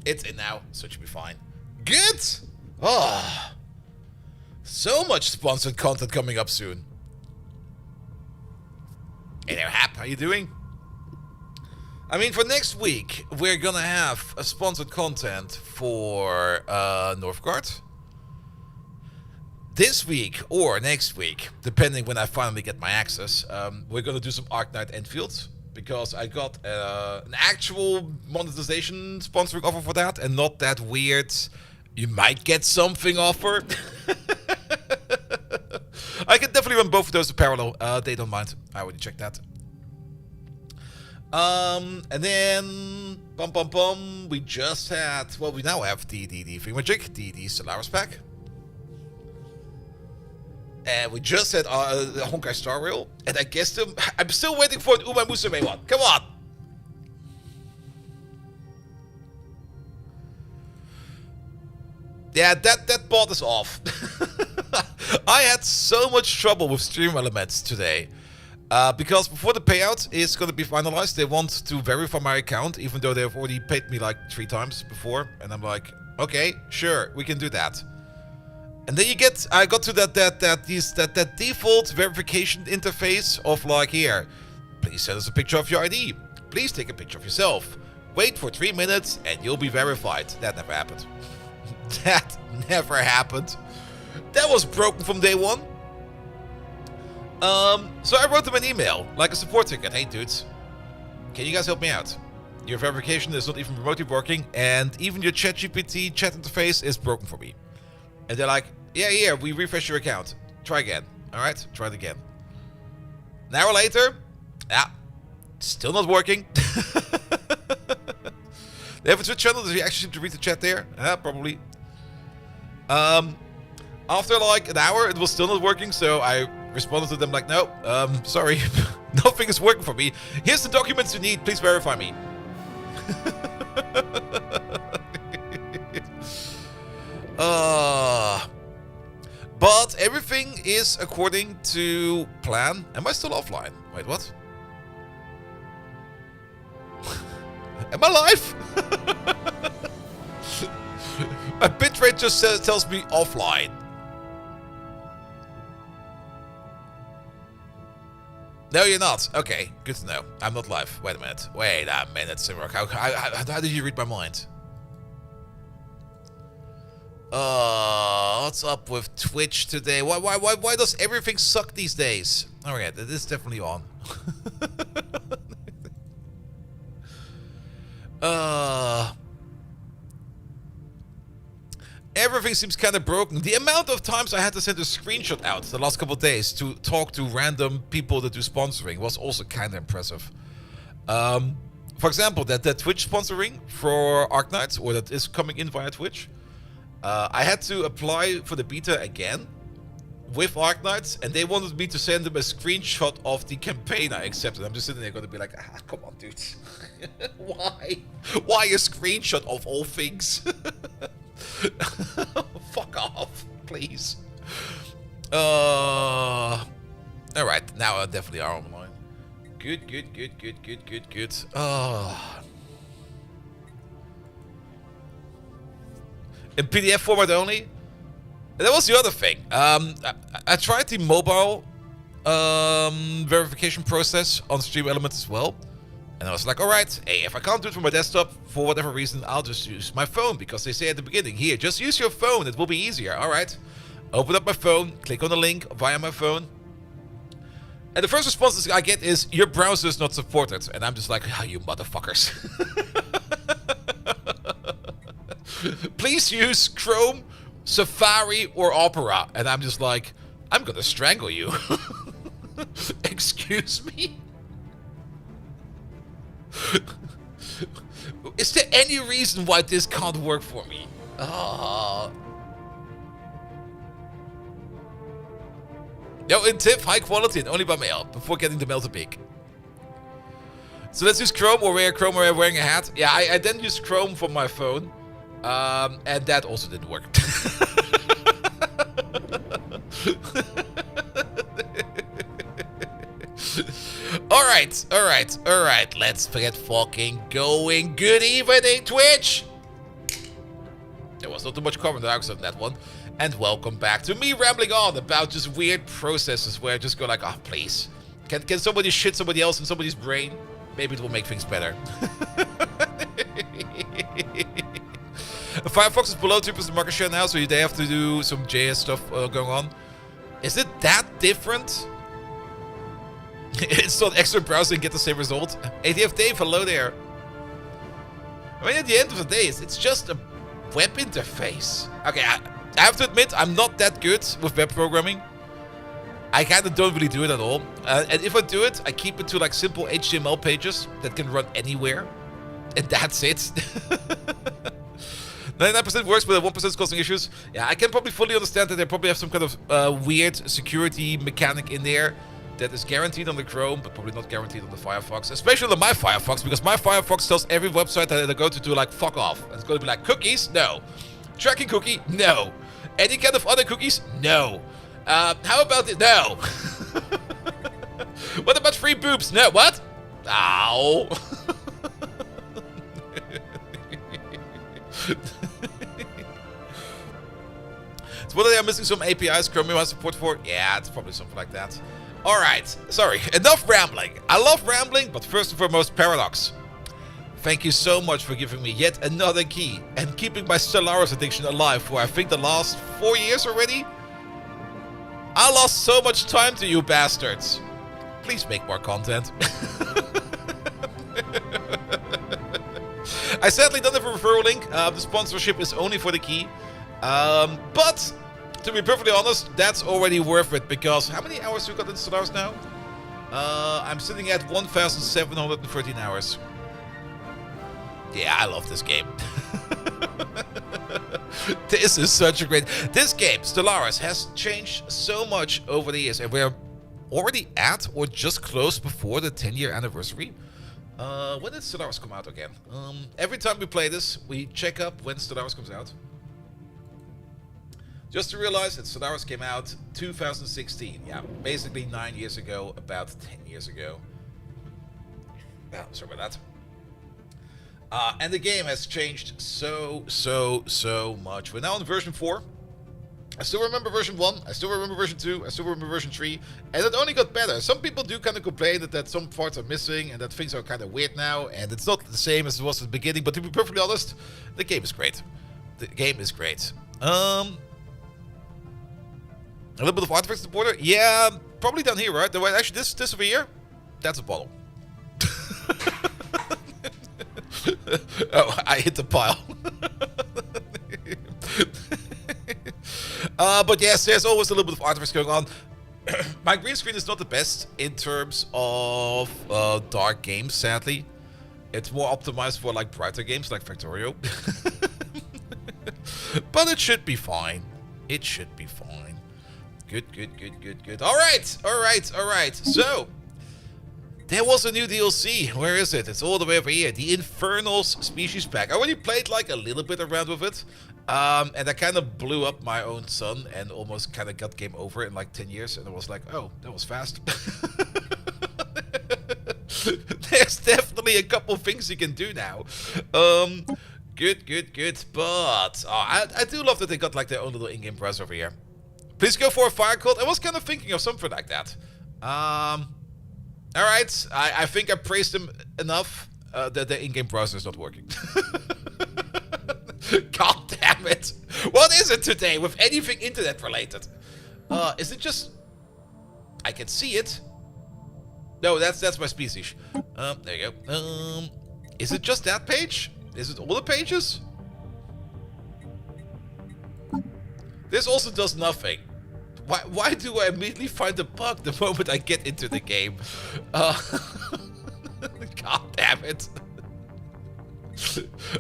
It's in now, so it should be fine. Good! Oh, so much sponsored content coming up soon. Hey there, Hap, how you doing? I mean, for next week, we're gonna have a sponsored content for Northgard. This week, or next week, depending when I finally get my access, we're gonna do some Arknight Enfield. Because I got an actual monetization sponsoring offer for that, and not that weird, you might get something offer. I can definitely run both of those in parallel. They don't mind. I already checked that. And then, we just had, well, we now have the Thingamajig, the Stellaris pack. And we just had the Honkai Star Rail. And I guess I'm still waiting for an Uma Musume one. Come on! Yeah, that bot is off. I had so much trouble with stream elements today. Because before the payout is going to be finalized, they want to verify my account, even though they've already paid me like 3 times before. And I'm like, okay, sure, we can do that. And then I got to that default verification interface of like, here, please send us a picture of your ID. Please take a picture of yourself. Wait for 3 minutes and you'll be verified. That never happened. That never happened. That was broken from day one. So I wrote them an email, like a support ticket. Hey dudes, can you guys help me out? Your verification is not even remotely working, and even your ChatGPT chat interface is broken for me. And they're like, yeah, we refresh your account. Try again. Alright, try it again. An hour later, still not working. They have a Twitch channel. Does he actually seem to read the chat there? Probably. After like an hour, it was still not working, so I responded to them like, no, sorry, nothing is working for me. Here's the documents you need, please verify me. But everything is according to plan. Am I still offline? Wait, what? Am I live? My bitrate just tells me offline. No, you're not. Okay, good to know. I'm not live. Wait a minute, Simrock. How did you read my mind? What's up with Twitch today? Why does everything suck these days? Alright, it is definitely on. Everything seems kind of broken. The amount of times I had to send a screenshot out the last couple of days to talk to random people that do sponsoring was also kind of impressive. For example, that Twitch sponsoring for Arknights, or that is coming in via Twitch, I had to apply for the beta again with Arknights, and they wanted me to send them a screenshot of the campaign I accepted. I'm just sitting there going to be like, come on, dude. Why? Why a screenshot of all things? Fuck off, please. Alright, now I definitely are online. Good. In PDF format only? That was the other thing. I tried the mobile verification process on Stream Elements as well. And I was like, alright, hey, if I can't do it from my desktop, for whatever reason, I'll just use my phone. Because they say at the beginning, here, just use your phone, it will be easier. Alright. Open up my phone, click on the link via my phone. And the first response I get is, your browser is not supported. And I'm just like, you motherfuckers. Please use Chrome, Safari, or Opera. And I'm just like, I'm gonna strangle you. Excuse me? Is there any reason why this can't work for me? Yo, in tip, high quality and only by mail, before getting the mail to peak. So let's use Chrome or wearing a hat. Yeah, I then used Chrome for my phone. And that also didn't work. Alright. Let's get fucking going. Good evening, Twitch! not too much carbon dioxide on that one. And welcome back to me rambling on about just weird processes where I just go like, oh, please. Can somebody shit somebody else in somebody's brain? Maybe it will make things better. Firefox is below 2% market share now, so they have to do some JS stuff going on. Is it that different? Install an extra browser and get the same result? ATF Dave, hello there. I mean, at the end of the day, it's just a web interface. Okay, I have to admit, I'm not that good with web programming. I kind of don't really do it at all. And if I do it, I keep it to like simple HTML pages that can run anywhere. And that's it. 99% works, but 1% is causing issues. Yeah, I can probably fully understand that they probably have some kind of weird security mechanic in there that is guaranteed on the Chrome, but probably not guaranteed on the Firefox. Especially on my Firefox, because my Firefox tells every website that I go to do like, fuck off. And it's going to be like, cookies? No. Tracking cookie? No. Any kind of other cookies? No. How about it? No. What about free boobs? No. What? Ow. So what are they missing? Some APIs Chromium has support for? Yeah, it's probably something like that. Alright, sorry, enough rambling. I love rambling, but first and foremost, Paradox. Thank you so much for giving me yet another key and keeping my Stellaris addiction alive for I think the last 4 years already. I lost so much time to you bastards. Please make more content. I sadly don't have a referral link. The sponsorship is only for the key. But to be perfectly honest, that's already worth it because how many hours you got in Stellaris now? I'm sitting at 1,713 hours. Yeah, I love this game. This is such a great... This game, Stellaris, has changed so much over the years, and we're already at or just close before the 10-year anniversary. When did Stellaris come out again? Every time we play this, we check up when Stellaris comes out. Just to realize that Stellaris came out 2016. Yeah, basically 9 years ago, about 10 years ago. Yeah, sorry about that. And the game has changed so much. We're now on version 4. I still remember version 1, I still remember version 2, I still remember version 3, and it only got better. Some people do kind of complain that some parts are missing and that things are kind of weird now, and it's not the same as it was at the beginning, but to be perfectly honest, the game is great. The game is great. A little bit of artifacts at the border? Yeah, probably down here, right? Actually, this over here, that's a bottle. Oh, I hit the pile. But yes, there's always a little bit of artifacts going on. My green screen is not the best in terms of dark games, sadly. It's more optimized for like brighter games like Factorio. But it should be fine. It should be fine. Good. Alright. So, there was a new DLC. Where is it? It's all the way over here. The Infernals Species Pack. I already played like a little bit around with it. And I kind of blew up my own son and almost kind of got game over in like 10 years. And I was like, oh, that was fast. There's definitely a couple things you can do now. Good. But I do love that they got like their own little in-game browser over here. Please go for a fire cult. I was kind of thinking of something like that. Alright, I think I praised them enough that the in-game browser is not working. God damn it. What is it today with anything internet related? Is it just... I can see it. No, that's my species. There you go. Is it just that page? Is it all the pages? This also does nothing. Why do I immediately find a bug the moment I get into the game? God damn it.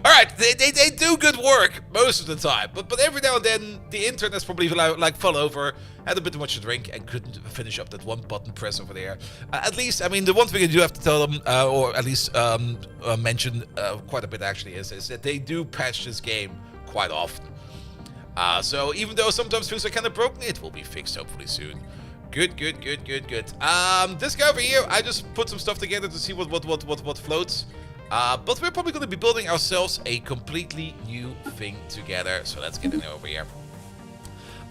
Alright, they do good work most of the time, but every now and then the internet's probably like fell over, had a bit too much to drink, and couldn't finish up that one button press over there. At least, I mean, the one thing I do have to tell them, or at least mention quite a bit actually, is that they do patch this game quite often. So even though sometimes things are kind of broken, it will be fixed hopefully soon. Good. This guy over here, I just put some stuff together to see what floats. But we're probably going to be building ourselves a completely new thing together. So let's get in over here.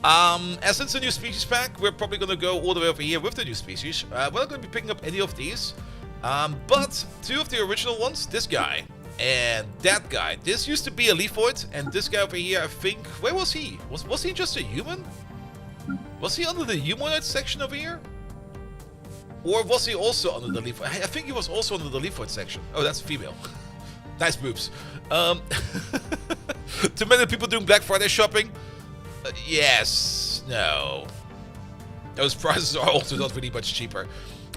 As it's a new species pack, we're probably going to go all the way over here with the new species. We're not going to be picking up any of these. But two of the original ones, this guy and that guy. This used to be a Leafoid, and this guy over here, I think, where was he? Was he just a human? Was he under the humanoid section over here? Or was he also under the Leafoid? I think he was also under the Leafoid section. Oh, that's female. Nice boobs. Too many people doing Black Friday shopping? Yes. No. Those prices are also not really much cheaper.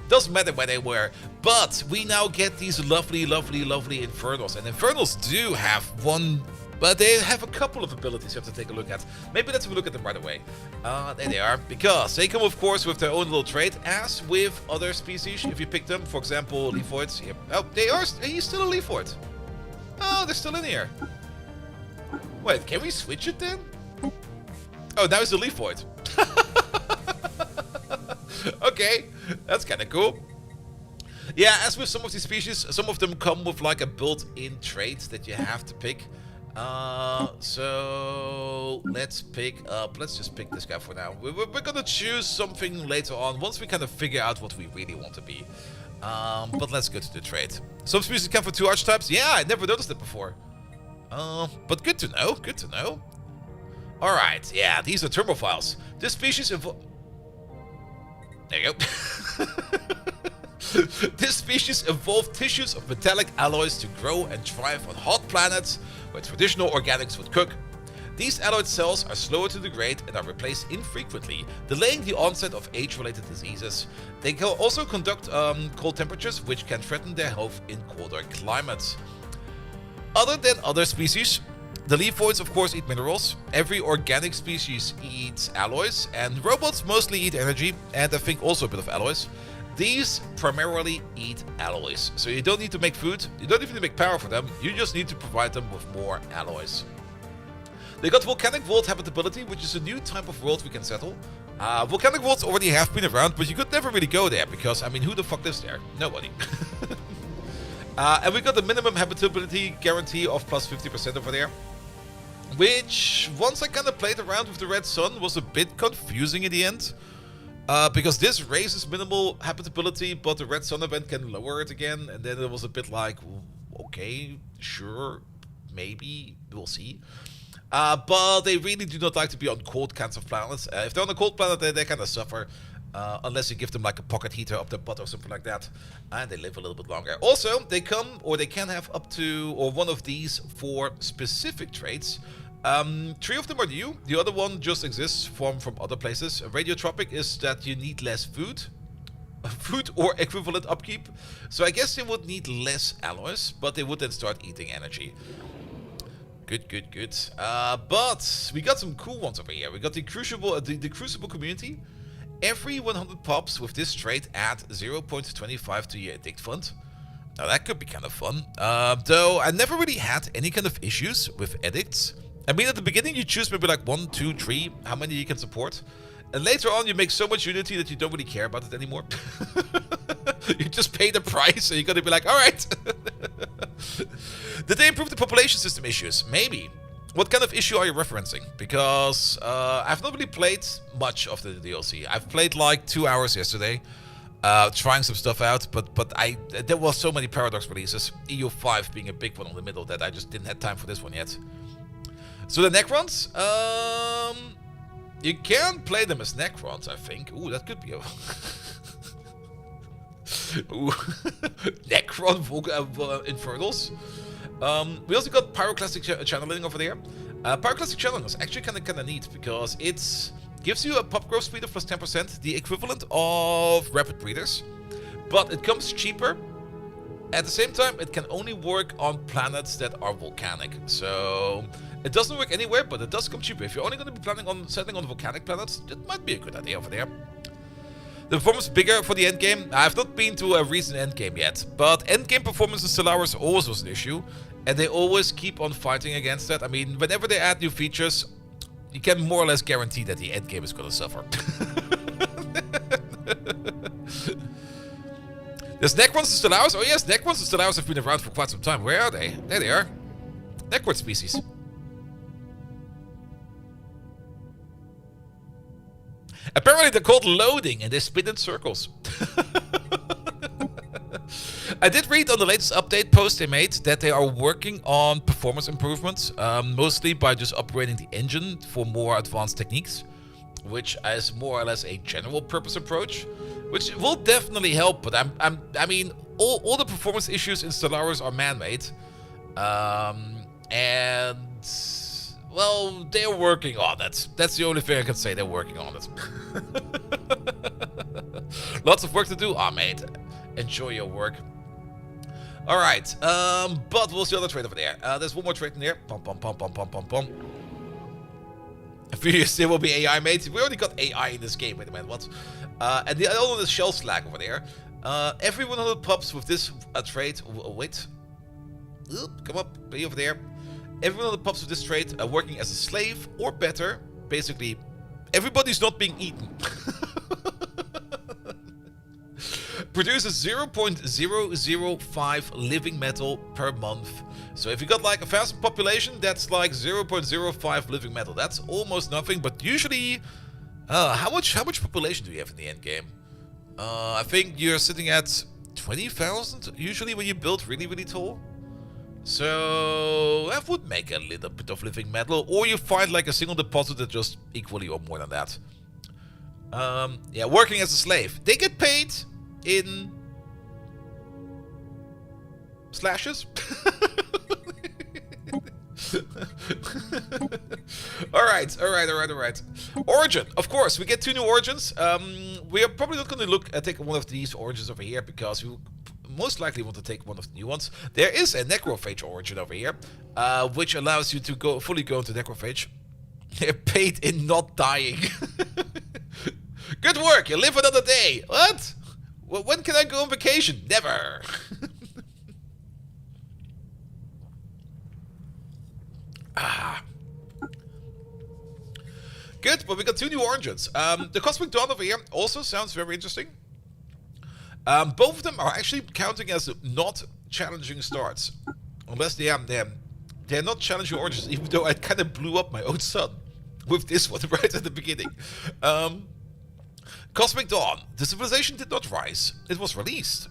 Doesn't matter where they were. But we now get these lovely, lovely, lovely Infernals. And Infernals do have one... But they have a couple of abilities you have to take a look at. Maybe let's have a look at them right away. There they are. Because they come, of course, with their own little trait, as with other species. If you pick them, for example, Leafoids. Yep. Oh, they are. He's still a Leafoid. Oh, they're still in here. Wait, can we switch it then? Oh, now he's a Leafoid. Okay, that's kind of cool. Yeah, as with some of these species, some of them come with like a built-in trait that you have to pick. So let's just pick this guy for now. We're gonna choose something later on once we kind of figure out what we really want to be. But let's go to the trait. Some species come for 2 archetypes. Yeah, I never noticed that before. But good to know. Good to know. All right. Yeah, these are thermophiles. This species There you go. This species evolved tissues of metallic alloys to grow and thrive on hot planets where traditional organics would cook. These alloyed cells are slower to degrade and are replaced infrequently, delaying the onset of age-related diseases. They can also conduct cold temperatures, which can threaten their health in colder climates. Other than other species, the Leafoids of course eat minerals, every organic species eats alloys, and robots mostly eat energy, and I think also a bit of alloys. These primarily eat alloys, so you don't need to make food, you don't even need to make power for them, you just need to provide them with more alloys. They got Volcanic World Habitability, which is a new type of world we can settle. Volcanic worlds already have been around, but you could never really go there, because, I mean, who the fuck lives there? Nobody. And we got the minimum habitability guarantee of plus 50% over there. Which, once I kind of played around with the Red Sun, was a bit confusing in the end. Because this raises minimal habitability, but the Red Sun event can lower it again. And then it was a bit like, okay, sure, maybe, we'll see. But they really do not like to be on cold kinds of planets. If they're on a cold planet, they kind of suffer. Unless you give them like a pocket heater up their butt or something like that. And they live a little bit longer. Also, they come, or they can have up to, or one of these 4 specific traits. 3 of them are new. The other one just exists from other places. Radiotropic is that you need less food. Food or equivalent upkeep. So I guess they would need less alloys, but they would then start eating energy. Good, good, good. But we got some cool ones over here. We got the Crucible, the Crucible community. Every 100 pops with this trait add 0.25 to your addict fund. Now that could be kind of fun. Though I never really had any kind of issues with addicts. I mean, at the beginning you choose maybe like 1, 2, 3, how many you can support. And later on you make so much unity that you don't really care about it anymore. You just pay the price and you're gonna be like, alright. Did they improve the population system issues? Maybe. What kind of issue are you referencing? Because I've not really played much of the DLC. I've played like 2 hours yesterday, trying some stuff out, but there were so many Paradox releases, EU5 being a big one in the middle, that I just didn't have time for this one yet. So the Necrons, you can play them as Necrons, I think. Ooh, that could be a... Ooh. Necron Infernals. We also got Pyroclastic Channeling over there. Pyroclastic Channeling is actually kind of neat because it gives you a pop growth speed of plus 10%, the equivalent of Rapid Breeders, but it comes cheaper. At the same time, it can only work on planets that are volcanic. So it doesn't work anywhere, but it does come cheaper. If you're only going to be planning on settling on volcanic planets, it might be a good idea over there. The performance is bigger for the endgame. I've not been to a recent endgame yet, but endgame performance in Stellaris always was an issue, and they always keep on fighting against that. I mean, whenever they add new features, you can more or less guarantee that the endgame is going to suffer. There's Necrons and Stellaris. Oh yes, Necrons and Stellaris have been around for quite some time. Where are they? There they are. Necron species. Apparently they're called loading and they spin in circles. I did read on the latest update post they made that they are working on performance improvements, mostly by just upgrading the engine for more advanced techniques, which is more or less a general purpose approach, which will definitely help. But I mean, all the performance issues in Stellaris are man-made, and well, they're working on it. That's the only thing I can say. They're working on it. Lots of work to do. Ah, mate, enjoy your work. All right, but what's the other trait over there? There's one more trait in there. Pom pom pom pom pom pom pom. A few years there will be AI, mate. We already got AI in this game. Wait a minute, what? And the other one is Shell Slack over there. Every 100 pups with this trait. Wait. Oop, come up, be over there. Every 100 pups with this trait are working as a slave or better. Basically, everybody's not being eaten. Produces 0.005 living metal per month. So if you got like 1,000 population, that's like 0.05 living metal. That's almost nothing, but usually, how much population do you have in the end game? I think you're sitting at 20,000 usually when you build really, really tall. So that would make a little bit of living metal, or you find like a single deposit that just equally or more than that. Yeah, working as a slave. They get paid in slashes. all right. Origin, of course, we get 2 new origins. We are probably not going to take one of these origins over here because we most likely want to take one of the new ones. There is a necrophage origin over here, which allows you to fully go into necrophage. They're paid in not dying. Good work, you live another day. What? Well, when can I go on vacation? Never. Good, but we got 2 new origins. The Cosmic Dawn over here also sounds very interesting. Both of them are actually counting as not challenging starts. Unless they're not challenging origins, even though I kind of blew up my own son with this one right at the beginning. Cosmic Dawn. The civilization did not rise. It was released.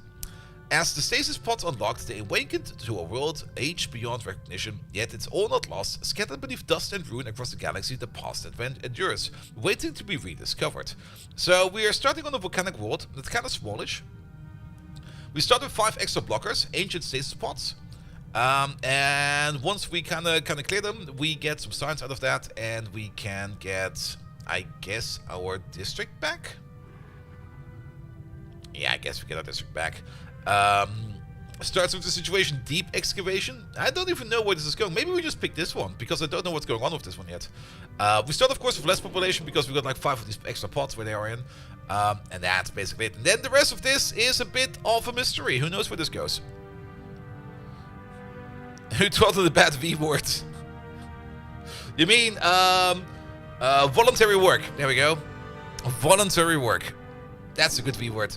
As the stasis pods unlocked, they awakened to a world aged beyond recognition, yet it's all not lost. Scattered beneath dust and ruin across the galaxy, the past advent endures, waiting to be rediscovered. So we are starting on a volcanic world that's kind of smallish. We start with 5 extra blockers, ancient stasis pods. And once we kind of clear them, we get some science out of that, and we can get, I guess, our district back. Yeah, I guess we get our district back. Starts with the situation deep excavation. I don't even know where this is going. Maybe we just pick this one because I don't know what's going on with this one yet. We start, of course, with less population because we got like 5 of these extra pods where they are in. And that's basically it. And then the rest of this is a bit of a mystery. Who knows where this goes? Who told the bad V word? You mean voluntary work? There we go. Voluntary work. That's a good V word.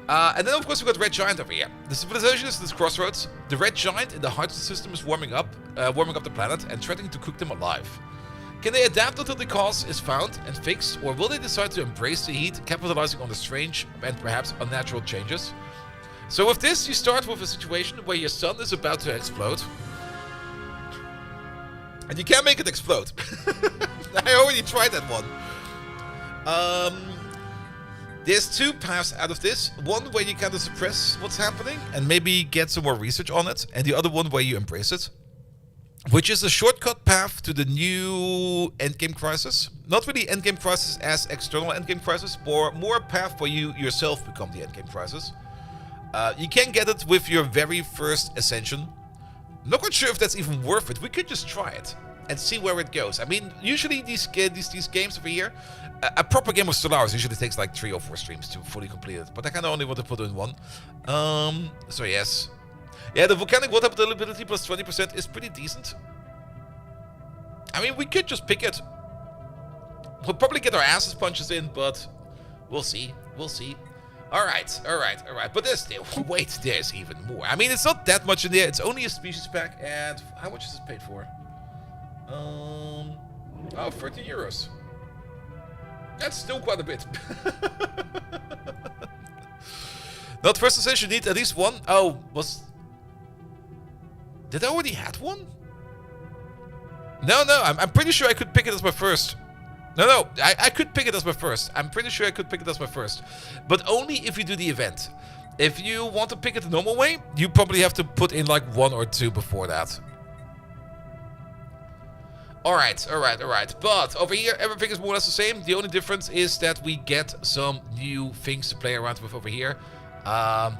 And then, of course, we've got Red Giant over here. The civilization is at this crossroads. The Red Giant in the heart of the system is warming up the planet and threatening to cook them alive. Can they adapt until the cause is found and fixed, or will they decide to embrace the heat, capitalizing on the strange and perhaps unnatural changes? So with this, you start with a situation where your sun is about to explode. And you can't make it explode. I already tried that one. There's 2 paths out of this. One where you kind of suppress what's happening and maybe get some more research on it. And the other one where you embrace it. Which is a shortcut path to the new endgame crisis. Not really endgame crisis as external endgame crisis, but more a path where you yourself become the endgame crisis. You can get it with your very first ascension. I'm not quite sure if that's even worth it. We could just try it and see where it goes. I mean, usually these games over here, a proper game of Stellaris usually takes like 3 or 4 streams to fully complete it. But I kind of only want to put it in one. So yes. Yeah, the volcanic world habitability plus 20% is pretty decent. I mean, we could just pick it. We'll probably get our asses punches in, but we'll see. We'll see. Alright. But there's still... Wait, there's even more. I mean, it's not that much in there. It's only a species pack. And how much is it paid for? Oh, 13 euros. That's still quite a bit. Not first sensation, you need at least one. Oh, did I already had one? No, I'm pretty sure I could pick it as my first. No, I could pick it as my first. I'm pretty sure I could pick it as my first. But only if you do the event. If you want to pick it the normal way, you probably have to put in like 1 or 2 before that. Alright. But over here, everything is more or less the same. The only difference is that we get some new things to play around with over here.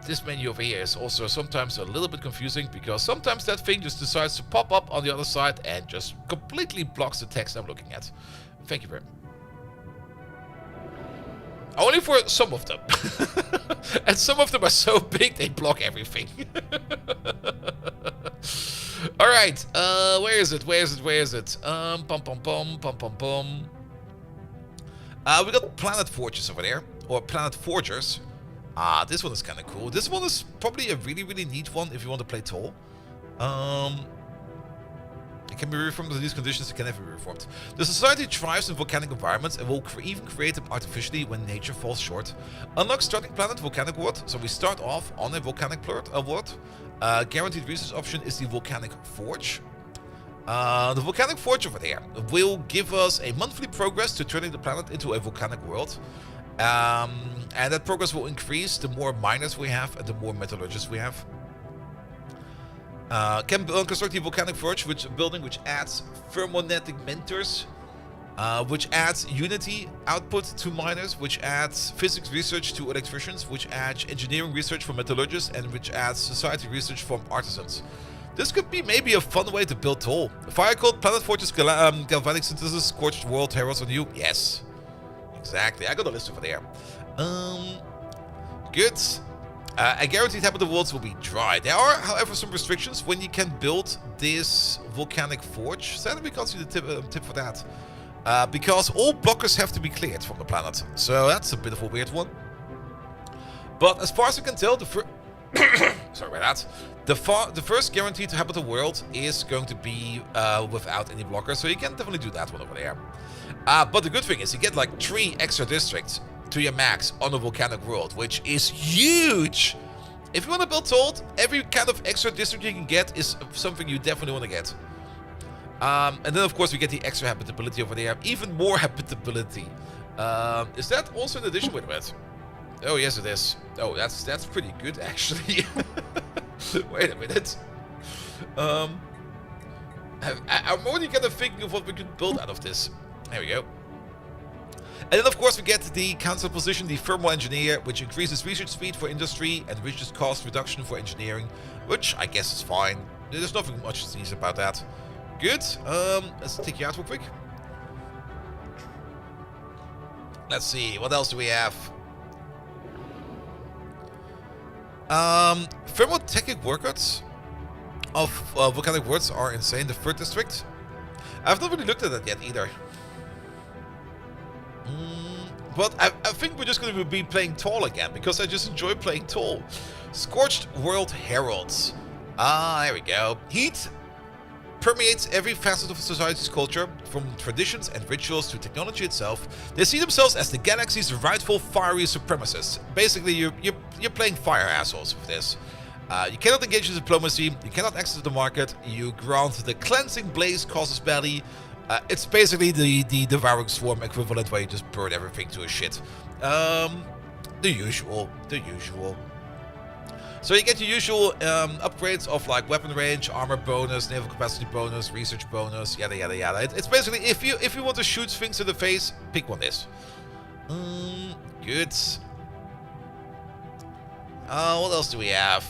This menu over here is also sometimes a little bit confusing because sometimes that thing just decides to pop up on the other side and just completely blocks the text I'm looking at. Thank you very much. Only for some of them. And some of them are so big they block everything. Alright, where is it? We got Planet Forges over there, or Planet Forgers. This one is kind of cool. This one is probably a really neat one if you want to play tall. It can be reformed under these conditions, it can never be reformed. The society thrives in volcanic environments and will even create them artificially when nature falls short. Unlock starting planet volcanic world. So we start off on a volcanic world. Guaranteed resource option is the volcanic forge. The volcanic forge over there will give us a monthly progress to turning the planet into a volcanic world. And that progress will increase the more miners we have and the more metallurgists we have. Can construct the volcanic forge, building which adds thermonetic mentors, which adds unity output to miners, which adds physics research to electricians, which adds engineering research for metallurgists, and which adds society research from artisans. This could be maybe a fun way to build tall. Fire Code, Planet Forges, Galvanic Synthesis, Scorched World, Heralds on You. Yes, exactly. I got a list over there. Good. A guaranteed habitable worlds will be dry. There are, however, some restrictions when you can build this volcanic forge. Sadly, we can't see the tip for that. Because all blockers have to be cleared from the planet. So that's a bit of a weird one. But as far as I can tell, sorry about that. The first guaranteed habitable world is going to be without any blockers. So you can definitely do that one over there. But the good thing is you get like 3 extra districts to your max on a volcanic world, which is huge. If you want to build tall, every kind of extra district you can get is something you definitely want to get. And then of course we get the extra habitability over there, even more habitability. Is that also in addition? Wait a minute. Oh yes, it is. Oh, that's pretty good actually. Wait a minute. I'm already kind of thinking of what we could build out of this. There we go. And then of course we get the council position, the thermal engineer, which increases research speed for industry and reduces cost reduction for engineering, which I guess is fine. There's nothing much to say about that. Good. Let's take you out real quick. Let's see, what else do we have? Thermotechnic workouts of volcanic worlds are insane. The 3rd district. I've not really looked at that yet either. But I think we're just going to be playing tall again, because I just enjoy playing tall. Scorched World Heralds. There we go. Heat permeates every facet of society's culture, from traditions and rituals to technology itself. They see themselves as the galaxy's rightful fiery supremacists. Basically, you're playing fire assholes with this. You cannot engage in diplomacy, you cannot access the market, you grant the cleansing blaze causes belly. It's basically the devouring swarm equivalent, where you just burn everything to a shit. The usual. So you get your usual upgrades of like weapon range, armor bonus, naval capacity bonus, research bonus, yada yada yada. It's basically if you want to shoot things in the face, pick one this. Good. What else do we have?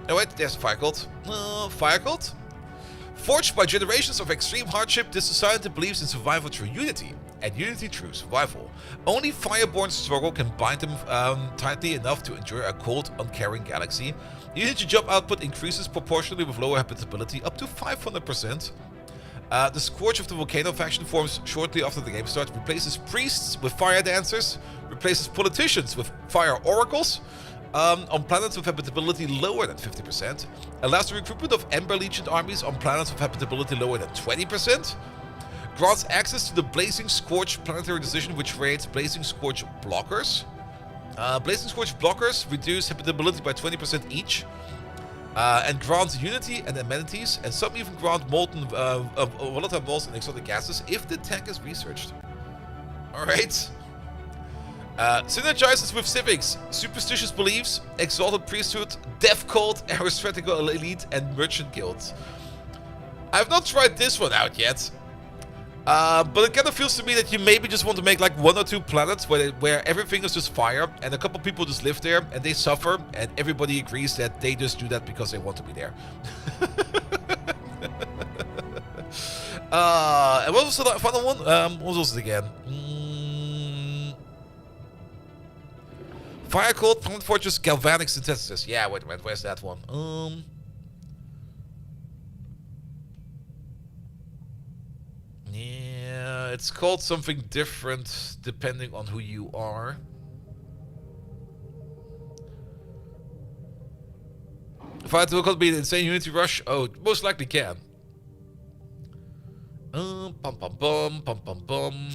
Oh wait, there's Fire Cult. Fire Cult? Forged by generations of extreme hardship, this society believes in survival through unity, and unity through survival. Only fireborn struggle can bind them tightly enough to endure a cold, uncaring galaxy. Unity job output increases proportionally with lower habitability, up to 500%. The Scourge of the Volcano faction forms shortly after the game starts, replaces priests with fire dancers, replaces politicians with fire oracles, on planets with habitability lower than 50%, allows the recruitment of Ember Legion armies on planets with habitability lower than 20%, grants access to the Blazing Scourge planetary decision, which creates Blazing Scourge blockers. Blazing Scourge blockers reduce habitability by 20% each, and grants unity and amenities, and some even grant molten volatile balls and exotic gases if the tech is researched. Alright. Synergizes with civics, superstitious beliefs, exalted priesthood, death cult, aristocratical elite, and merchant guilds. I've not tried this one out yet, but it kind of feels to me that you maybe just want to make like 1 or 2 planets where everything is just fire, and a couple people just live there, and they suffer, and everybody agrees that they just do that because they want to be there. And what was the final one? What was it again? Fire Cult, Planet Fortress, Galvanic Synthesis. Yeah, wait a minute, where's that one? Yeah, it's called something different depending on who you are. Fire Cult be an insane unity rush? Oh, most likely can. Bum bum bum bum bum bum.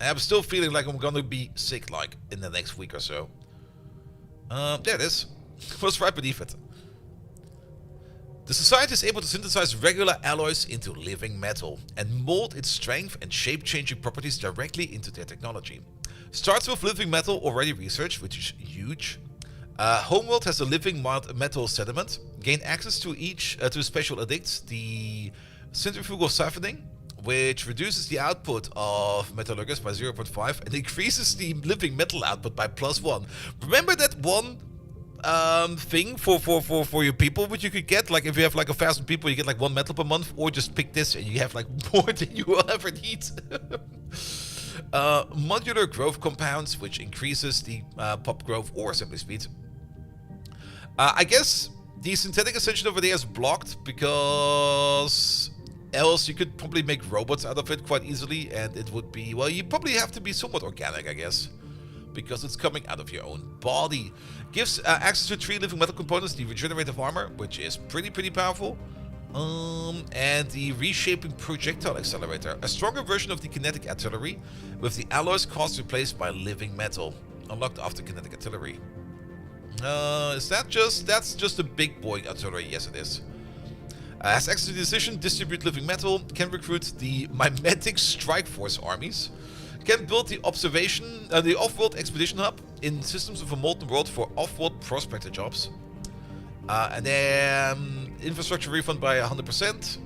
I'm still feeling like I'm gonna be sick, like, in the next week or so. There it is. It was right beneath it. The society is able to synthesize regular alloys into living metal and mold its strength and shape-changing properties directly into their technology. Starts with living metal already researched, which is huge. Homeworld has a living metal sediment. Gain access to to special edicts, the centrifugal siphoning, which reduces the output of metallurgus by 0.5 and increases the living metal output by +1. Remember that one thing for your people which you could get? Like if you have like 1,000 people, you get like 1 metal per month, or just pick this and you have like more than you will ever need. Modular growth compounds, which increases the pop growth or assembly speed. I guess the synthetic ascension over there is blocked because else you could probably make robots out of it quite easily, and it would be, well, you probably have to be somewhat organic, I guess, because it's coming out of your own body. Gives access to 3 living metal components, the regenerative armor, which is pretty powerful, and the reshaping projectile accelerator, a stronger version of the kinetic artillery, with the alloys cost replaced by living metal, unlocked after kinetic artillery. That's just a big boy artillery? Yes, it is. Has access to the decision, distribute living metal, can recruit the mimetic strike force armies, can build the the off-world expedition hub in systems of a molten world for off-world prospector jobs, and then infrastructure refund by 100%,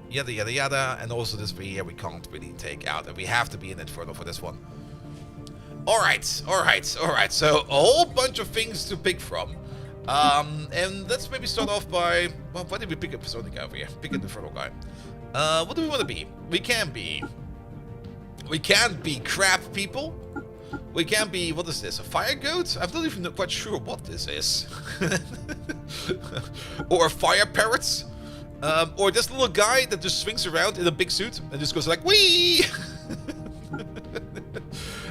yada yada yada, and also this here we can't really take out, and we have to be in Inferno for this one. Alright, so a whole bunch of things to pick from. And let's maybe start off by, well, why did we pick up this only guy over here? Pick up the Infernal guy. What do we want to be? We can be crab people. We can be, what is this, a fire goat? I'm not even quite sure what this is. Or fire parrots. Or this little guy that just swings around in a big suit and just goes like, wee!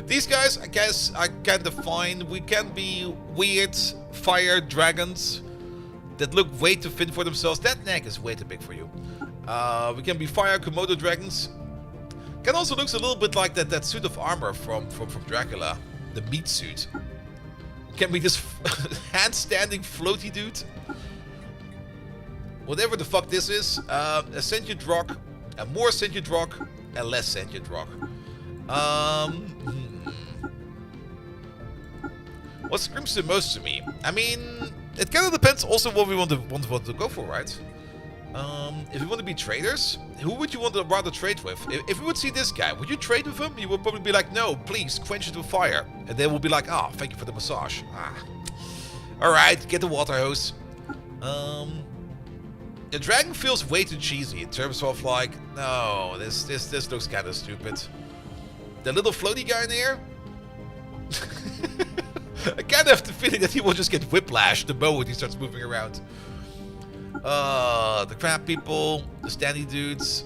These guys, I guess, are kind of fine. We can be weird fire dragons that look way too thin for themselves. That neck is way too big for you. We can be fire Komodo dragons. Can also looks a little bit like that suit of armor from Dracula, the meat suit. Can be this hand-standing floaty dude. Whatever the fuck this is, a sentient rock, a more sentient rock, a less sentient rock. What screams the most to me? I mean, it kind of depends also what we want to go for, right? If you want to be traders, who would you want to rather trade with? If you would see this guy, would you trade with him? You would probably be like, no, please, quench it with fire. And they will be like, ah, thank you for the massage. Ah. Alright, get the water hose. The dragon feels way too cheesy in terms of like, no, this looks kind of stupid. The little floaty guy in there? I kind of have the feeling that he will just get whiplashed the moment he starts moving around. The crab people, the standy dudes,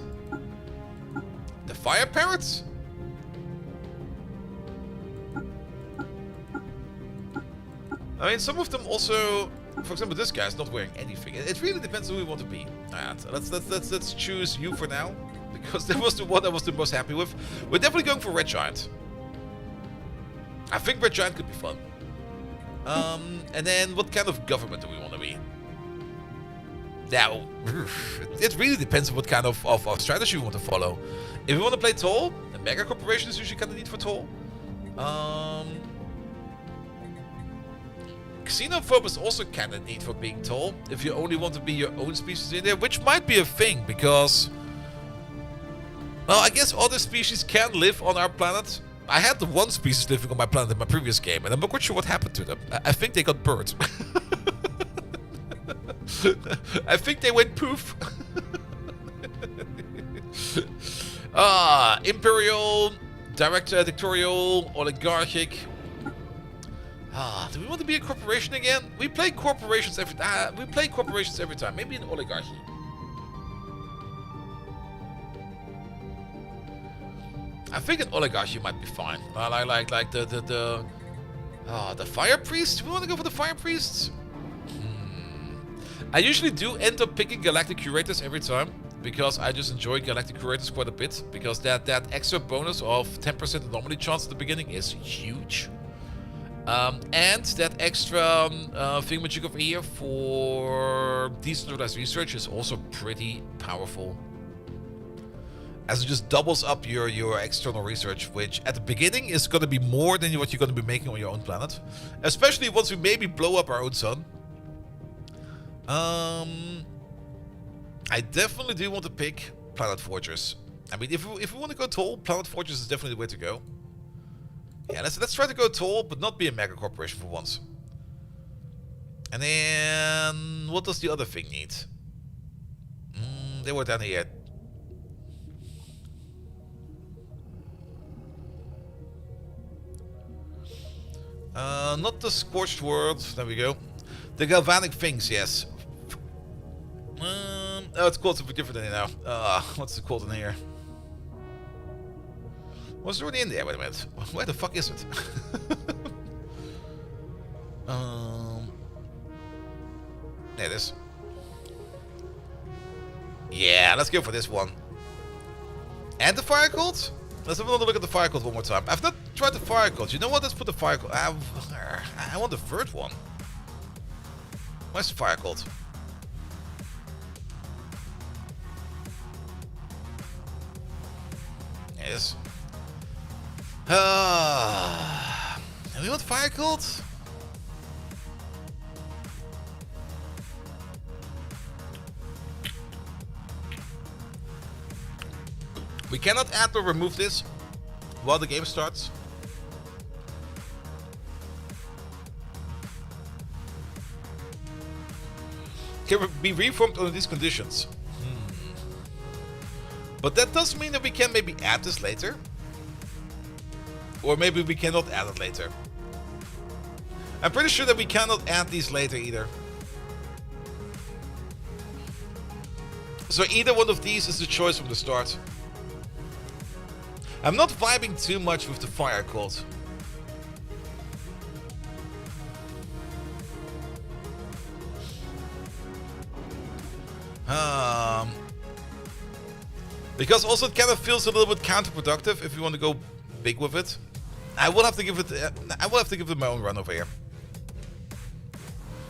the fire parrots. I mean, some of them also, for example, this guy's not wearing anything. It really depends on who we want to be. Alright, let's choose you for now, because that was the one I was the most happy with. We're definitely going for Red Giant. I think Red Giant could be fun. And then what kind of government do we want to be? Now, it really depends on what kind of strategy we want to follow. If we want to play tall, a mega corporation is usually kind of neat for tall. Xenophobe is also kind of neat for being tall, if you only want to be your own species in there, which might be a thing, because... Well, I guess other species can live on our planet. I had the one species living on my planet in my previous game, and I'm not quite sure what happened to them. I think they got burned. I think they went poof. Imperial, dictatorial, oligarchic. Do we want to be a corporation again? We play corporations every time. Maybe an oligarchy. I think an oligarchy might be fine. Like the fire priest. Do we want to go for the fire priests? I usually do end up picking galactic curators every time, because I just enjoy galactic curators quite a bit. Because that extra bonus of 10% anomaly chance at the beginning is huge. And that extra thingamajig over here for decentralized research is also pretty powerful, as it just doubles up your external research, which at the beginning is going to be more than what you're going to be making on your own planet, especially once we maybe blow up our own sun. I definitely do want to pick Planet Fortress. I mean, if we want to go tall, Planet Fortress is definitely the way to go. Yeah, let's try to go tall, but not be a mega corporation for once. And then, what does the other thing need? They were down here. Not the Scorched World. There we go. The Galvanic things, yes. Oh, it's called something different in here now. What's it called in here? Was it already in there? Wait a minute. Where the fuck is it? There it is. Yeah, let's go for this one. And the Fire Cult? Let's have another look at the Fire Cult one more time. I've not tried the Fire Cult. You know what? Let's put the Fire Cult. I want the third one. Where's the Fire Cult? Yes. And we want Fire Cult? We cannot add or remove this while the game starts. Can be reformed under these conditions. But that does mean that we can maybe add this later. Or maybe we cannot add it later. I'm pretty sure that we cannot add these later either. So either one of these is the choice from the start. I'm not vibing too much with the Fire Cult. Because also it kind of feels a little bit counterproductive if you want to go big with it. I will have to give it my own run over here.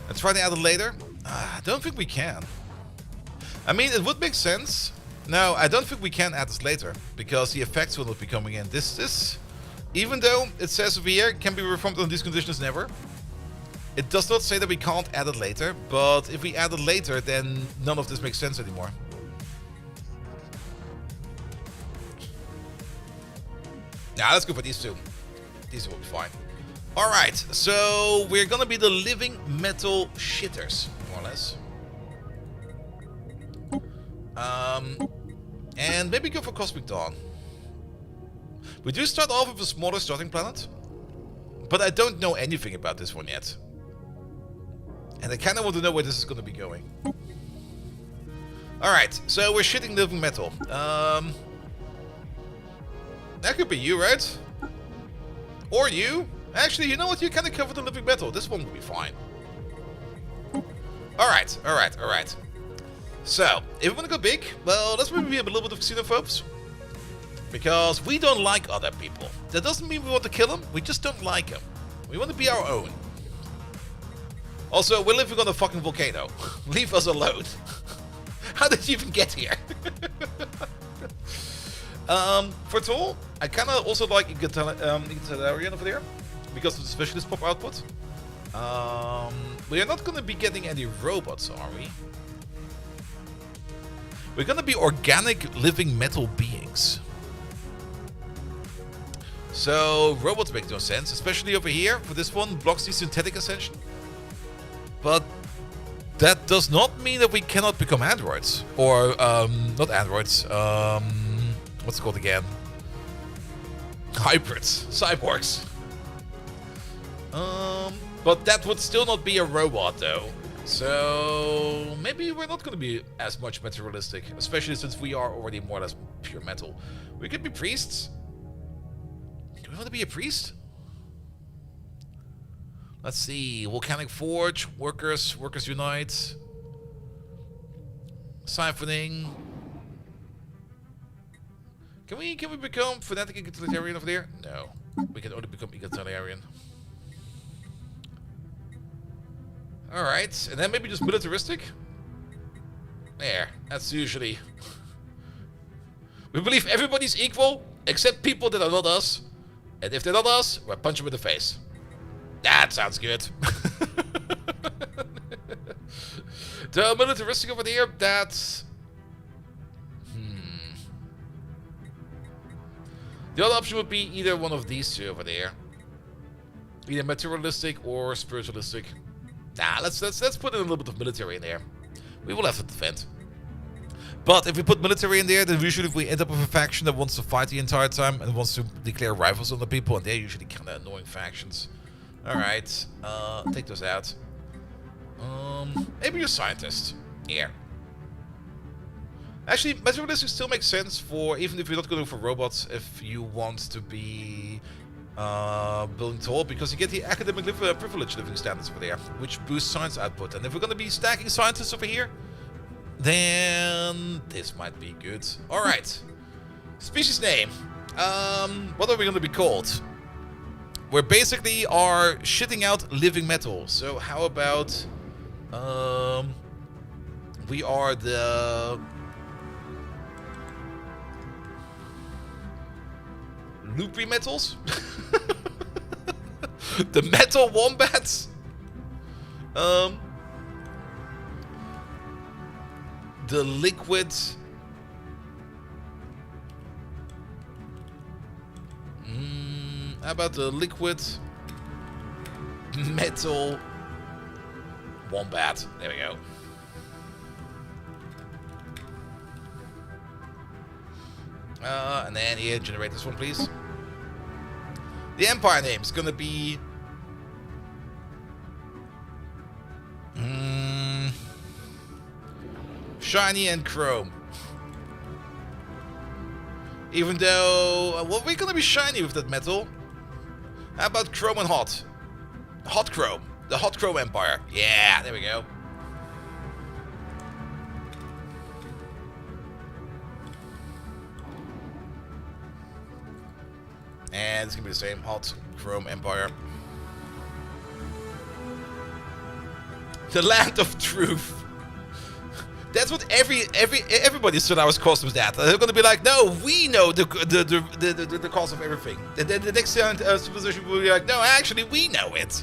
And try to add it later. I don't think we can. I mean, it would make sense. No, I don't think we can add this later, because the effects will not be coming in. This, even though it says over here, can be reformed on these conditions never. It does not say that we can't add it later, but if we add it later, then none of this makes sense anymore. Now let's go for these two. These will be fine. Alright, so we're gonna be the living metal shitters, more or less. And maybe go for Cosmic Dawn. We do start off with a smaller starting planet, But I don't know anything about this one yet. And I kind of want to know where this is going to be going. Alright, so we're shitting living metal. That could be you, right? Or you. Actually, you know what? You kind of covered the living metal. This one will be fine. Alright, alright, alright. So, if we want to go big, well, let's maybe be a little bit of xenophobes. Because we don't like other people. That doesn't mean we want to kill them, we just don't like them. We want to be our own. Also, we're living on a fucking volcano. Leave us alone. How did you even get here? For Tool, I kind of also like Egalitarian over there. Because of the specialist pop output. We are not going to be getting any robots, are we? We're going to be organic living metal beings. So, robots make no sense, especially over here. For this one, blocks the synthetic ascension. But that does not mean that we cannot become androids. Or, not androids. What's it called again? Hybrids. Cyborgs. But that would still not be a robot, though. So, maybe we're not going to be as much materialistic. Especially since we are already more or less pure metal. We could be priests. Do we want to be a priest? Let's see. Volcanic Forge. Workers. Workers Unite. Siphoning. Can we become fanatic egalitarian over there? No. We can only become egalitarian. Alright, and then maybe just militaristic? There, that's usually... We believe everybody's equal, except people that are not us. And if they're not us, we'll punch them in the face. That sounds good. The militaristic over there, that's... The other option would be either one of these two over there. Either materialistic or spiritualistic. Nah, let's put in a little bit of military in there. We will have to defend. But if we put military in there, then usually we end up with a faction that wants to fight the entire time and wants to declare rivals on the people, and they're usually kind of annoying factions. Alright, take those out. Maybe you're a scientist. Here. Actually, materialistic still makes sense for, even if you're not going for robots, if you want to be building tall, because you get the academic privilege living standards over there, which boosts science output. And if we're going to be stacking scientists over here, then this might be good. Alright. Species name. What are we going to be called? We basically are shitting out living metal. So how about we are the loopy metals? The metal wombats? The liquid... how about the liquid metal wombat? There we go. And then here, generate this one, please. The Empire name is gonna be... Shiny and Chrome. Even though... well, we're gonna be shiny with that metal. How about Chrome and Hot? Hot Chrome. The Hot Chrome Empire. Yeah, there we go. And it's gonna be the same. Hot Chrome Empire. The Land of Truth. That's what everybody Stellaris customs that. They're gonna be like, no, we know the cause of everything. Then the next civilization will be like, no, actually we know it.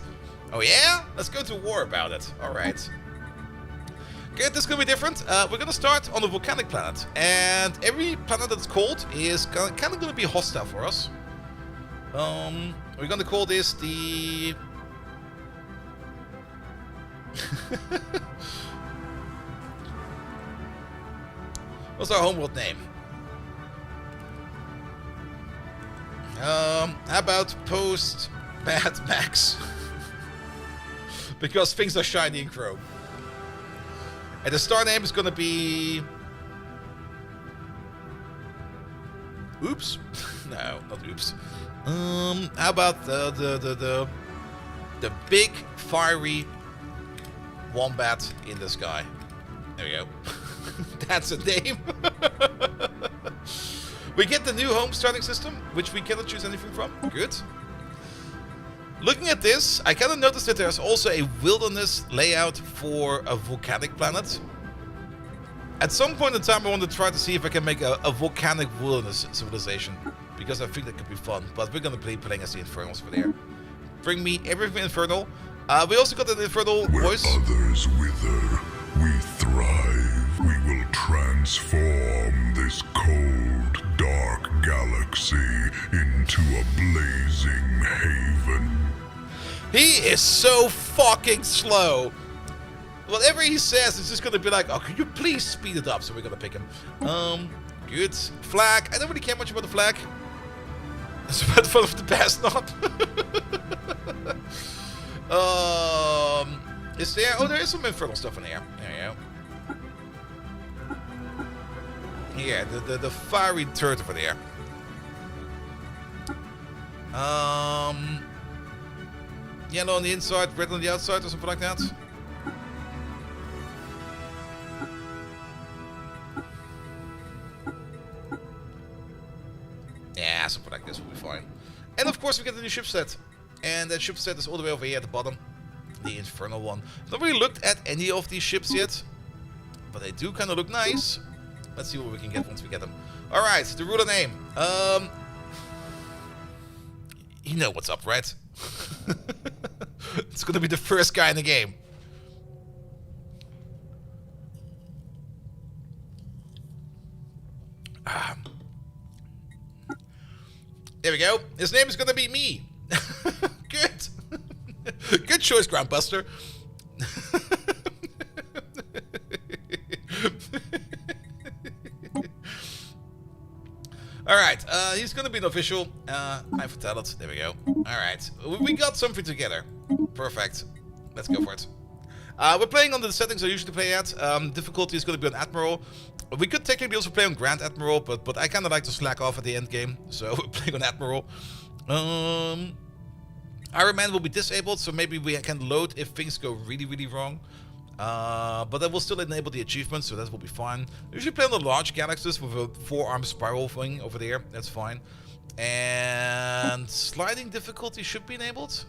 Oh yeah? Let's go to war about it. Alright. Okay, this is gonna be different. We're gonna start on a volcanic planet. And every planet that's cold is kind of gonna be hostile for us. We're gonna call this the... What's our homeworld name? How about post Mad Max. Because things are shiny and chrome. And the star name is gonna be... Oops. No, not oops. How about the big fiery wombat in the sky? There we go. That's a name. We get the new home starting system, which we cannot choose anything from. Good. Looking at this, I kind of noticed that there's also a wilderness layout for a volcanic planet. At some point in time, I want to try to see if I can make a volcanic wilderness civilization, because I think that could be fun. But we're going to be playing as the Infernals for there. Bring me everything Infernal. We also got an Infernal voice. Where others wither, we thrive. We will transform this cold, dark galaxy into a blazing haven. He is so fucking slow. Whatever he says, it's just gonna be like, oh, can you please speed it up? So we're gonna pick him. Good. Flag. I don't really care much about the flag. It's about fun of the past, not. Is there? Oh, there is some Infernal stuff in here. There you go. Yeah, the fiery turret over there. Yellow on the inside, red on the outside, or something like that. Yeah, something like this will be fine. And of course we get the new ship set. And that ship set is all the way over here at the bottom. The Infernal one. I've not really looked at any of these ships yet. But they do kind of look nice. Let's see what we can get once we get them. Alright, the ruler name. You know what's up, right? It's gonna be the first guy in the game. There we go. His name is gonna be me. Good. Good choice, Groundbuster. Alright, he's gonna be an official. I foretell it. There we go. Alright, we got something together. Perfect. Let's go for it. We're playing on the settings I usually play at. Difficulty is gonna be on Admiral. We could technically also play on Grand Admiral, but I kinda like to slack off at the end game. So we're playing on Admiral. Iron Man will be disabled, so maybe we can load if things go really, really wrong. But that will still enable the achievements, so that will be fine. We usually play on the large galaxies with a 4-arm spiral thing over there. That's fine. And sliding difficulty should be enabled.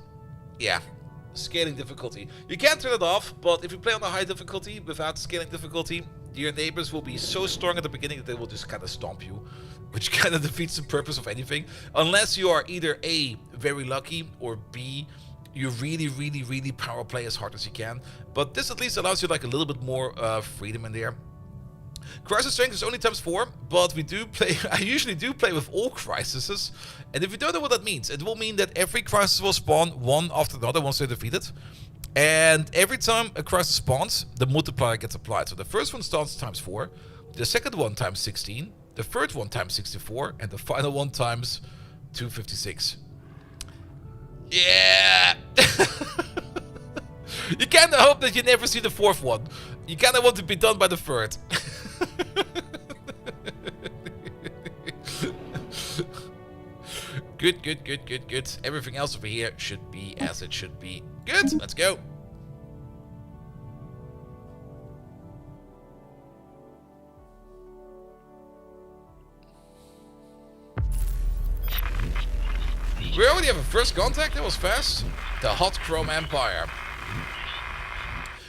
Yeah, scaling difficulty. You can turn it off, but if you play on the high difficulty without scaling difficulty, your neighbors will be so strong at the beginning that they will just kind of stomp you, which kind of defeats the purpose of anything. Unless you are either A, very lucky, or B, you really, really, really power play as hard as you can. But this at least allows you like a little bit more freedom in there. Crisis strength is only ×4, but we do play. I usually do play with all crises, and if you don't know what that means, it will mean that every crisis will spawn one after another once they're defeated. And every time a crisis spawns, the multiplier gets applied. So the first one starts ×4, the second one ×16, the third one ×64, and the final one ×256. Yeah! You kinda hope that you never see the fourth one. You kinda want to be done by the third. Good, good, good, good, good. Everything else over here should be as it should be. Good, let's go. We already have a first contact, that was fast. The Hot Chrome Empire.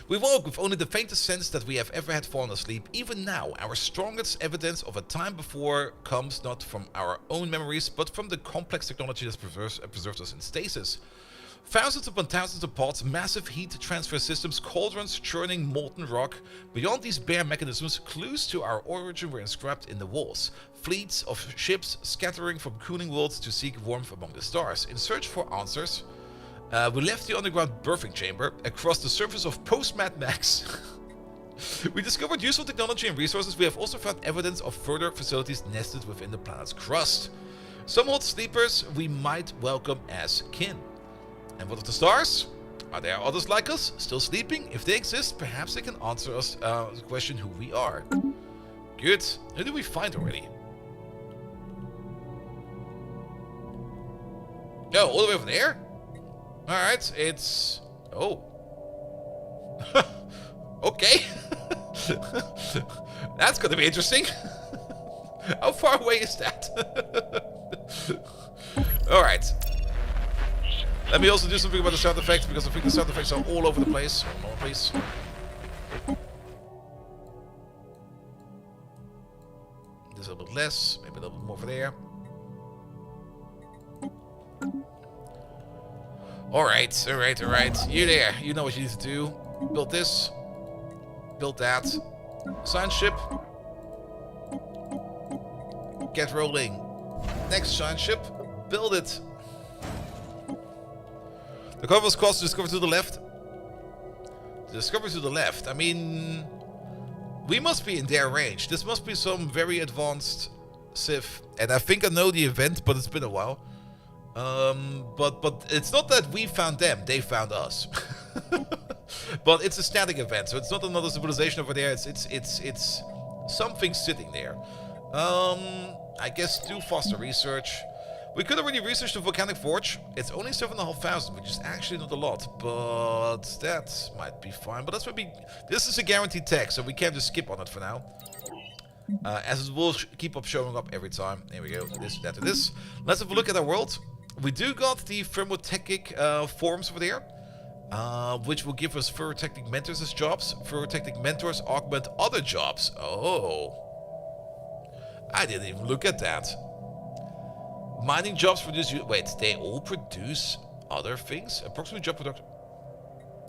We woke with only the faintest sense that we have ever had fallen asleep. Even now, our strongest evidence of a time before comes not from our own memories, but from the complex technology that preserves us in stasis. Thousands upon thousands of pods, massive heat transfer systems, cauldrons churning molten rock. Beyond these bare mechanisms, clues to our origin were inscribed in the walls. Fleets of ships scattering from cooling worlds to seek warmth among the stars. In search for answers, we left the underground birthing chamber across the surface of post-Mad Max. We discovered useful technology and resources. We have also found evidence of further facilities nested within the planet's crust. Some old sleepers we might welcome as kin. And what of the stars? Are there others like us, still sleeping? If they exist, perhaps they can answer us the question who we are. Good. Who did we find already? No, all the way over there? Alright, it's... Oh. Okay. That's gonna be interesting. How far away is that? Alright. Let me also do something about the sound effects, because I think the sound effects are all over the place. Hold on, please. There's a little bit less, maybe a little bit more over there. Alright, alright, alright. You there. You know what you need to do. Build this. Build that. Science ship. Get rolling. Next science ship. Build it. The cover was caused to discover to the left. The discovery to the left. I mean, we must be in their range. This must be some very advanced Civ. And I think I know the event, but it's been a while. But it's not that we found them, they found us. But it's a static event, so it's not another civilization over there. It's something sitting there. I guess do faster research. We could already research the volcanic forge. It's only 7,500, which is actually not a lot, but that might be fine. But that's maybe this is a guaranteed tech, so we can't just skip on it for now. As it will keep up showing up every time. There we go. This, that, and this. Let's have a look at our world. We do got the thermotechnic forms over there, which will give us ferrotechnic mentors as jobs. Ferrotechnic mentors augment other jobs. Oh, I didn't even look at that. Mining jobs produce. Wait, they all produce other things. Approximately job production.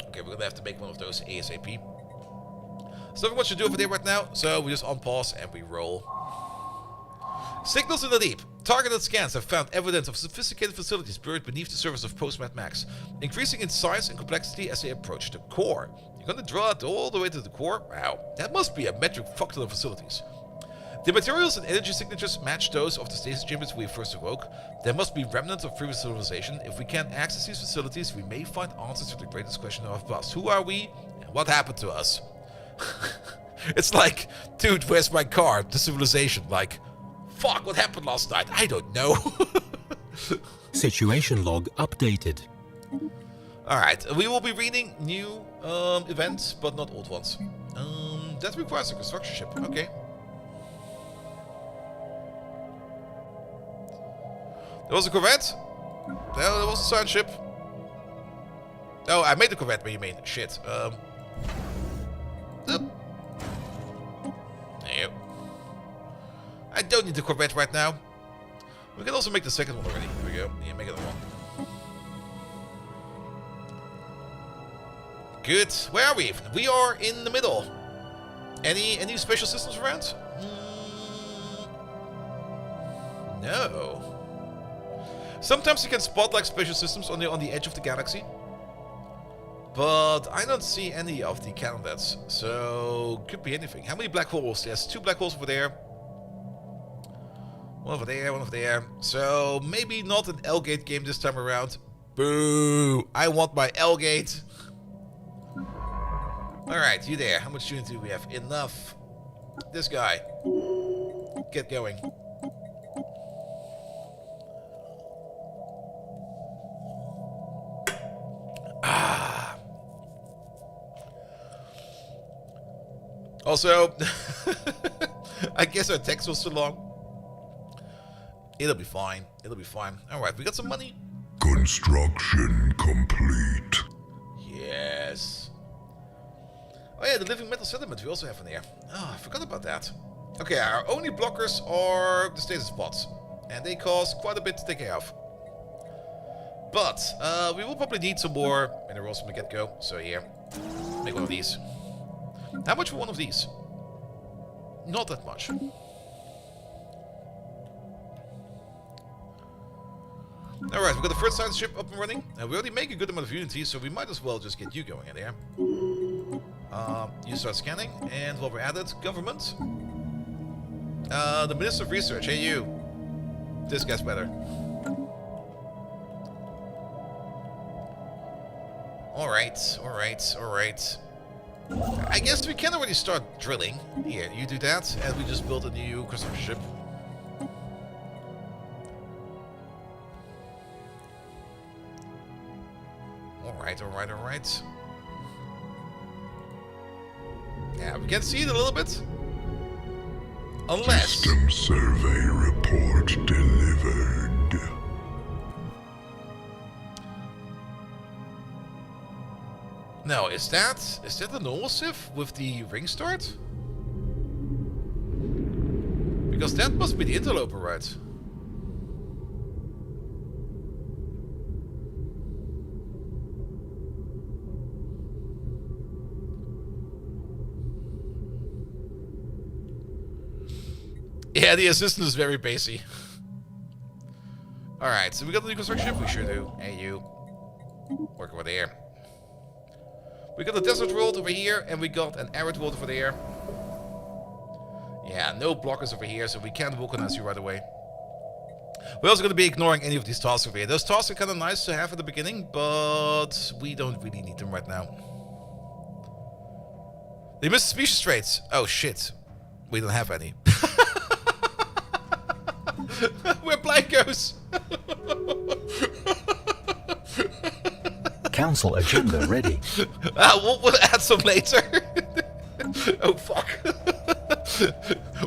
Okay, we're gonna have to make one of those ASAP. There's nothing much to do over there right now, so we just unpause and we roll. Signals in the deep. Targeted scans have found evidence of sophisticated facilities buried beneath the surface of Post-Mad Max, increasing in size and complexity as they approach the core. You're gonna draw it all the way to the core? Wow, that must be a metric fuckload of facilities. The materials and energy signatures match those of the stasis chambers we first awoke. There must be remnants of previous civilization. If we can't access these facilities, we may find answers to the greatest question of us. Who are we, and what happened to us? It's like, dude, where's my car? The civilization, like, fuck, what happened last night? I don't know. Situation log updated. Alright, we will be reading new events, but not old ones. That requires a construction ship, okay. There was a corvette. There was a science ship. Oh, I made the corvette, but you mean shit. There you go. I don't need the corvette right now. We can also make the second one already. Here we go. Yeah, make it one. Good. Where are we? We are in the middle. Any special systems around? No. Sometimes you can spot like special systems on the edge of the galaxy, but I don't see any of the candidates, so could be anything. How many black holes? There's 2 black holes over there. One over there, one over there. So maybe not an L-gate game this time around. Boo! I want my L-gate. Alright, you there. How much unity do we have? Enough. This guy. Get going. Also, I guess our text was too long. It'll be fine. It'll be fine. Alright, we got some money. Construction complete. Yes. Oh yeah, the living metal sediment we also have in there. Oh, I forgot about that. Okay, our only blockers are the stasis pods. And they cost quite a bit to take care of. But, we will probably need some more minerals from the get-go. So here, make one of these. How much for one of these? Not that much. Alright, we've got the first science ship up and running. And we already make a good amount of unity, so we might as well just get you going in there. You start scanning, and while we're at it, government. The Minister of Research, hey you. This guy's better. Alright, alright, alright. I guess we can already start drilling. Here, you do that, and we just build a new construction ship. Alright, alright, alright. Yeah, we can see it a little bit. Unless... System survey report delivered. No, is that the normal Civ with the ring start? Because that must be the interloper, right? Yeah, the assistant is very basic. Alright, so we got the new construction ship? We sure do. Hey, you. Work over there. We got a desert world over here, and we got an arid world over there. Yeah, no blockers over here, so we can't vulcanize you right away. We're also going to be ignoring any of these tasks over here. Those tasks are kind of nice to have at the beginning, but we don't really need them right now. They missed species traits. Oh, shit. We don't have any. We're blankos. Council agenda ready. We'll add some later. Oh, fuck.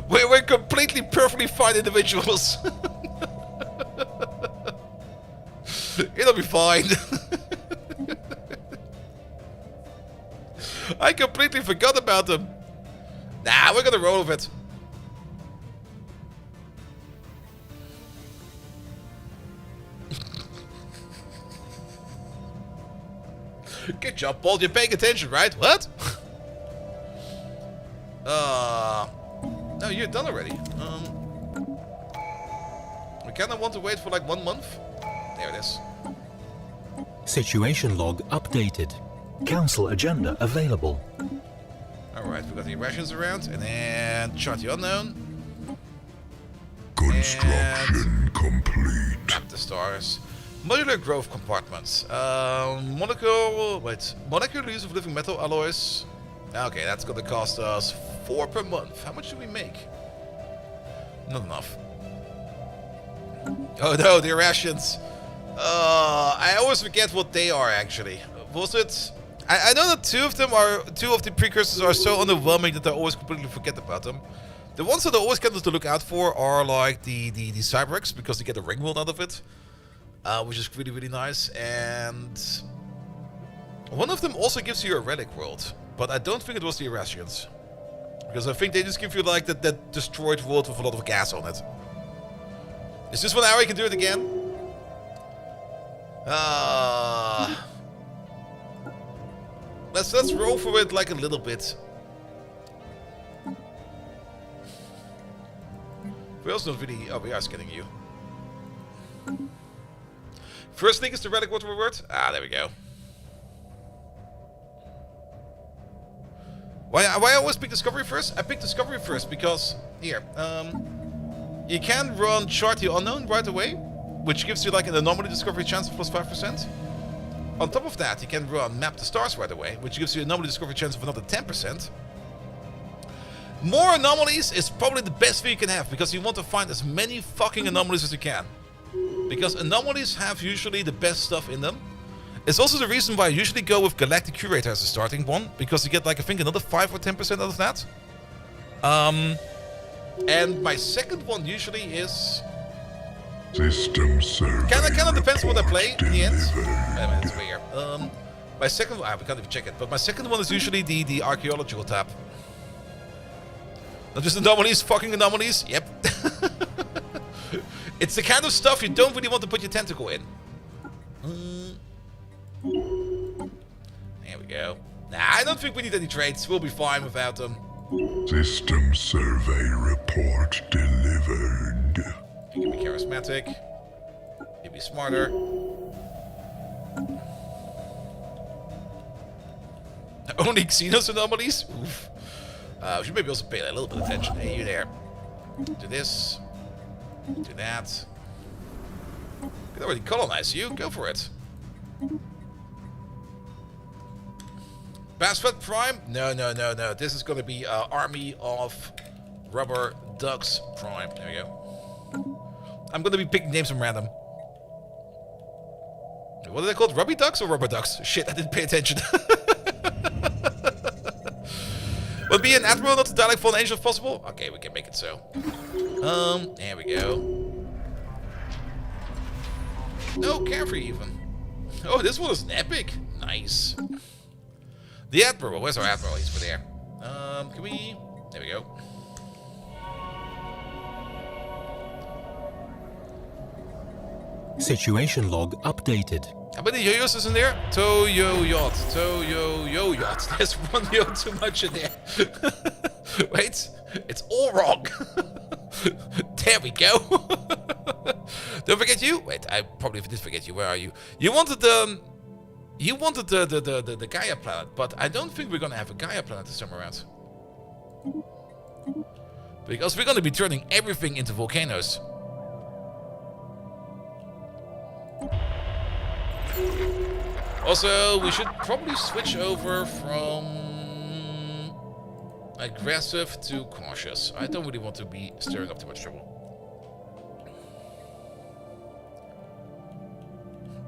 We're completely, perfectly fine individuals. It'll be fine. I completely forgot about them. Nah, we're gonna roll with it. Good job, Paul. You're paying attention, right? What? No, you're done already. We kind of want to wait for like 1 month. There it is. Situation log updated. Council agenda available. Alright, we got the rations around, and then chart the unknown. Construction complete. Map the stars. Modular growth compartments. Molecular use of living metal alloys. Okay, that's gonna cost us 4 per month. How much do we make? Not enough. Oh no, the rations. I always forget what they are actually. Was it? I know that two of the precursors are so underwhelming that I always completely forget about them. The ones that I always get to look out for are like the Cyberx, because they get a ring world out of it. Which is really, really nice. And one of them also gives you a relic world, but I don't think it was the Irasians, because I think they just give you like that destroyed world with a lot of gas on it. Is this 1 hour? You can do it again. Let's roll for it like a little bit. We're also not really. Oh, we are scanning you. First thing is the relic water reward. Ah, there we go. Why I always pick Discovery first? I pick Discovery first because, here, you can run Chart the Unknown right away, which gives you like an anomaly discovery chance of plus 5%. On top of that, you can run Map the Stars right away, which gives you an anomaly discovery chance of another 10%. More anomalies is probably the best thing you can have, because you want to find as many fucking anomalies as you can. Because anomalies have usually the best stuff in them. It's also the reason why I usually go with Galactic Curator as a starting one, because you get like I think another 5 or 10% out of that. And my second one usually is System survey. Kind of depends on what I play in the end. Delivered. It's weird. My second one, we can't even check it, but my second one is usually the archaeological tab. Not just anomalies, fucking anomalies. Yep. It's the kind of stuff you don't really want to put your tentacle in. There we go. Nah, I don't think we need any traits. We'll be fine without them. System survey report delivered. You can be charismatic. You be smarter. Only Xenos anomalies? Oof. We should maybe also pay a little bit of attention. Hey, you there. Do this. Do that. We can already colonize you. Go for it. Bassfed Prime? No, no, no, no. This is going to be Army of Rubber Ducks Prime. There we go. I'm going to be picking names from random. What are they called? Rubby Ducks or Rubber Ducks? Shit, I didn't pay attention. Will be an admiral, not a dialect fallen angel if possible? Okay, we can make it so. There we go. No, carefree even. Oh, this one is an epic. Nice. The admiral. Where's our admiral? He's over there. Can we... There we go. Situation log updated. How many yo-yos is in there? Toyo yacht. Toyo yacht. There's one yo too much in there. Wait. It's all wrong. There we go. Don't forget you. Wait, I probably did forget you. Where are you? You wanted the Gaia planet, but I don't think we're gonna have a Gaia planet this time around. Because we're gonna be turning everything into volcanoes. Also, we should probably switch over from aggressive to cautious. I don't really want to be stirring up too much trouble.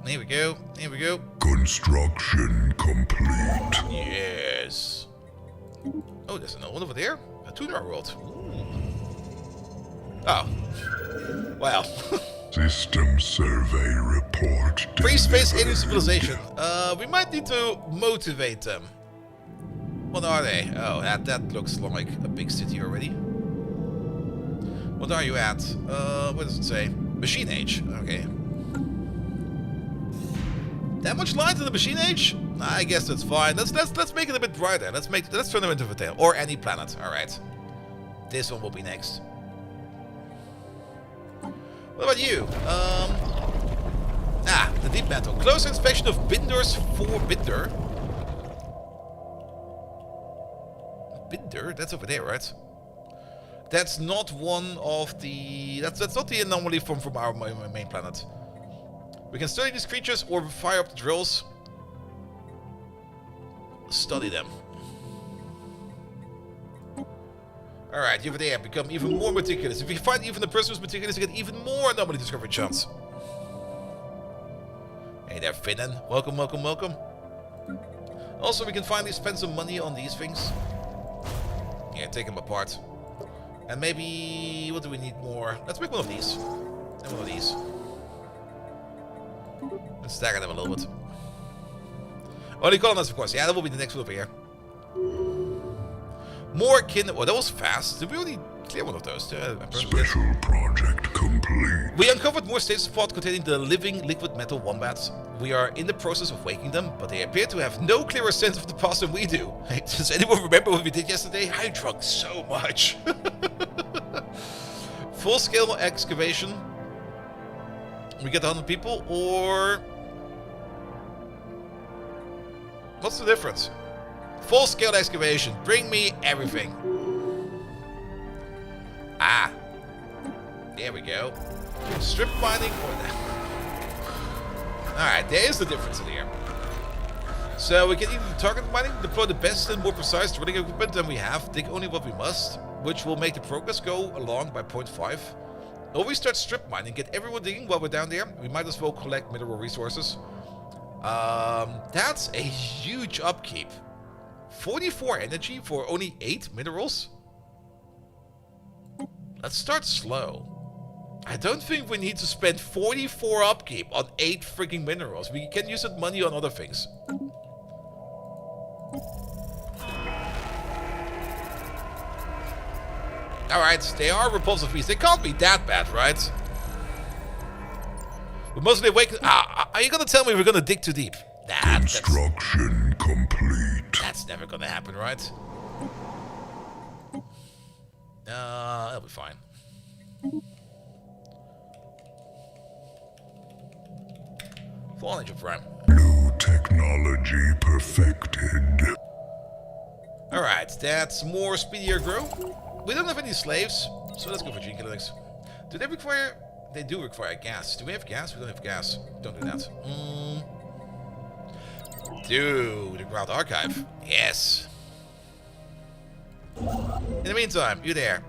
Here we go. Here we go. Construction complete. Yes. Oh, there's another one over there. A tuner world. Oh. Wow. System survey report Free space alien delivered. civilization. We might need to motivate them. What are they? Oh, that looks like a big city already. What are you at? What does it say? Machine age. Okay. That much light in the machine age? I guess that's fine. Let's make it a bit brighter. Let's turn them into a tail. Or any planet. Alright. This one will be next. What about you? The deep metal. Close inspection of Binder's 4 Binder. Binder? That's over there, right? That's not one of the... That's not the anomaly from our main planet. We can study these creatures or fire up the drills. Study them. Alright, over there, become even more meticulous. If you find even the person who's meticulous, you get even more anomaly discovery chance. Hey there, Finnan. Welcome, welcome, welcome. Also, we can finally spend some money on these things. Yeah, take them apart. And maybe... What do we need more? Let's make one of these. And one of these. Let's stagger them a little bit. Only colonists, of course. Yeah, that will be the next one over here. More kin... Oh, that was fast. Did we already clear one of those? Special project complete. We uncovered more stasis pods containing the living liquid metal wombats. We are in the process of waking them, but they appear to have no clearer sense of the past than we do. Hey, does anyone remember what we did yesterday? I drunk so much. Full-scale excavation. We get 100 people, or... What's the difference? Full-scale excavation. Bring me everything. Ah. There we go. Strip mining. Alright, there is the difference in here. So we can either target mining, deploy the best and more precise drilling equipment than we have, dig only what we must, which will make the progress go along by 0.5. Or we start strip mining, get everyone digging while we're down there. We might as well collect mineral resources. That's a huge upkeep. 44 energy for only 8 minerals? Let's start slow. I don't think we need to spend 44 upkeep on 8 freaking minerals. We can use that money on other things. Alright, they are repulsive beasts. They can't be that bad, right? We're mostly awake. Are you gonna tell me we're gonna dig too deep? Construction complete. That's never gonna happen, right? That'll be fine. Fallen Angel Prime. New technology perfected. Alright, that's more speedier grow. We don't have any slaves, so let's go for gene kinetics. Do they require... They do require gas. Do we have gas? We don't have gas. Don't do that. To the ground archive. Yes. In the meantime, you there.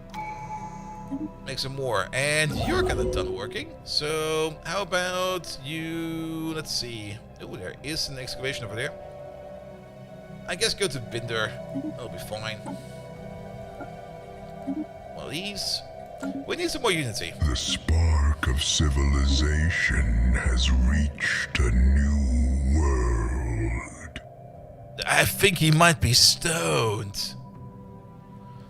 Make some more. And you're kind of done working. So, how about you... Let's see. Oh, there is an excavation over there. I guess go to Binder. That'll be fine. One of these. We need some more unity. The spark of civilization has reached a new world. I think he might be stoned.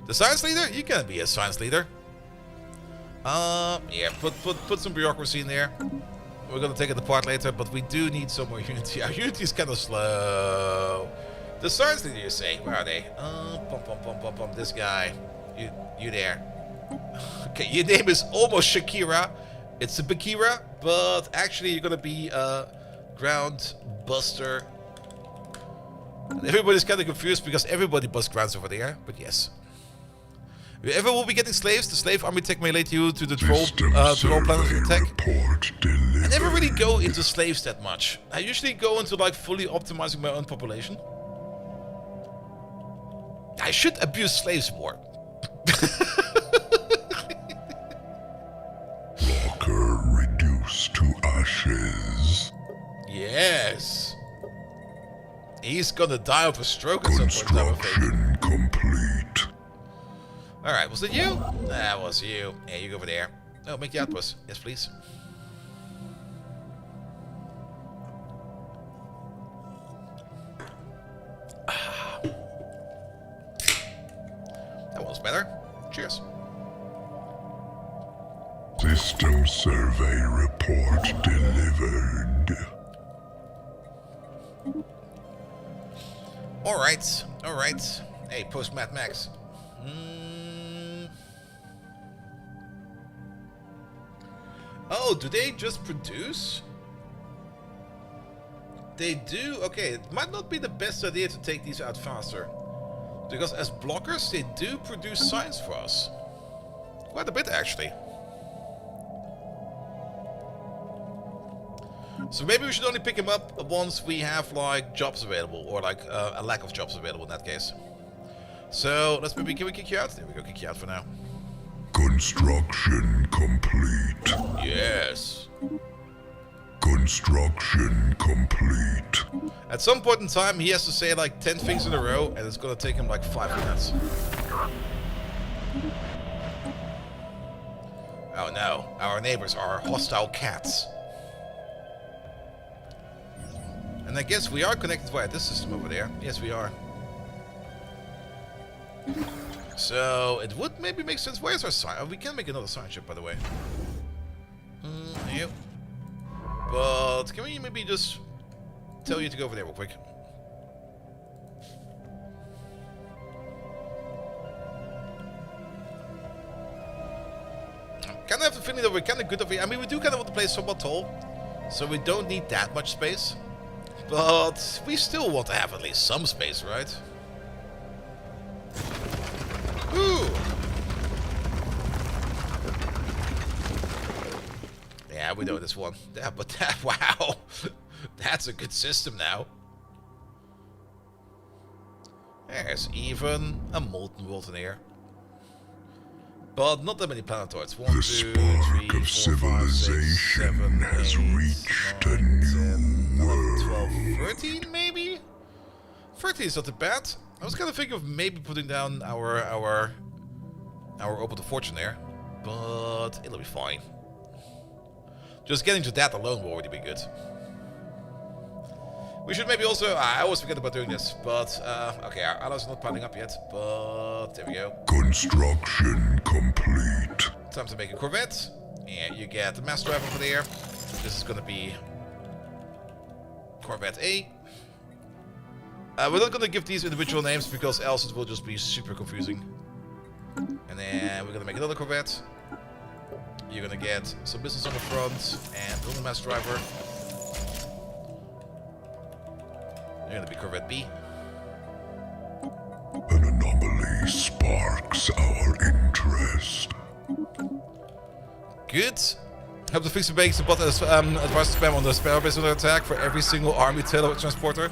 The science leader? You can be a science leader. Yeah, put some bureaucracy in there. We're gonna take it apart later, but we do need some more unity. Our unity is kind of slow. The science leader, you say? Where are they? This guy. You there. Okay, your name is almost Shakira. It's a Bakira, but actually you're gonna be a ground buster. And everybody's kind of confused because everybody busts grounds over there, but yes. If you ever will be getting slaves, the slave army tech may lead you to the troll planet of tech. I never really go into slaves that much. I usually go into like fully optimizing my own population. I should abuse slaves more. Walker reduced to ashes. Yes. He's gonna die of a stroke at some point, I would think. Construction complete. Alright, was it you? That was you. Yeah, you go over there. Oh, make the outpost. Yes, please. That was better. Cheers. System survey report delivered. Alright, alright. Hey, post Mad Max. Oh, do they just produce? They do? Okay, it might not be the best idea to take these out faster. Because as blockers, they do produce science for us. Quite a bit, actually. So maybe we should only pick him up once we have, like, jobs available. Or, like, a lack of jobs available in that case. So, let's maybe... Can we kick you out? There we go, kick you out for now. Construction complete. Yes. Construction complete. At some point in time, he has to say like 10 things in a row, and it's gonna take him like 5 minutes. Oh no, our neighbors are hostile cats. And I guess we are connected via this system over there. Yes, we are. So, it would maybe make sense. Where's our sign? Oh, we can make another sign ship, by the way. Yep. But, can we maybe just tell you to go over there real quick? I kind of have the feeling that we're kind of good over here. I mean, we do kind of want to play somewhat tall. So we don't need that much space. But we still want to have at least some space, right? Ooh. Yeah, we know this one. Yeah, but that, wow. That's a good system now. There's even a molten world in here. But not that many planetoids. 1, 2, 3, 4, 5, 6, 7, 8, has reached 9, a new 10, 11, 12, world. 13 maybe? 13 is not too bad. I was kind of thinking of maybe putting down our Open to Fortune there. But it'll be fine. Just getting to that alone will already be good. We should maybe also... I always forget about doing this, but... okay, our allies are not piling up yet, but... There we go. Construction complete. Time to make a Corvette. Yeah, you get the mass drive over there. This is gonna be... Corvette A. We're not gonna give these individual names, because else it will just be super confusing. And then we're gonna make another Corvette. You're gonna get some business on the front, and another mass driver. You're gonna be Corvette B. An anomaly sparks our interest. Good. Help the fix makes the bot advice to spam on the spare base under attack for every single army tailor transporter.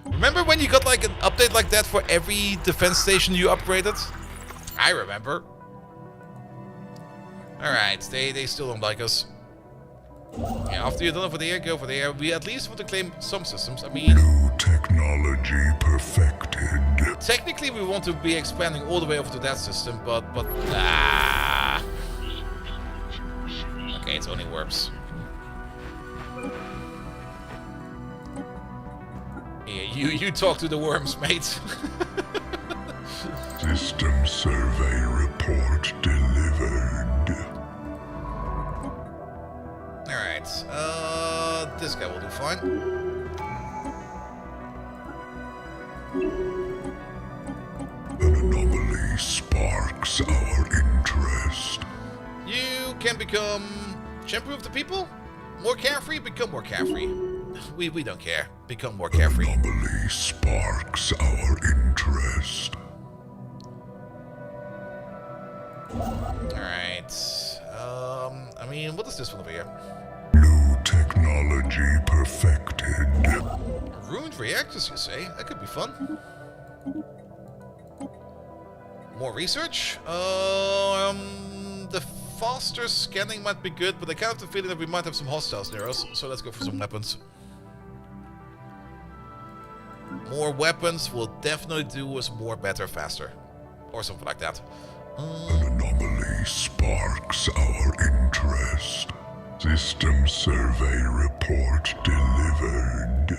Remember when you got like an update like that for every defense station you upgraded? I remember. Alright, they still don't like us. Yeah, after you're done over there, go over there. We at least want to claim some systems. I mean... New technology perfected. Technically, we want to be expanding all the way over to that system, but... Okay, it's only worms. Yeah, you talk to the worms, mate. System survey report delivered. Alright, this guy will do fine. An anomaly sparks our interest. You can become champion of the people? More carefree? Become more carefree. We don't care. Become more carefree. An anomaly sparks our interest. Alright. I mean, what is this one over here? New technology perfected. Ruined reactors, you say? That could be fun. More research? The faster scanning might be good, but I kind of have the feeling that we might have some hostiles near us, so let's go for some weapons. More weapons will definitely do us more, better, faster. Or something like that. An anomaly sparks our interest. System survey report delivered.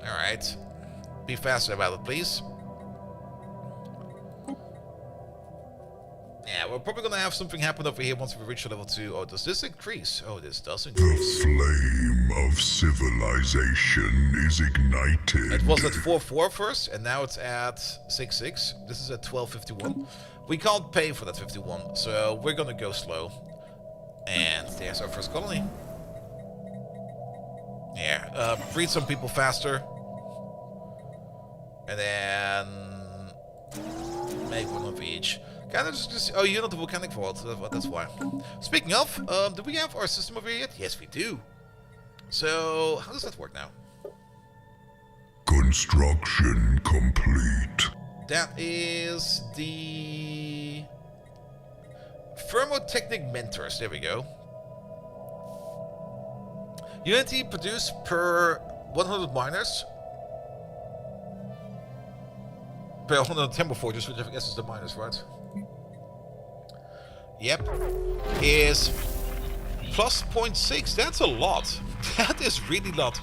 Alright. Be faster about it, please. Yeah, we're probably gonna have something happen over here once we reach level 2. Oh, does this increase? Oh, this does The increase. flame of civilization is ignited. It was at 4.4 first, and now it's at 6.6. This is at 12.51. We can't pay for that 51, so we're gonna go slow. And there's our first colony. Yeah, breed some people faster. And then make one of each. Kind of just oh, you're not the volcanic vault, so that's why. Speaking of, do we have our system over here yet? Yes, we do. So, how does that work now? Construction complete. That is the Thermotechnic Mentors. There we go. Unity produced per 100 miners. Per 100 temple forges, which I guess is the miners, right? Yep. Is plus 0.6. That's a lot. That is really a lot.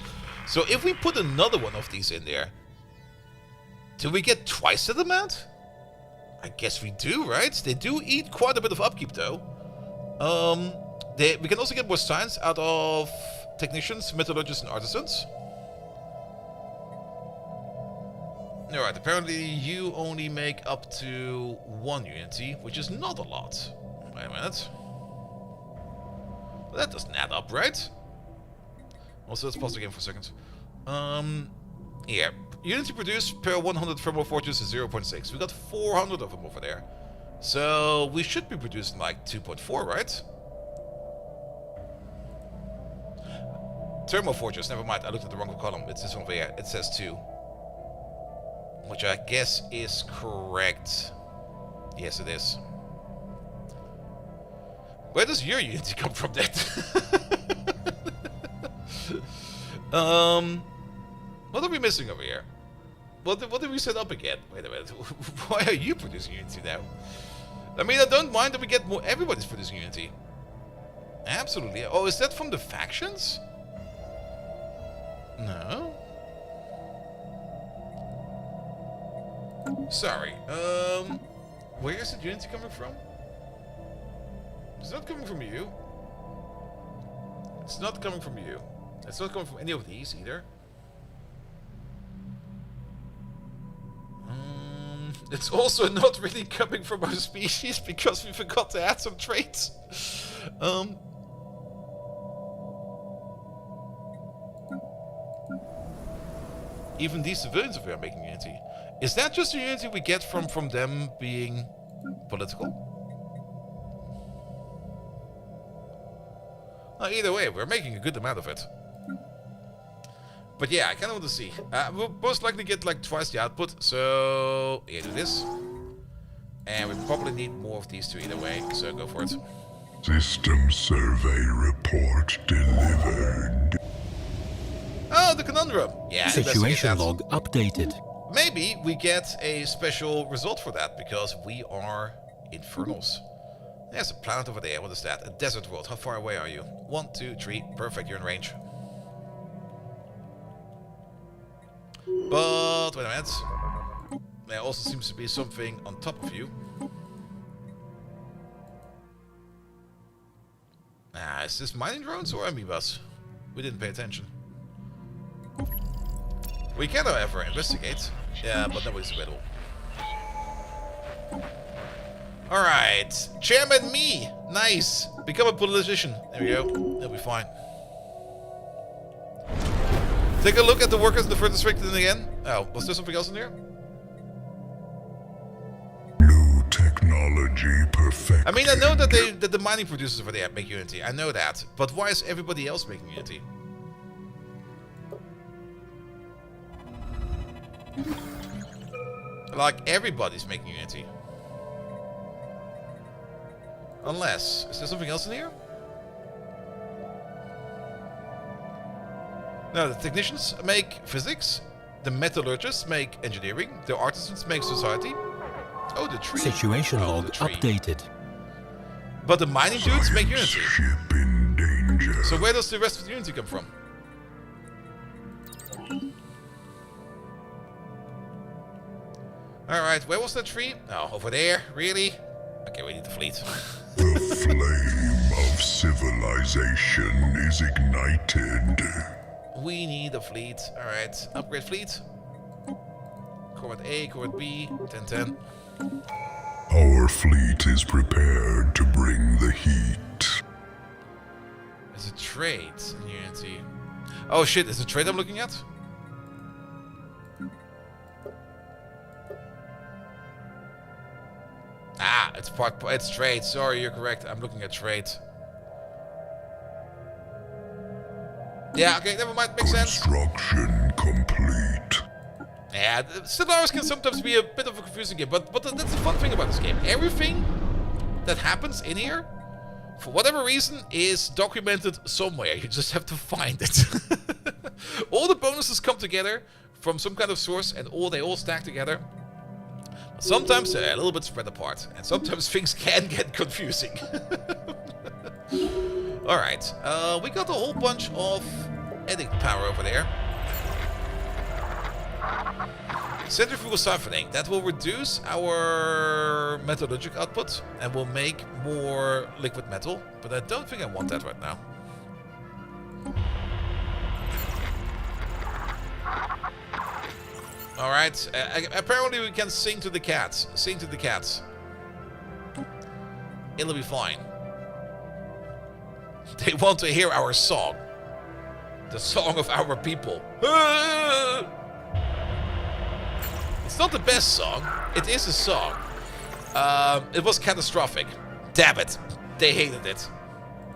So if we put another one of these in there, do we get twice that amount? I guess we do, right? They do eat quite a bit of upkeep, though. We can also get more science out of technicians, metallurgists, and artisans. Alright, apparently you only make up to 1 unity, which is not a lot. Wait a minute. Well, that doesn't add up, right? Also, let's pause the game for a second. Yeah. Unity produced per 100 thermal forges is 0.6. We got 400 of them over there. So, we should be producing like 2.4, right? Thermal forges, never mind. I looked at the wrong column. It's this one over here. It says 2. Which I guess is correct. Yes, it is. Where does your unity come from then? What are we missing over here? What did we set up again? Wait a minute. Why are you producing unity now? I mean, I don't mind that we get more. Everybody's producing unity. Absolutely. Oh, is that from the factions? No. Sorry. Where is the unity coming from? It's not coming from you. It's not coming from you. It's not coming from any of these either. It's also not really coming from our species because we forgot to add some traits. Even these civilians we are making unity. Is that just the unity we get from them being political? Either way, we're making a good amount of it. But yeah, I kind of want to see. We'll most likely get like twice the output. So yeah, do this. And we probably need more of these two either way. So go for it. System survey report delivered. Oh, the conundrum. Yeah. Situation log updated. Maybe we get a special result for that because we are Infernals. There's a planet over there. What is that? A desert world. How far away are you? 1, 2, 3. Perfect. You're in range. But wait a minute. There also seems to be something on top of you. Is this mining drones or amoebas? We didn't pay attention. We can, however, investigate. Yeah, but nobody's available. Alright. Chairman me! Nice! Become a politician. There we go. That'll be fine. Take a look at the workers in the furthest district again. Oh, was there something else in there? New technology perfect. I mean, I know that the mining producers over there make Unity. I know that. But why is everybody else making Unity? Like, everybody's making Unity. Unless... Is there something else in here? No, the technicians make physics. The metallurgists make engineering. The artisans make society. Oh, the tree. Situation log updated. But the mining dudes make Unity. Ship in danger. So where does the rest of the Unity come from? Alright, where was that tree? Oh, over there? Really? Okay, we need the fleet. The flame of civilization is ignited. We need a fleet. Alright, upgrade fleet. Corvette A, Corvette B, 1010. Our fleet is prepared to bring the heat. There's a trade in Unity. Oh shit, is it a trade I'm looking at? Ah, it's trade. Sorry, you're correct. I'm looking at trade. Yeah, okay, never mind. Makes sense. Construction complete. Yeah, Stellaris can sometimes be a bit of a confusing game, but that's the fun thing about this game. Everything that happens in here, for whatever reason, is documented somewhere. You just have to find it. All the bonuses come together from some kind of source, and they all stack together. Sometimes they're a little bit spread apart, and sometimes things can get confusing. Alright, we got a whole bunch of edict power over there. Centrifugal siphoning, that will reduce our metallurgic output and will make more liquid metal, but I don't think I want that right now. Alright, apparently we can sing to the cats. Sing to the cats. It'll be fine. They want to hear our song. The song of our people. It's not the best song. It is a song. It was catastrophic. Damn it. They hated it.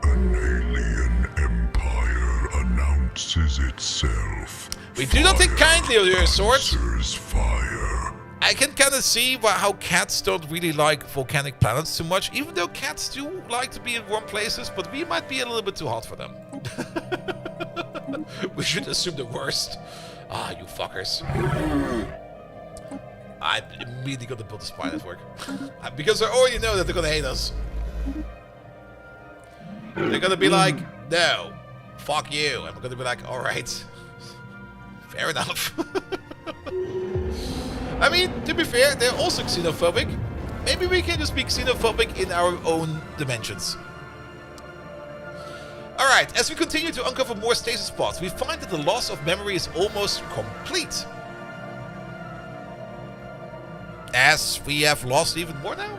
An alien empire announces itself. We do not take kindly of your swords. Fire. I can kind of see how cats don't really like volcanic planets too much, even though cats do like to be in warm places, but we might be a little bit too hot for them. We should assume the worst. Ah, you fuckers. I'm immediately gonna build a spy network. Because I already know that they're gonna hate us. They're gonna be like, no, fuck you. And we're gonna be like, alright. Fair enough. I mean, to be fair, they're also xenophobic. Maybe we can just be xenophobic in our own dimensions. Alright, as we continue to uncover more stasis pods, we find that the loss of memory is almost complete. As we have lost even more now?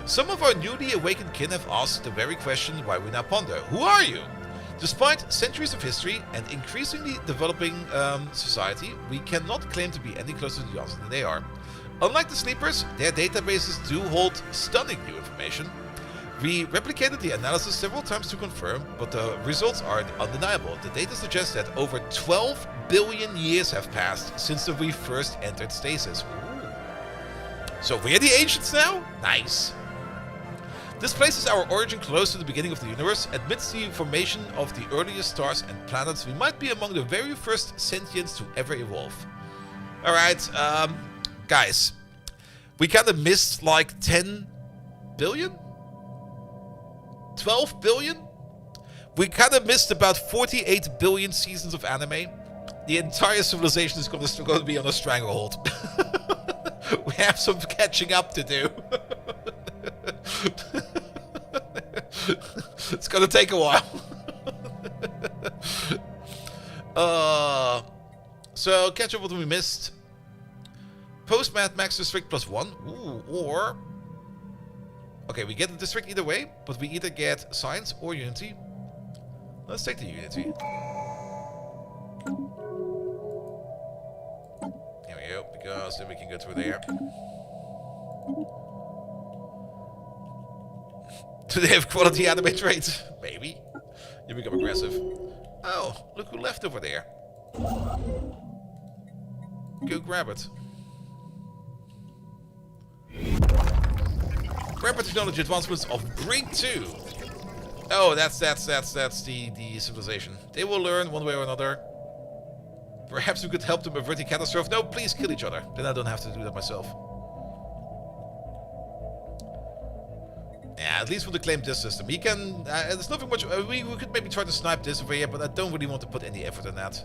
Some of our newly awakened kin have asked the very question why we now ponder. Who are you? Despite centuries of history and increasingly developing society, we cannot claim to be any closer to the answer than they are. Unlike the sleepers, their databases do hold stunning new information. We replicated the analysis several times to confirm, but the results are undeniable. The data suggests that over 12 billion years have passed since we first entered stasis. Ooh. So we're the ancients now? Nice. This places our origin close to the beginning of the universe. Amidst the formation of the earliest stars and planets, we might be among the very first sentients to ever evolve. Alright, guys. We kind of missed like 10 billion? 12 billion? We kind of missed about 48 billion seasons of anime. The entire civilization is going to be on a stranglehold. We have some catching up to do. It's gonna take a while. So catch up what we missed. Post max district +1. Ooh, or okay, we get the district either way, but we either get science or unity. Let's take the unity. Here we go, because then we can go through there. Do they have quality anime traits? Maybe. You become aggressive. Oh, look who left over there. Go grab it. Rapid technology advancements of Breed 2. Oh, that's the civilization. They will learn one way or another. Perhaps we could help them avert the catastrophe. No, please kill each other. Then I don't have to do that myself. Yeah, at least with the claim this system. He can... there's nothing much... we could maybe try to snipe this over here, but I don't really want to put any effort in that.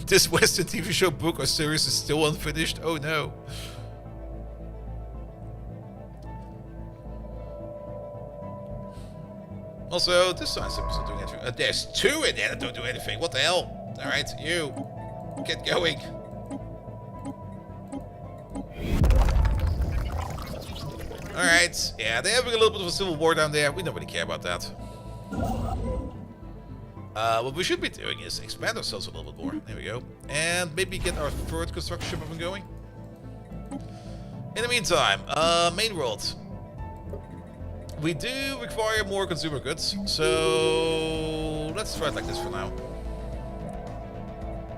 This Western TV show, book, or series is still unfinished? Oh no. Also, this science system is not doing anything. There's two in there that don't do anything. What the hell? Alright, you. Get going. Alright, yeah, they're having a little bit of a civil war down there. We don't really care about that. What we should be doing is expand ourselves a little bit more. There we go. And maybe get our third construction ship up and going. In the meantime, main world. We do require more consumer goods, so let's try it like this for now.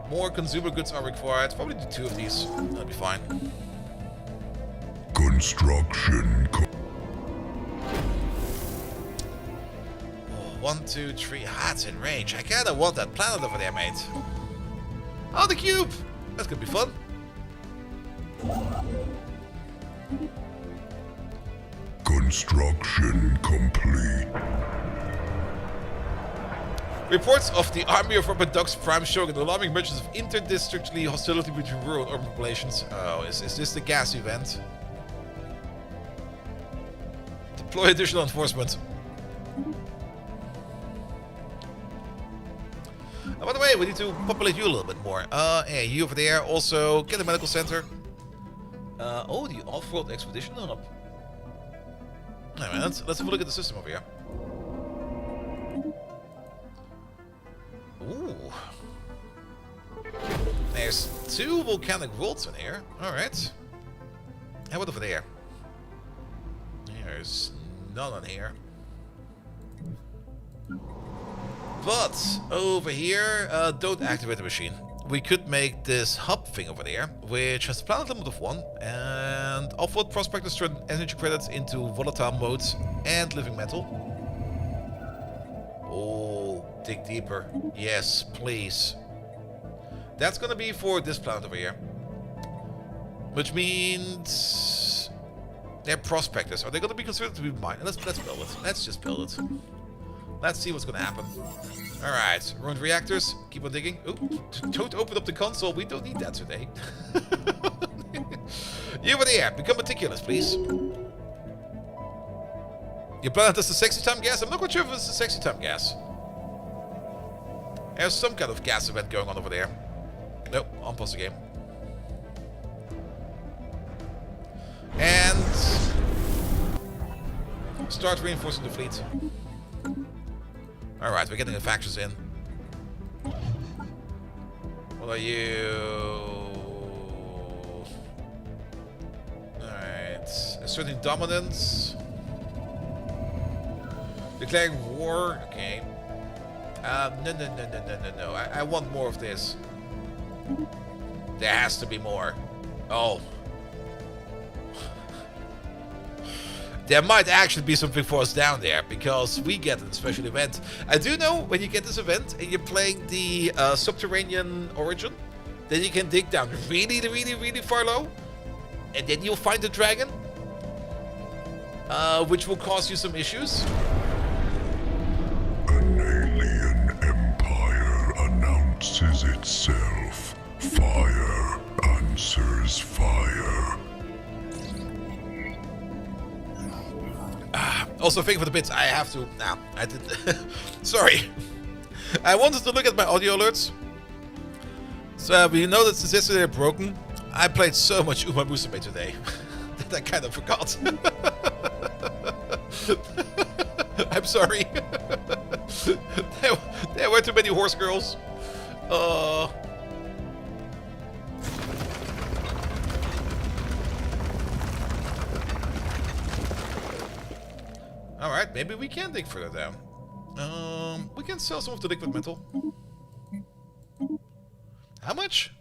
More consumer goods are required. Probably do 2 of these. That'll be fine. Construction. 1, 2, 3. Ah, it's in range. I kinda want that planet over there, mate. Oh, the cube! That's gonna be fun. Construction complete. Reports of the army of rubber ducks prime showing an alarming emergence of inter-districtly hostility between rural and urban populations. Oh, is this the gas event? Deploy additional enforcement. By the way, we need to populate you a little bit more. Hey, you over there. Also, get a medical center. Oh, the off-world expedition hub. Alright, let's have a look at the system over here. Ooh. There's 2 volcanic worlds in here. Alright. How about over there? There's none on here. But over here, don't activate the machine. We could make this hub thing over there, which has a planet limit of 1, and off-world prospectors turn energy credits into volatile modes and living metal. Oh, dig deeper. Yes, please. That's gonna be for this planet over here. Which means they're prospectors. Are they gonna be considered to be mine? Let's build it. Let's just build it. Let's see what's gonna happen. Alright, ruined reactors. Keep on digging. Ooh, don't open up the console. We don't need that today. You over there, become meticulous, please. Your planet has the sexy time gas? I'm not quite sure if it's the sexy time gas. There's some kind of gas event going on over there. Nope, unpause the game. And start reinforcing the fleet. Alright, we're getting the factions in. What are you? asserting dominance. Declaring war. Okay. No. I want more of this. There has to be more. Oh. There might actually be something for us down there, because we get a special event. I do know when you get this event and you're playing the subterranean origin, then you can dig down really far low, and then you'll find the dragon, which will cause you some issues. An alien empire announces itself. Fire answers fire. Also, thank you for the bits. I have to. Nah, I did. Sorry. I wanted to look at my audio alerts. So, you know that since yesterday they're broken, I played so much Uma Musume today that I kind of forgot. I'm sorry. There were too many horse girls. Alright, maybe we can dig further down. We can sell some of the liquid metal. How much?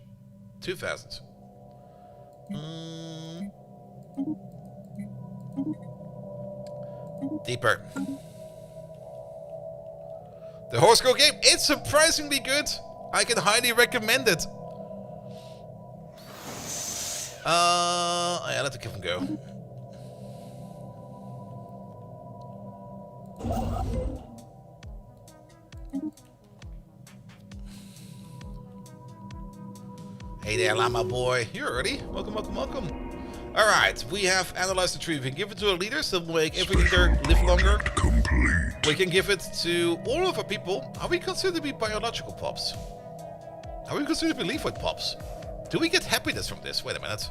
2,000. Deeper. The horse girl game, it's surprisingly good. I can highly recommend it. Yeah, let the give him go. Hey there, llama boy. You're early. Welcome. Alright, we have analyzed the tree. We can give it to our leaders, that will make every leader live longer. Complete. We can give it to all of our people. Are we considered to be biological pups? Are we considered to be leafwood pups? Do we get happiness from this? Wait a minute.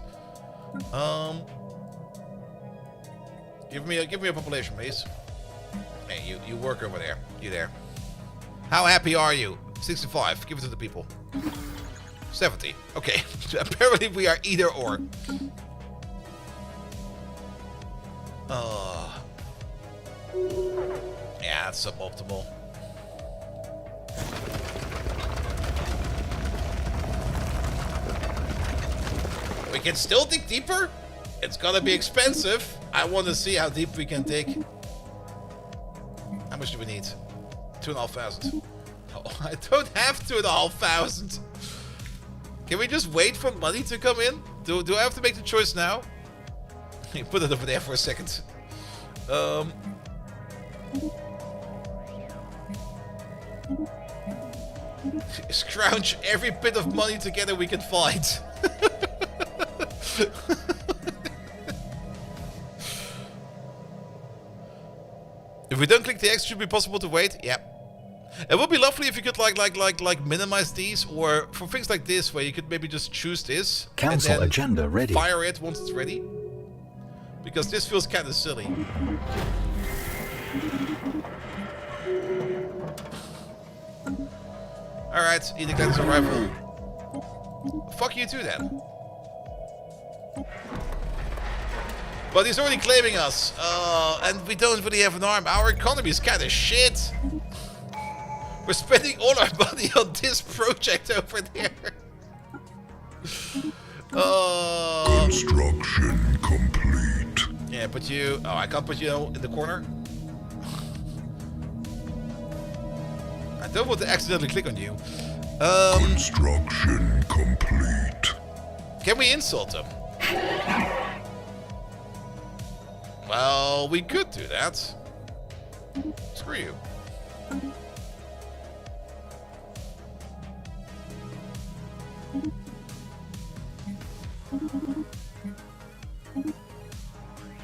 Give me a population, please. Hey, you work over there. You there. How happy are you? 65. Give it to the people. 70. Okay. Apparently we are either or. Yeah, that's suboptimal. We can still dig deeper? It's gonna be expensive. I want to see how deep we can dig. How much do we need? 2,500. Oh, I don't have 2,500. Can we just wait for money to come in? Do I have to make the choice now? You put it over there for a second. Scrounge every bit of money together we can find. If we don't click the X, should it be possible to wait? Yep. It would be lovely if you could like minimize these, or for things like this where you could maybe just choose this Council and then agenda ready. fire it once it's ready. Because this feels kind of silly. Alright, he declares his arrival. Fuck you too then. But he's already claiming us. And we don't really have an arm. Our economy is kind of shit. We're spending all our money on this project over there. Construction complete. Yeah, put you... Oh, I can't put you in the corner. I don't want to accidentally click on you. Construction complete. Can we insult them? Well, we could do that. Screw you.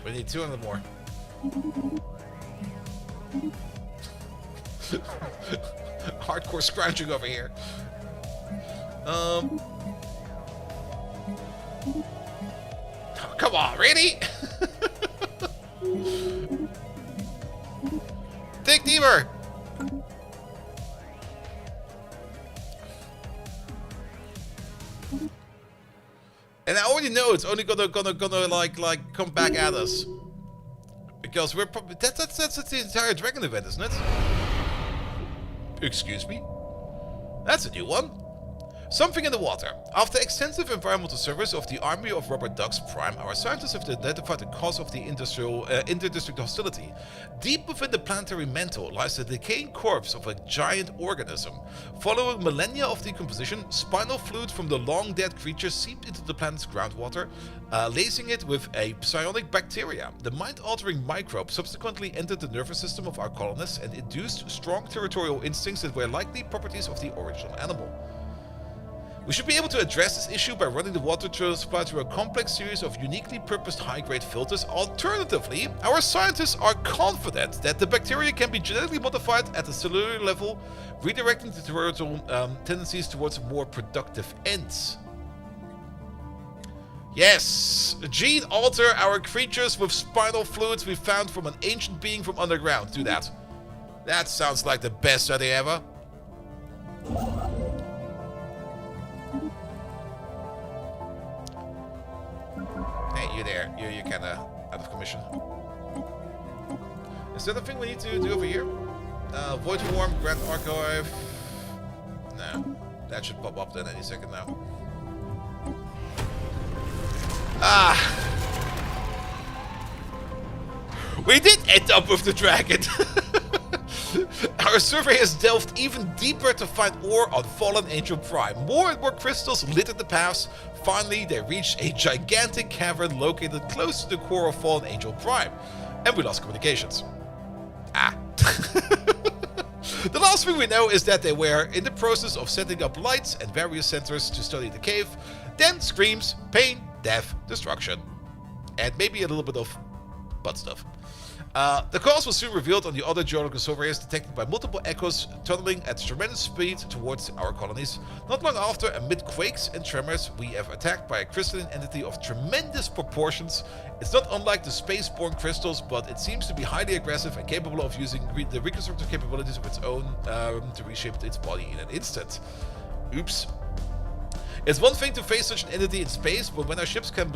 We need 200 more. Hardcore scrounging over here. Oh, come on, really? Dig deeper. And I already know it's only gonna like come back at us. Because we're probably that's the entire dragon event, isn't it? Excuse me? That's a new one. Something in the water. After extensive environmental surveys of the army of rubber ducks prime, our scientists have identified the cause of the inter-district hostility. Deep within the planetary mantle lies the decaying corpse of a giant organism. Following millennia of decomposition, spinal fluid from the long-dead creature seeped into the planet's groundwater, lacing it with a psionic bacteria. The mind-altering microbe subsequently entered the nervous system of our colonists and induced strong territorial instincts that were likely properties of the original animal. We should be able to address this issue by running the water supply through a complex series of uniquely purposed high-grade filters. Alternatively, our scientists are confident that the bacteria can be genetically modified at the cellular level, redirecting the territorial tendencies towards more productive ends. Yes! Gene alter our creatures with spinal fluids we found from an ancient being from underground. Do that. That sounds like the best idea ever. Hey, you there. You're kind of out of commission. Is that a thing we need to do over here? Void Form, Grand Archive. No. That should pop up then any second now. Ah! We did end up with the dragon! Our survey has delved even deeper to find ore on Fallen Angel Prime. More and more crystals littered the paths. Finally, they reached a gigantic cavern located close to the core of Fallen Angel Prime. And we lost communications. Ah. The last thing we know is that they were in the process of setting up lights and various sensors to study the cave. Then screams, pain, death, destruction. And maybe a little bit of butt stuff. The cause was soon revealed on the other geological surveys detected by multiple echoes tunneling at tremendous speed towards our colonies. Not long after, amid quakes and tremors, we have attacked by a crystalline entity of tremendous proportions. It's not unlike the space-borne crystals, but it seems to be highly aggressive and capable of using the reconstructive capabilities of its own to reshape its body in an instant. Oops. It's one thing to face such an entity in space, but when our ships can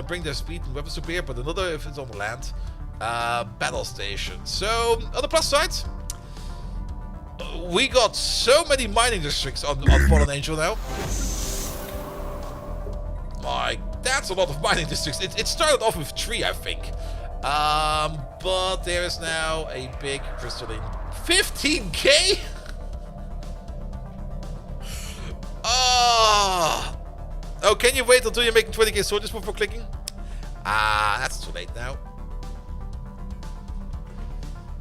bring their speed and weapons to bear, but another if it's on the land. Battle station. So, on the plus side, we got so many mining districts on Fallen Angel now. That's a lot of mining districts. It started off with 3, I think. But there is now a big crystalline 15k. Oh, can you wait until you're making 20k soldiers before clicking? That's too late now.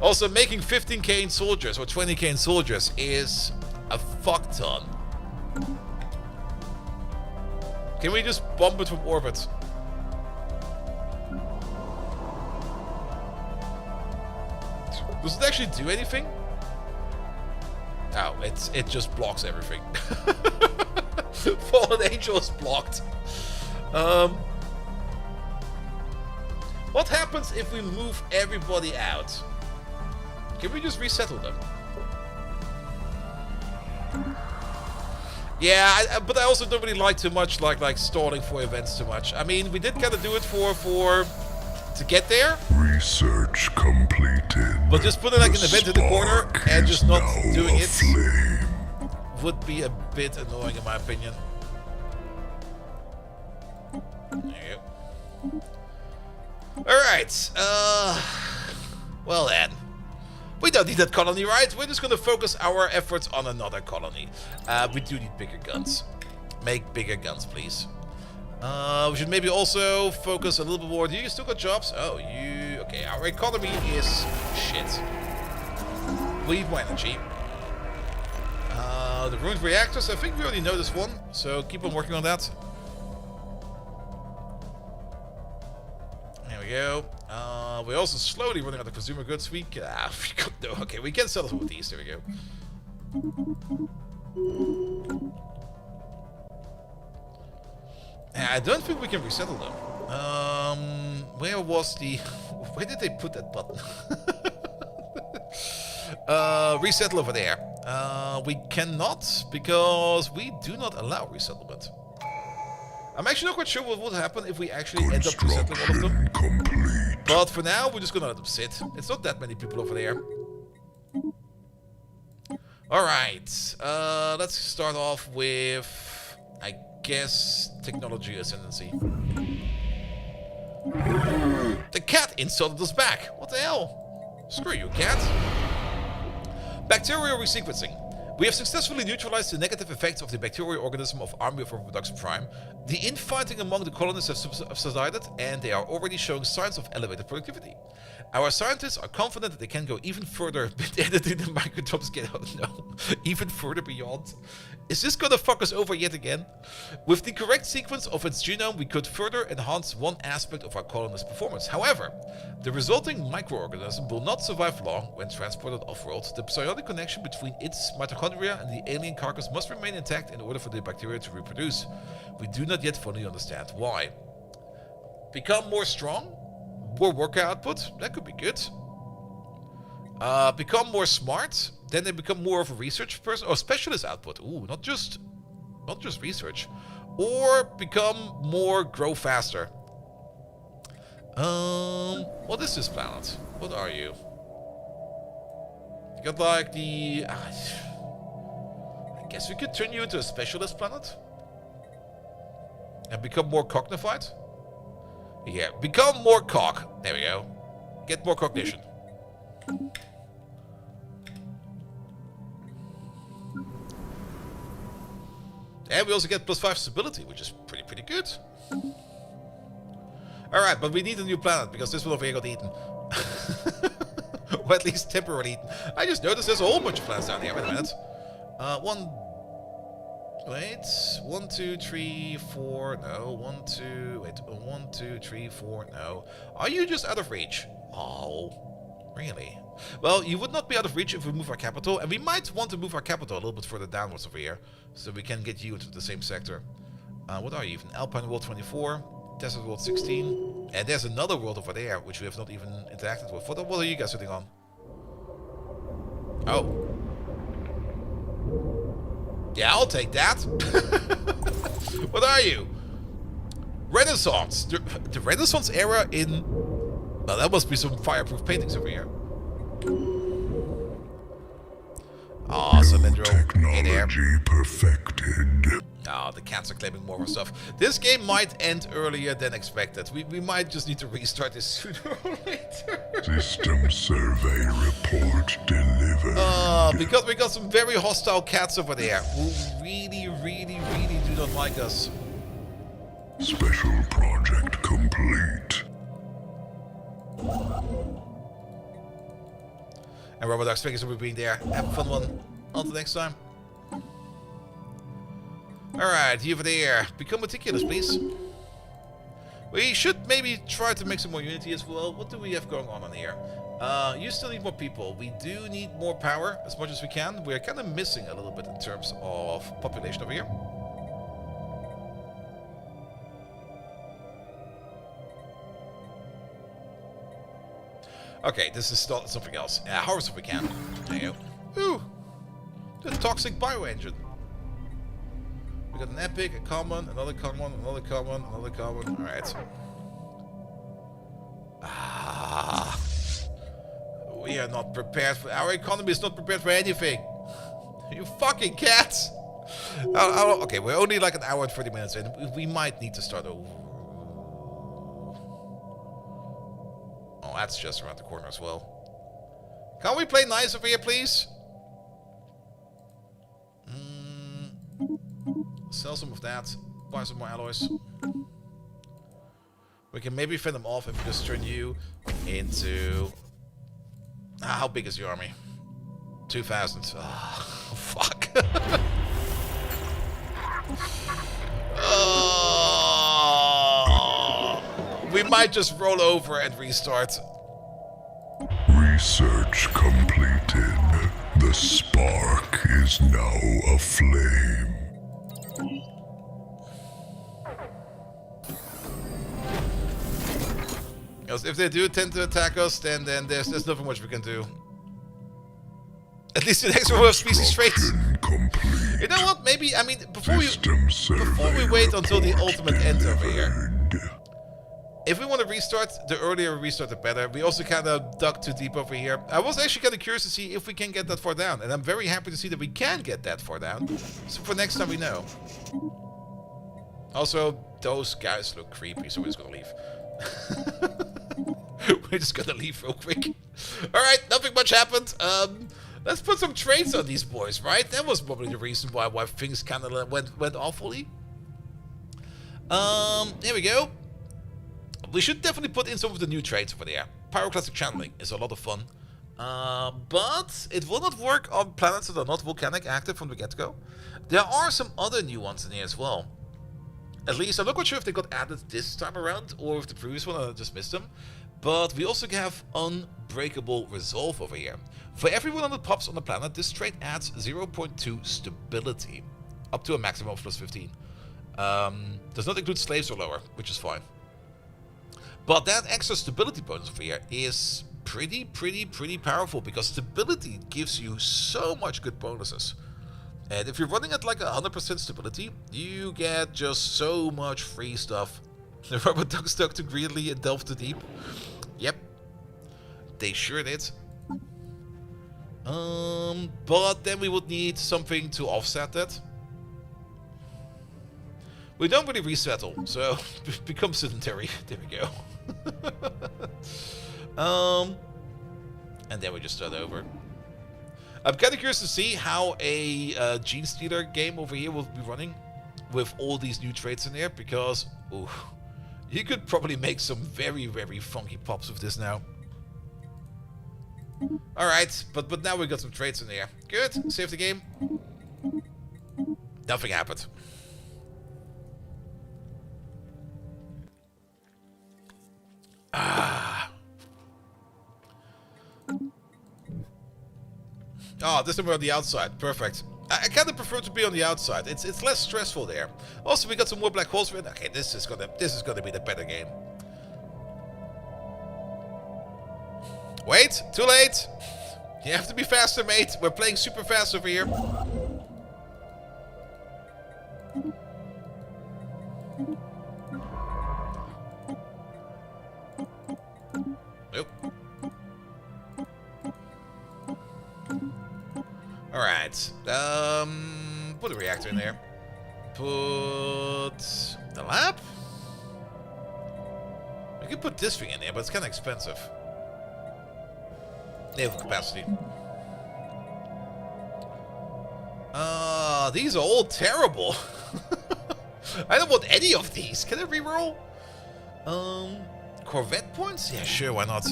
Also, making 15k in soldiers or 20k in soldiers is a fuck ton. Can we just bomb it from orbit? Does it actually do anything? Oh, it just blocks everything. Fallen Angel is blocked. What happens if we move everybody out? Can we just resettle them? Yeah, but I also don't really like too much like stalling for events too much. I mean, we did kind of do it to get there. Research completed. But just putting like an event in the corner and just not doing it aflame. would be a bit annoying in my opinion. There you go. Alright, well then. We don't need that colony, right? We're just gonna focus our efforts on another colony. We do need bigger guns. Make bigger guns, please. We should maybe also focus a little bit more. Do you still got jobs? Oh, you... Okay, our economy is shit. We need more energy. The ruined reactors, I think we already know this one. So keep on working on that. There we go. We're also slowly running out of consumer goods. We can, no, okay, we can sell some of these. There we go. I don't think we can resettle them. Where was the... Where did they put that button? Resettle over there. We cannot, because we do not allow resettlement. I'm actually not quite sure what would happen if we actually end up resettling all of them. Construction complete. But for now, we're just gonna let them sit. It's not that many people over there. Alright, let's start off with, I guess, technology ascendancy. The cat insulted us back. What the hell? Screw you, cat. Bacterial resequencing. We have successfully neutralized the negative effects of the bacterial organism of Army of Reproduction Prime. The infighting among the colonists have subsided, and they are already showing signs of elevated productivity. Our scientists are confident that they can go even further with editing the microtopes get out. No, even further beyond. Is this gonna fuck us over yet again? With the correct sequence of its genome, we could further enhance one aspect of our colonist performance. However, the resulting microorganism will not survive long when transported off-world. The psionic connection between its mitochondria and the alien carcass must remain intact in order for the bacteria to reproduce. We do not yet fully understand why. Become more strong? More worker output? That could be good. Become more smart? Then they become more of a research person or specialist output. Ooh, not just research. Or become more grow faster. What is this planet? What are you? You got like the I guess we could turn you into a specialist planet. And become more cognified? Yeah, become more cog. There we go. Get more cognition. And we also get +5 stability, which is pretty good. Alright, but we need a new planet, because this one over here got eaten. Or at least temporarily eaten. I just noticed there's a whole bunch of planets down here. Wait a minute. 1, 2, 3, 4, no. 1, 2, wait. 1, 2, 3, 4, no. Are you just out of reach? Oh, really? Well, you would not be out of reach if we move our capital, and we might want to move our capital a little bit further downwards over here, so we can get you into the same sector. What are you even? Alpine World 24, Desert World 16, and there's another world over there, which we have not even interacted with. What are you guys sitting on? Oh. Yeah, I'll take that. What are you? Renaissance. The Renaissance era in... Well, that must be some fireproof paintings over here. Awesome, New technology perfected. Oh, the cats are claiming more stuff. This game might end earlier than expected. We might just need to restart this sooner or later. System survey report delivered. Because we got some very hostile cats over there who really do not like us. Special project complete. And Robert Ducks, thank you for being there. Have a fun one. Until next time. Alright, you over there. Become meticulous, please. We should maybe try to make some more unity as well. What do we have going on here? You still need more people. We do need more power as much as we can. We're kind of missing a little bit in terms of population over here. Okay, this is something else. Harvest if we can. There you go. Ooh! The toxic bioengine. We got an epic, a common, another common, another common, another common. Alright. We are not prepared for... Our economy is not prepared for anything. You fucking cats! Okay, we're only like an hour and 30 minutes in. We might need to start over. Oh, that's just around the corner as well. Can't we play nice over here, please? Sell some of that. Buy some more alloys. We can maybe fend them off if we just turn you into... how big is your army? 2,000. Oh, fuck. We might just roll over and restart. Research completed. The spark is now aflame. Because if they do tend to attack us, then there's nothing much we can do. At least the next one was species traits. Construction complete. You know what? Maybe, I mean, before we System wait until the report ultimate ends over here. delivered. If we want to restart, the earlier we restart, the better. We also kind of dug too deep over here. I was actually kind of curious to see if we can get that far down. And I'm very happy to see that we can get that far down. So for next time we know. Also, those guys look creepy, so we're just going to leave. We're just going to leave real quick. Alright, nothing much happened. Let's put some traits on these boys, right? That was probably the reason why things kind of went awfully. Here we go. We should definitely put in some of the new traits over there. Pyroclastic channeling is a lot of fun. But it will not work on planets that are not volcanic active from the get-go. There are some other new ones in here as well. At least, I'm not quite sure if they got added this time around, or if the previous one I just missed them. But we also have Unbreakable Resolve over here. For every 100 pops on the planet, this trait adds 0.2 stability, up to a maximum of +15. Does not include slaves or lower, which is fine. But that extra stability bonus over here is pretty powerful, because stability gives you so much good bonuses. And if you're running at like 100% stability, you get just so much free stuff. The rubber duck stuck too greedily and delved too deep. Yep, they sure did. But then we would need something to offset that. We don't really resettle, so become sedentary. There we go. And then we just start over. I'm kind of curious to see how a Gene Stealer game over here will be running with all these new traits in there, because ooh, you could probably make some very funky pops with this now. Alright, but now we got some traits in there. Good, save the game. Nothing happened. Oh, this time we're on the outside. Perfect. I kind of prefer to be on the outside. It's less stressful there. Also, we got some more black holes. Okay, this is gonna be the better game. Wait, too late. You have to be faster, mate. We're playing super fast over here. Nope. Alright. Put a reactor in there. Put the lab? We could put this thing in there, but it's kind of expensive. Naval capacity. These are all terrible. I don't want any of these. Can I reroll? Corvette points? Yeah, sure, why not?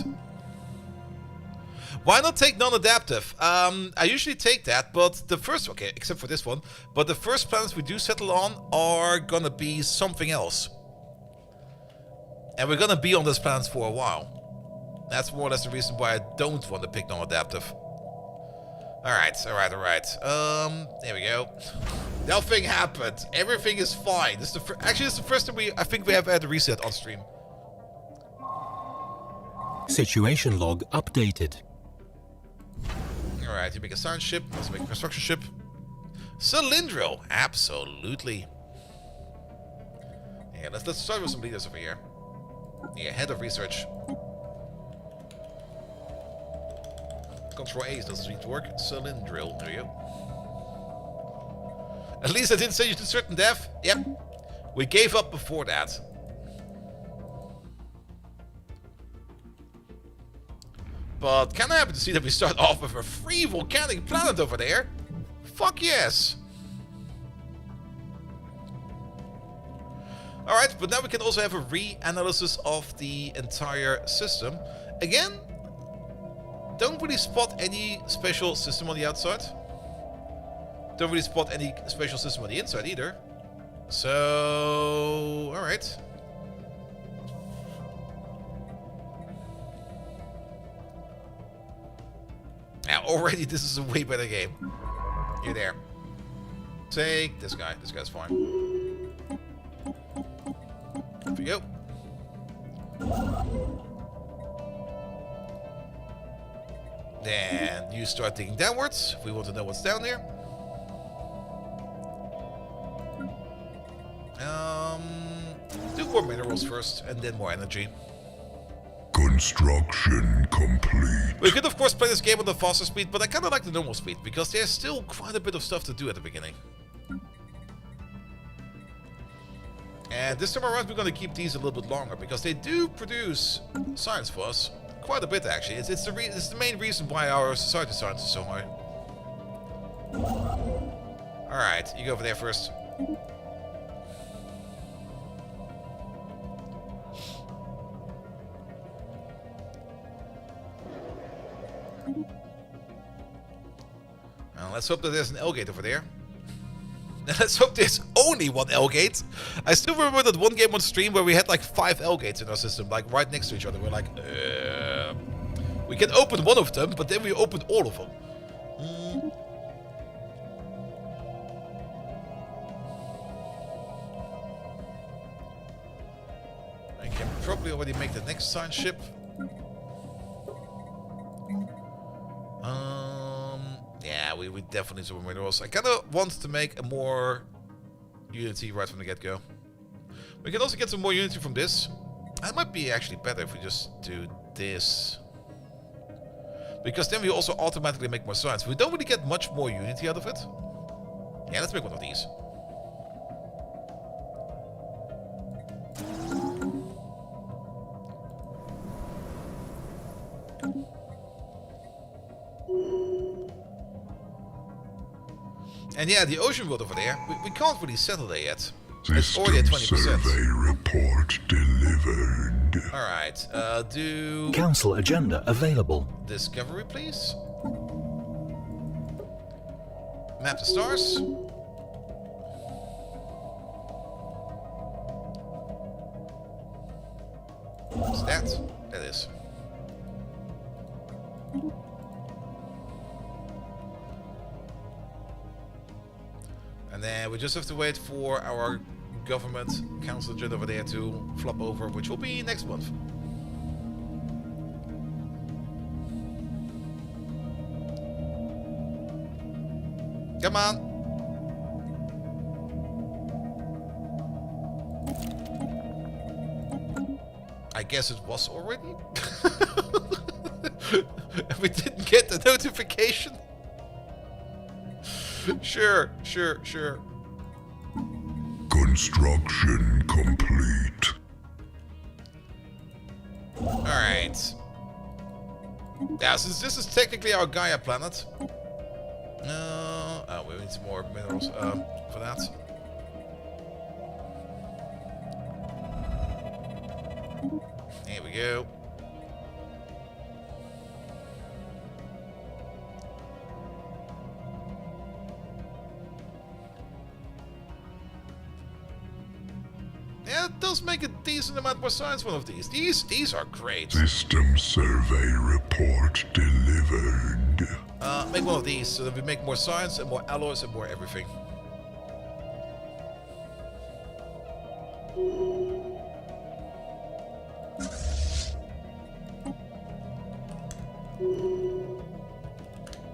Why not take non-adaptive? I usually take that, but the first... Okay, except for this one. But the first planets we do settle on are gonna be something else. And we're gonna be on those planets for a while. That's more or less the reason why I don't want to pick non-adaptive. Alright. There we go. Nothing happened. Everything is fine. This is actually, this is the first time I think we have had a reset on stream. Situation log updated. Alright, you make a science ship, let's make a construction ship. Cylindrical, absolutely. Yeah, let's start with some leaders over here. Yeah, head of research. Control A doesn't seem to work. Cylindrical, there we go. At least I didn't send you to certain death. Yep. We gave up before that. But kind of happy to see that we start off with a free volcanic planet over there. Fuck yes. Alright, but now we can also have a re-analysis of the entire system. Again, don't really spot any special system on the outside. Don't really spot any special system on the inside either. So, alright. Now, already this is a way better game. You're there. Take this guy. This guy's fine. There we go. Then you start digging downwards if we want to know what's down there. Do more minerals first and then more energy. Construction complete. We could of course play this game on the faster speed, but I kind of like the normal speed because there's still quite a bit of stuff to do at the beginning. And this time around we're going to keep these a little bit longer because they do produce science for us. Quite a bit actually. It's the main reason why our society science is so high. Alright, you go over there first. Now, let's hope that there's an L-gate over there. Let's hope there's only one L-gate. I still remember that one game on stream where we had like 5 L-gates in our system, like right next to each other. We're like, we can open one of them, but then we open all of them. I can probably already make the next science ship. Yeah, we definitely need some more minerals. I kind of want to make a more Unity right from the get-go. We can also get some more Unity from this. That might be actually better if we just do this. Because then we also automatically make more science. We don't really get much more Unity out of it. Yeah, let's make one of these. And yeah, the ocean world over there, we can't really settle there yet. It's already at 20%. Survey report delivered. Alright, do... Council agenda available. Discovery, please. Map the stars. What's that? That is. And then we just have to wait for our government council agenda over there to flop over, which will be next month. Come on. I guess it was already. We didn't get the notification. Sure. Construction complete. Alright. Yeah, since this is technically our Gaia planet. Oh, we need some more minerals for that. Here we go. Yeah, it does make a decent amount more science one of these. These are great. System survey report delivered. Make one of these so that we make more science and more alloys and more everything.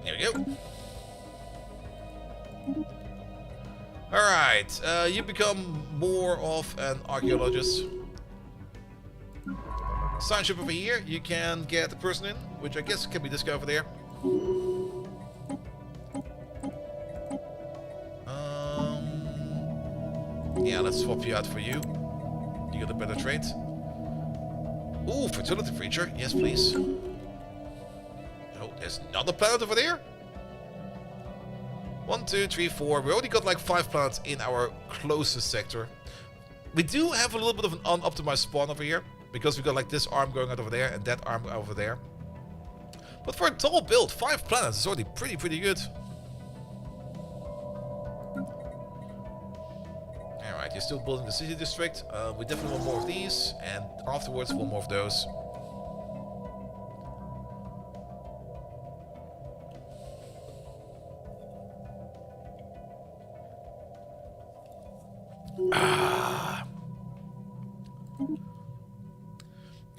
There we go. Alright, you become more of an archaeologist. Science ship over here, you can get a person in, which I guess can be this guy over there. Yeah, let's swap you out for you. You got a better trait. Ooh, fertility feature, yes please. Oh, there's another planet over there? 1, 2, 3, 4. We already got like 5 planets in our closest sector. We do have a little bit of an unoptimized spawn over here, because we got like this arm going out over there and that arm over there. But for a tall build, 5 planets is already pretty good. Alright, you're still building the city district. We definitely want more of these, and afterwards one more of those.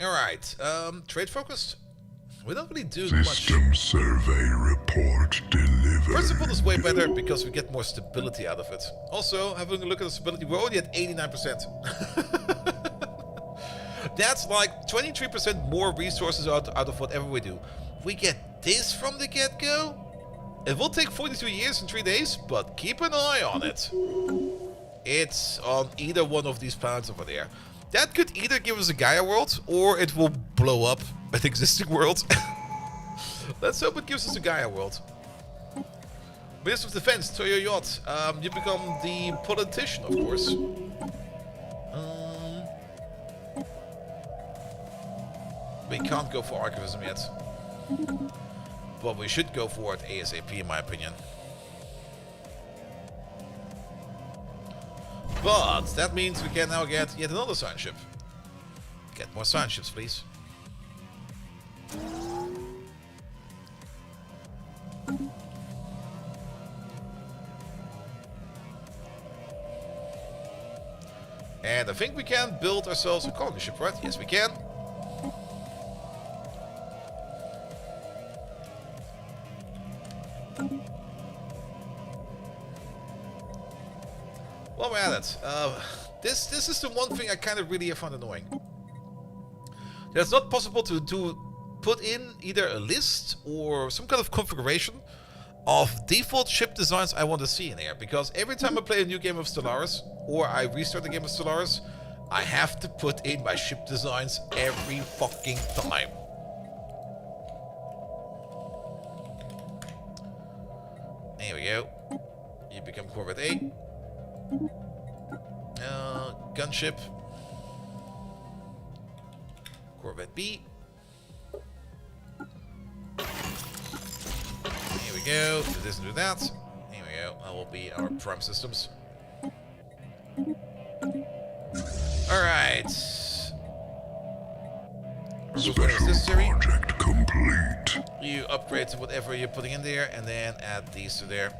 Alright, trade focused. We don't really do much. System survey report delivered. First of all, it's way better because we get more stability out of it. Also, having a look at the stability, we're already at 89%. That's like 23% more resources out of whatever we do. We get this from the get-go. It will take 42 years and 3 days, but keep an eye on it. It's on either one of these planets over there. That could either give us a Gaia world, or it will blow up an existing world. Let's hope it gives us a Gaia world. Minister of Defense, Toyo Yacht. You become the politician, of course. We can't go for archivism yet. But we should go for it ASAP, in my opinion. But that means we can now get yet another science ship. Get more science ships, please. And I think we can build ourselves a colony ship, right? Yes, we can. While we're at it, this is the one thing I kind of really find annoying. It's not possible to put in either a list or some kind of configuration of default ship designs I want to see in here, because every time I play a new game of Stellaris or I restart the game of Stellaris, I have to put in my ship designs every fucking time. There we go. You become Corvette A. Gunship. Corvette B. Here we go. Do this and do that. Here we go. That will be our prime systems. Alright. Special project complete. You upgrade to whatever you're putting in there and then add these to there.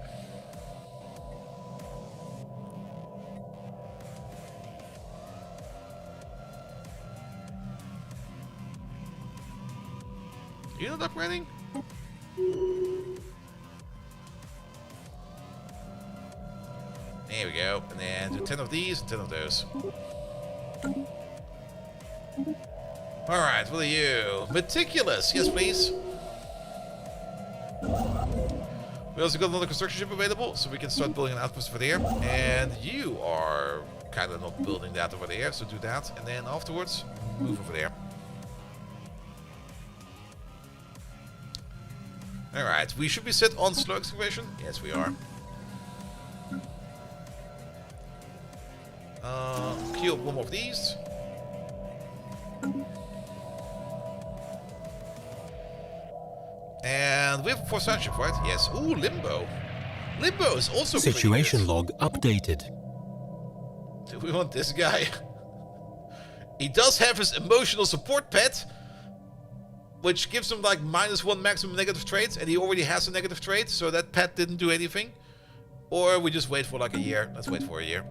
You're not upgrading? There we go. And then do 10 of these and 10 of those. Alright, what are you? Meticulous! Yes, please. We also got another construction ship available, so we can start building an outpost over there. And you are kind of not building that over there, so do that. And then afterwards, move over there. Alright, we should be set on slow excavation. Yes, we are. Queue up one more of these. And we have a 4 science ship, right? Yes. Ooh, Limbo. Limbo is also Situation log updated. Do we want this guy? He does have his emotional support pet, which gives him like -1 maximum negative traits, and he already has a negative trait, so that pet didn't do anything. Or we just wait for like a year. Let's wait for a year.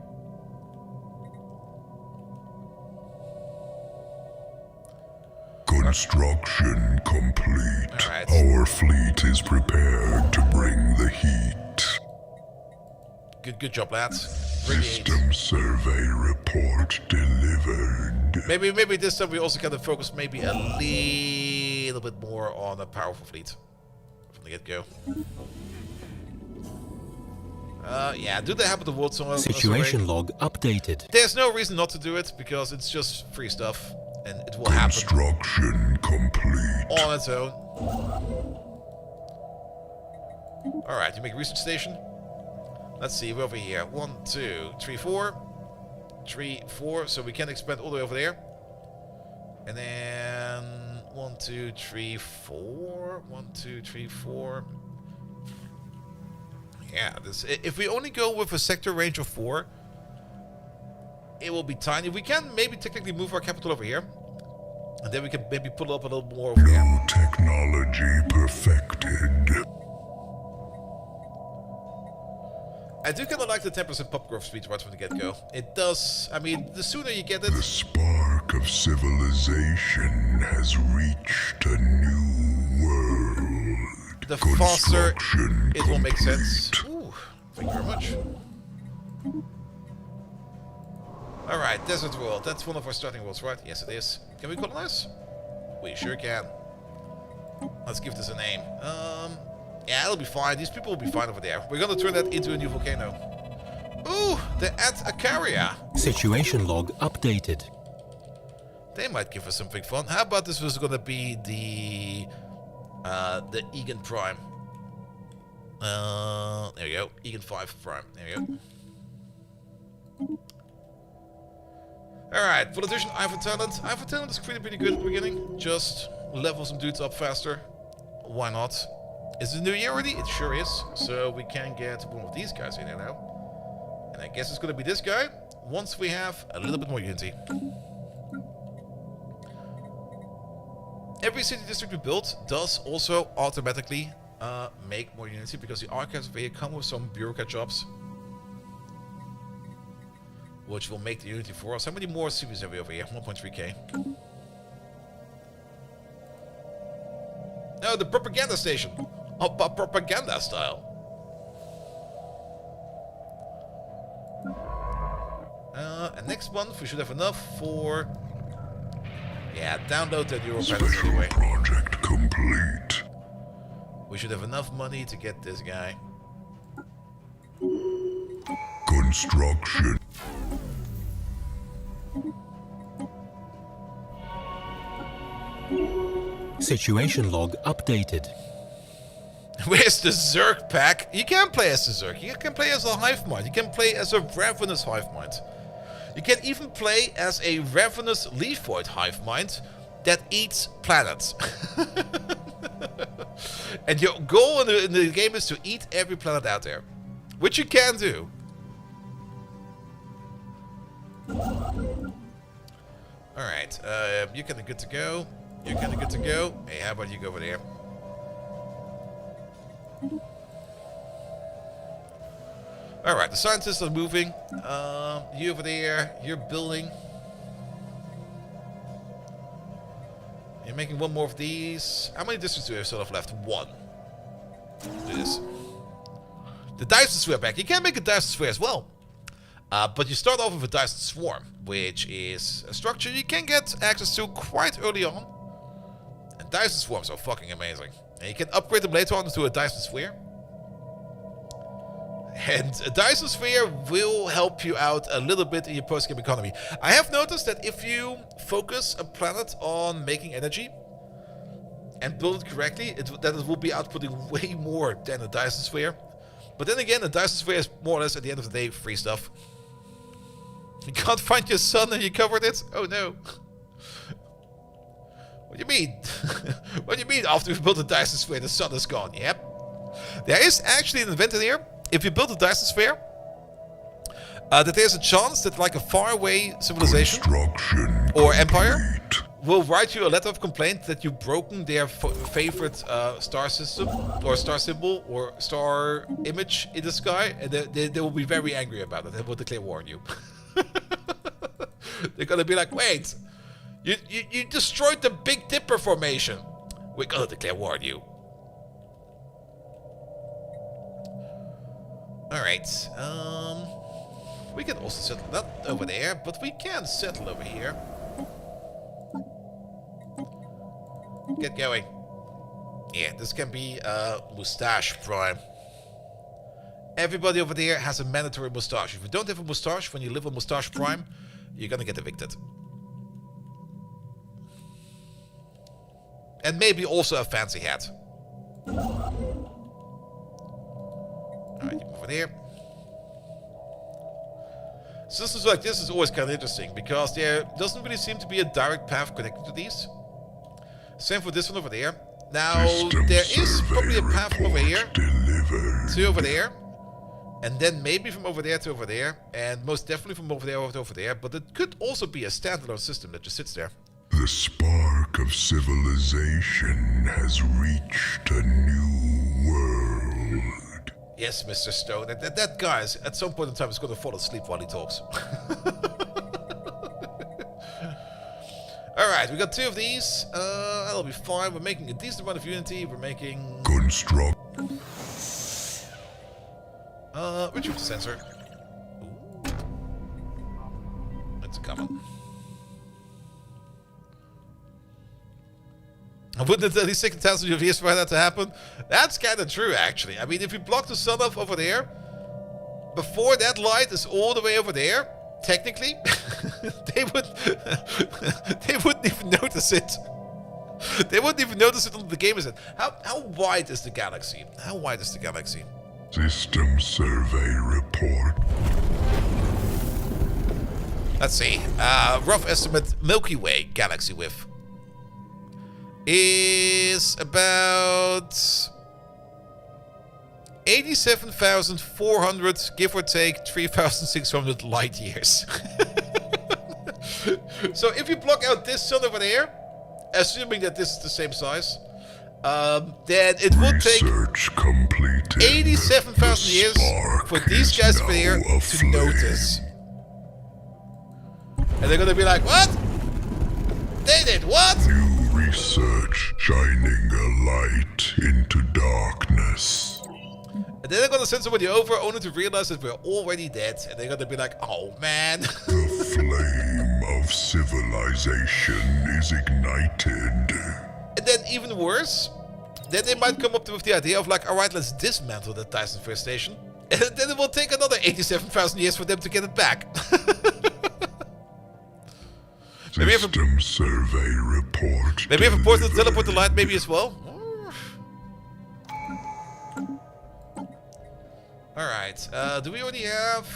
Construction complete. Alright. Our fleet is prepared to bring the heat. Good job, lads. Bring the heat. System survey report delivered. Maybe this time we also kind of focus maybe a little bit more on a powerful fleet from the get-go. Yeah, do they have the world somewhere? Situation log updated. There's no reason not to do it because it's just free stuff and it will happen Construction complete. on its own. Alright, you make a research station. Let's see, we're over here. 1, 2, 3, 4. 3, 4, so we can expand all the way over there. And then 1, 2, 3, 4. 1, 2, 3, 4. Yeah, this, if we only go with a sector range of 4, it will be tiny. We can maybe technically move our capital over here. And then we can maybe pull up a little more over here. New technology perfected. I do kind of like the 10% pop growth speed right from the get-go. It does, I mean, the sooner you get it... The spark of of civilization has reached a new world. The faster Construction it will make sense. complete. Ooh, thank you very much. Alright, Desert World. That's one of our starting worlds, right? Yes, it is. Can we colonize? We sure can. Let's give this a name. Yeah, it'll be fine. These people will be fine over there. We're gonna turn that into a new volcano. Ooh, they're at Acaria. Situation log updated. They might give us something fun. How about this was gonna be the Egan Prime. There you go. Egan 5 Prime. There you go. Alright, politician Ivan Talent. Ivan Talent is pretty good at the beginning. Just level some dudes up faster. Why not? Is it the new year already? It sure is. So we can get one of these guys in here now. And I guess it's gonna be this guy once we have a little bit more unity. Every city district we build does also automatically make more unity because the archives over here come with some bureaucrat jobs, which will make the unity for us. How many more cities have we over here? 1.3k. No, the propaganda station. Oh, propaganda style. And next month we should have enough for... Yeah, download that Euro planets Special anyway. project complete. We should have enough money to get this guy. Construction. Situation log updated. Where's the Zerg pack? You can't play as the Zerg. You can play as a hive mind. You can play as a ravenous hive mind. You can even play as a ravenous leaf-void hive mind that eats planets. And your goal in the game is to eat every planet out there, which you can do. Alright, you're kinda good to go. You're kinda good to go. Hey, how about you go over there? Alright, the scientists are moving. You over there, you're building. You're making one more of these. How many districts do you have sort of left? One. Do this. The Dyson Sphere back. You can make a Dyson Sphere as well. But you start off with a Dyson Swarm, which is a structure you can get access to quite early on. And Dyson Swarms are fucking amazing. And you can upgrade them later on into a Dyson Sphere. And a Dyson Sphere will help you out a little bit in your post-game economy. I have noticed that if you focus a planet on making energy and build it correctly, it will be outputting way more than a Dyson Sphere. But then again, a Dyson Sphere is more or less at the end of the day free stuff. You can't find your son and you covered it? Oh no. What do you mean? What do you mean after you've built a Dyson Sphere the sun is gone? Yep. There is actually an event in here. If you build a Dyson Sphere, that there's a chance that like a faraway civilization or empire will write you a letter of complaint that you've broken their favorite star system or star symbol or star image in the sky, and they will be very angry about it and will declare war on you. They're gonna be like, wait, you destroyed the Big Dipper formation. We're gonna declare war on you. Alright, we can also settle that over there, but we can settle over here. Get going. Yeah, this can be Moustache Prime. Everybody over there has a mandatory moustache. If you don't have a moustache when you live on Moustache Prime, you're gonna get evicted. And maybe also a fancy hat. Alright, you move over there. Systems like this is always kind of interesting because there doesn't really seem to be a direct path connected to these. Same for this one over there. Now, there is probably a path from over here to over there. And then maybe from over there to over there. And most definitely from over there to over there. But it could also be a standalone system that just sits there. The spark of civilization has reached a new world. Yes, Mr. Stone. That guy is, at some point in time is going to fall asleep while he talks. Alright, we got 2 of these. That'll be fine. We're making a decent amount of unity. We're making... Construct. Retrieve the sensor. Ooh. It's coming. Wouldn't it at least take thousands of years for that to happen? That's kind of true, actually. I mean, if you block the sun off over there, before that light is all the way over there, technically, they wouldn't even notice it. They wouldn't even notice it until the game is in. How wide is the galaxy? How wide is the galaxy? System survey report. Let's see. Rough estimate Milky Way galaxy width is about 87,400, give or take 3,600 light years. So if you block out this sun over there, assuming that this is the same size, then it would take 87,000 years for these guys over here to notice. And they're gonna be like, what? They did what? New research shining a light into darkness. And then they're gonna send somebody over only to realize that we're already dead. And they're gonna be like, oh man. The flame of civilization is ignited. And then even worse, then they might come up with the idea of like, alright, let's dismantle the Tyson First Station. And then it will take another 87,000 years for them to get it back. System survey report. Maybe we have a portal to teleport the light maybe as well. Alright, do we already have...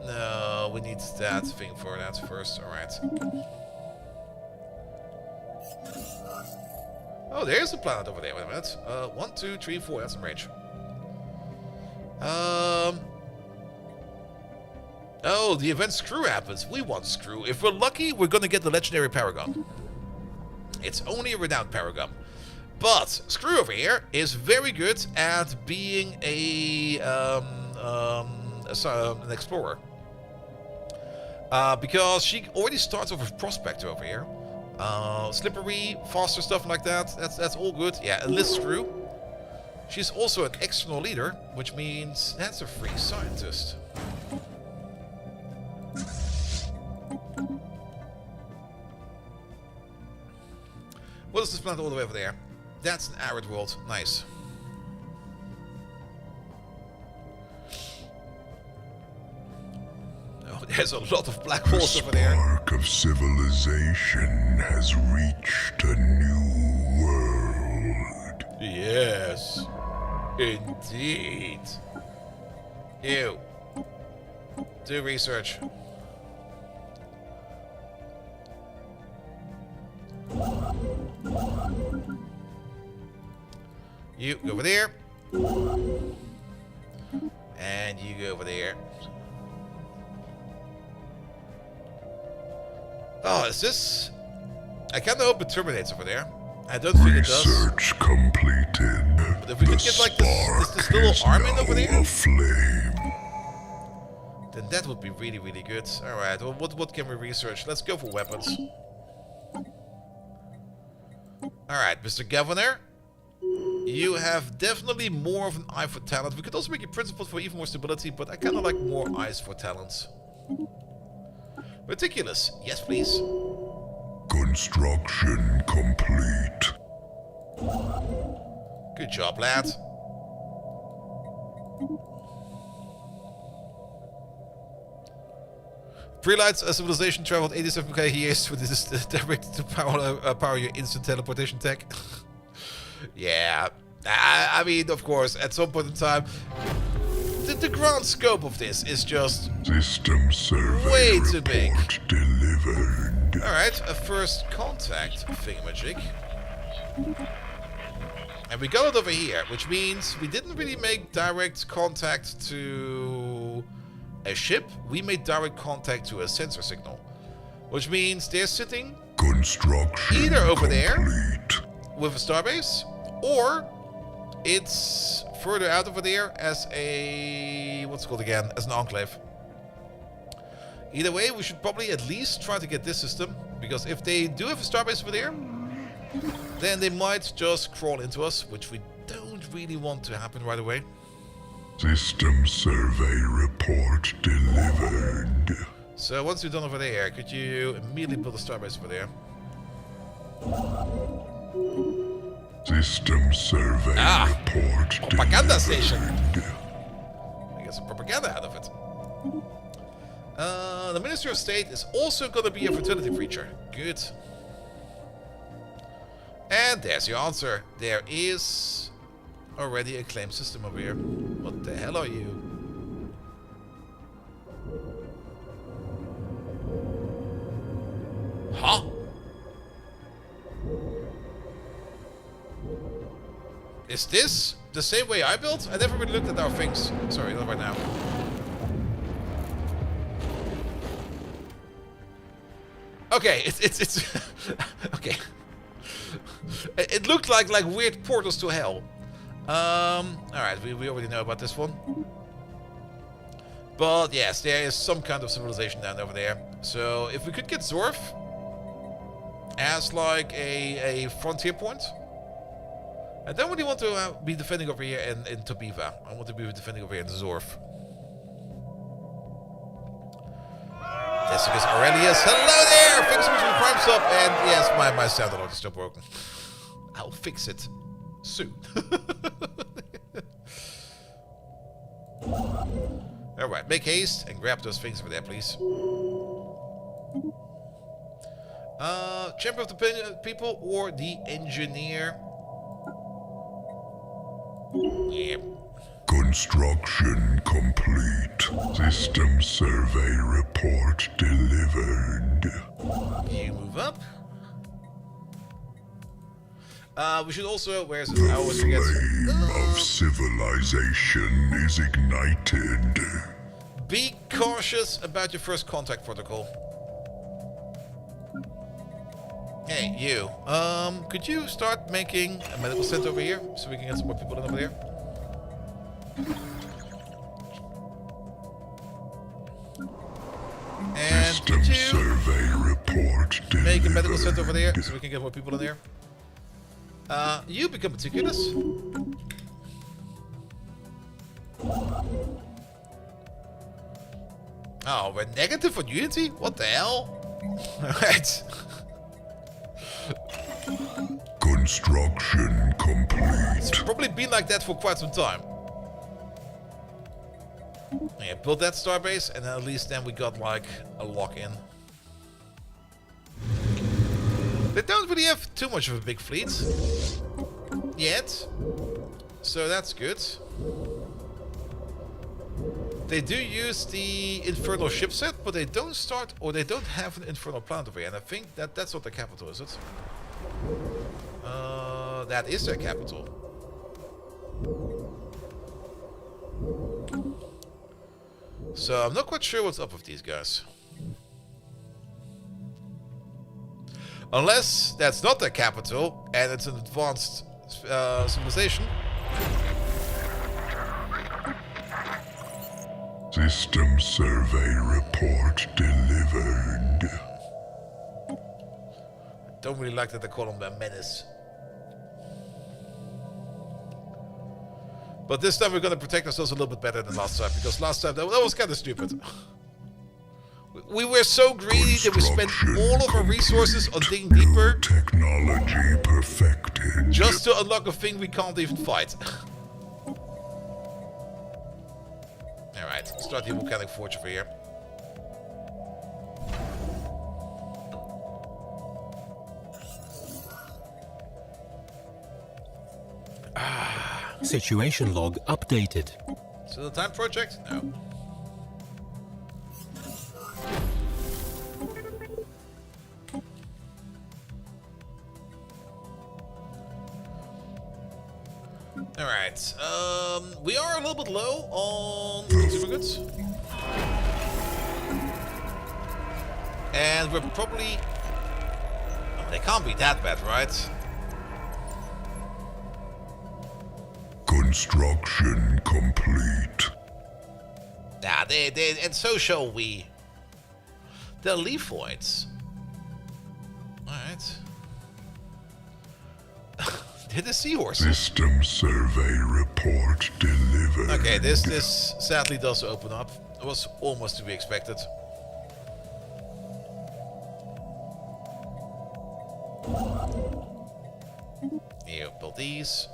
No, we need that thing for that first. Alright. Oh, there's a planet over there. Wait a minute. 1, 2, 3, 4. That's in range. Oh, the event Screw happens. We want Screw. If we're lucky, we're gonna get the legendary Paragon. It's only a renowned Paragon. But Screw over here is very good at being an explorer. Because she already starts off with Prospector over here. Slippery, faster stuff like that. That's all good. Yeah, enlist Screw. She's also an external leader, which means that's a free scientist. What is this planet all the way over there? That's an arid world. Nice. Oh, there's a lot of black holes over there. The spark of civilization has reached a new world. Yes. Indeed. You. Do research. You go over there. And you go over there. Oh, is this... I kind of hope it terminates over there. I don't think it does. Research completed. But if we could get like this little arm in over there, aflame. then that would be really, really good. Alright, well, what can we research? Let's go for weapons. Alright, Mr. Governor. You have definitely more of an eye for talent. We could also make you principled for even more stability, but I kind of like more eyes for talents. Meticulous. Yes, please. Construction complete. Good job, lad. Pre-lights civilization traveled 87k years with this directed to power your instant teleportation tech. Yeah, I mean, of course, at some point in time, the grand scope of this is just System survey way too big. Delivered. Alright, a first contact thingamajig. And we got it over here, which means we didn't really make direct contact to a ship. We made direct contact to a sensor signal. Which means they're sitting Construction either over there complete. with a starbase, or it's further out over there as a... what's it called again? As an enclave. Either way, we should probably at least try to get this system, because if they do have a starbase over there, then they might just crawl into us, which we don't really want to happen right away. System survey report delivered. So once you're done over there, could you immediately build a starbase over there? System survey report propaganda delivered. station. I get some propaganda out of it. The Ministry of State is also going to be a fertility preacher. Good. And there's your answer. There is already a claim system over here. What the hell are you? Huh? Is this the same way I built? I never really looked at our things. Sorry, not right now. Okay, it's okay. It looked like weird portals to hell. All right, we already know about this one. But yes, there is some kind of civilization down over there. So if we could get Zorf as like a frontier point, I don't really want to be defending over here in Tobiva. I want to be defending over here in Zorf. Jessica's Aurelius. Hello there! Thanks so much for the prime sub. And yes, my sound alert is still broken. I'll fix it soon. Alright, make haste and grab those things over there, please. Champion of the people or the engineer? Yep. Construction complete. System survey report delivered. You move up. We should also... Where's it? The I always forget. flame of civilization is ignited. Be cautious about your first contact protocol. Hey, you. Could you start making a medical center over here so we can get some more people in over there? And System could you survey report delivered. make a medical center over there so we can get more people in there? You become meticulous. Oh, we're negative on Unity? What the hell? Alright. Construction complete. It's probably been like that for quite some time. Yeah, build that starbase, and at least then we got like a lock-in. They don't really have too much of a big fleet yet, so that's good. They do use the Infernal ship set, but they don't start, or they don't have an Infernal plant over here, and I think that's not their capital, is it? That is their capital. So I'm not quite sure what's up with these guys. Unless that's not their capital and it's an advanced civilization. System survey report delivered. Don't really like that they call them a menace. But this time we're going to protect ourselves a little bit better than last time, because last time that was kind of stupid. We were so greedy that we spent all of our resources on digging deeper. Technology perfected. Just to unlock a thing we can't even fight. Alright, start the volcanic forge over here. Situation log updated. So the time project? No. Alright, we are a little bit low on consumer goods. And we're probably... Oh, they can't be that bad, right? Construction complete. Nah, and so shall we. They're leafoids. Alright. They're the seahorses. System survey report delivered. Okay, this sadly does open up. It was almost to be expected. You build these.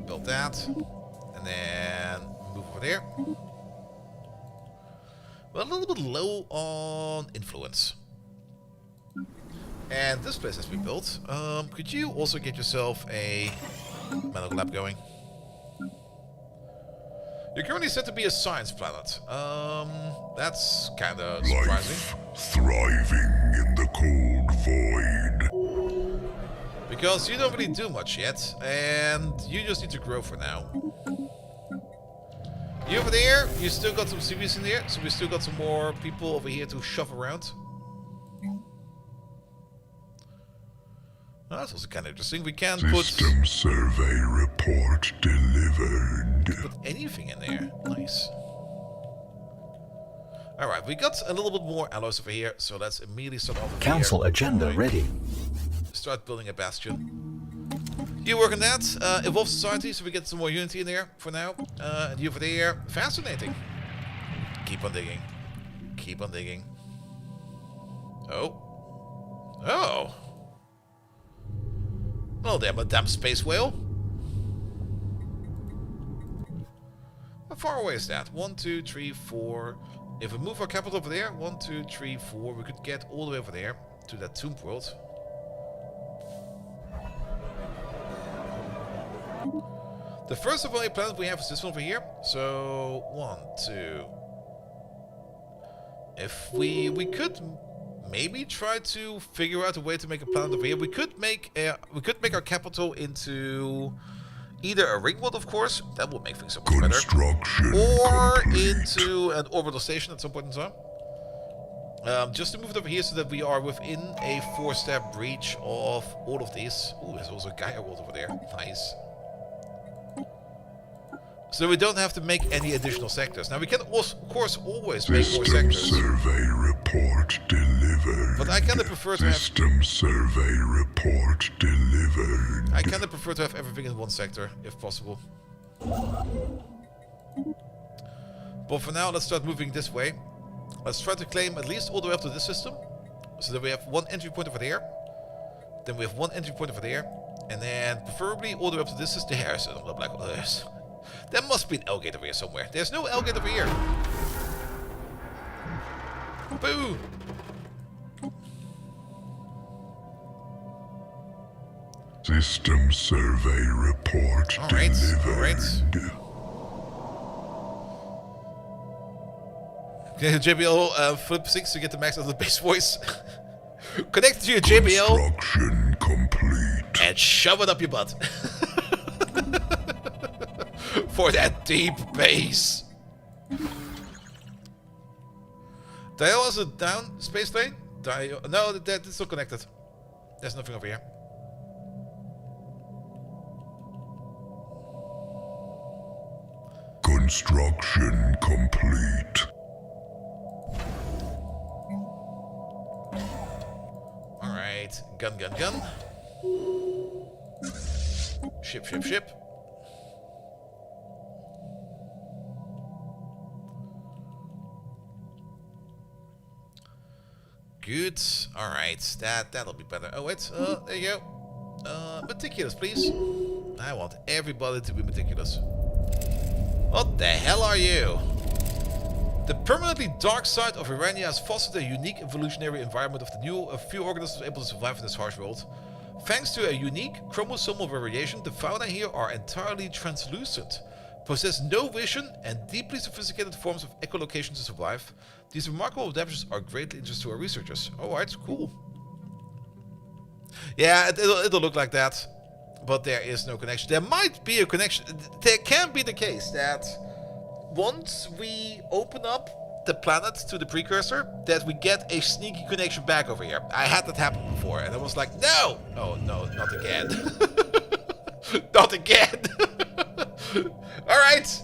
Build that. And then move over there. We're a little bit low on influence. And this place has been built. Could you also get yourself a medical lab going? You're currently set to be a science planet. That's kind of surprising. Life thriving in the cold void. Because you don't really do much yet, and you just need to grow for now. You over there, you still got some CVs in there, so we still got some more people over here to shove around. Oh, that's also kind of interesting. We can System survey report delivered. put anything in there. Nice. Alright, we got a little bit more alloys over here, so let's immediately start off with Council here. agenda ready. Start building a bastion. You work on that. Evolve society, so we get some more unity in there for now. And you over there. Fascinating. Keep on digging. Keep on digging. Oh. Oh. Well, damn a damn space whale. How far away is that? 1, 2, 3, 4. If we move our capital over there, 1, 2, 3, 4, we could get all the way over there to that tomb world. The first of all planet we have is this one over here. So 1, 2. If we could maybe try to figure out a way to make a planet over here. We could make our capital into either a ring world, of course, that would make things so much better, Construction or complete. into an orbital station at some point in time. Just to move it over here so that we are within a 4-step reach of all of these. Ooh, there's also a Gaia world over there. Nice. So we don't have to make any additional sectors. Now we can also, of course, always make more System sectors. survey report delivered. But I kind of prefer to have. System survey report delivered. I kind of prefer to have everything in one sector, if possible. But for now, let's start moving this way. Let's try to claim at least all the way up to this system, so that we have one entry point over there. Then we have one entry point over there, and then preferably all the way up to this system. There's a black hole. There must be an L gate over here somewhere. There's no L gate over here. Boo! System survey report delivered. Okay, JBL flip 6 to get the max out of the bass voice. Connect to your JBL Construction complete. and shove it up your butt. For that deep bass. Dial has a down space lane? No, that's still connected. There's nothing over here. Construction complete. Alright, gun. Ship. Good. Alright, that'll be better. Oh wait, there you go. Meticulous, please. I want everybody to be meticulous. What the hell are you? The permanently dark side of Urania has fostered a unique evolutionary environment of the new few organisms able to survive in this harsh world. Thanks to a unique chromosomal variation, the fauna here are entirely translucent, possess no vision, and deeply sophisticated forms of echolocation to survive. These remarkable adaptations are greatly interesting to our researchers. Alright, cool. Yeah, it'll look like that, but there is no connection. There might be a connection. There can be the case that once we open up the planet to the precursor, that we get a sneaky connection back over here. I had that happen before, and I was like, no! Oh, no, not again. Not again! Alright!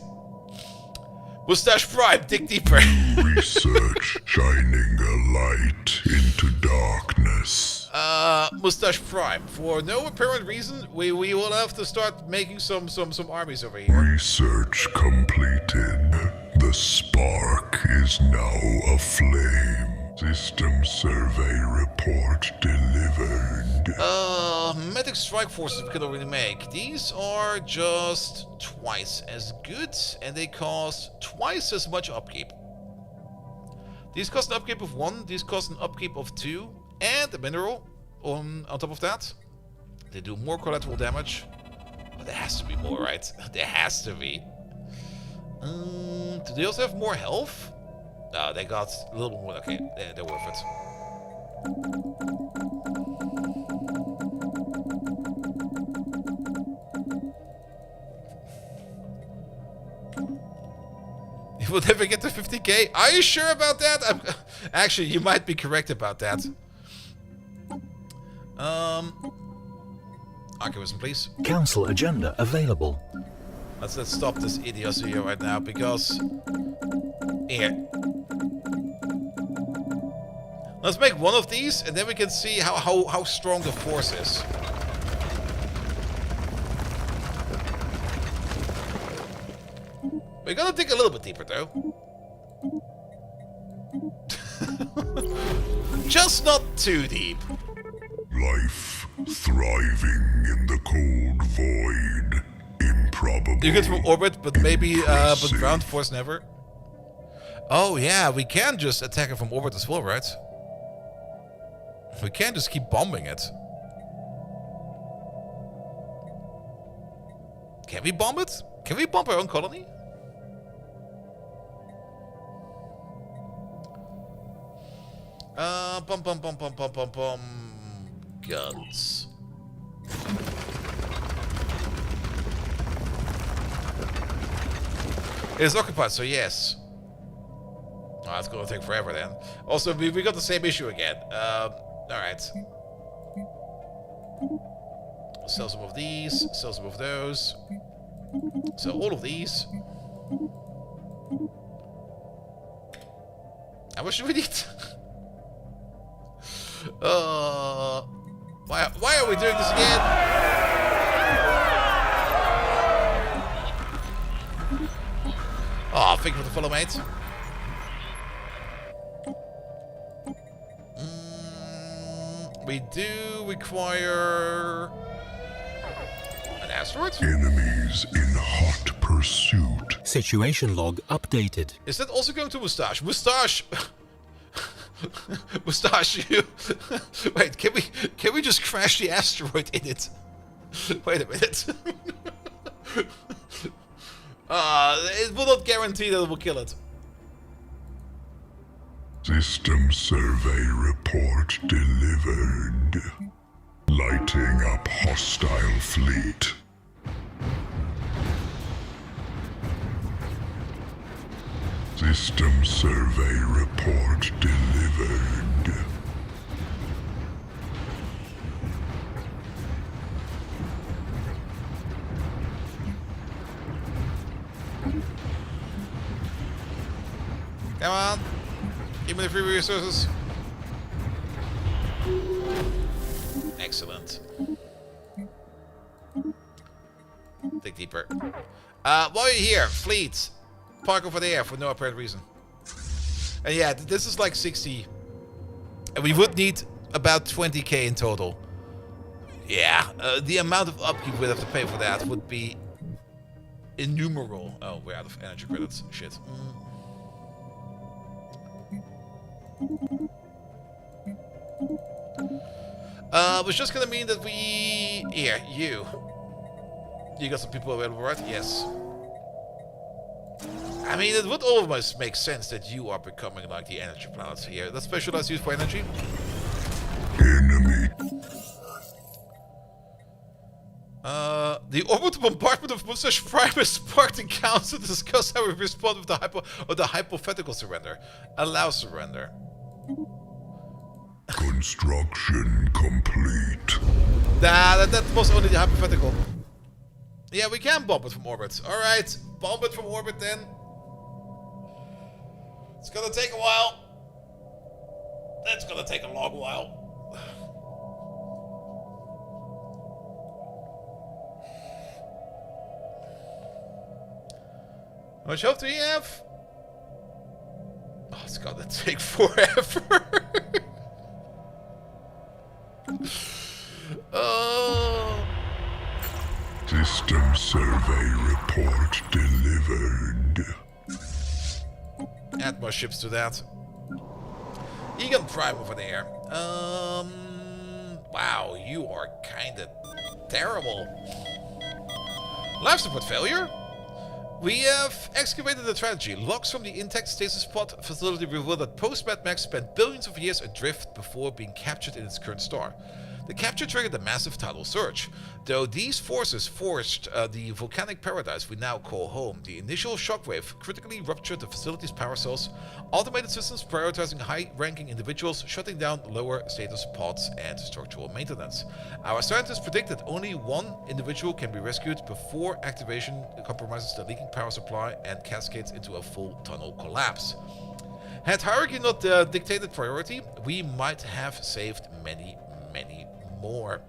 Mustache Prime, dig deeper. Research shining a light into darkness. Mustache Prime. For no apparent reason, we will have to start making some armies over here. Research completed. The spark is now aflame. System survey report delivered. Medic strike forces we can already make. These are just twice as good, and they cost twice as much upkeep. These cost an upkeep of 1, these cost an upkeep of 2, and a mineral on top of that. They do more collateral damage. But there has to be more, right? There has to be. Do they also have more health? No, they got a little more. Okay, they're worth it. You will never get to 50k? Are you sure about that? Actually, you might be correct about that. Archaeism, please. Council agenda available. Let's stop this idiocy here right now, because... Here. Let's make one of these, and then we can see how strong the force is. We're gonna dig a little bit deeper, though. Just not too deep. Life thriving in the cold void. Improbable. You get from orbit, but maybe but ground force never. Oh yeah, we can just attack it from orbit as well, right? We can't just keep bombing it. Can we bomb it? Can we bomb our own colony? Bum. Guns. It's occupied, so yes. Oh, it's gonna take forever then. Also, we got the same issue again. Alright. Sell some of these, sell some of those. Sell all of these. How much do we need? Why are we doing this again? Oh, thank you for the follow, mate. We do require an asteroid? Enemies in hot pursuit. Situation log updated. Is that also going to Mustache? Mustache! Mustache, you... Wait, can we just crash the asteroid in it? Wait a minute. It will not guarantee that it will kill it. System survey report delivered. Lighting up hostile fleet. System survey report delivered. Come on. Give me the free resources. Excellent. Dig deeper. While you're here, fleet. Park over there for no apparent reason. And yeah, this is like 60. And we would need about 20k in total. Yeah, the amount of upkeep we'd have to pay for that would be innumerable. Oh, we're out of energy credits. Shit. Was just gonna mean that we... Here, you. You got some people available, right? Yes. I mean, it would almost make sense that you are becoming like the energy planet here. That's specialized use for energy. Enemy. The orbital bombardment of Mustache Prime is sparked in council to discuss how we respond with the hypothetical surrender. Allow surrender. Construction complete. Nah, that was only the hypothetical. Yeah, we can bomb it from orbit. Alright, bomb it from orbit then. It's gonna take a while. That's gonna take a long while. How much health do you have? Oh, it's gonna take forever. Oh. System survey report delivered. Add more ships to that. Egon Prime over there. Wow, you are kinda terrible. Life support failure? We have excavated the tragedy. Logs from the intact stasis pod facility reveal that post-Mad Max spent billions of years adrift before being captured in its current star. The capture triggered a massive tidal surge. Though these forces forged the volcanic paradise we now call home, the initial shockwave critically ruptured the facility's power cells, automated systems prioritizing high-ranking individuals, shutting down lower status pods and structural maintenance. Our scientists predict that only one individual can be rescued before activation compromises the leaking power supply and cascades into a full tunnel collapse. Had hierarchy not dictated priority, we might have saved many more.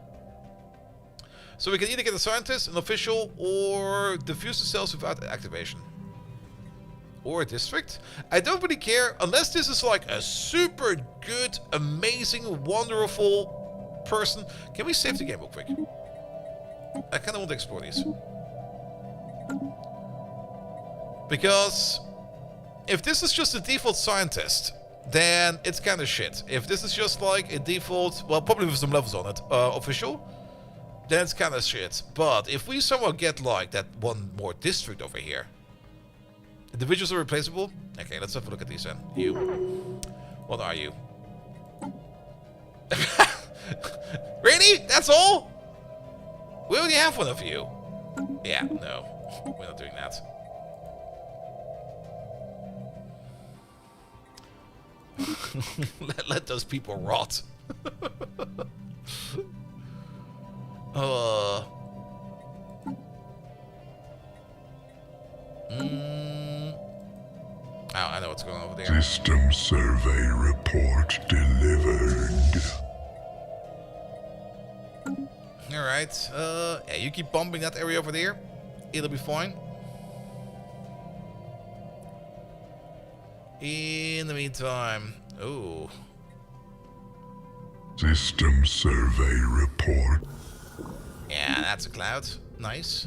So we can either get a scientist, an official, or defuse the cells without activation. Or a district. I don't really care, unless this is like a super good, amazing, wonderful person. Can we save the game real quick? I kind of want to explore these. Because if this is just a default scientist, then it's kind of shit. If this is just like a default, well, probably with some levels on it, official, then it's kind of shit. But if we somehow get like that one more district over here, individuals are replaceable. Okay, let's have a look at these then. You, what are you? Really? That's all? We only have one of you. Yeah, no, we're not doing that. let those people rot. Oh, I know what's going on over there. System survey report delivered. Alright, yeah, you keep bombing that area over there. It'll be fine. In the meantime, oh. System survey report. Yeah, that's a cloud. Nice.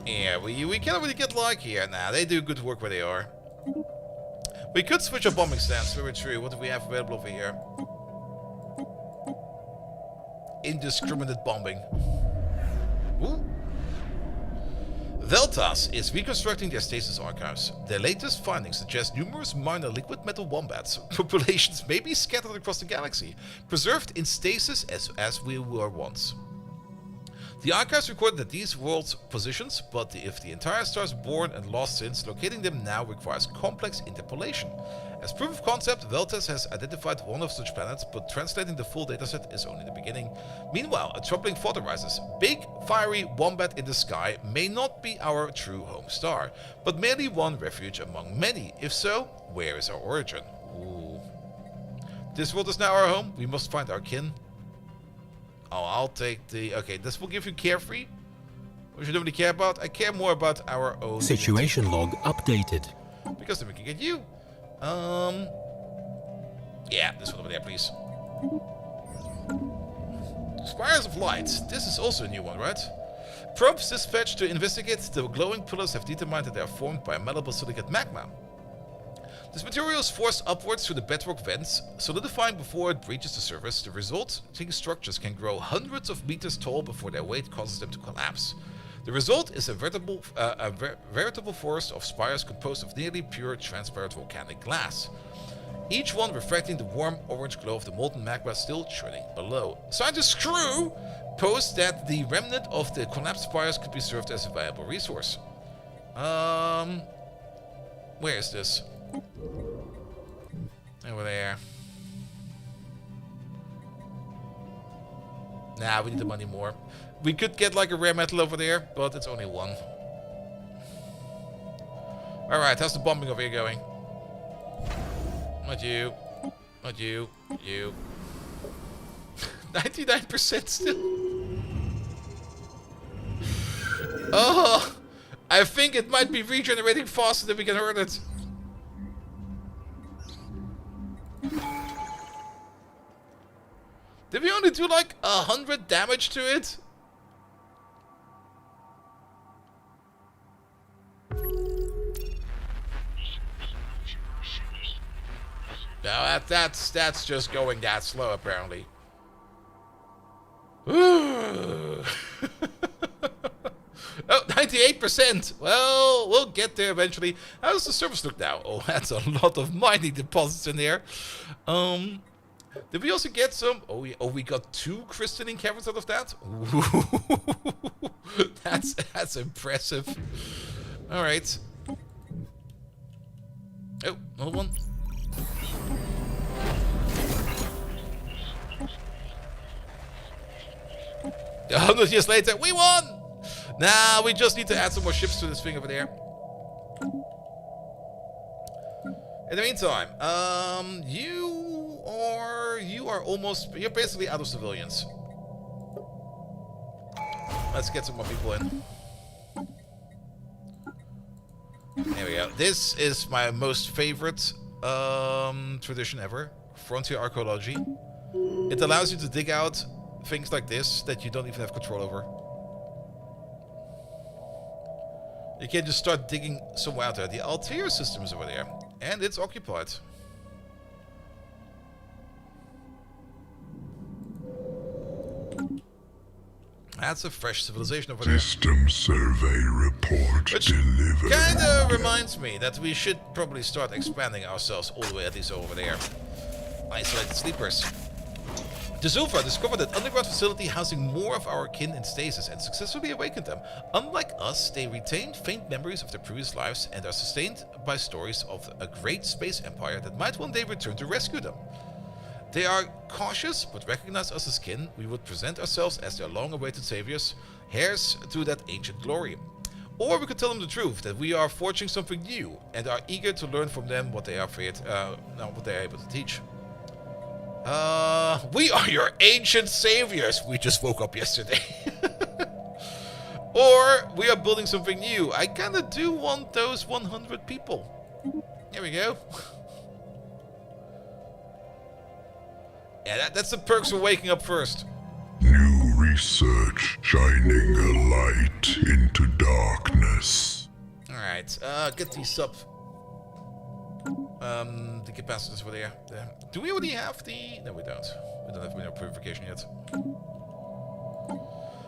Yeah, we can't really get lucky here. Nah, they do good work where they are. We could switch our bombing stance, very true. What do we have available over here? Indiscriminate bombing. Ooh. Veltas is reconstructing their stasis archives. Their latest findings suggest numerous minor liquid metal wombats populations may be scattered across the galaxy, preserved in stasis as we were once. The archives record that these worlds' positions, but if the entire star is born and lost since, locating them now requires complex interpolation. As proof of concept, Veltas has identified one of such planets, but translating the full dataset is only the beginning. Meanwhile, a troubling thought arises. Big, fiery wombat in the sky may not be our true home star, but merely one refuge among many. If so, where is our origin? Ooh. This world is now our home. We must find our kin. Oh, I'll take the... Okay, this will give you carefree. What you don't really care about? I care more about our own... Situation log updated. Because then we can get you. Yeah, this one over there, please. Spires of Light. This is also a new one, right? Probes dispatched to investigate. The glowing pillars have determined that they are formed by malleable silicate magma. This material is forced upwards through the bedrock vents, solidifying before it breaches the surface. The resulting structures can grow hundreds of meters tall before their weight causes them to collapse. The result is a veritable forest of spires composed of nearly pure transparent volcanic glass, each one reflecting the warm orange glow of the molten magma still churning below. Scientist Crew posed that the remnant of the collapsed spires could be served as a valuable resource. Where is this? Over there. Nah, we need the money more. We could get like a rare metal over there, but it's only one. Alright, how's the bombing over here going? Not you. Not you. You. 99% still. Oh, I think it might be regenerating faster than we can hurt it. Did we only do like 100 damage to it? No, that's just going that slow apparently. Oh, 98%. Well, we'll get there eventually. How does the surface look now? Oh, that's a lot of mining deposits in there. Did we also get some? Oh, we got 2 crystalline caverns out of that. Ooh. That's impressive. All right. Oh, another one. 100 years later, we won! Nah, we just need to add some more ships to this thing over there. In the meantime, you're basically out of civilians. Let's get some more people in. There we go. This is my most favorite tradition ever. Frontier archaeology. It allows you to dig out things like this that you don't even have control over. You can just start digging somewhere out there. The Altair system is over there, and it's occupied. That's a fresh civilization over there. System survey report delivered. Kinda reminds me that we should probably start expanding ourselves all the way at least over there. Isolated sleepers. De Zulfa discovered an underground facility housing more of our kin in stasis and successfully awakened them. Unlike us, they retain faint memories of their previous lives and are sustained by stories of a great space empire that might one day return to rescue them. They are cautious, but recognize us as kin. We would present ourselves as their long-awaited saviors, heirs to that ancient glory. Or we could tell them the truth, that we are forging something new and are eager to learn from them what they are able to teach. We are your ancient saviors. We just woke up yesterday. Or we are building something new. I kinda do want those 100 people. Here we go. Yeah, that's the perks for waking up first. New research shining a light into darkness. Alright, get these up. The capacitors were there. Do we already have the... No, we don't. We don't have mineral purification yet.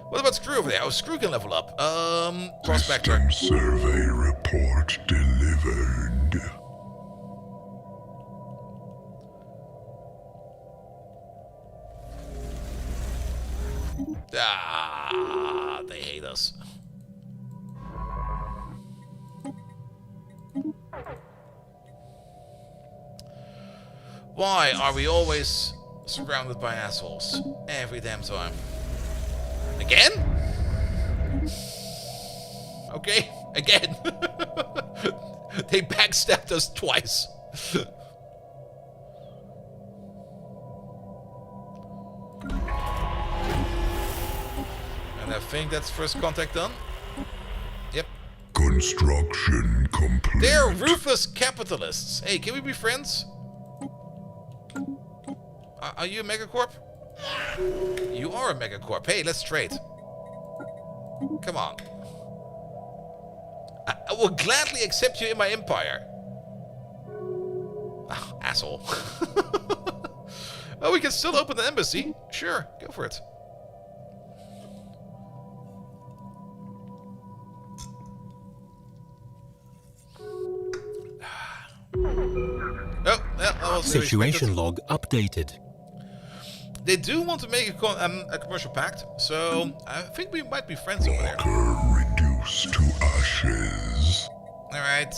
What about Screw over there? Oh, Screw can level up. Prospector. System survey report delivered. Ah, they hate us. Why are we always surrounded by assholes? Every damn time. Again? Okay, again. They backstabbed us twice. And I think that's first contact done. Yep. Construction complete. They're ruthless capitalists. Hey, can we be friends? Are you a megacorp? You are a megacorp. Hey, let's trade. Come on. I will gladly accept you in my empire. Oh, asshole. Oh, we can still open the embassy. Sure, go for it. Oh, that was Situation log updated. They do want to make a commercial pact, so I think we might be friends over there. Walker reduced to ashes. Alright.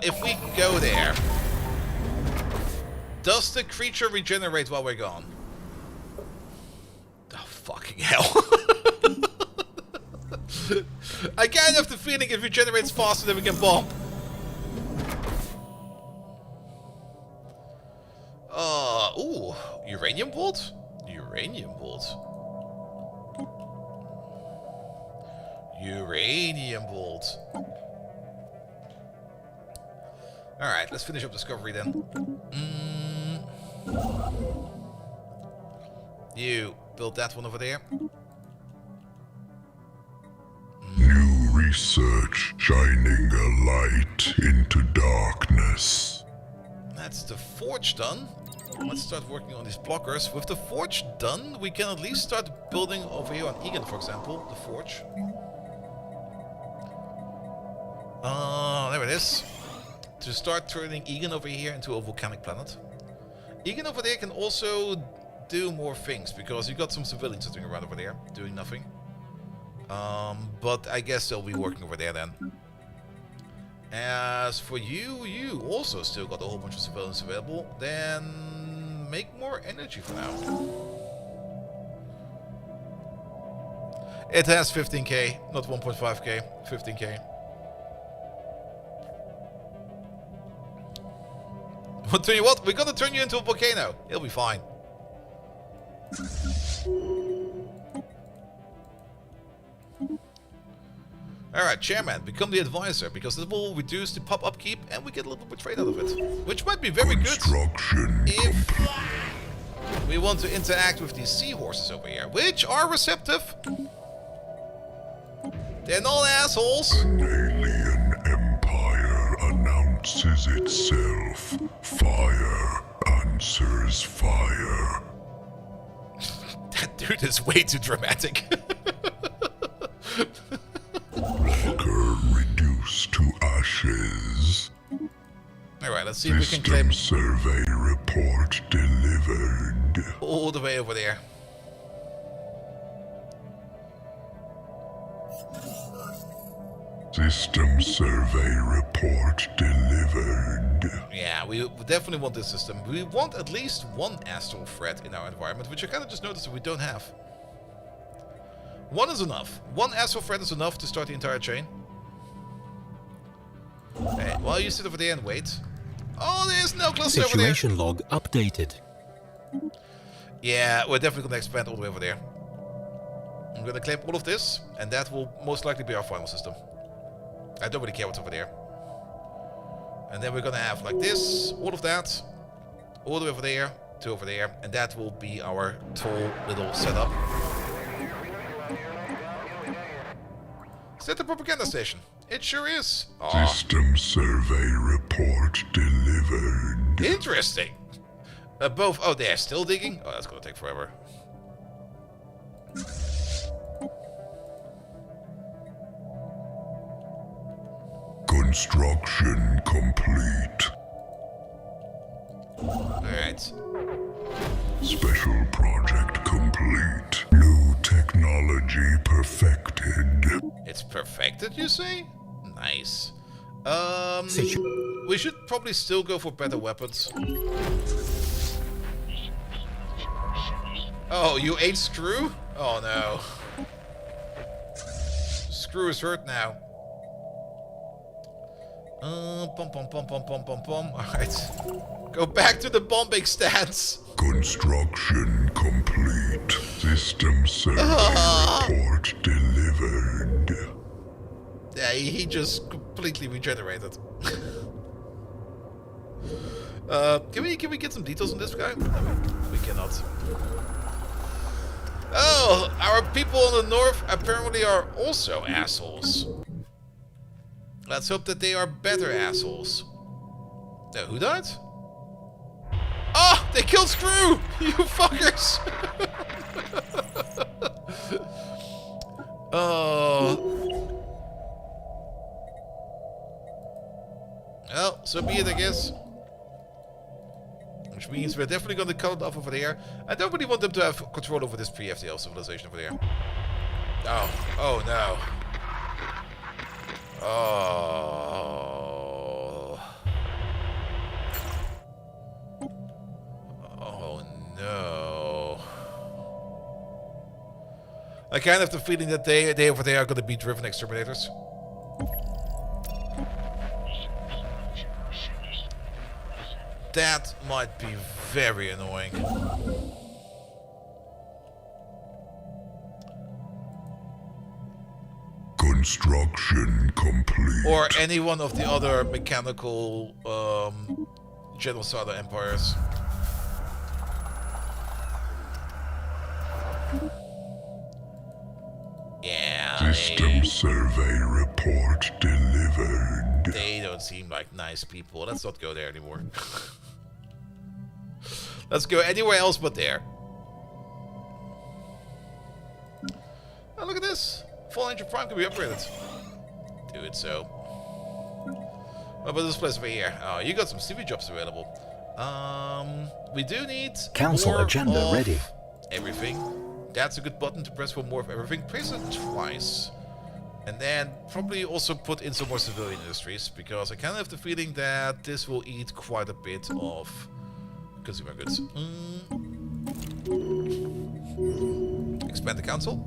If we go there, does the creature regenerate while we're gone? Oh, fucking hell. I kind of have the feeling it regenerates faster than we can bomb. Ooh, uranium bolt? Uranium bolt. Uranium bolt. Alright, let's finish up Discovery then. You build that one over there. New research shining a light into darkness. That's the forge done. Let's start working on these blockers. With the forge done, we can at least start building over here on Egan, for example, the forge. There it is. To start turning Egan over here into a volcanic planet. Egan over there can also do more things, because you got some civilians sitting around over there, doing nothing. But I guess they'll be working over there then. As for you, you also still got a whole bunch of civilians available. Then make more energy for now. It has 15k, not 1.5k, 15k. I'll tell you what, we're gonna turn you into a volcano. It'll be fine. Alright, Chairman, become the advisor, because it will reduce the pop upkeep and we get a little bit of trade out of it. Which might be very good if we want to interact with these seahorses over here, which are receptive. They're not assholes. An alien empire announces itself. Fire answers fire. That dude is way too dramatic. Walker reduced to ashes. Alright, let's see if we can claim survey report delivered. all the way over there. System survey report delivered. Yeah, we definitely want this system. We want at least one astral threat in our environment, which I kind of just noticed that we don't have. One is enough. One astral threat is enough to start the entire chain. Hey, while you sit over there and wait. Oh, there's no cluster over there. Situation log updated. Yeah, we're definitely going to expand all the way over there. I'm going to claim all of this, and that will most likely be our final system. I don't really care what's over there. And then we're going to have like this, all of that, all the way over there, to over there, and that will be our tall little setup. Is that the propaganda station? It sure is. Aw. System survey report delivered. Interesting. Both. Oh, they're still digging? Oh, that's going to take forever. Construction complete. Alright. Special project complete. New technology perfected. It's perfected, you say? Nice. We should probably still go for better weapons. Oh, you ate Screw? Oh no. Screw is hurt now. Alright. Go back to the bombing stance. Construction complete. System survey report delivered. Yeah, he just completely regenerated. Can we get some details on this guy? We cannot. Oh, our people in the north apparently are also assholes. Let's hope that they are better assholes. Who died? Oh, they killed Screw! You fuckers! Oh. Well, so be it, I guess. Which means we're definitely going to cut it off over there. I don't really want them to have control over this pre-FTL civilization over there. Oh, oh no. Oh. Oh no. I kind of have the feeling that they over there are going to be driven exterminators. That might be very annoying. Construction complete. Or any one of the other mechanical genocidal empires. Yeah. System survey report delivered. They don't seem like nice people. Let's not go there anymore. Let's go anywhere else but there. Oh, look at this. Full Angel Prime can be upgraded. Do it so. What about this place over here? Oh, you got some CV jobs available. We do need Council more agenda of ready. everything. That's a good button to press for more of everything. Press it twice. And then probably also put in some more civilian industries, because I kind of have the feeling that this will eat quite a bit of consumer goods. Expand the council.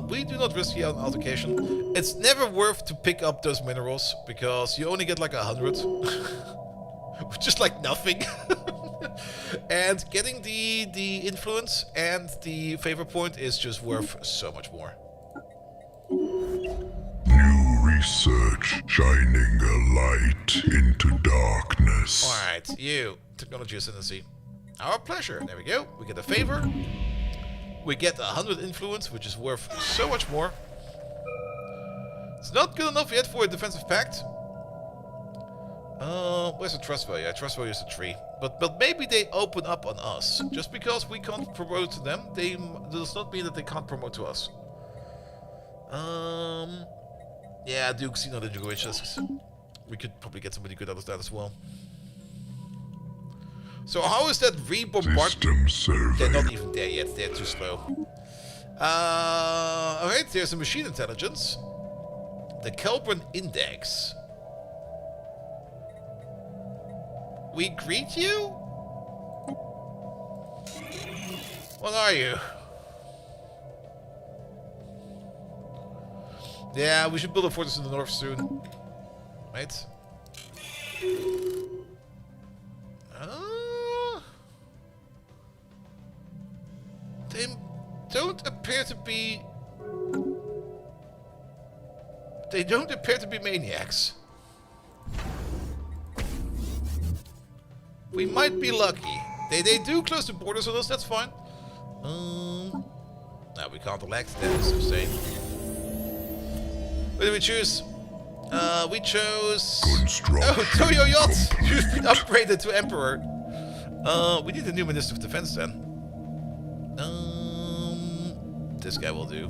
We do not risk the altercation. It's never worth to pick up those minerals, because you only get like 100. Which is like nothing. And getting the influence and the favor point is just worth so much more. New research shining a light into darkness. Alright, you, Technology Ascendancy. Our pleasure. There we go. We get a favor. We get 100 influence, which is worth so much more. It's not good enough yet for a defensive pact. Where's the trust value? Trust value is a 3. But maybe they open up on us. Just because we can't promote to them, does not mean that they can't promote to us. Yeah, Duke Xeno Ninja Witches. We could probably get somebody good out of that as well. So how is that re-bombard? System survey. They're not even there yet. They're too slow. Alright, there's a machine intelligence. The Kelbran Index. We greet you? What are you? Yeah, we should build a fortress in the north soon. Right? They don't appear to be... They don't appear to be maniacs. We might be lucky. They do close the borders on us, that's fine. No, we can't elect, that is insane. What did we choose? We chose... Oh, Toyo Yacht! You've been upgraded to Emperor. We need a new Minister of Defense then. This guy will do.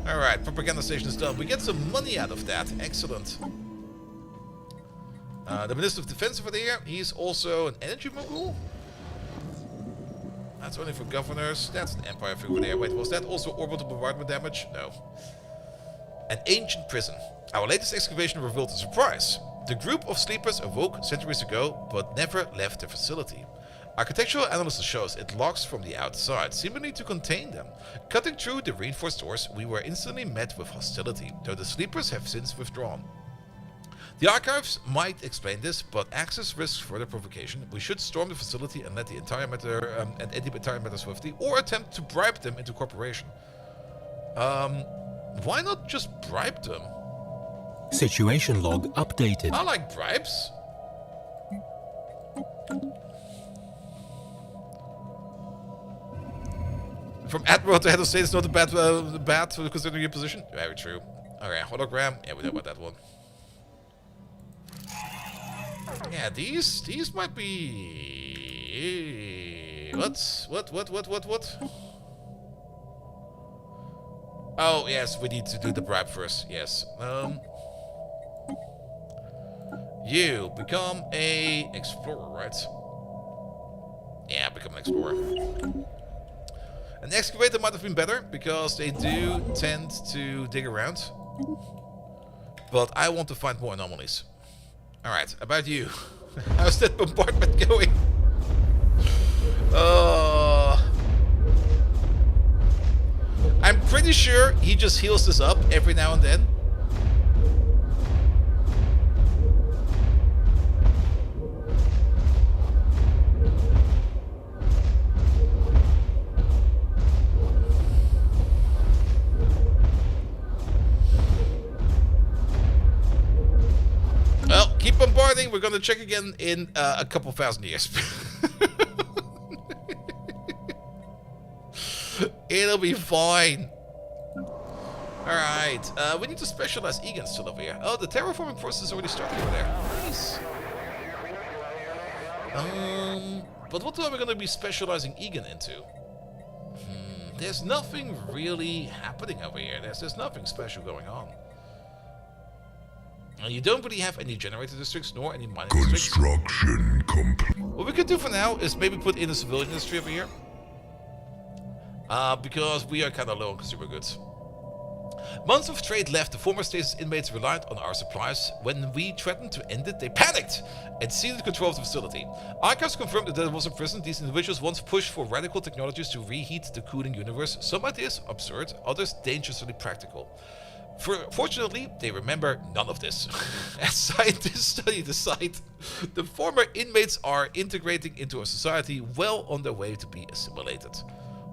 Alright, propaganda station is done. We get some money out of that. Excellent. The Minister of Defense over there, he's also an energy mogul. That's only for governors. That's an empire figure there. Wait, was that also orbital bombardment damage? No. An ancient prison. Our latest excavation revealed a surprise. The group of sleepers awoke centuries ago, but never left their facility. Architectural analysis shows it locks from the outside, seemingly to contain them. Cutting through the reinforced doors, we were instantly met with hostility, though the sleepers have since withdrawn. The archives might explain this, but access risks further provocation. We should storm the facility and let the entire matter and end the entire matter swiftly, or attempt to bribe them into cooperation. Why not just bribe them? Situation log updated. I like bribes. From Admiral to head of state is not a bad considering your position. Very true. Okay, hologram. Yeah, we know about that one. Yeah, these might be... What? Oh, yes, we need to do the bribe first. Yes. You become a explorer, right? Yeah, become an explorer. An excavator might have been better, because they do tend to dig around. But I want to find more anomalies. Alright, about you. How's that bombardment going? I'm pretty sure he just heals this up every now and then. Well, keep bombarding. We're gonna check again in a couple thousand years. It'll be fine. Alright, we need to specialize Egan still over here. Oh, the terraforming process is already starting over there. Nice. But what are we going to be specializing Egan into? There's nothing really happening over here. There's nothing special going on. You don't really have any generator districts, nor any mining districts. Construction complete. What we could do for now is maybe put in a civilian industry over here. Because we are kind of low on consumer goods. Months of trade left the former stasis inmates reliant on our supplies. When we threatened to end it, they panicked and ceded control of the facility. Archives confirmed that it was a prison. These individuals once pushed for radical technologies to reheat the cooling universe. Some ideas absurd, others dangerously practical. Fortunately, they remember none of this. As scientists study the site, the former inmates are integrating into our society, well on their way to be assimilated.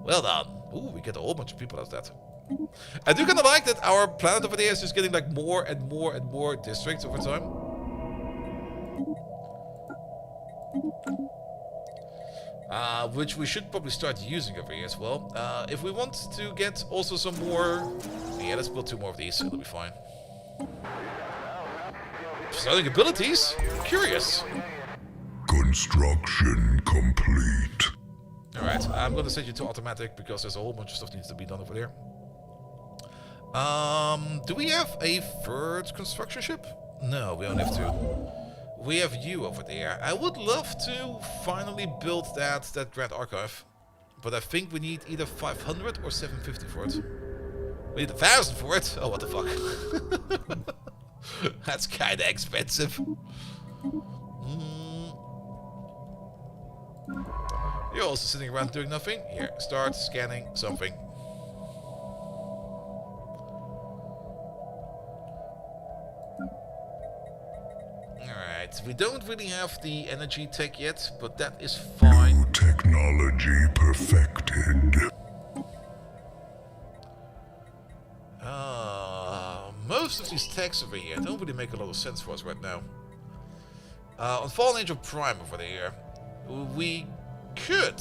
Well done. Ooh, we get a whole bunch of people out of that. I do kind of like that our planet over there is just getting like more and more and more districts over time. Which we should probably start using over here as well. If we want to get also some more... Yeah, let's build 2 more of these, it'll be fine. Starting abilities? Curious. Construction complete. Alright, I'm going to set you to automatic because there's a whole bunch of stuff that needs to be done over there. Do we have a 3rd construction ship? No, we only have 2. We have you over there. I would love to finally build that Grand Archive. But I think we need either 500 or 750 for it. We need 1,000 for it? Oh, what the fuck. That's kinda expensive. You're also sitting around doing nothing. Here, start scanning something. Alright, we don't really have the energy tech yet, but that is fine. New technology perfected. Most of these techs over here don't really make a lot of sense for us right now. On Fallen Angel Prime over there, we could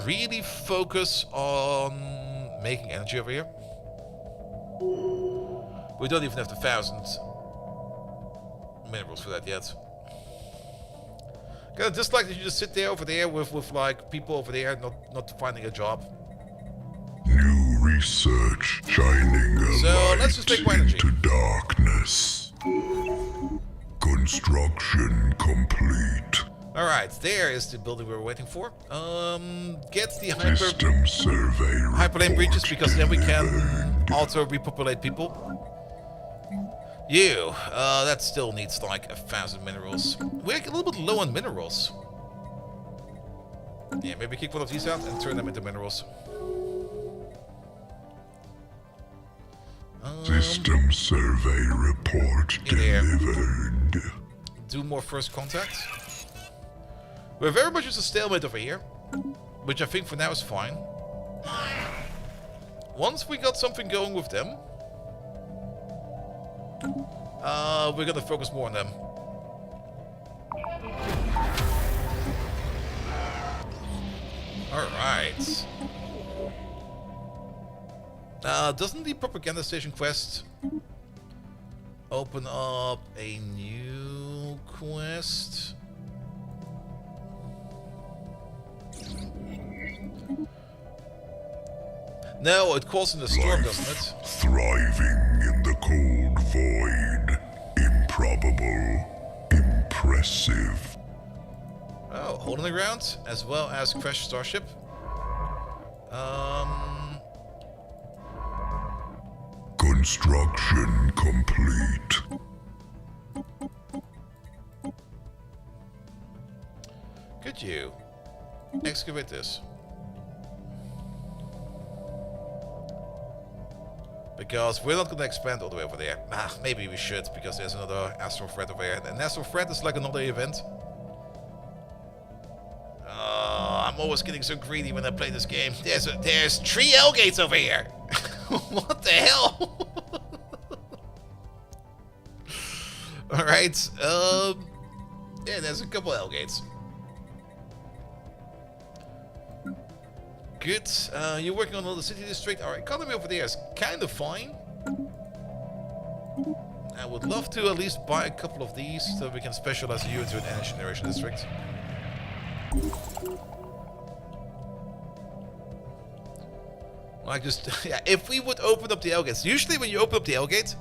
really focus on making energy over here. We don't even have the 1,000 minerals for that yet. Kinda dislike that you just sit there over there with like people over there not finding a job. New research shining a light let's just make more energy. into darkness. Construction complete. Alright, there is the building we were waiting for. Get the System survey hyperlane breaches because then we can delivered. auto repopulate people. You, that still needs like 1,000 minerals. We're a little bit low on minerals. Yeah, maybe kick one of these out and turn them into minerals. System survey report delivered. Do more first contact. We're very much just a stalemate over here, which I think for now is fine. Once we got something going with them, we're gonna focus more on them. Alright. Doesn't the propaganda station quest open up a new quest? No, it calls in the storm, doesn't it? Thriving in the cold void. Improbable. Impressive. Oh, hole in the ground, as well as crash starship. Construction complete. Could could you excavate this? Because we're not going to expand all the way over there. Maybe we should, because there's another astral threat over there. And astral threat is like another event. I'm always getting so greedy when I play this game. There's 3 L gates over here. What the hell? Alright. Yeah, there's a couple L gates. Good. You're working on another city district. Our economy over there is kind of fine. I would love to at least buy a couple of these so we can specialize you into an energy generation district. Like just, yeah, if we would open up the L gates. Usually when you open up the L gate,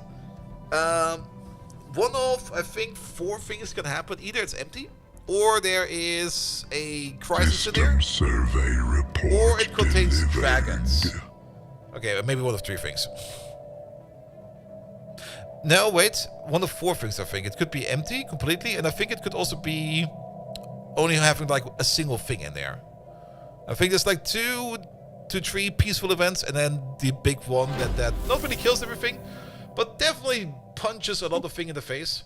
one of, I think, 4 things can happen. Either it's empty, or there is a crisis in there, survey report or it contains delivered. dragons. Okay, maybe one of 3 things. No, wait, one of 4 things I think. It could be empty completely, and I think it could also be only having like a single thing in there. I think there's like 2 to 3 peaceful events, and then the big one that not really kills everything, but definitely punches a lot of thing in the face.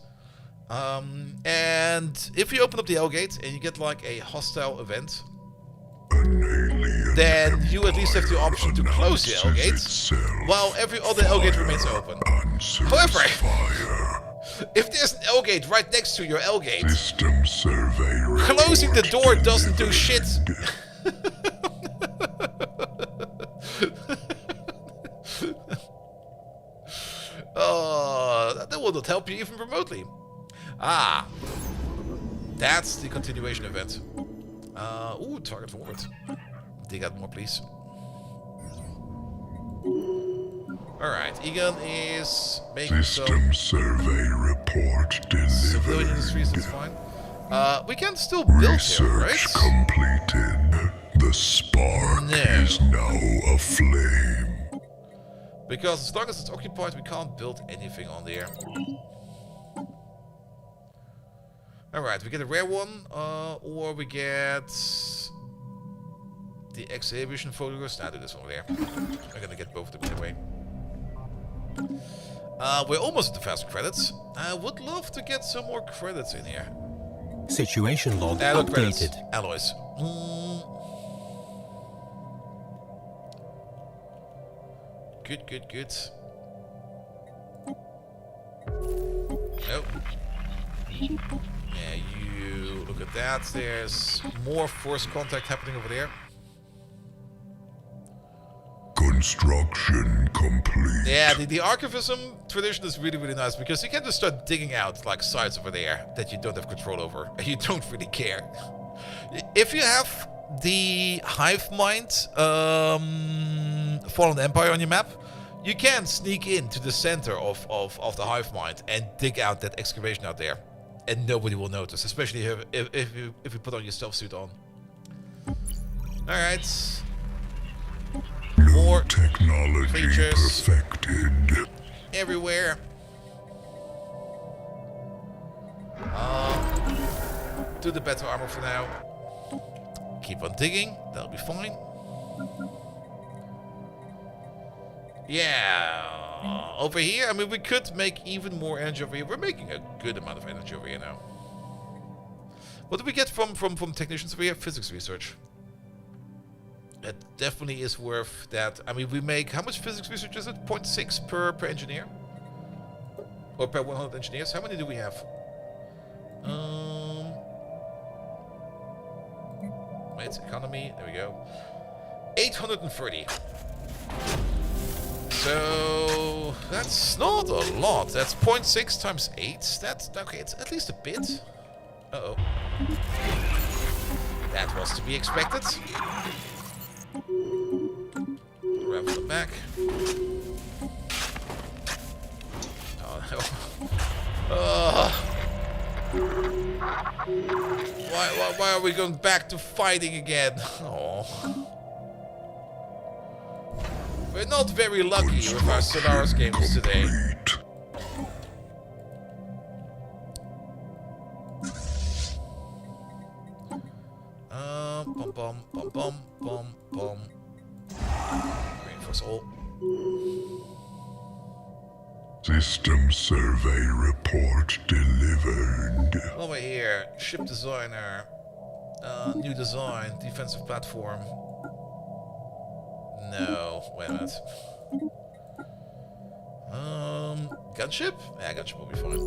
And if you open up the L gate and you get like a hostile event, then you at least have the option to close the L gate, while every other L gate remains open. However, if there's an L gate right next to your L gate, closing the door doesn't do shit. That will not help you even remotely. Ah, that's the continuation event. Ooh, target forward. Dig out more, please. Alright, Egon is making System survey report civilian delivered. industries, that's fine. We can still build here, right? Research completed. The spark is now aflame. Because as long as it's occupied, we can't build anything on there. Alright, we get a rare one, or we get the exhibition photographs. Now do this one over there. We're gonna get both of them anyway. We're almost at the fast credits. I would love to get some more credits in here. Situation log Look, credits. updated. Alloys. Good, good, good. Nope. Yeah, you look at that. There's more force contact happening over there. Construction complete. Yeah, the archivism tradition is really, really nice because you can just start digging out like sites over there that you don't have control over and you don't really care. If you have the hive mind Fallen Empire on your map, you can sneak into the center of the hive mind and dig out that excavation out there, and nobody will notice, especially if you put on your stealth suit on. All right. More Technology creatures perfected. everywhere. Do the better armor for now. Keep on digging. That'll be fine. Yeah. Over here, I mean, we could make even more energy over here. We're making a good amount of energy over here now. What do we get from technicians over here? Physics research. It definitely is worth that. I mean, we make... How much physics research is it? 0.6 per engineer? Or per 100 engineers? How many do we have? Wait, economy. There we go. 830. So... That's not a lot. That's 0.6 times 8. That's... Okay, it's at least a bit. Uh-oh. That was to be expected. Ravel them back. Oh no. Why are we going back to fighting again? Oh. We're not very lucky with our Stellaris games today. bum, bum, bum, bum, bum. Reinforce all. System survey report delivered. Over here, ship designer, new design, defensive platform. No, wait a minute. Gunship? Yeah, gunship will be fine.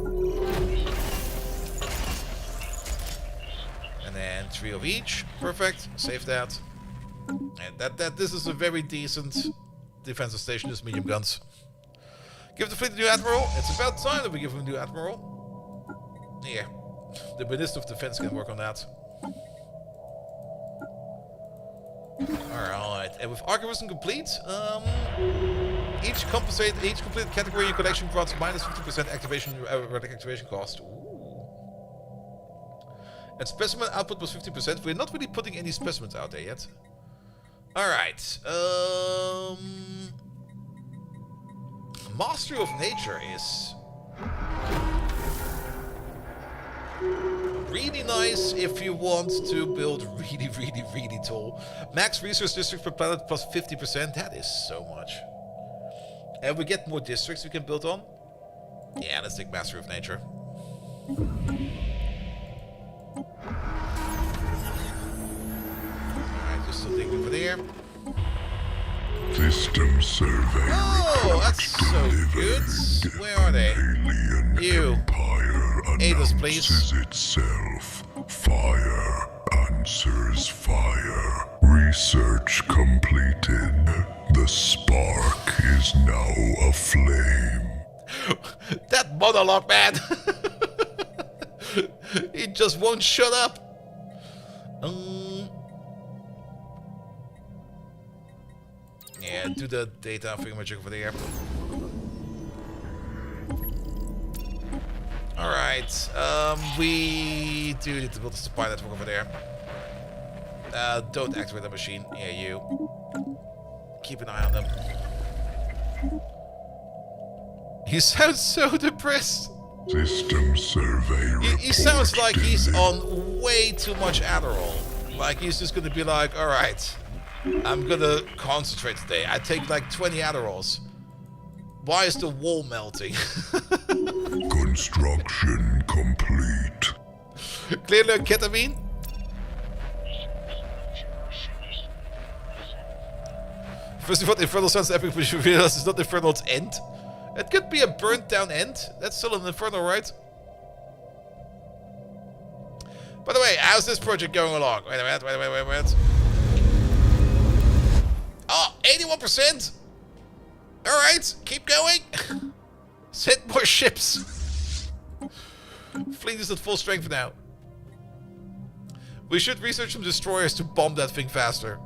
And then 3 of each. Perfect. Save that. And this is a very decent defensive station, just medium guns. Give the fleet a new admiral. It's about time that we give him a new admiral. Yeah. The Minister of Defense can work on that. Alright, and with Archivism complete, each completed category in your collection grants minus 50% activation cost. Ooh. And specimen output was 50%. We're not really putting any specimens out there yet. Alright, Mastery of Nature is really nice if you want to build really tall. Max resource districts per planet plus 50%. That is so much. And we get more districts we can build on. Yeah, let's take Mastery of Nature. Alright, just still thinking over there. System survey Oh, that's so good. Where are they? Alien You. Empire Aid us, announces please. itself. Fire answers fire. Research completed. The spark is now aflame. That monologue, man! He just won't shut up. Yeah, do the data thingamajig over there. Alright, we do need to build a supply network over there. Don't activate the machine. Yeah, you. Keep an eye on them. He sounds so depressed. System survey He sounds report like he's delivered. on way too much Adderall. Like he's just gonna be like, alright, I'm gonna concentrate today. I take like 20 Adderalls. Why is the wall melting? Construction complete. Clearly on ketamine? First of all, Infernal sounds epic, but you realize it's not Infernal's end. It could be a burnt down end. That's still an Infernal, right? By the way, how's this project going along? Wait a minute. Oh, 81%! Alright, keep going. Send more ships. Fleet is at full strength now. We should research some destroyers to bomb that thing faster.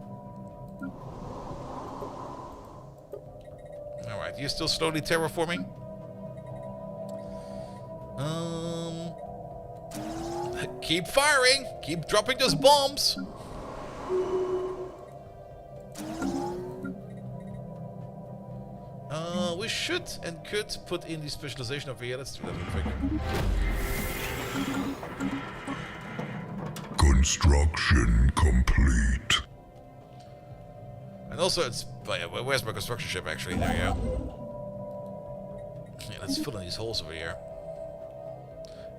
Alright, you're still slowly terraforming? Keep firing! Keep dropping those bombs! We should and could put in the specialization over here. Let's do that real quick. Construction complete. And also, it's... where's my construction ship, actually? There you go. Yeah, let's fill in these holes over here.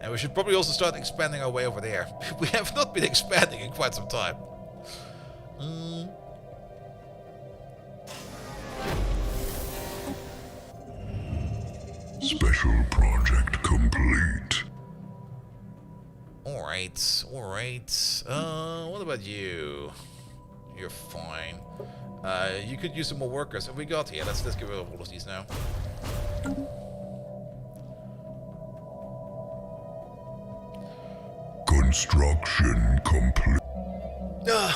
And we should probably also start expanding our way over there. We have not been expanding in quite some time. Special project complete. Alright. What about you? You're fine. You could use some more workers. Have we got here? Let's get rid of all of these now. Construction complete.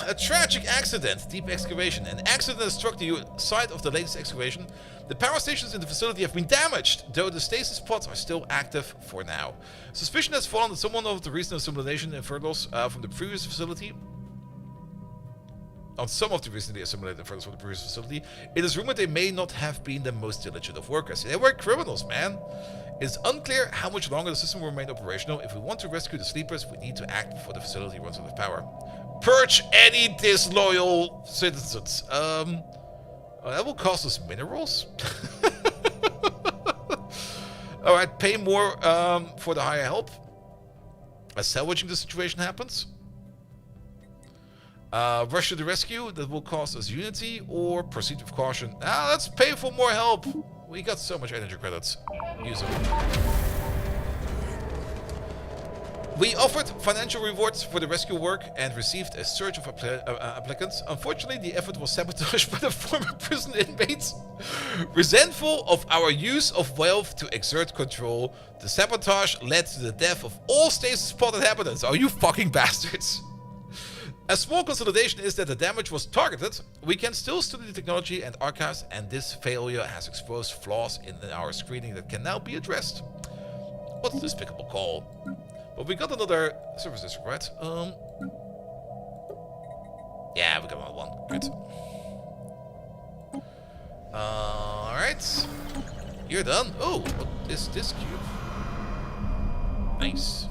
A tragic accident. Deep excavation. An accident has struck the site of the latest excavation. The power stations in the facility have been damaged, though the stasis pods are still active for now. Suspicion has fallen on someone of the recent assimilation Infernals from the previous facility. on some of the recently assimilated Infernals from the previous facility, it is rumored they may not have been the most diligent of workers. They were criminals, man. It's unclear how much longer the system will remain operational. If we want to rescue the sleepers, we need to act before the facility runs out of power. Purge any disloyal citizens. That will cost us minerals. Alright, pay more for the higher help. As salvaging the situation happens. Rush to the rescue, that will cost us unity, or proceed with caution. Let's pay for more help. We got so much energy credits. Use them. We offered financial rewards for the rescue work and received a surge of applicants. Unfortunately, the effort was sabotaged by the former prison inmates. Resentful of our use of wealth to exert control, the sabotage led to the death of all stasis pod inhabitants. Are you fucking bastards? A small consolidation is that the damage was targeted. We can still study the technology and archives, and this failure has exposed flaws in our screening that can now be addressed. What a despicable call. But we got another service district, right? Yeah, we got another one. Good. Alright. You're done. Oh, what is this cube? Nice.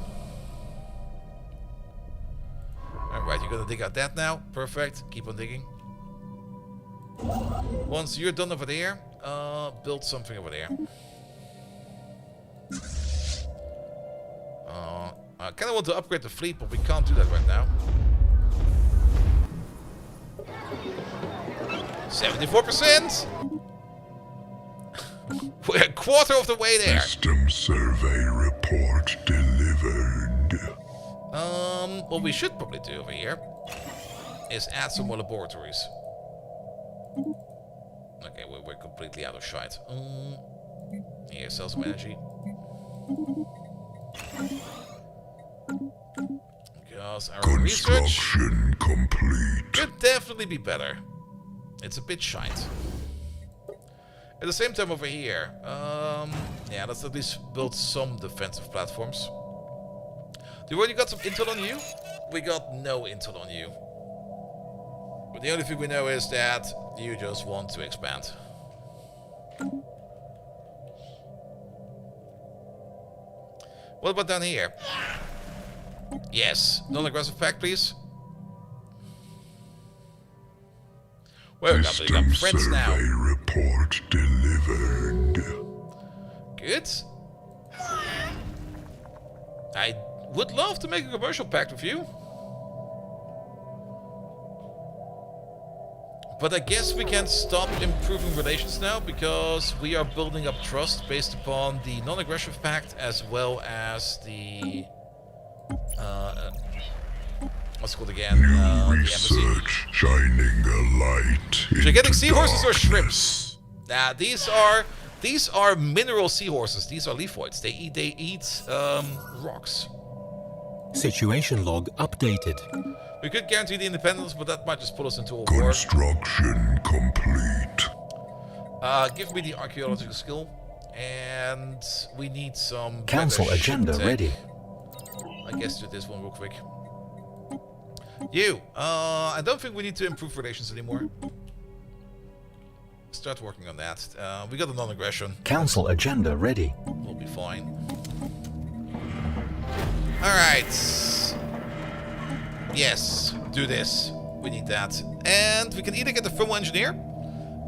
Alright, you're gonna dig out that now. Perfect. Keep on digging. Once you're done over there, build something over there. I kind of want to upgrade the fleet, but we can't do that right now. 74%! We're a quarter of the way there. System survey report delivered. What we should probably do over here is add some more laboratories. Okay, we're completely out of shite. Here, sell some energy. Because our research complete. could definitely be better. It's a bit shite. At the same time over here, yeah, let's at least build some defensive platforms. Do we already got some intel on you? We got no intel on you. But the only thing we know is that you just want to expand. What about down here? Yes, non-aggressive pack, please. Well, we got friends now. Report delivered. Good. I would love to make a commercial pact with you. But I guess we can stop improving relations now because we are building up trust based upon the non-aggressive pact as well as the what's it called again? Research shining a light. Gigantic seahorses or shrimps? Nah, these are mineral seahorses. These are leafoids. They eat rocks. Situation log updated. We could guarantee the independence, but that might just pull us into a war. Construction complete. Give me the archaeological skill, and we need some Council agenda ready. I guess do this one real quick. You, I don't think we need to improve relations anymore. Start working on that. We got a non-aggression. Council agenda ready. We'll be fine. Alright. Yes, do this. We need that. And we can either get the thermal engineer,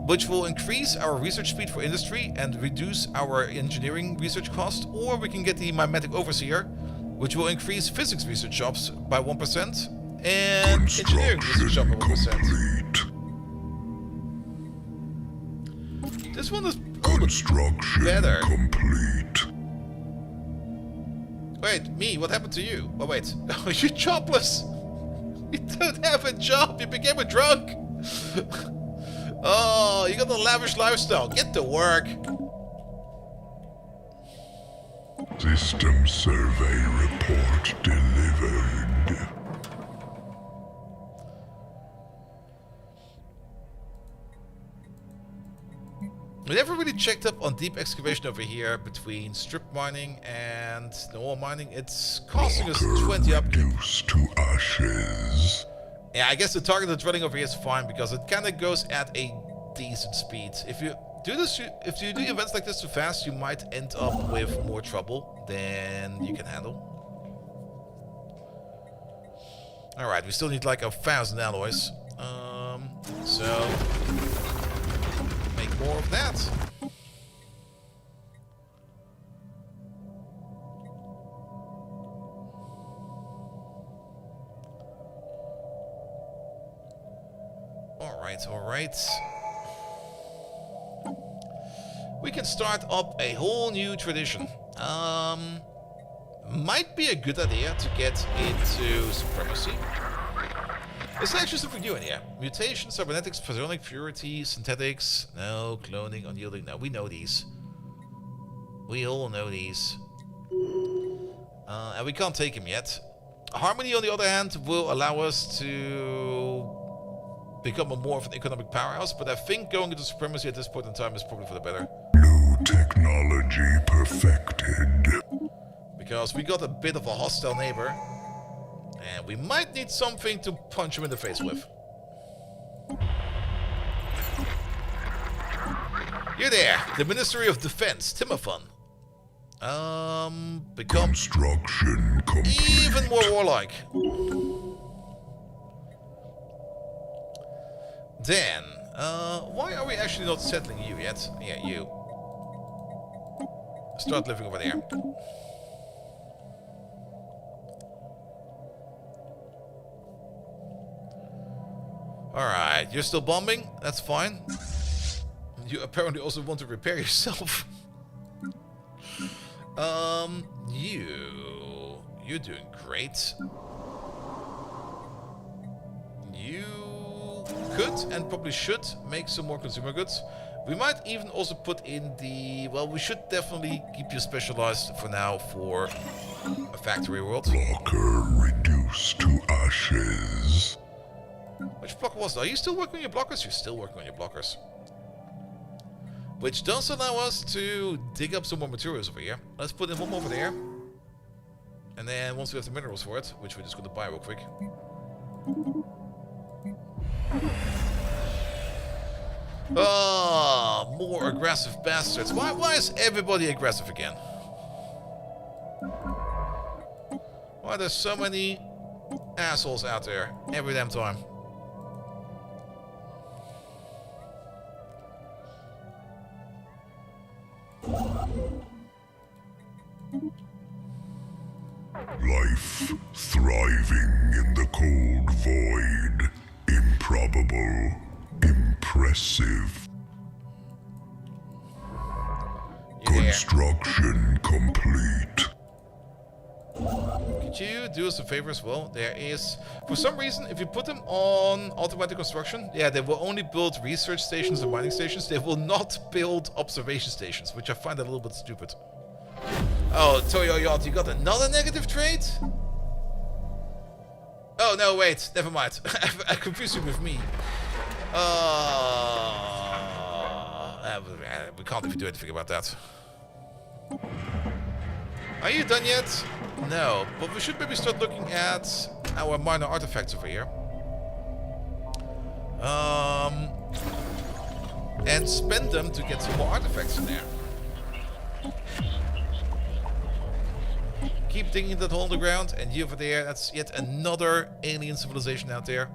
which will increase our research speed for industry and reduce our engineering research cost, or we can get the mimetic overseer, which will increase physics research jobs by 1% and engineering research jobs by 1%. This one is a little bit better. Complete. Wait, me, what happened to you? Oh wait, you're jobless. You don't have a job, you became a drunk. Oh, you got a lavish lifestyle. Get to work. System survey report delivered. We never really checked up on deep excavation over here between strip mining and normal mining. It's costing us 20 upkeep. Reduced to ashes. Yeah, I guess the targeted drilling over here is fine because it kind of goes at a decent speed. If you do this, if you do events like this too fast, you might end up with more trouble than you can handle. All right, we still need like 1,000 alloys. So make more of that. All right. We can start up a whole new tradition. Might be a good idea to get into supremacy. Is there actually something new in here? Mutation, cybernetics, psionic, purity, synthetics. No, cloning, unyielding. No, we know these. We all know these. And we can't take him yet. Harmony, on the other hand, will allow us to become more of an economic powerhouse, but I think going into supremacy at this point in time is probably for the better. New technology perfected. Because we got a bit of a hostile neighbor, and we might need something to punch him in the face with. You're there, the Ministry of Defense, Timothon. Become Construction complete. even more warlike. Then, why are we actually not settling you yet? Yeah, you. Start living over there. Alright, you're still bombing? That's fine. You apparently also want to repair yourself. You're doing great. You could and probably should make some more consumer goods. We might even also put in the... Well, we should definitely keep you specialized for now for a factory world. Blocker reduced to ashes. Which blocker was it? Are you still working on your blockers? You're still working on your blockers. Which does allow us to dig up some more materials over here. Let's put in one over there. And then once we have the minerals for it, which we're just going to buy real quick. Oh, more aggressive bastards. Why is everybody aggressive again? Why are there so many assholes out there every damn time? Life thriving in the cold void. Improbable. Impressive. Construction complete. Could you do us a favor as well? There is, for some reason, if you put them on automatic construction, yeah, they will only build research stations and mining stations. They will not build observation stations, which I find a little bit stupid. Oh, Toyo Yacht, you got another negative trait? Oh, no, wait, never mind. I confused you with me. We can't even do anything about that. Are you done yet? No, but we should maybe start looking at our minor artifacts over here. And spend them to get some more artifacts in there. Keep digging that hole in the ground, and you over there, that's yet another alien civilization out there.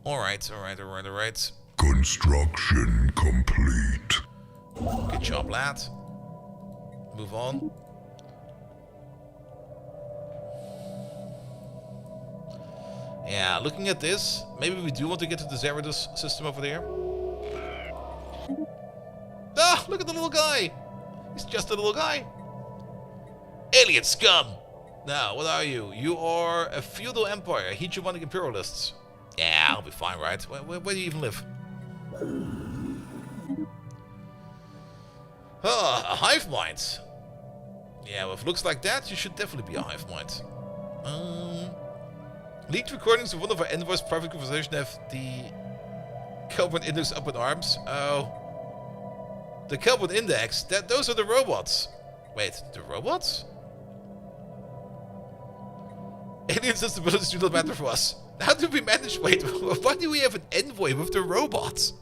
Alright. Construction complete. Good job, lad. Move on. Yeah, looking at this, maybe we do want to get to the Zerodus system over there. Ah, look at the little guy. He's just a little guy. Alien scum. Now, what are you? You are a feudal empire, hegemonic imperialists. Yeah, I'll be fine, right? Where do you even live? Ah, a hive mind. Yeah, with looks like that, you should definitely be a hive mind. Leaked recordings of one of our envoys' private conversation have the Kelvin Index up in arms. Oh. The Kelvin Index? Those are the robots. Wait, the robots? Alien sensibilities do not matter for us. How do we manage? Wait, why do we have an envoy with the robots?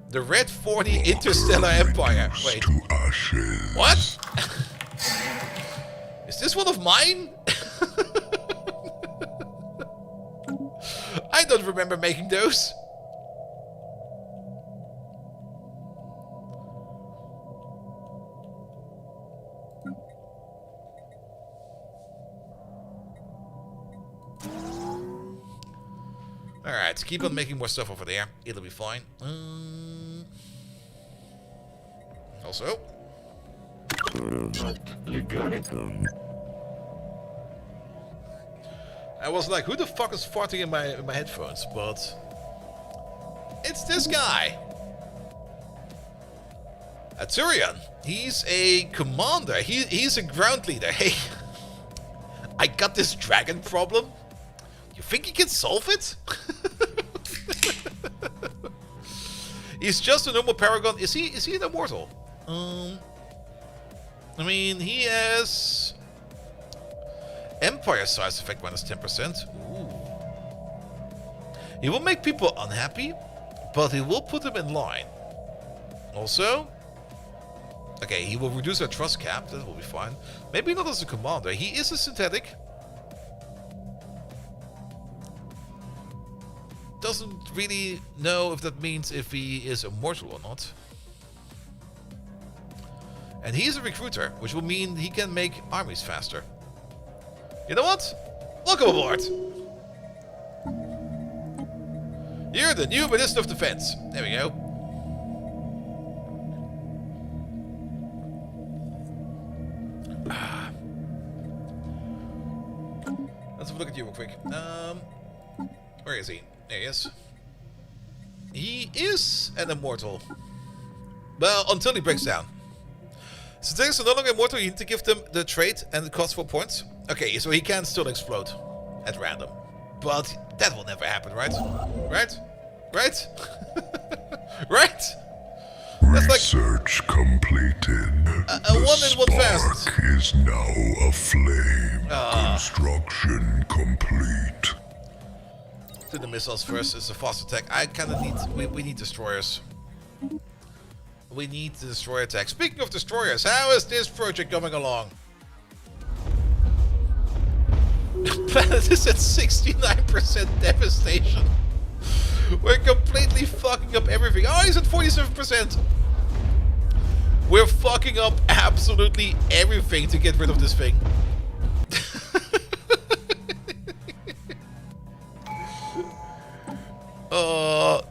The Red 40 Interstellar Empire. Wait. To ashes. What? Is this one of mine? I don't remember making those. Alright, keep on making more stuff over there. It'll be fine. Also. You got it. I was like, who the fuck is farting in my headphones? But it's this guy. Aturian. He's a commander. He's a ground leader. Hey, I got this dragon problem. You think he can solve it? He's just a normal paragon. Is he an immortal? I mean, he has Empire size effect minus 10%. Ooh. He will make people unhappy, but he will put them in line. Also, okay, he will reduce our trust cap. That will be fine. Maybe not as a commander. He is a synthetic. Doesn't really know if that means if he is immortal or not. And he's a recruiter, which will mean he can make armies faster. You know what? Welcome aboard! You're the new Minister of Defense. There we go. Let's have a look at you real quick. Where is he? There he is. He is an immortal. Well, until he breaks down. Synthetics are no longer immortal. You need to give them the trait and it costs 4 points. Okay, so he can still explode at random. But that will never happen, right? Right? Right? Right? That's Research completed. A one in one fast. Spark is now aflame. Construction complete. Do the missiles first. It's a fast attack. I kind of need... We need destroyers. We need the destroyer attack. Speaking of destroyers, how is this project coming along? Planet is at 69% devastation. We're completely fucking up everything. Oh, he's at 47%. We're fucking up absolutely everything to get rid of this thing.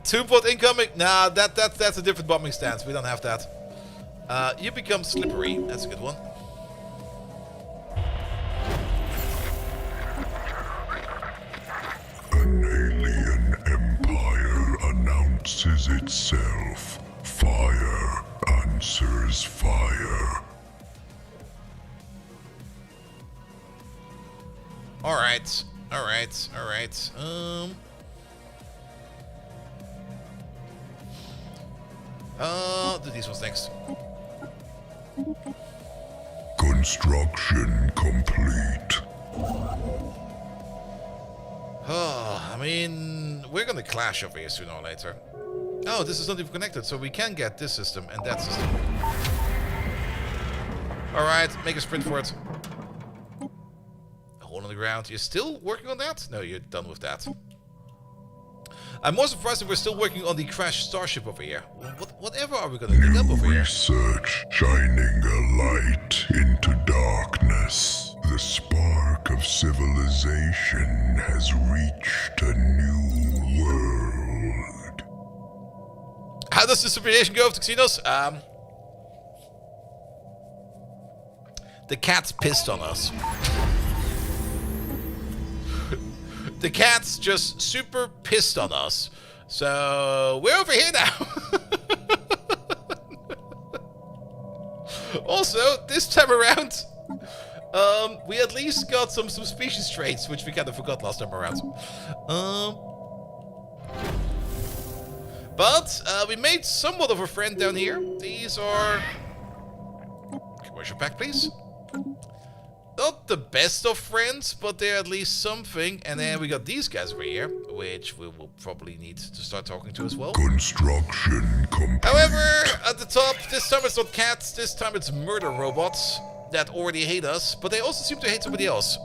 2-pot incoming? Nah, that's a different bombing stance. We don't have that. You become slippery. That's a good one. An alien empire announces itself. Fire answers fire. Alright. Alright. Alright. Do these ones next. Construction complete. I mean, we're gonna clash over here sooner or later. Oh, this is not even connected, so we can get this system and that system. Alright, make a sprint for it. A hole in the ground. You're still working on that? No, you're done with that. I'm more surprised that we're still working on the crashed starship over here. Whatever are we gonna dig up over here? Research shining a light into darkness. The spark of civilization has reached a new world. How does the simulation go of the casinos? The cat's pissed on us. The cat's just super pissed on us. So, we're over here now. Also, this time around, we at least got some species traits, which we kind of forgot last time around. But we made somewhat of a friend down here. These are... Commercial pack, please. not the best of friends, but they're at least something. And then we got these guys over here, which we will probably need to start talking to as well. Construction complete. However, at the top, this time it's not cats, this time it's murder robots that already hate us, but they also seem to hate somebody else.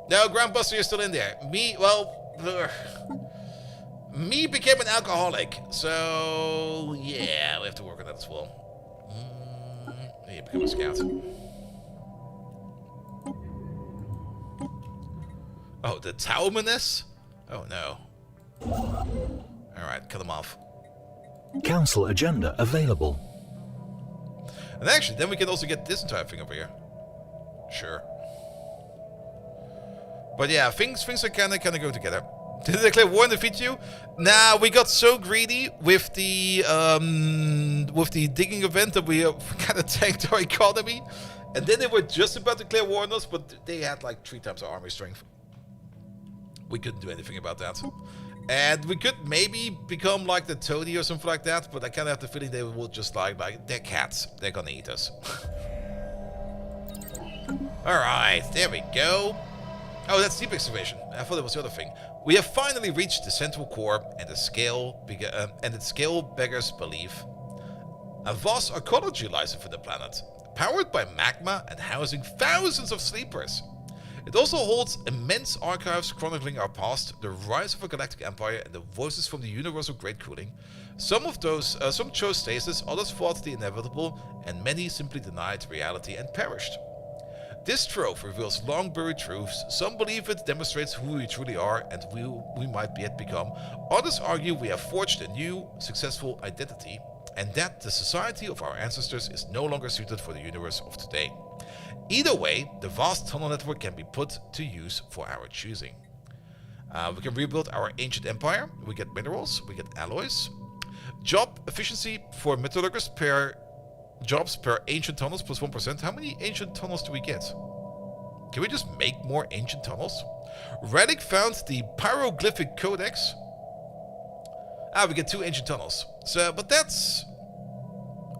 No, Grandbuster, you're still in there. Me, well, me became an alcoholic, so yeah, we have to work on that as well. Yeah, become a scout. Oh, the Taumaness? Oh no. Alright, cut them off. Council agenda available. And actually, then we can also get this entire thing over here. Sure. But yeah, things are kind of go together. Did they declare war and defeat you? Nah, we got so greedy with the digging event that we kind of tanked our economy. And then they were just about to declare war on us, but they had like 3 times our army strength. We couldn't do anything about that. And we could maybe become like the toady or something like that, but I kind of have the feeling they will just like they're cats. They're gonna eat us. Alright, there we go. Oh, that's deep excavation. I thought it was the other thing. We have finally reached the central core, and its scale beggars belief. A vast archaeology lies within the planet, powered by magma and housing thousands of sleepers. It also holds immense archives chronicling our past, the rise of a galactic empire, and the voices from the universe of great cooling. Some chose stasis, others fought the inevitable, and many simply denied reality and perished. This trove reveals long-buried truths. Some believe it demonstrates who we truly are and who we might yet become. Others argue we have forged a new, successful identity, and that the society of our ancestors is no longer suited for the universe of today. Either way, the vast tunnel network can be put to use for our choosing. We can rebuild our ancient empire. We get minerals, we get alloys. Job efficiency for metallurgists per jobs per ancient tunnels plus 1%. How many ancient tunnels do we get? Can we just make more ancient tunnels? Relic found the Pyroglyphic Codex. We get 2 ancient tunnels. So, but that's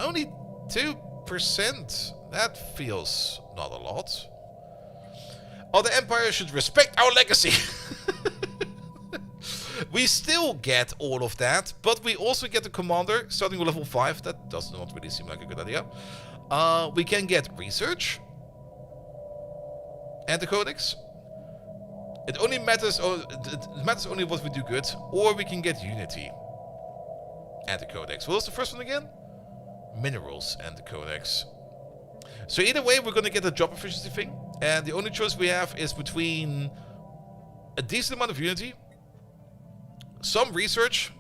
only 2%. That feels not a lot. Other empires should respect our legacy. We still get all of that, but we also get the commander starting with level 5. That does not really seem like a good idea. We can get research and the codex. It only matters. It matters only what we do good, or we can get unity and the codex. What was the first one again? Minerals and the codex. So either way, we're gonna get the job efficiency thing, and the only choice we have is between a decent amount of unity, some research,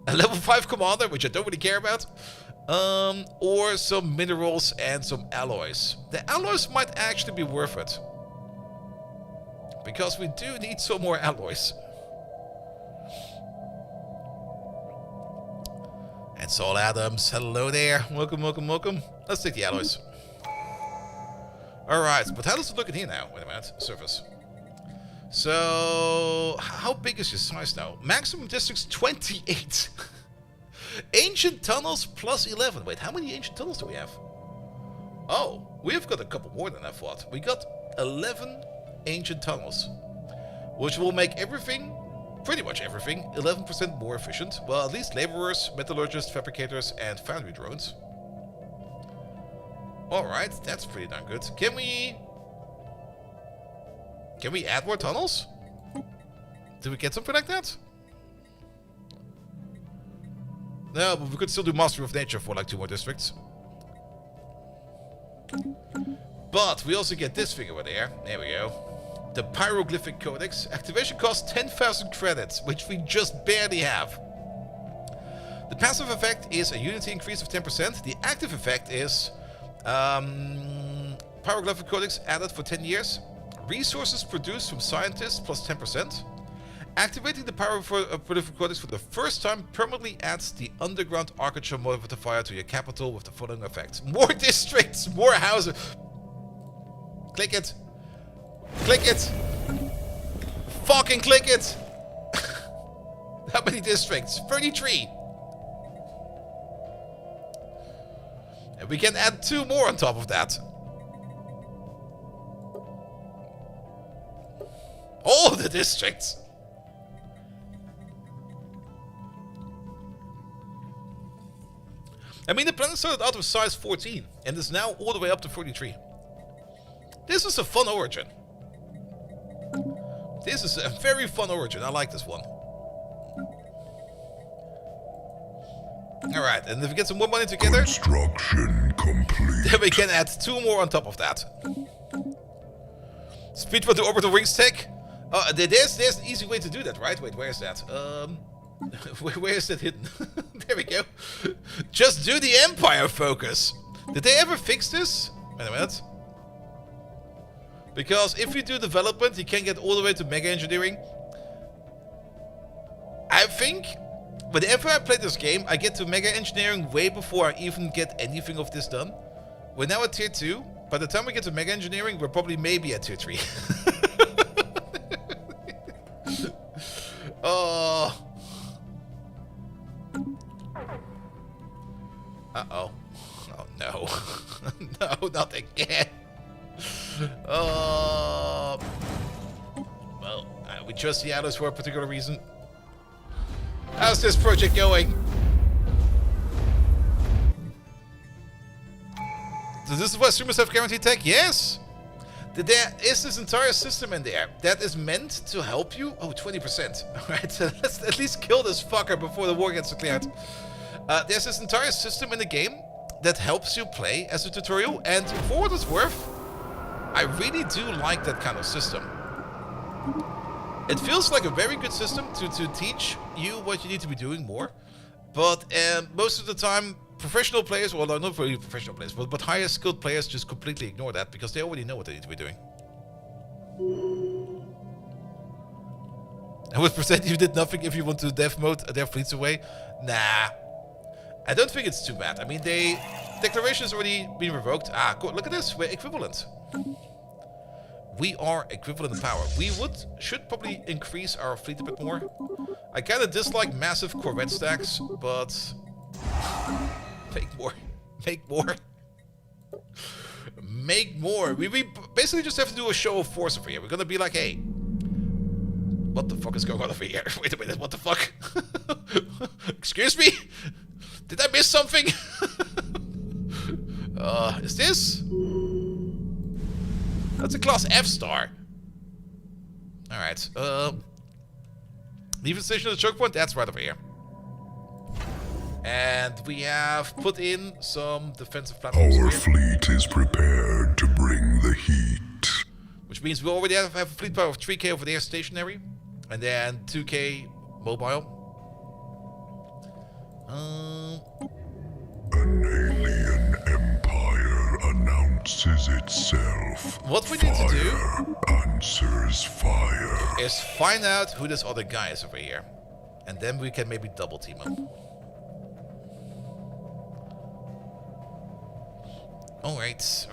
a level 5 commander, which I don't really care about, or some minerals and some alloys. The alloys might actually be worth it, because we do need some more alloys. And Saul Adams, hello there. Welcome, welcome, welcome. Let's take the alloys. Alright, but how does it look in here now? Wait a minute. Surface. So, how big is your size now? Maximum districts 28. Ancient tunnels plus 11. Wait, how many ancient tunnels do we have? Oh, we've got a couple more than I thought. We got 11 ancient tunnels, which will make everything, pretty much everything, 11% more efficient. Well, at least laborers, metallurgists, fabricators, and foundry drones. Alright, that's pretty darn good. Can we add more tunnels? Did we get something like that? No, but we could still do Mastery of Nature for like 2 more districts. But we also get this thing over there. There we go. The Pyroglyphic Codex. Activation costs 10,000 credits, which we just barely have. The passive effect is a unity increase of 10%. The active effect is Pyroglyphic Codex added for 10 years. Resources produced from scientists plus 10%. Activating the Pyroglyphic Codex for the first time permanently adds the underground architecture modifier to your capital with the following effects. More districts, more houses. Click it. Click it. Fucking click it. How many districts? 33. And we can add 2 more on top of that. All of the districts. I mean, the planet started out with size 14 and is now all the way up to 43. This is a fun origin. This is a very fun origin. I like this one. Alright, and if we get some more money together, Construction complete. then we can add 2 more on top of that. Speedrun to orbital rings tech. There's an easy way to do that, right? Wait, where is that? Where is that hidden? There we go. Just do the Empire focus. Did they ever fix this? Wait a minute. Because if you do development, you can get all the way to mega engineering. I think whenever I play this game, I get to mega engineering way before I even get anything of this done. We're now at tier 2. By the time we get to mega engineering, we're probably maybe at tier 3. Oh. Uh-oh. Oh, no. No, not again. Well, we trust the Atlas for a particular reason. How's this project going? So this is what streamers have guaranteed tech? Yes! There is this entire system in there that is meant to help you. Oh, 20%. Alright, so let's at least kill this fucker before the war gets declared. There's this entire system in the game that helps you play as a tutorial, and for what it's worth, I really do like that kind of system. It feels like a very good system to teach you what you need to be doing more, but most of the time, professional players, well, not really professional players, but higher skilled players just completely ignore that because they already know what they need to be doing. I would present you did nothing if you want to dev mode their fleets away. Nah. I don't think it's too bad. I mean, declaration has already been revoked. Ah, cool. Look at this. We're equivalent. We are equivalent in power. We should probably increase our fleet a bit more. I kind of dislike massive Corvette stacks, but make more. Make more. Make more. We basically just have to do a show of force over here. We're going to be like, hey, what the fuck is going on over here? Wait a minute, what the fuck? Excuse me? Did I miss something? Is this? That's a class F star. Alright, leave the station at the choke point? That's right over here. And we have put in some defensive platforms. Our fleet is prepared to bring the heat. Which means we already have a fleet power of 3k over there stationary. And then 2k mobile. An alien empire announces itself. What we need to do answers fire. is find out who this other guy is over here. And then we can maybe double team him. Alright.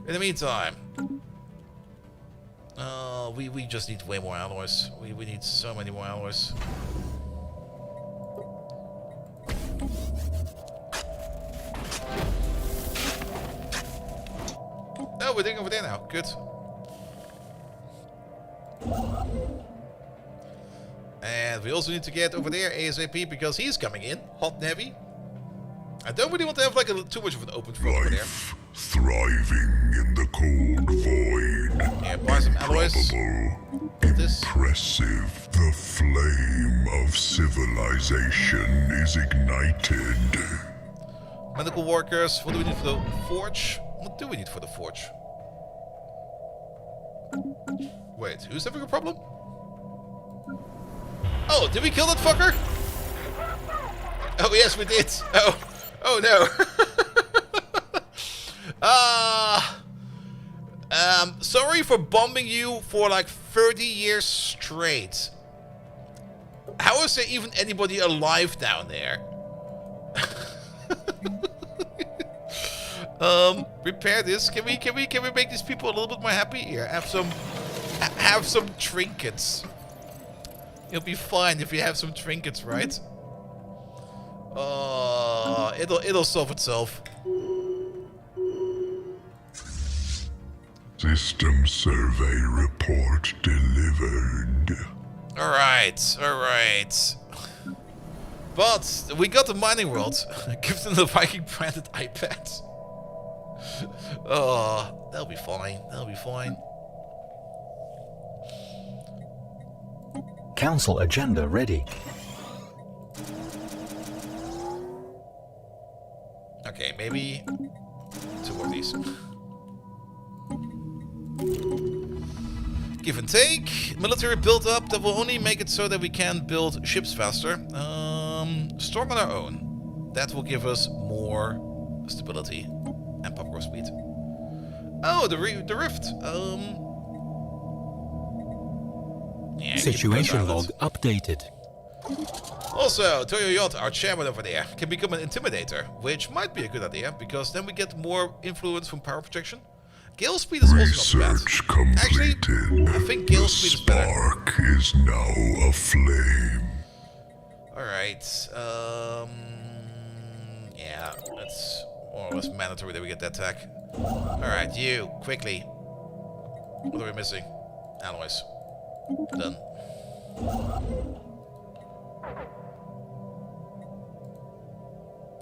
In the meantime, we just need way more alloys. We need so many more alloys. Oh, we're doing over there now. Good. And we also need to get over there ASAP because he's coming in hot and heavy. I don't really want to have like too much of an open front over there. Thriving in the cold void. Yeah, buy some alloys. Impressive. The flame of civilization is ignited. Medical workers. What do we need for the forge? What do we need for the forge? Wait, who's having a problem? Oh, did we kill that fucker? Oh, yes, we did. Oh no. Sorry for bombing you for like 30 years straight. How is there even anybody alive down there? Repair this. Can we make these people a little bit more happy? Here, have some trinkets. You'll be fine if you have some trinkets, right? It'll solve itself. System survey report delivered. Alright, alright. But we got the mining world. Give them the Viking branded iPads. Oh, they'll be fine. They'll be fine. Council agenda ready. Okay, maybe 2 of these. Give and take. Military build up that will only make it so that we can build ships faster. Strong on our own. That will give us more stability and popcorn speed. Oh, the rift. Yeah, Situation log updated. Also, Toyo Yacht, our chairman over there, can become an intimidator, which might be a good idea, because then we get more influence from power projection. Gale speed is also not Research bad. completed. Actually, I think Gale The speed is better. spark is now aflame. Alright, yeah, it's more or less mandatory that we get that attack. Alright, you, quickly. What are we missing? Alloys. Done.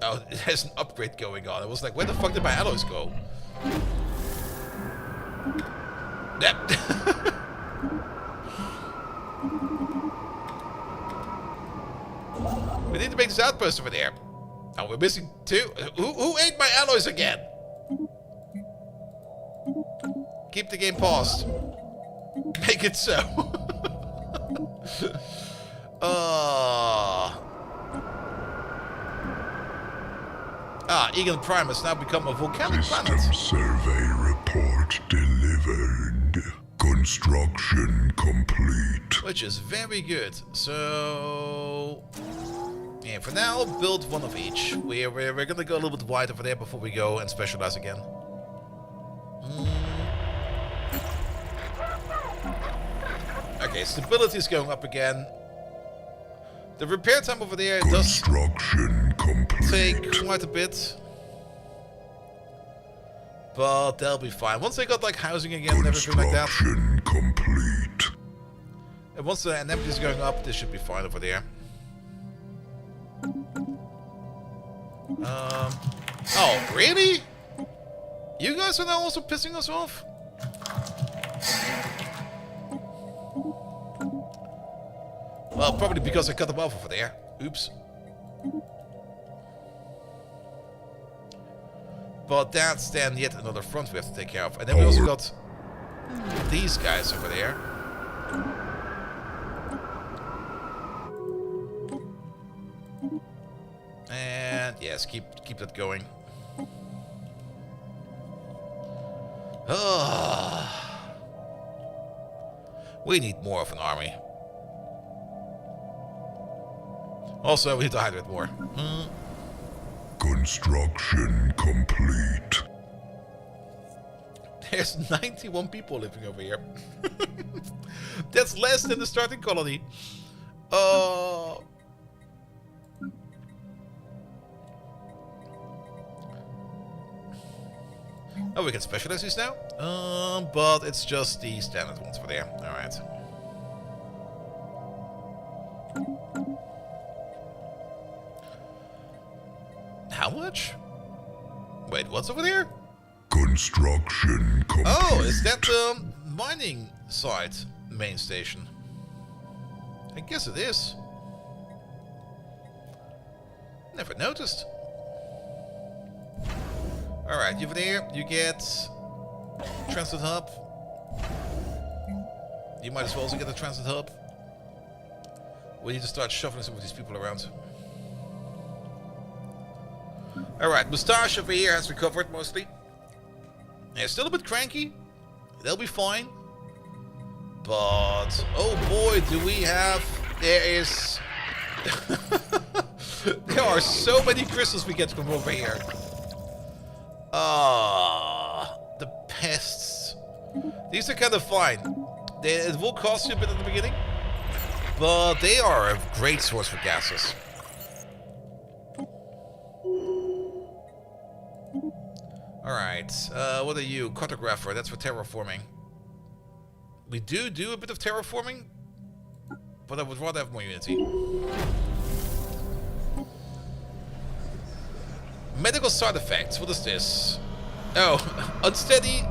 Oh, there's an upgrade going on. I was like, where the fuck did my alloys go? Yep. We need to make this outpost over there. Oh, we're missing 2. Who ate my alloys again? Keep the game paused. Make it so. Egan Prime has now become a volcanic planet. System survey report delivered. Construction complete. Which is very good. So... yeah, for now, build 1 of each. We're gonna go a little bit wide over there before we go and specialize again. Okay, stability is going up again. The repair time over there does Construction complete. take quite a bit. But they'll be fine. Once they got like housing again and everything like that. Construction complete. And once the energy is going up, this should be fine over there. Oh, really? You guys are now also pissing us off? Well, probably because I cut them off over there. Oops. But that's then yet another front we have to take care of. And then we also got these guys over there. And yes, keep that going. We need more of an army. Also, we need to hydrate more. Construction complete. There's 91 people living over here. That's less than the starting colony. Oh, we can specialize these now? But it's just the standard ones for there. Alright. How much? Wait, what's over there? Construction complete. Oh, is that the mining site main station? I guess it is. Never noticed. Alright, over there, you get transit hub. You might as well also get a transit hub. We need to start shuffling some of these people around. Alright, Moustache over here has recovered mostly. Yeah, still a bit cranky. They'll be fine. But, oh boy, do we have... There is... there are so many crystals we get from over here. The pests. These are kind of fine. It will cost you a bit at the beginning. but they are a great source for gases. Alright, what are you? Cartographer, that's for terraforming. We do a bit of terraforming, but I would rather have more unity. Medical side effects, what is this? Oh, unsteady.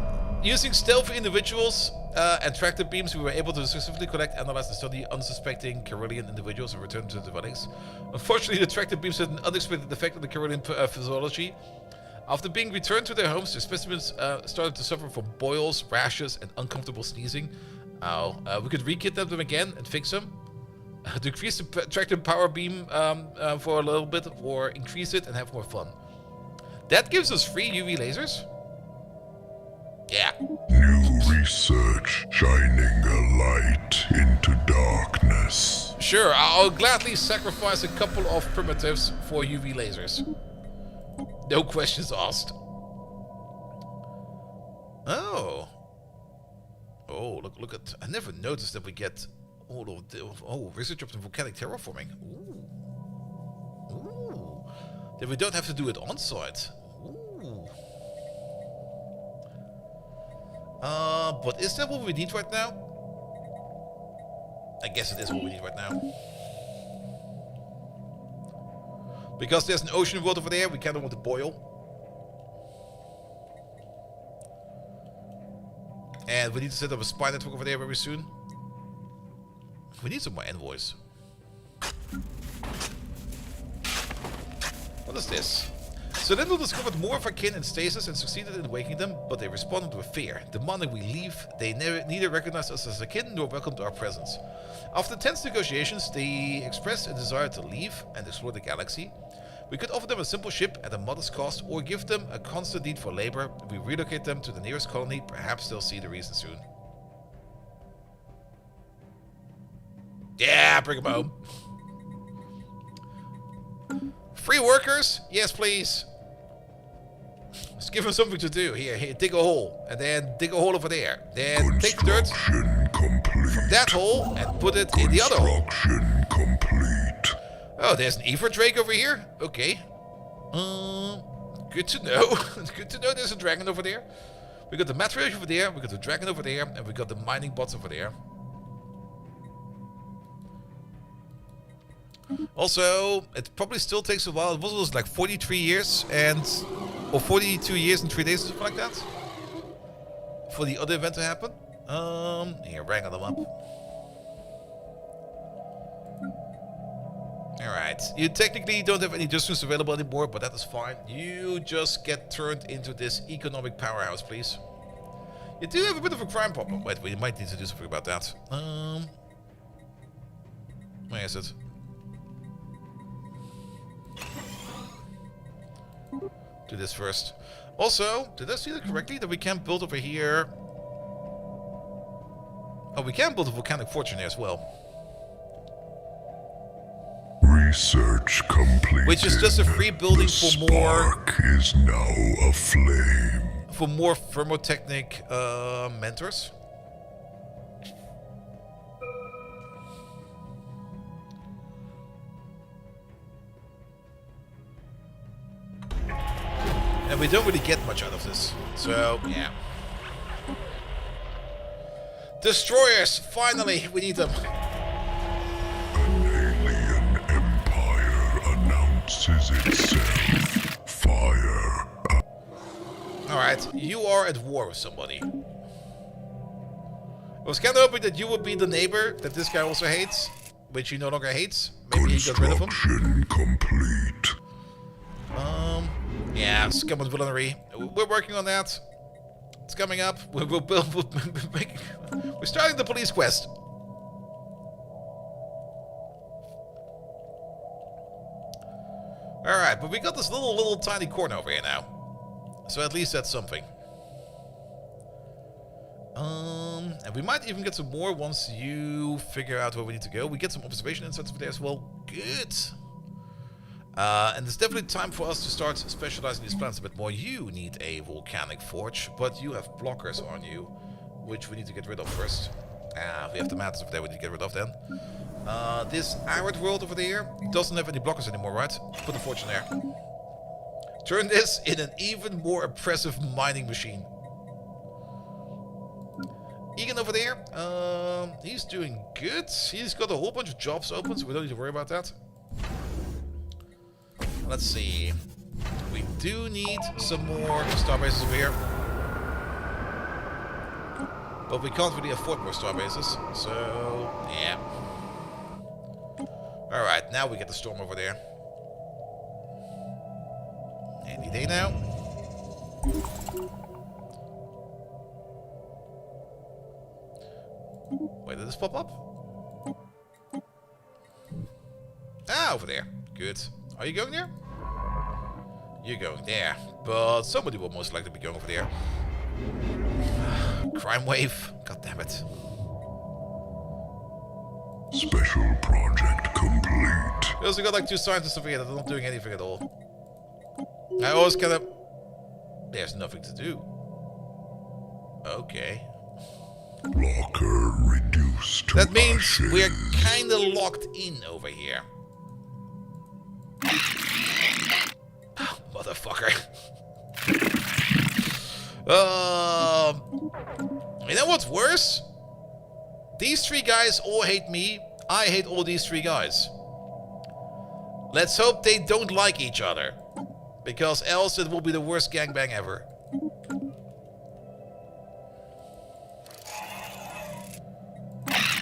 Using stealthy individuals and tractor beams, we were able to successfully collect, analyze, and study unsuspecting Carillion individuals and return to the dwellings. Unfortunately, the tractor beams had an unexpected effect on the Carillion physiology. After being returned to their homes, the specimens started to suffer from boils, rashes, and uncomfortable sneezing. We could re-kidnap them again and fix them. Decrease the tractor power beam for a little bit, or increase it and have more fun. That gives us free UV lasers? Yeah. New research shining a light into darkness. Sure, I'll gladly sacrifice a couple of primitives for UV lasers. No questions asked. Oh. Oh, look at... I never noticed that we get all of the... Oh, research up to volcanic terraforming. Ooh. Ooh. Then we don't have to do it on site. Ooh. But is that what we need right now? I guess it is what we need right now. Because there's an ocean world over there, we kind of want to boil. And we need to set up a spy network over there very soon. We need some more envoys. What is this? Sentinel discovered more of our kin in stasis and succeeded in waking them, but they responded with fear. Demanding we leave, they neither recognized us as a kin nor welcomed our presence. After tense negotiations, they expressed a desire to leave and explore the galaxy. We could offer them a simple ship at a modest cost, or give them a constant need for labor. We relocate them to the nearest colony. Perhaps they'll see the reason soon. Yeah, bring them home. Free workers? Yes, please. Let's give them something to do. Here, dig a hole. And then dig a hole over there. Then take dirt from that hole and put it in the other hole. Construction complete. Oh, there's an Ether Drake over here? Okay. Good to know. Good to know there's a dragon over there. We got the material over there, we got the dragon over there, and we got the mining bots over there. Also, it probably still takes a while. It was like 43 years or 42 years and 3 days or something like that for the other event to happen. Here, wrangle them up. Alright, you technically don't have any justice available anymore, but that is fine. You just get turned into this economic powerhouse, please. You do have a bit of a crime problem. Wait, we might need to do something about that. Where is it? Do this first. Also, did I see that correctly? That we can't build over here... Oh, we can build a volcanic fortress there as well. Research complete. Which is just a free building for more... Spark is now aflame. For more thermotechnic mentors. And we don't really get much out of this. So, yeah. Destroyers! Finally! We need them. An alien empire announces itself. Fire. Alright, you are at war with somebody. I was kind of hoping that you would be the neighbor that this guy also hates, which he no longer hates. Maybe he got rid of him. Construction complete. Yeah, scum and villainy. We're working on that. It's coming up. We're starting the police quest. Alright, but we got this little tiny corner over here now. So at least that's something. And we might even get some more once you figure out where we need to go. We get some observation insights over there as well. Good. And it's definitely time for us to start specializing these plants a bit more. You need a volcanic forge, but you have blockers on you, which we need to get rid of first. We have the mountains over there we need to get rid of then. This Arid world over there doesn't have any blockers anymore, right? Put a fortune there. Turn this in an even more oppressive mining machine. Egan over there, he's doing good. He's got a whole bunch of jobs open, so we don't need to worry about that. Let's see. We do need some more starbases over here. But we can't really afford more starbases, so yeah. Alright, now we get the storm over there. Any day now. Wait, did this pop up? Ah, over there. Good. Are you going there? You're going there. But somebody will most likely be going over there. Crime wave. God damn it. Special project complete. We also got like 2 scientists over here that are not doing anything at all. I always kind of... There's nothing to do. Okay. Locker reduced to That means ashes. we're kind of locked in over here. Motherfucker. You know what's worse? These 3 guys all hate me. I hate all these 3 guys. Let's hope they don't like each other. Because else it will be the worst gangbang ever.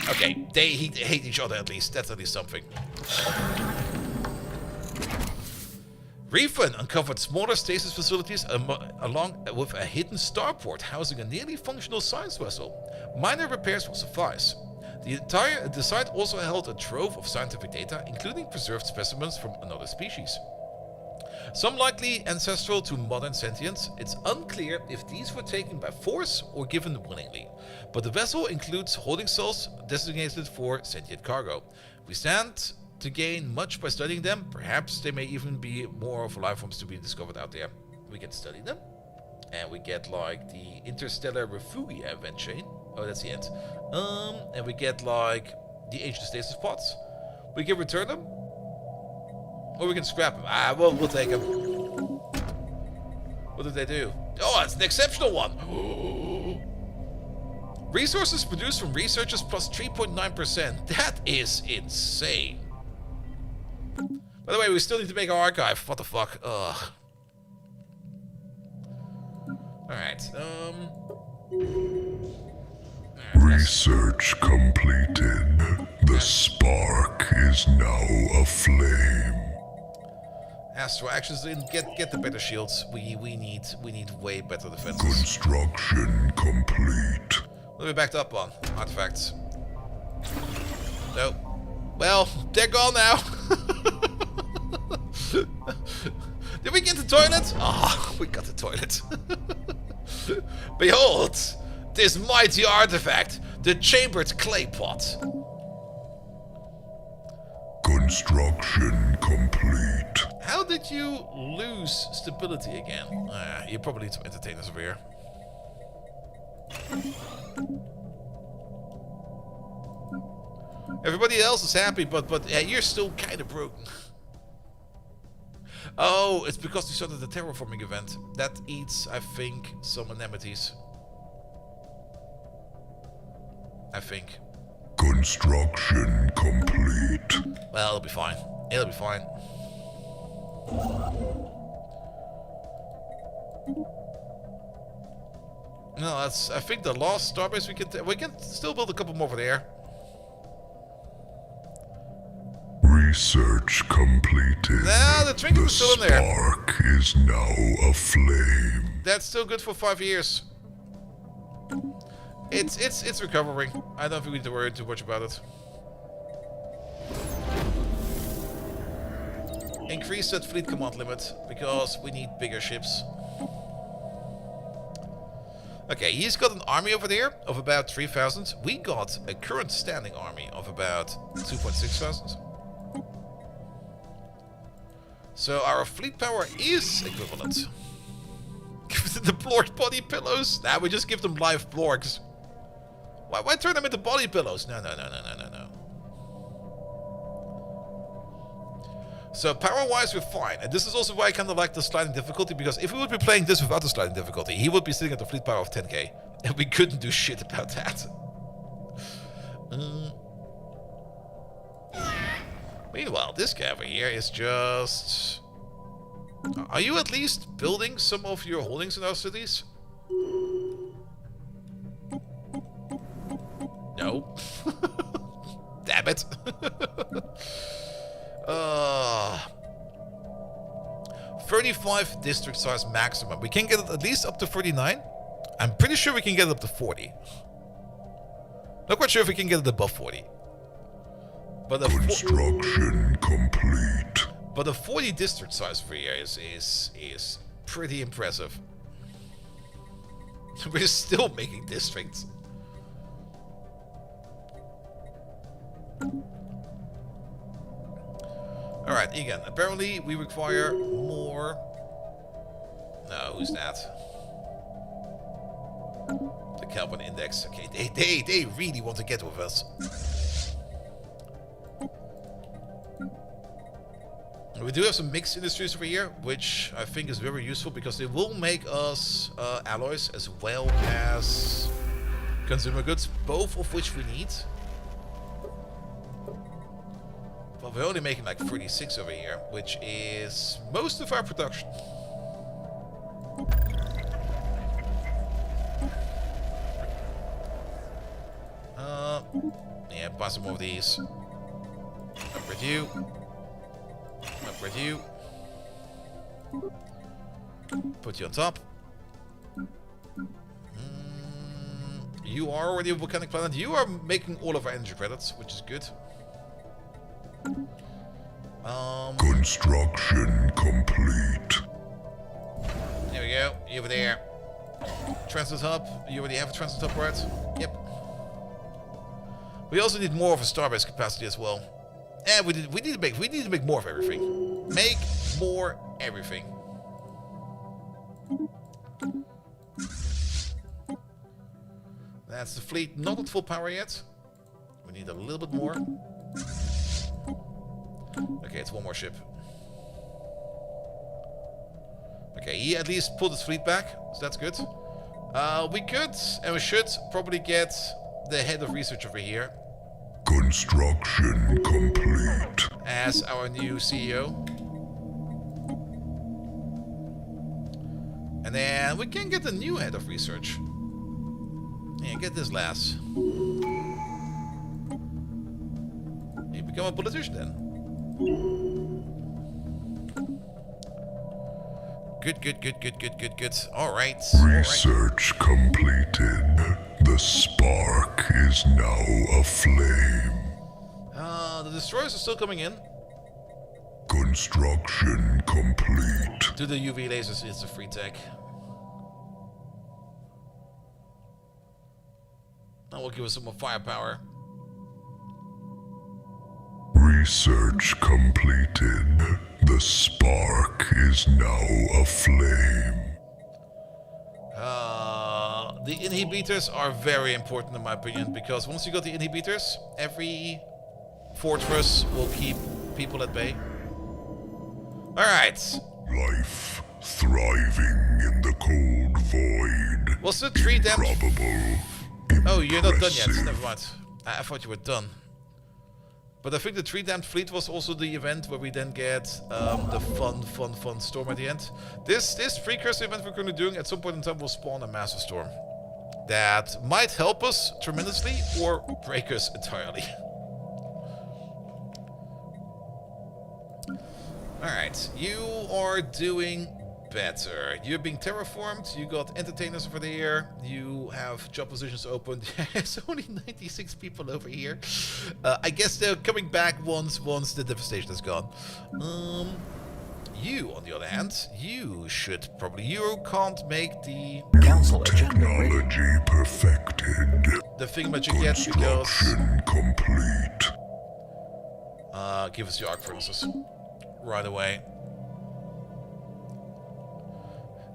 Okay, they hate each other at least. That's at least something. Refund uncovered smaller stasis facilities along with a hidden starport housing a nearly functional science vessel. Minor repairs will suffice. The site also held a trove of scientific data, including preserved specimens from another species. Some likely ancestral to modern sentience. It's unclear if these were taken by force or given willingly, but the vessel includes holding cells designated for sentient cargo. We stand to gain much by studying them. Perhaps they may even be more of life forms to be discovered out there. We can study them, and we get like the interstellar refugia event chain. Oh, that's the end. And we get like the ancient stasis pods. We can return them, or we can scrap them. Ah, well, we'll take them. What did they do? Oh, it's an exceptional one. Resources produced from researchers plus 3.9%. That is insane. By the way, we still need to make our archive. What the fuck? Ugh. Alright, Research completed. The spark is now aflame. Astro actions in. Get the better shields. We need way better defenses. Construction complete. What are we backed up on? Artifacts. Nope. Well, they're gone now. Did we get the toilet? Ah, we got the toilet. Behold, this mighty artifact, the chambered clay pot. Construction complete. How did you lose stability again? You probably need some entertainers over here. Everybody else is happy, but you're still kind of broken. Oh, it's because we started the terraforming event. That eats, I think, some anemones. I think. Construction complete. Well, it'll be fine. It'll be fine. No, that's. I think the last starbase we can still build a couple more over there. Research completed. Nah, the trinket is still in there. The spark is now aflame. That's still good for 5 years. It's recovering. I don't think we need to worry too much about it. Increase that fleet command limit because we need bigger ships. Okay, he's got an army over there of about 3,000. We got a current standing army of about 2,600. So our fleet power is equivalent. Give them the Blorg body pillows? Nah, we just give them live Blorgs. Why turn them into body pillows? No. So power-wise, we're fine. And this is also why I kind of like the sliding difficulty, because if we would be playing this without the sliding difficulty, he would be sitting at the fleet power of 10k. And we couldn't do shit about that. Meanwhile, this guy over here is just... Are you at least building some of your holdings in our cities? No. Damn it. 35 district size maximum. We can get it at least up to 39. I'm pretty sure we can get it up to 40. Not quite sure if we can get it above 40. But a Construction complete. But a 40 district size over here is pretty impressive. We're still making districts. Alright, again, apparently we require more... No, who's that? The Kelvin Index. Okay, they really want to get with us. We do have some mixed industries over here, which I think is very useful because they will make us alloys as well as consumer goods, both of which we need. But we're only making like 36 over here, which is most of our production. Yeah, buy some more of these. Upgrade you. Upgrade you. Put you on top. You are already a volcanic planet. You are making all of our energy credits, which is good. Construction complete. There we go. You over there. Transit hub. You already have a transit hub, right? Yep. We also need more of a starbase capacity as well. And we need to make more of everything. Make more everything. That's the fleet, not at full power yet. We need a little bit more. Okay, it's one more ship. Okay, he at least pulled his fleet back, so that's good. We could, and we should, probably get the head of research over here. Construction complete. As our new CEO. And then we can get a new head of research. Yeah, get this lass. You become a politician then. Good. Alright. Research completed. The spark is now aflame. The destroyers are still coming in. Construction complete. To the UV lasers, it's a free tech. That will give us some more firepower. Research completed. The spark is now aflame. The inhibitors are very important in my opinion, because once you got the inhibitors, every fortress will keep people at bay. Alright. Life thriving in the cold void. What's the 3 damage? Improbable. Oh, you're not done yet. Impressive. Never mind. I thought you were done. But I think the 3 damned fleet was also the event where we then get the fun storm at the end. This precursor event we're currently doing at some point in time will spawn a massive storm. That might help us tremendously or break us entirely. Alright, you are doing better. You're being terraformed, you got entertainers over there, you have job positions opened. There's only 96 people over here. I guess they're coming back once the devastation is gone. You, on the other hand, you should probably... You can't make the... Council agenda ready. Technology perfected. The thingamajig yet because... Construction complete. Give us the arc furnaces. Right away.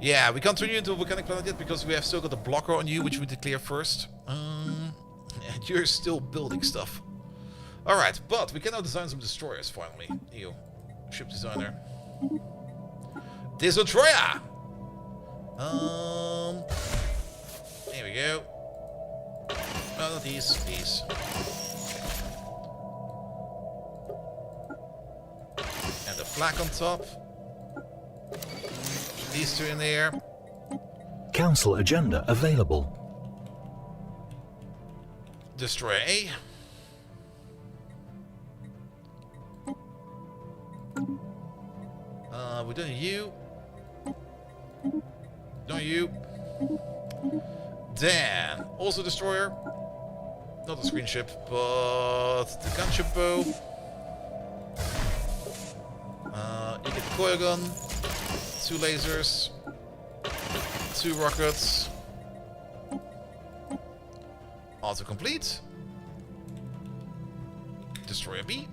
Yeah, we can't turn you into a volcanic planet yet because we have still got a blocker on you, which we need to clear first. And you're still building stuff. Alright, but we can now design some destroyers finally. You. Ship designer. Destroyer! Here we go. No, not these. These. And the flag on top. These two in there. Council agenda available. Destroyer A. We're doing you. Not you. Dan. Also destroyer. Not the screen ship, but the gunship bow. You get the coil gun. 2 lasers. 2 rockets. Autocomplete. Destroyer B.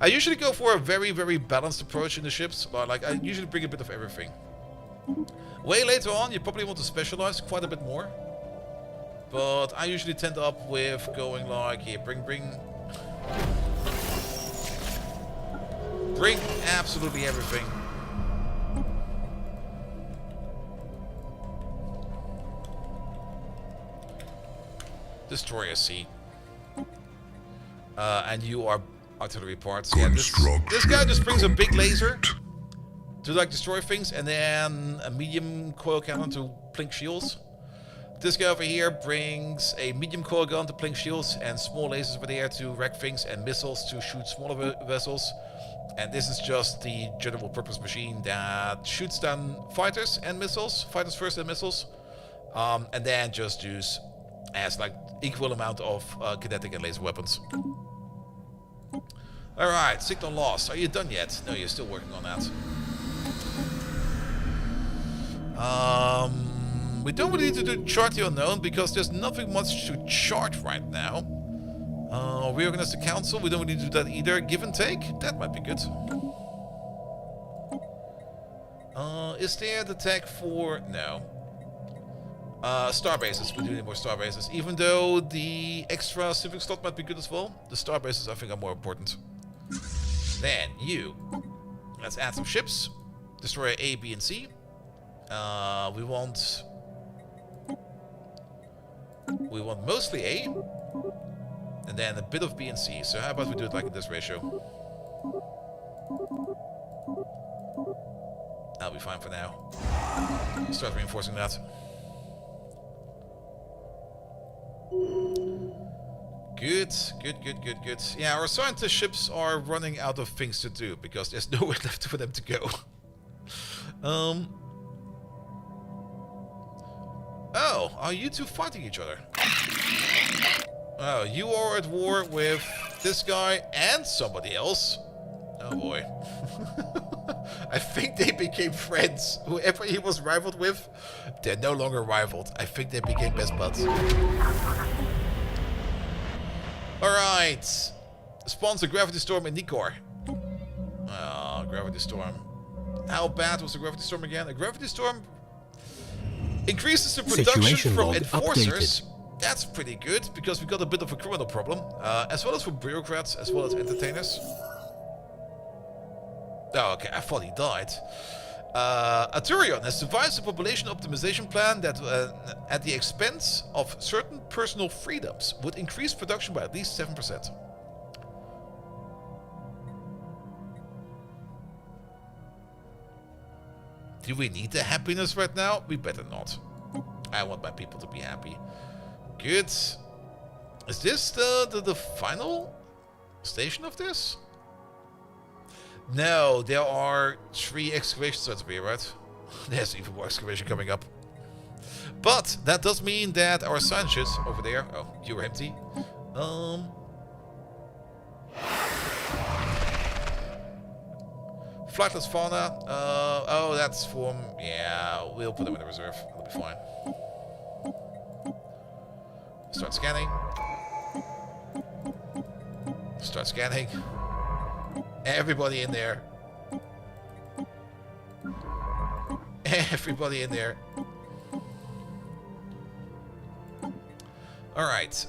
I usually go for a very, very balanced approach in the ships, but like I usually bring a bit of everything. Way later on, you probably want to specialize quite a bit more. But I usually tend up with going like, here, bring absolutely everything. Destroyer C. And you are artillery parts. Yeah, this guy just brings a big laser to like destroy things, and then a medium coil cannon to plink shields. This guy over here brings a medium coil gun to plink shields and small lasers over there to wreck things, and missiles to shoot smaller vessels. And this is just the general purpose machine that shoots down fighters and missiles, fighters first and missiles, and then just use as like equal amount of kinetic and laser weapons. Alright, signal lost. Are you done yet? No, you're still working on that. We don't really need to do chart the unknown because there's nothing much to chart right now. Reorganize the council. We don't really need to do that either. Give and take. That might be good. Is there the tech for... No. Star bases. We do need more star bases. Even though the extra civic slot might be good as well. The star bases I think are more important. Then you. Let's add some ships. Destroyer A, B, and C. We want mostly A. And then a bit of B and C. So how about we do it like in this ratio? That'll be fine for now. Start reinforcing that. Good. Yeah, our scientist ships are running out of things to do because there's nowhere left for them to go. Oh, are you two fighting each other? Oh, you are at war with this guy and somebody else. Oh boy. I think they became friends. Whoever he was rivaled with, they're no longer rivaled. I think they became best buds. Alright. Spawns a gravity storm in Nikor. Oh, gravity storm. How bad was the gravity storm again? A gravity storm increases the production Situation from log enforcers. updated. That's pretty good, because we got a bit of a criminal problem. As well as for bureaucrats, as well as entertainers. Oh, okay, I thought he died. Aturion has devised a population optimization plan that, at the expense of certain personal freedoms, would increase production by at least 7%. Do we need the happiness right now? We better not. I want my people to be happy. Good. Is this the final station of this? No, there are 3 excavation sites over here, right? There's even more excavation coming up. But that does mean that our science ships over there... Oh, you're empty. Flightless fauna. Oh, that's from... Yeah, we'll put them in the reserve. That'll be fine. Start scanning. Start scanning. Everybody in there. Everybody in there. Alright,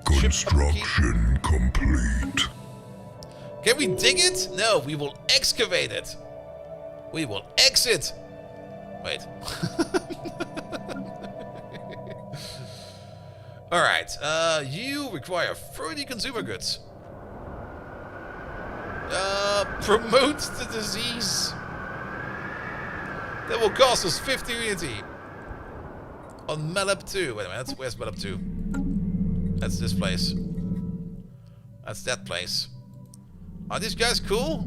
Construction complete. Can we dig it? No, we will excavate it. We will exit. Wait. Alright, you require 30 consumer goods. Promote the disease. That will cost us 50 unity. On Melop 2. Wait a minute, where's Melop 2? That's this place. That's that place. Are these guys cool?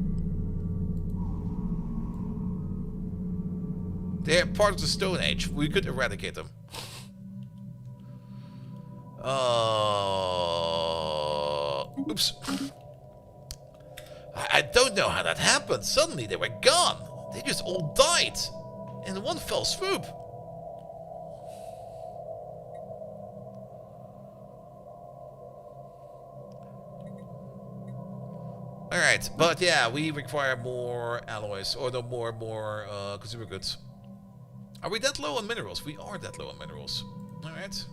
They're part of the Stone Age. We could eradicate them. Oops. I don't know how that happened. Suddenly they were gone. They just all died in one fell swoop. Alright, but yeah, we require more alloys, or no, more consumer goods. Are we that low on minerals? We are that low on minerals. Alright.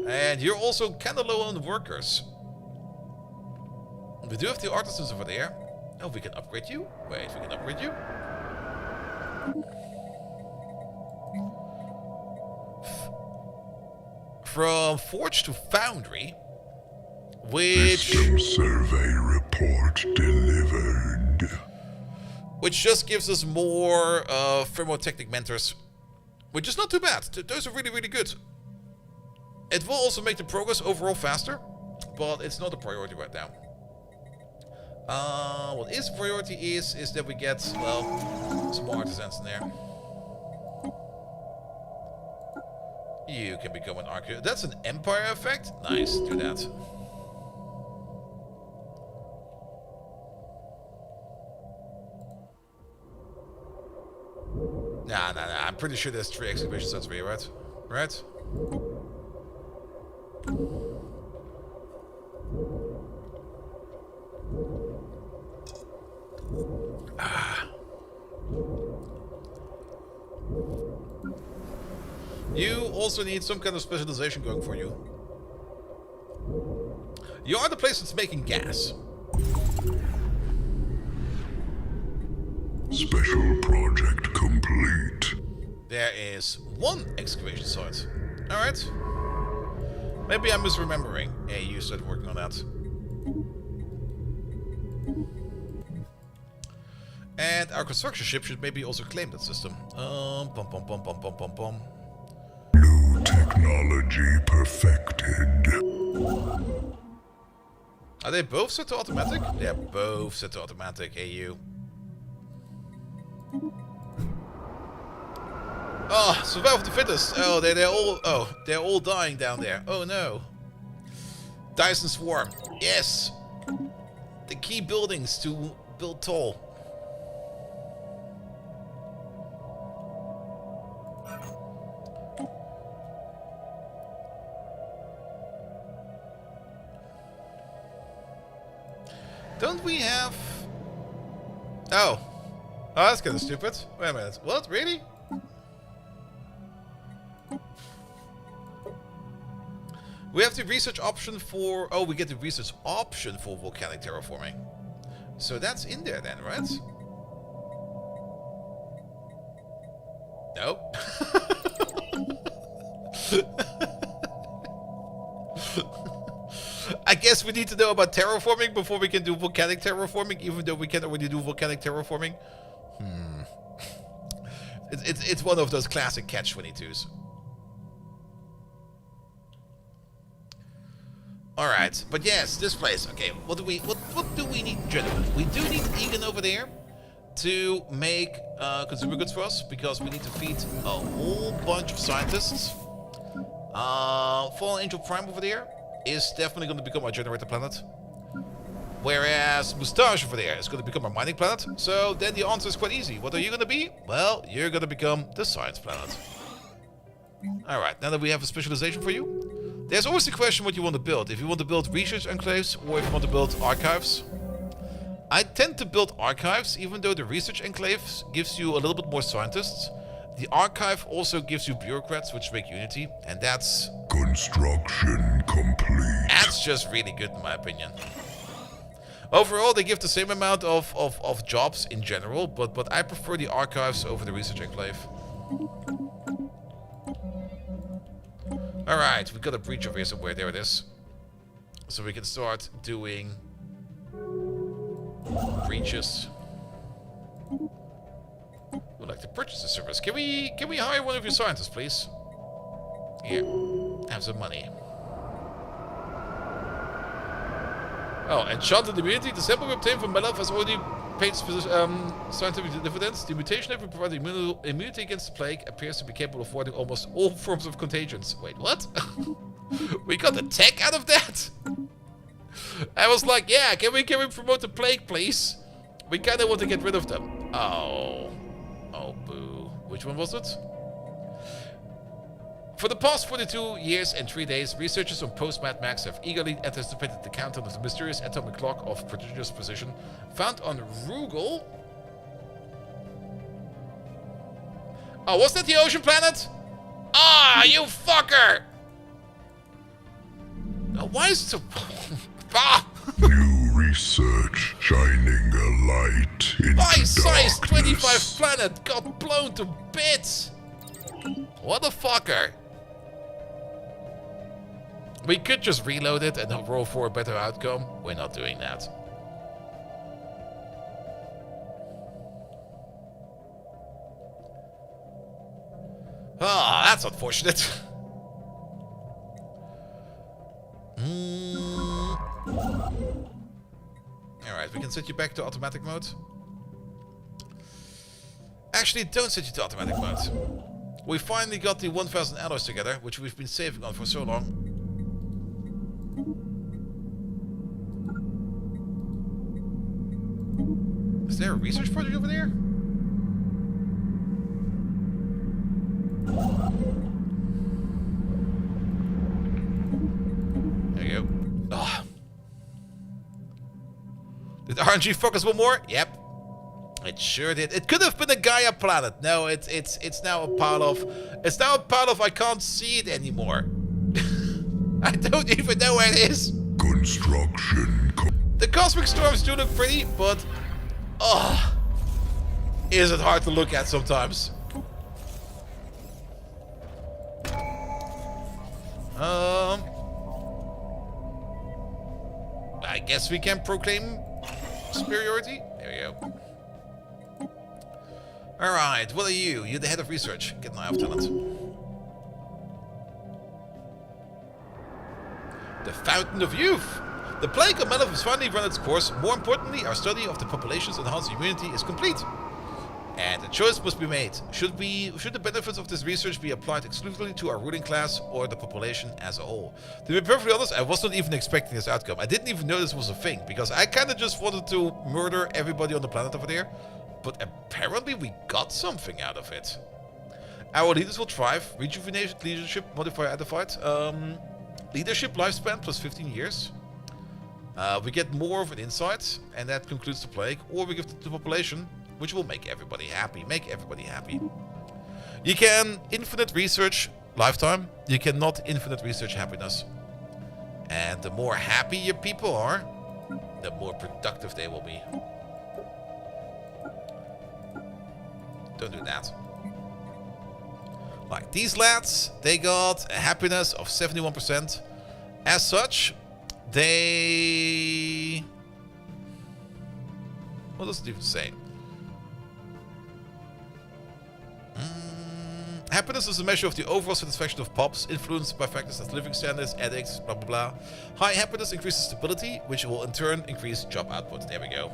And you're also kind of low on workers. We do have the artisans over there. Oh, we can upgrade you? Wait, we can upgrade you? From Forge to Foundry. Which... System survey report delivered. Which just gives us more thermotechnic mentors. Which is not too bad. Those are really, really good. It will also make the progress overall faster. But it's not a priority right now. What is priority is that we get, well, some more artisans in there. You can become an architect. That's an empire effect? Nice, do that. Nah, I'm pretty sure there's 3 excavation sites for you, right? Right? You also need some kind of specialization going for you. You are the place that's making gas. Special project complete. There is 1 excavation site. Alright. Maybe I'm misremembering. Yeah, you started working on that. And our construction ship should maybe also claim that system. New technology perfected. Are they both set to automatic? They're both set to automatic, AU. Oh, survival of the fittest. Oh, they're all dying down there. Oh no. Dyson Swarm. Yes. The key buildings to build tall. Don't we have... Oh. Oh, that's kind of stupid. Wait a minute. What? Really? We have the research option for... Oh, we get the research option for volcanic terraforming. So that's in there then, right? No. I guess we need to know about terraforming before we can do volcanic terraforming, even though we can already do volcanic terraforming. It's one of those classic catch-22s. Alright, but yes, this place. Okay, what do we need in general? We do need Egan over there to make consumer goods for us, because we need to feed a whole bunch of scientists. Fallen Angel Prime over there is definitely going to become our generator planet. Whereas Moustache over there is going to become our mining planet. So then the answer is quite easy. What are you going to be? Well, you're going to become the science planet. Alright, now that we have a specialization for you, there's always the question what you want to build. If you want to build research enclaves or if you want to build archives. I tend to build archives, even though the research enclave gives you a little bit more scientists. The archive also gives you bureaucrats, which make Unity, and that's Construction complete. just really good in my opinion. Overall, they give the same amount of jobs in general, but I prefer the archives over the research enclave. Alright, we got a breach over here somewhere. There it is. So we can start doing breaches. We'd like to purchase the service. Can we hire one of your scientists, please? Here, have some money. Oh, enchanted immunity. The sample we obtained from Melov has already paid scientific dividends. The mutation that we provide immunity against the plague appears to be capable of avoiding almost all forms of contagions. Wait, what? We got the tech out of that? I was like, yeah, can we promote the plague, please? We kind of want to get rid of them. Oh. Oh, boo. Which one was it? For the past 42 years and 3 days, researchers on post-Mad Max have eagerly anticipated the countdown of the mysterious atomic clock of prodigious precision found on Rugal. Oh, was that the ocean planet? Ah, you fucker! Oh, why is it so... ah! New research shining a light into My size darkness. 25 planet got blown to bits! What a fucker! We could just reload it and roll for a better outcome. We're not doing that. Ah, that's unfortunate. Alright, we can set you back to automatic mode. Actually, don't set you to automatic mode. We finally got the 1000 alloys together, which we've been saving on for so long. Is there a research project over there? There you go. Ugh. Did RNG fuck us one more? Yep. It sure did. It could have been a Gaia planet. No, it's now a pile of I can't see it anymore. I don't even know where it is. Construction The cosmic storms do look pretty, but oh, is it hard to look at sometimes? I guess we can proclaim superiority. There we go. Alright, what are you? You're the head of research. Get an eye of talent. The Fountain of Youth! The plague of Melov has finally run its course. More importantly, our study of the population's enhanced immunity is complete. And a choice must be made. Should the benefits of this research be applied exclusively to our ruling class or the population as a whole? To be perfectly honest, I was not even expecting this outcome. I didn't even know this was a thing, because I kind of just wanted to murder everybody on the planet over there. But apparently we got something out of it. Our leaders will thrive. Rejuvenation, leadership, modifier identified. Leadership lifespan plus 15 years. We get more of an insight, and that concludes the plague. Or we give it to the population, which will make everybody happy. Make everybody happy. You can infinite research lifetime. You cannot infinite research happiness. And the more happy your people are, the more productive they will be. Don't do that. Like these lads, they got a happiness of 71%. As such, they... What does it even say? Happiness is a measure of the overall satisfaction of pops, influenced by factors as living standards, ethics, blah blah blah. High happiness increases stability, which will in turn increase job output. There we go.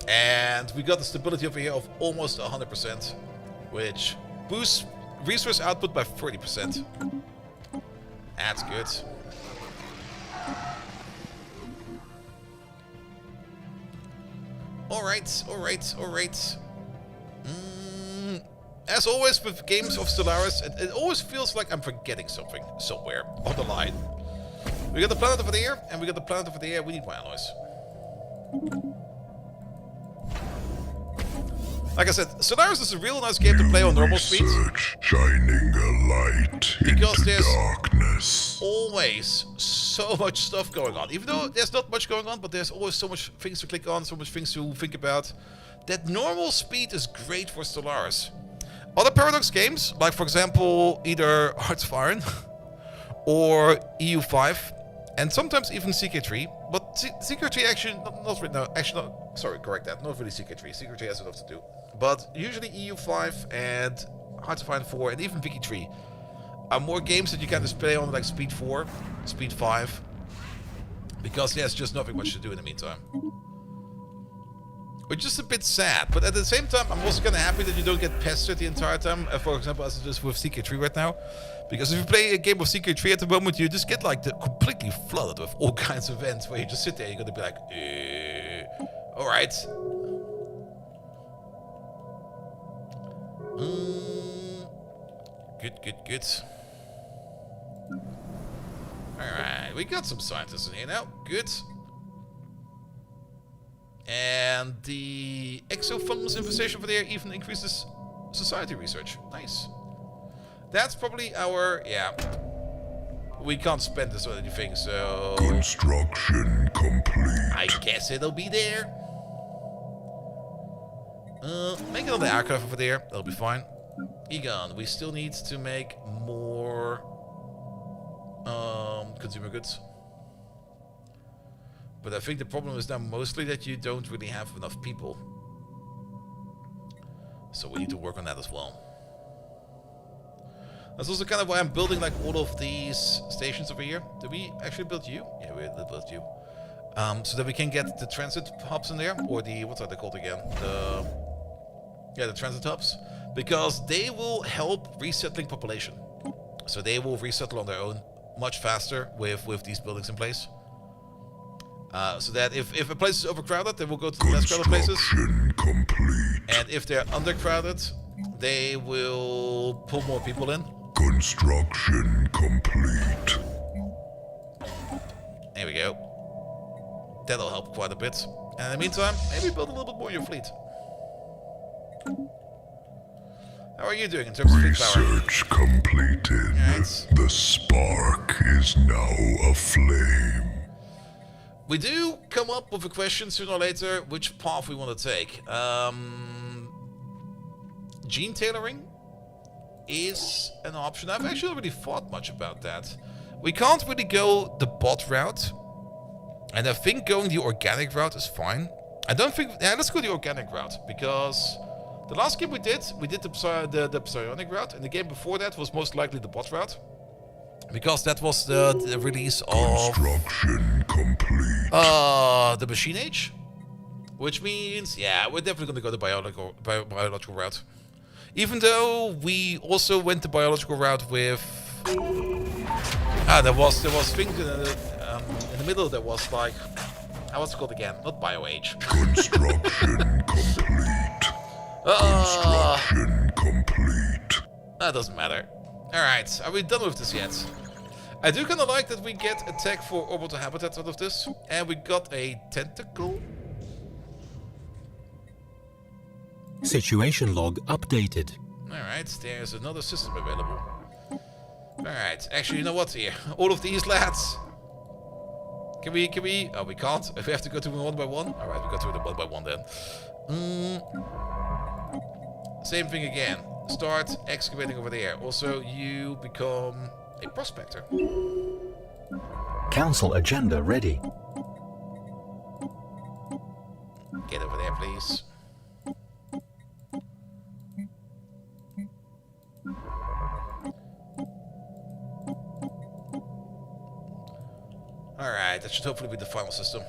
And we got the stability over here of almost 100%, which boosts resource output by 30%. That's good. Alright. As always with games of Stellaris, it always feels like I'm forgetting something somewhere on the line. We got the planet over there, and we got the planet over there. We need more alloys. Like I said, Stellaris is a real nice game to play on normal speed. Research shining a light Because into there's darkness. always so much stuff going on. Even though there's not much going on, but there's always so much things to click on, so much things to think about. That normal speed is great for Stellaris. Other Paradox games, like for example, either Hearts of Iron or EU5, and sometimes even CK3. But CK3 actually, not right now, actually not, sorry, correct that, not really CK3. CK3 has enough to do. But usually EU5 and Hearts of Iron 4 and even Viking 3 are more games that you can just play on like Speed 4, Speed 5, because there's just nothing much to do in the meantime. Which is a bit sad, but at the same time, I'm also kind of happy that you don't get pestered the entire time, for example, as it is with CK3 right now. Because if you play a game of CK3 at the moment, you just get like completely flooded with all kinds of events where you just sit there, you're gonna be like, alright. Good. Alright, we got some scientists in here now. Good. And the exofungus infestation for there even increases society research. Nice. That's probably our... yeah. We can't spend this on anything, so... Construction complete. I guess it'll be there. Make another aircraft over there. That'll be fine. Egon, we still need to make more... consumer goods. But I think the problem is now mostly that you don't really have enough people. So we need to work on that as well. That's also kind of why I'm building like all of these stations over here. Did we actually build you? Yeah, we did build you. So that we can get the transit hubs in there. Or the, what are they called again? The transit hubs. Because they will help resettling population. So they will resettle on their own much faster with these buildings in place. So that if a place is overcrowded, they will go to the less crowded places. Complete. And if they're undercrowded, they will pull more people in. Construction complete. There we go. That'll help quite a bit. And in the meantime, maybe build a little bit more of your fleet. How are you doing in terms of fleet power? Research completed. Right. The spark is now aflame. We do come up with a question sooner or later which path we want to take. Gene tailoring is an option. I've actually not really thought much about that. We can't really go the bot route. And I think going the organic route is fine. I don't think... yeah, let's go the organic route. Because the last game we did the psionic route. And the game before that was most likely the bot route. Because that was the release of... Construction complete. the Machine Age. Which means, yeah, we're definitely going to go the biological route. Even though we also went the biological route with... there was things in the middle that was like... what's it called again? Not BioAge. Construction complete. Construction complete. That doesn't matter. Alright, are we done with this yet? I do kind of like that we get a tag for orbital habitats out of this. And we got a tentacle. Situation log updated. Alright, there's another system available. Alright, actually, you know what here? All of these lads. Can we? Oh, we can't. If we have to go through them one by one. Alright, we go through them one by one then. Same thing again. Start excavating over there. Also, you become a prospector. Council agenda ready. Get over there, please. Alright, that should hopefully be the final system.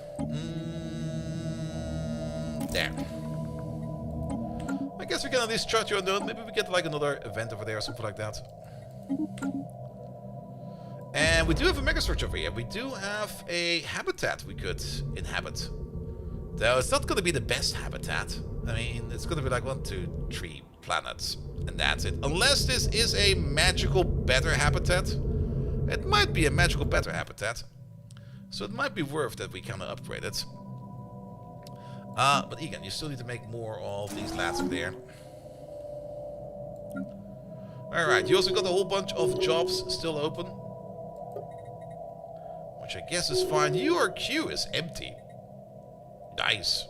There. I guess we can at least chart your unknown. Maybe we get like another event over there or something like that. And we do have a megastructure over here. We do have a habitat we could inhabit. Though it's not going to be the best habitat. I mean, it's going to be like 1, 2, 3 planets. And that's it. Unless this is a magical better habitat. It might be a magical better habitat. So it might be worth that we kind of upgrade it. But again, you still need to make more of these lads over there. Alright, you also got a whole bunch of jobs still open. Which I guess is fine. Your queue is empty. Nice.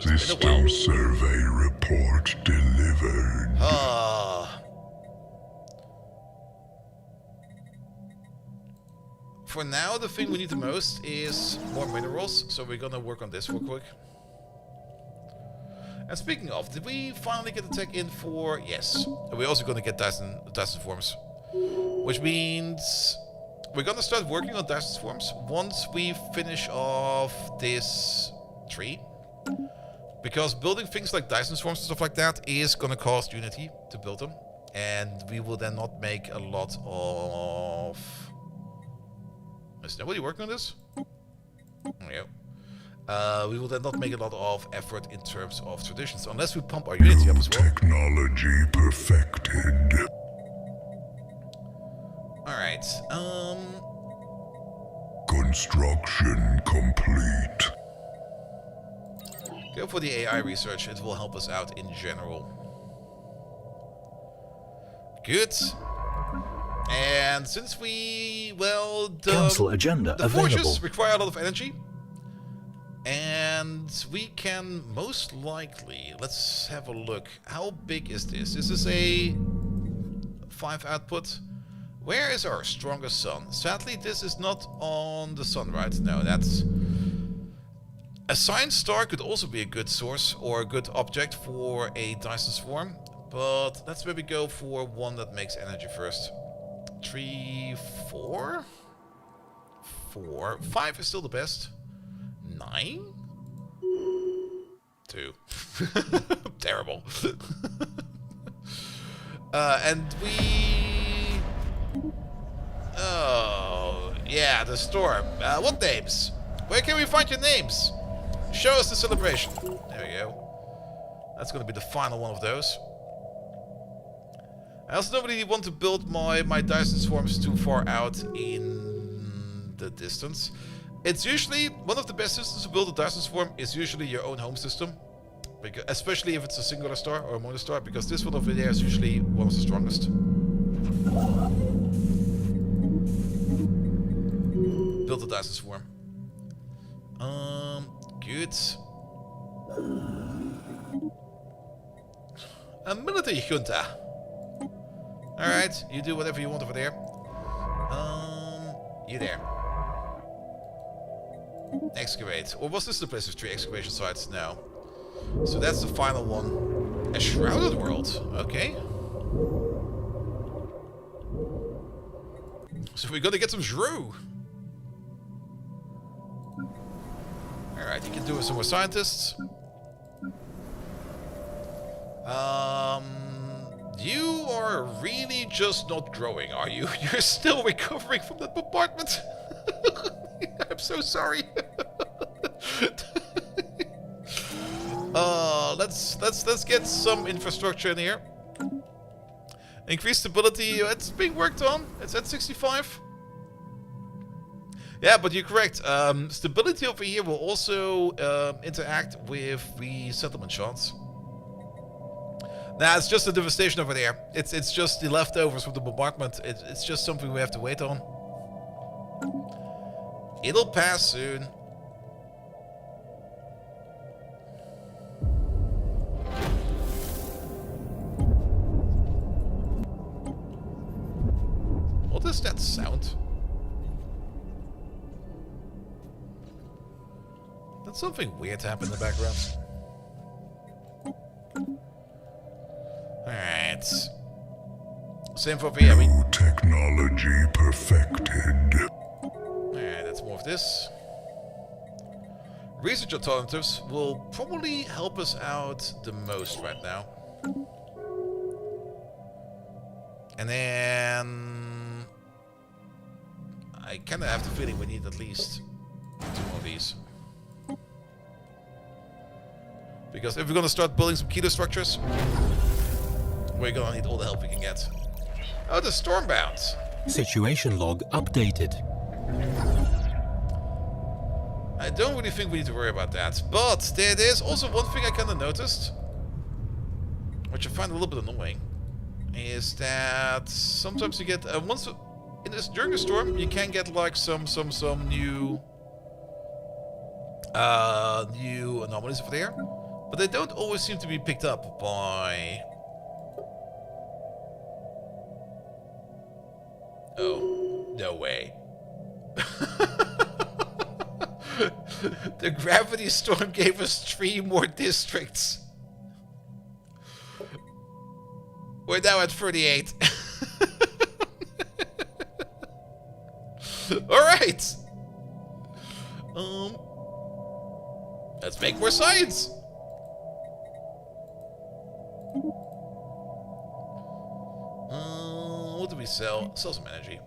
System survey report delivered. For now, the thing we need the most is more minerals, so we're gonna work on this real quick. And speaking of, did we finally get the tech in for... Yes. We're also gonna get Dyson forms. Which means... we're gonna start working on Dyson forms once we finish off this tree. Because building things like Dyson forms and stuff like that is gonna cost Unity to build them. And we will then not make a lot of... Is nobody working on this? There we go. We will then not make a lot of effort in terms of traditions, unless we pump our Unity up as well. Technology perfected. Alright, Construction complete. go for the AI research, it will help us out in general. Good. And since we, well, Council agenda the available. forges require a lot of energy. And we can most likely, let's have a look. How big is this? This is a 5 output. Where is our strongest sun? Sadly, this is not on the sun, right? No, that's... A science star could also be a good source or a good object for a Dyson swarm. But let's maybe go for one that makes energy first. 3, 4? 4. 5 is still the best. 9? 2. Terrible. And we... Oh, yeah, the storm. What names? Where can we find your names? Show us the celebration. There we go. That's going to be the final one of those. I also don't really want to build my Dyson swarms too far out in the distance. It's usually, one of the best systems to build a Dyson swarm is usually your own home system. Because, especially if it's a singular star or a mono star, because this one over there is usually one of the strongest. Build a Dyson swarm. Good. A military junta. Alright, you do whatever you want over there. You there. Excavate. Or was this the place of 3 excavation sites? No. So that's the final one. A shrouded world. Okay. So we're gonna get some shrew. Alright, you can do with some more scientists. You are really just not growing, are you? You're still recovering from that bombardment. I'm so sorry. Let's get some infrastructure in here. Increased stability, it's being worked on. It's at 65. Yeah, but you're correct. Stability over here will also interact with the settlement chance. Nah, it's just a devastation over there. It's just the leftovers from the bombardment. It's just something we have to wait on. It'll pass soon. What does that sound? Did something weird happen in the background? Alright. Same for here. New technology perfected. Alright, let's move this. Research alternatives will probably help us out the most right now. And then... I kind of have the feeling we need at least 2 more of these. Because if we're going to start building some kilo structures, we're going to need all the help we can get. Oh, the Stormbound. Situation log updated. I don't really think we need to worry about that. But there's also one thing I kind of noticed, which I find a little bit annoying, is that sometimes you get during the storm you can get like some new new anomalies over there, but they don't always seem to be picked up by. Oh, no way. The gravity storm gave us 3 more districts. We're now at 38. Alright. Let's make more science. What do we sell? Sell some energy.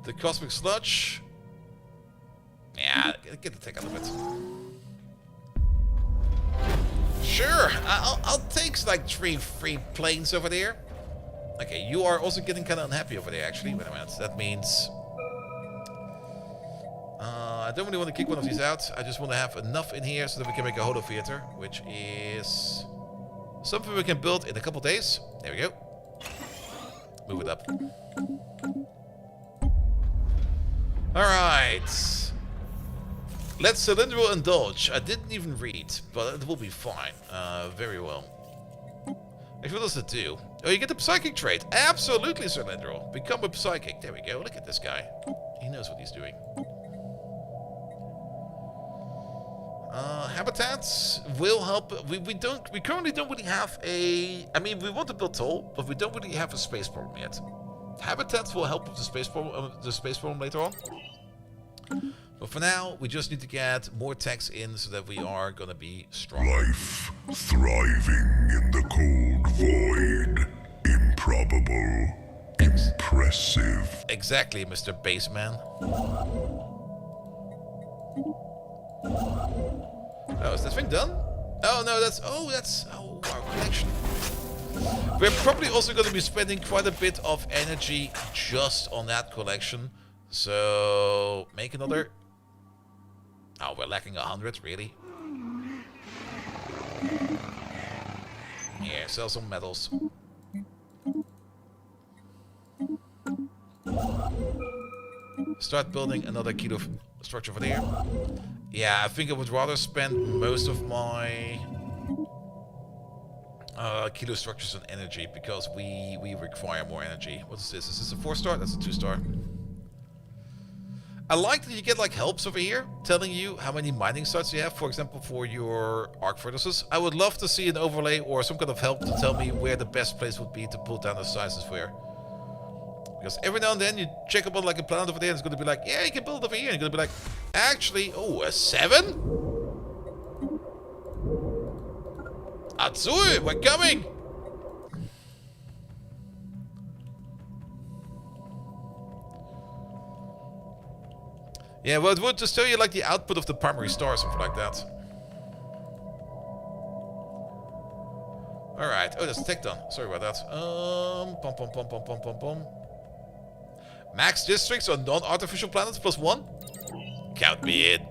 The cosmic sludge. Yeah, get the tech out of it. Sure, I'll take like 3 free planes over there. Okay, you are also getting kind of unhappy over there, actually. Wait a minute, that means I don't really want to kick one of these out. I just want to have enough in here so that we can make a holo theater, which is something we can build in a couple days. There we go. Move it up. Alright. Let's cylindrical indulge. I didn't even read, but it will be fine. Very well. Actually, what does it do? Oh, you get the psychic trait. Absolutely cylindrical. Become a psychic. There we go. Look at this guy. He knows what he's doing. Habitats will help. We currently don't really have a. I mean, we want to build tall, but we don't really have a space problem yet. Habitats will help with the space problem later on. But for now, we just need to get more techs in so that we are gonna be strong. Life thriving in the cold void. Improbable. Impressive. Exactly, Mr. Baseman. Oh, is this thing done? Oh no, that's our collection. We're probably also going to be spending quite a bit of energy just on that collection. So make another. Oh, we're lacking 100, really? Here, sell some metals. Start building another kilo structure over there. Yeah, I think I would rather spend most of my kilo structures on energy because we require more energy. What is this? Is this a 4-star? That's a 2-star. I like that you get like helps over here telling you how many mining sites you have, for example, for your arc furnaces. I would love to see an overlay or some kind of help to tell me where the best place would be to put down the sizes for. Because every now and then you check up on like a planet over there and it's going to be like, yeah, you can build it over here. And you're going to be like, actually, oh, a 7? Atsui, we're coming! Yeah, well, it would just tell you like the output of the primary star or something like that. Alright. Oh, that's tech done. Sorry about that. Max districts on non-artificial planets +1? Count me in.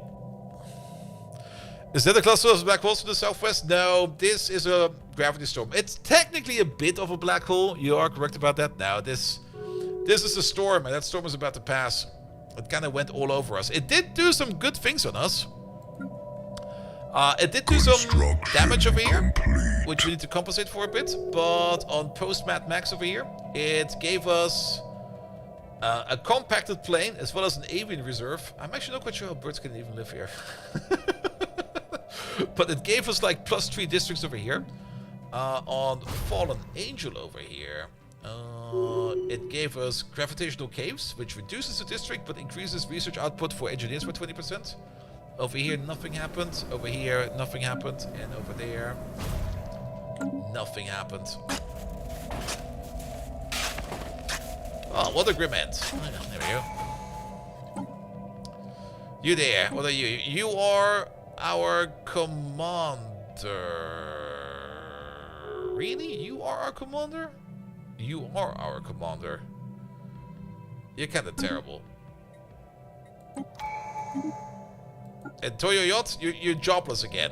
Is that a cluster of black holes to the southwest? No, this is a gravity storm. It's technically a bit of a black hole. You are correct about that. Now, this is a storm, and that storm is about to pass. It kind of went all over us. It did do some good things on us. It did do some damage over here, which we need to compensate for a bit. But on post-Mad Max over here, it gave us a compacted plane as well as an avian reserve. I'm actually not quite sure how birds can even live here. But it gave us like +3 districts over here. On Fallen Angel over here, it gave us gravitational caves, which reduces the district but increases research output for engineers by 20%. Over here, nothing happened. Over here, nothing happened. And over there, nothing happened. Oh, what a grim end. There we go. You there. What are you? You are our commander. Really? You are our commander? You are our commander. You're kind of terrible. And Toyo Yacht, you're jobless again.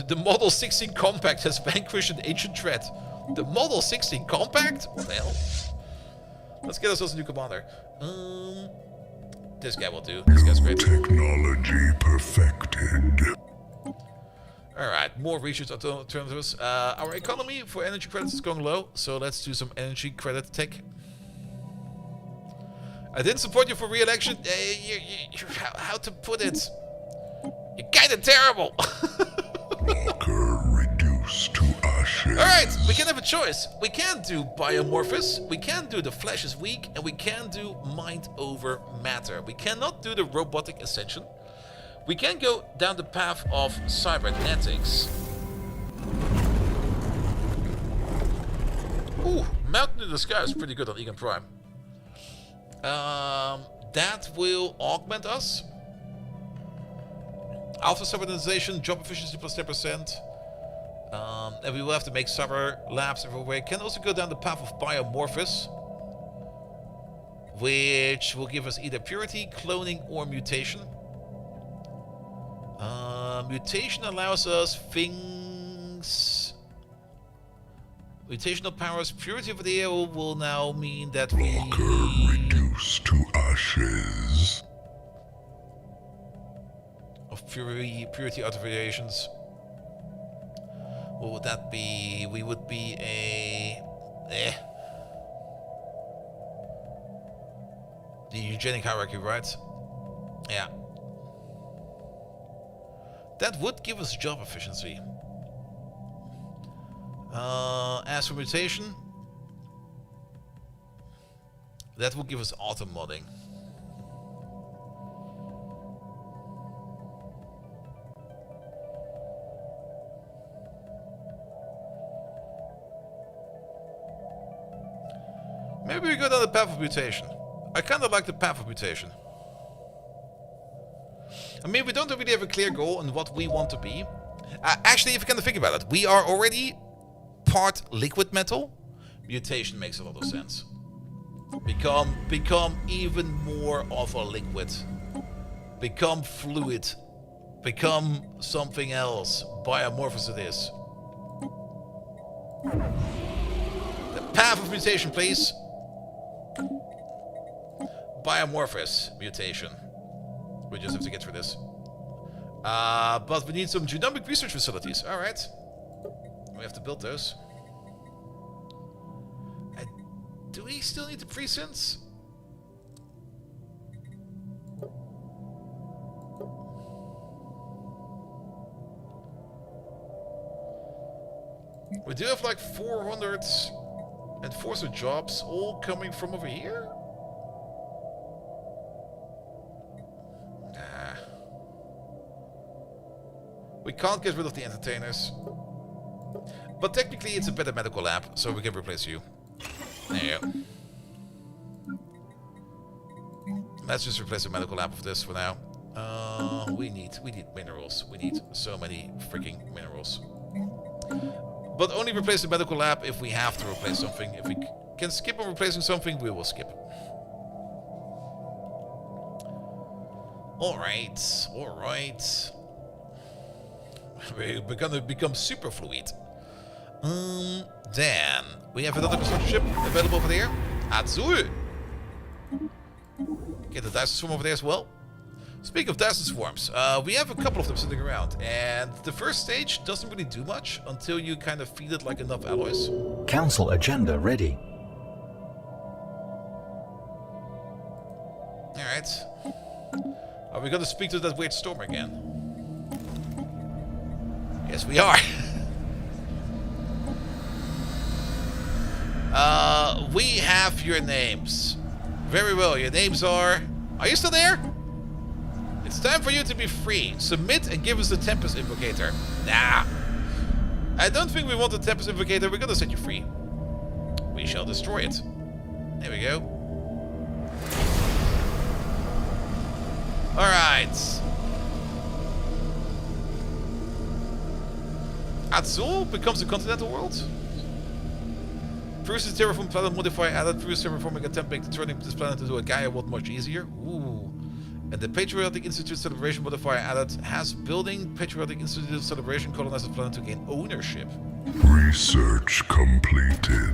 The Model 16 Compact has vanquished an ancient threat. The Model 16 Compact? What the hell? Let's get ourselves a new commander. This guy will do. This guy's great. Technology perfected. Alright, more research alternatives. Our economy for energy credits is going low, so let's do some energy credit tech. I didn't support you for re-election. How to put it? You're kind of terrible. Walker reduced to ashes. Alright, we can have a choice. We can do Biomorphous, we can do the Flesh is Weak, and we can do Mind over Matter. We cannot do the Robotic Ascension. We can go down the path of Cybernetics. Ooh, Mountain in the Sky is pretty good on Egan Prime. That will augment us. Alpha Cybernization, job efficiency plus 10%. And we will have to make cyber labs everywhere. Can also go down the path of Biomorphous, which will give us either purity, cloning, or mutation. Mutation allows us things. Mutational powers, purity of the air will now mean that we. Walker reduced to ashes. Of purity out of variations. What would that be? We would be a. The eugenic hierarchy, right? Yeah. That would give us job efficiency. As for mutation, that will give us auto modding. Maybe we go down the path of mutation. I kind of like the path of mutation. I mean, we don't really have a clear goal on what we want to be. Actually, if you kind of think about it, we are already part liquid metal. Mutation makes a lot of sense. Become even more of a liquid. Become fluid. Become something else. Biomorphous it is. The path of mutation, please. Biomorphous mutation. We just have to get through this. But we need some genomic research facilities. Alright. We have to build those. Do we still need the presynths? We do have like 400 enforcer jobs all coming from over here? We can't get rid of the entertainers. But technically it's a better medical lab, so we can replace you. There you go. Let's just replace the medical lab with this for now. We need minerals. We need so many freaking minerals. But only replace the medical lab if we have to replace something. If we can skip on replacing something, we will skip. Alright, alright. We're gonna become super fluid. Then we have another construction ship available over there. Azul. Get the Dyson Swarm over there as well. Speaking of Dyson Swarms, we have a couple of them sitting around, and the first stage doesn't really do much until you kind of feed it like enough alloys. Council agenda ready. Alright. Are we gonna speak to that weird storm again? Yes, we are. We have your names. Very well, your names are... Are you still there? It's time for you to be free. Submit and give us the Tempest Invocator. Nah. I don't think we want the Tempest Invocator. We're gonna set you free. We shall destroy it. There we go. Alright. Azul becomes a continental world. Versus terraform planet modifier added. Versus terraforming attempt make turning this planet into a Gaia world much easier. Ooh. And the Patriotic Institute celebration modifier added. Has building Patriotic Institute celebration colonized the planet to gain ownership. Research completed.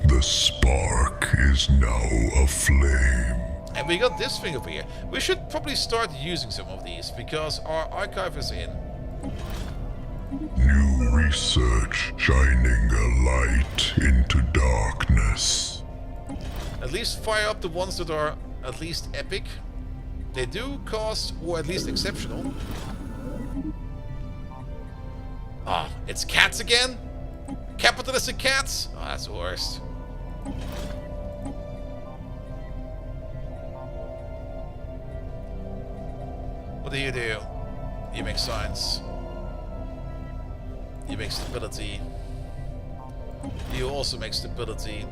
The spark is now aflame. And we got this thing over here. We should probably start using some of these because our archive is in. New research shining a light into darkness. At least fire up the ones that are at least epic. They do cost, or at least exceptional. Ah, it's cats again? Capitalistic cats? Oh, that's the worst. What do? You make science. You make stability. You also make stability.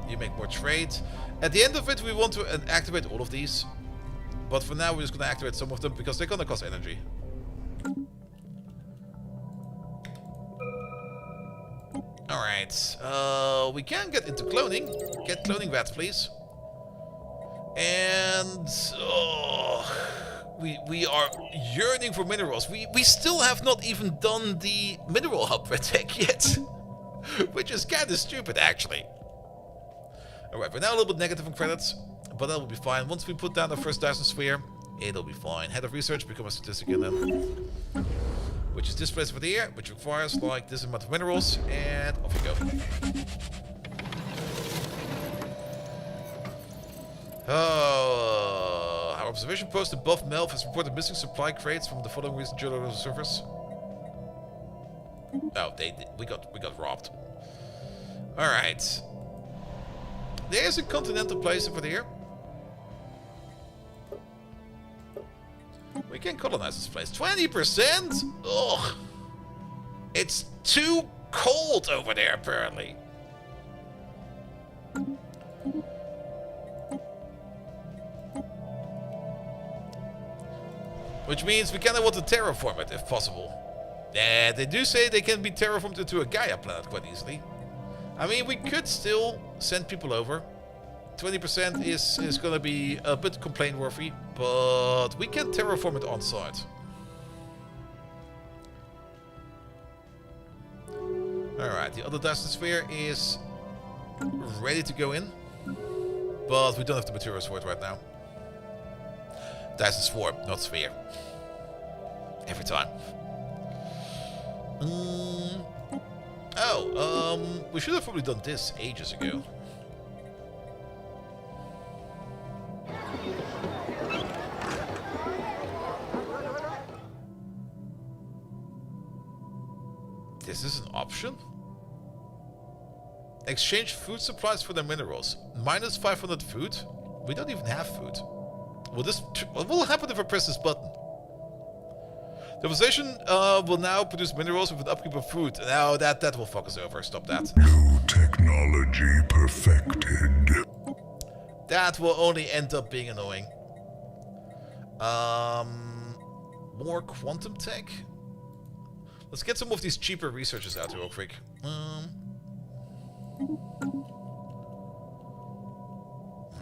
You make more trade. At the end of it, we want to activate all of these. But for now, we're just going to activate some of them because they're going to cost energy. Alright. We can get into cloning. Get cloning vats, please. And... We are yearning for minerals. We still have not even done the mineral hub tech yet. Which is kind of stupid, actually. Alright, we're now a little bit negative on credits, but that will be fine. Once we put down the first Dyson sphere, it'll be fine. Head of research, become a statistic then. Which is this place over there, which requires like this amount of minerals, and off you go. Oh, our observation post above Melf has reported missing supply crates from the following recent geological surface. Oh, we got robbed. Alright. There's a continental place over there. We can colonize this place. 20%? Ugh. It's too cold over there, apparently. Which means we kind of want to terraform it, if possible. Yeah, they do say they can be terraformed into a Gaia planet quite easily. I mean, we could still send people over. 20% is going to be a bit complaint-worthy, but we can terraform it on site. Alright, the other Dyson sphere is ready to go in, but we don't have the materials for it right now. Dyson sphere, not sphere. Every time. We should have probably done this ages ago. This is an option? Exchange food supplies for the minerals. Minus 500 food? We don't even have food. What will happen if I press this button? The civilization will now produce minerals with an upkeep of food. Now that will fuck us over. Stop that. New technology perfected. That will only end up being annoying. More quantum tech? Let's get some of these cheaper researchers out here real quick. I'm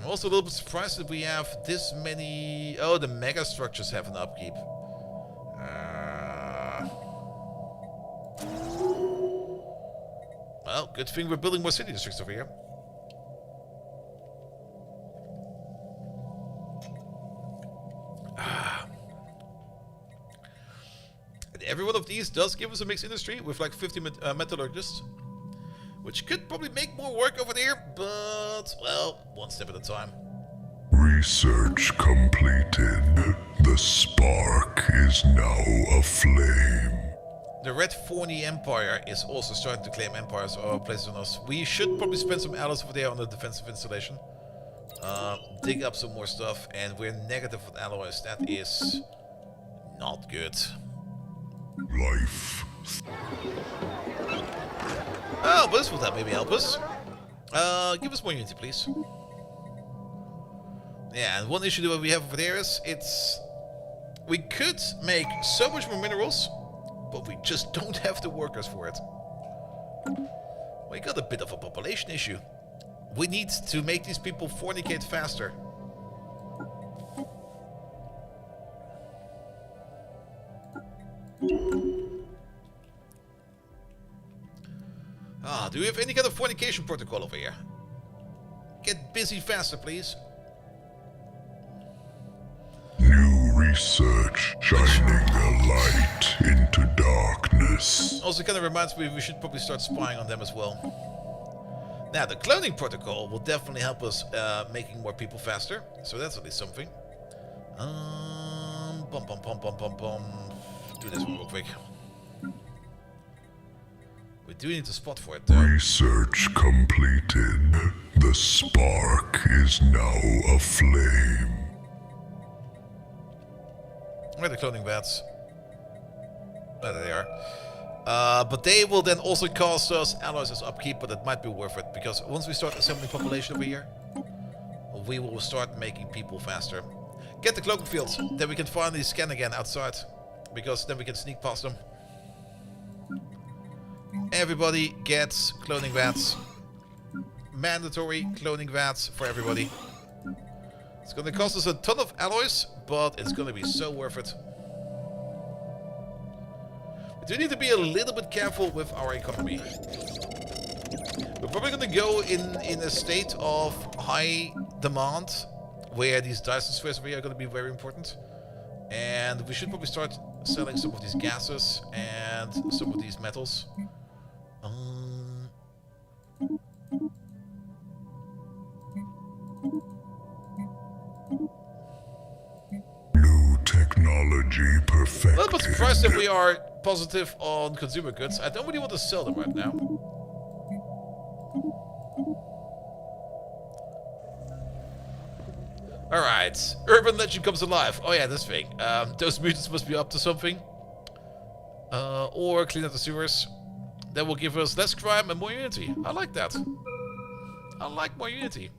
also a little bit surprised that we have this many... Oh, the mega structures have an upkeep. Well, good thing we're building more city districts over here. And every one of these does give us a mixed industry with like 50 metallurgists. Which could probably make more work over there, but, well, one step at a time. Research completed. The spark is now aflame. The Red Thorny Empire is also starting to claim empires or places on us. We should probably spend some alloys over there on the defensive installation. Dig up some more stuff, and we're negative with alloys. That is not good. Life. Oh, but this will maybe help us. Give us more unity, please. Yeah, and one issue that we have over there is we could make so much more minerals But we just don't have the workers for it. We got a bit of a population issue. We need to make these people fornicate faster. Do we have any kind of fornication protocol over here? Get busy faster, please. New research shining a light into darkness. Also kind of reminds me we should probably start spying on them as well. Now, the cloning protocol will definitely help us making more people faster. So that's at least something. Do this one real quick. We do need a spot for it, though. Research completed. The spark is now aflame. Where are the cloning bats? Oh, there they are. But they will then also cost us alloys as upkeep, but it might be worth it, because once we start assembling population over here, we will start making people faster. Get the cloaking fields, then we can finally scan again outside, because then we can sneak past them. Everybody gets cloning vats. Mandatory cloning vats for everybody. It's gonna cost us a ton of alloys, but it's gonna be so worth it. We do need to be a little bit careful with our economy. We're probably gonna go in a state of high demand, where these Dyson spheres over here are gonna be very important. And we should probably start selling some of these gases and some of these metals. New technology perfected. A little bit surprised that we are positive on consumer goods. I don't really want to sell them right now. Alright, urban legend comes alive. Oh yeah, this thing. Those mutants must be up to something. Or clean up the sewers. That will give us less crime and more unity. I like that. I like more unity.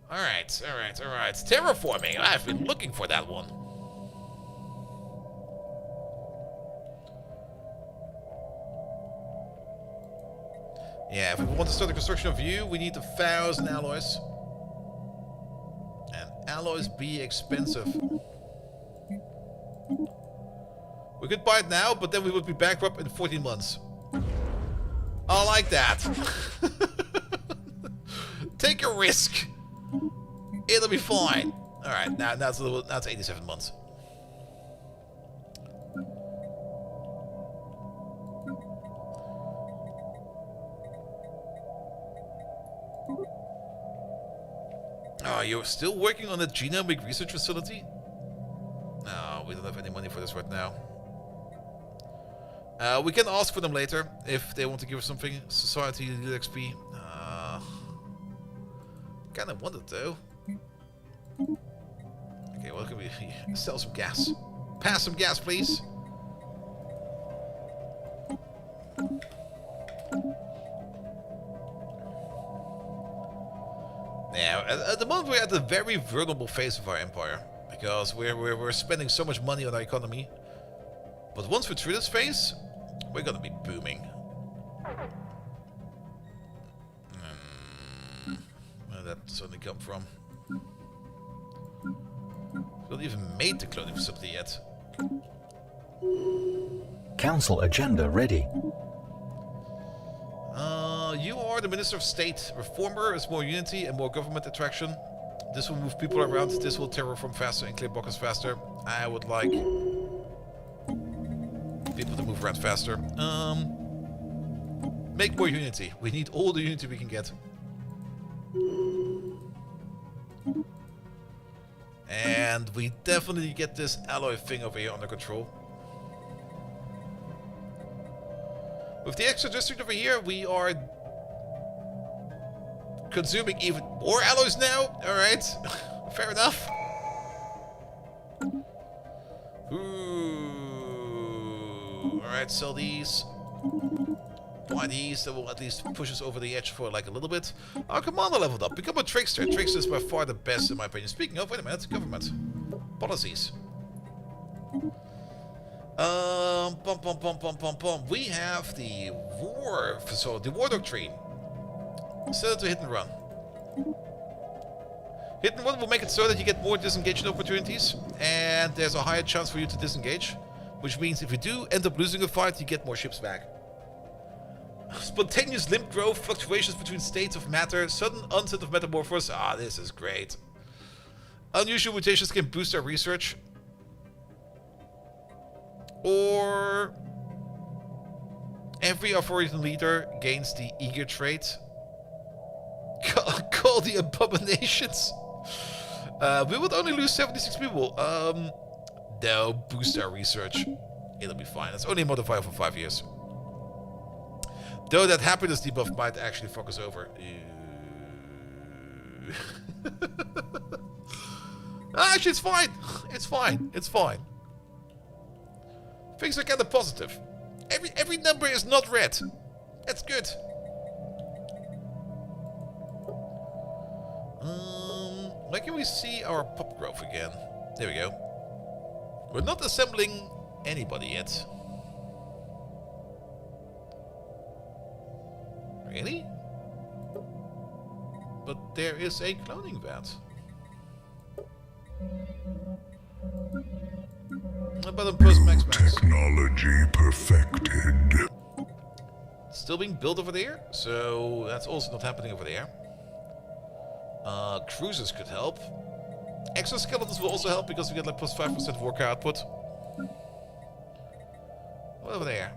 Alright, alright, alright. Terraforming. I've been looking for that one. Yeah, if we want to start the construction of you, we need 1,000 alloys. And alloys be expensive. We could buy it now, but then we would be bankrupt in 14 months. I like that. Take a risk. It'll be fine. Alright, now it's 87 months. Oh, you're still working on the genomic research facility? No, we don't have any money for this right now. We can ask for them later if they want to give us something. Society, Lead XP. Kind of want it though. Okay, well, can we sell some gas? Pass some gas, please. Now, at the moment we're at a very vulnerable phase of our empire, because we're spending so much money on our economy. But once we're through this phase, we're gonna be booming. Where did that suddenly come from? We haven't even made the cloning facility yet. Council agenda ready. You are the Minister of State. Reformer is more unity and more government attraction. This will move people around. This will terraform faster and clear blockers faster. I would like people to move around faster. Make more unity. We need all the unity we can get. And we definitely get this alloy thing over here under control. With the extra district over here, we are consuming even more alloys now. Alright, fair enough. Ooh. Alright, sell these. Buy these, that will at least push us over the edge for like a little bit. Our commander leveled up. Become a trickster. Trickster is by far the best in my opinion. Speaking of, wait a minute, government. Policies. We have the war facility, the war doctrine. Set it to hit and run. Hit and run will make it so that you get more disengagement opportunities, and there's a higher chance for you to disengage, which means if you do end up losing a fight, you get more ships back. Spontaneous limb growth, fluctuations between states of matter, sudden onset of metamorphosis. Ah, this is great. Unusual mutations can boost our research. Or every Arthurian leader gains the eager trait. Call the abominations. We would only lose 76 people. No, boost our research. It'll be fine. It's only a modifier for 5 years. Though that happiness debuff might actually fuck us over. Actually, it's fine. It's fine. It's fine. Things are kind of positive. Every number is not red. That's good. Where can we see our pop growth again? There we go. We're not assembling anybody yet. Really? But there is a cloning vat. But on post max max. Technology perfected. Still being built over there, so that's also not happening over there. Cruisers could help. Exoskeletons will also help because we get like plus 5% worker output. What over there?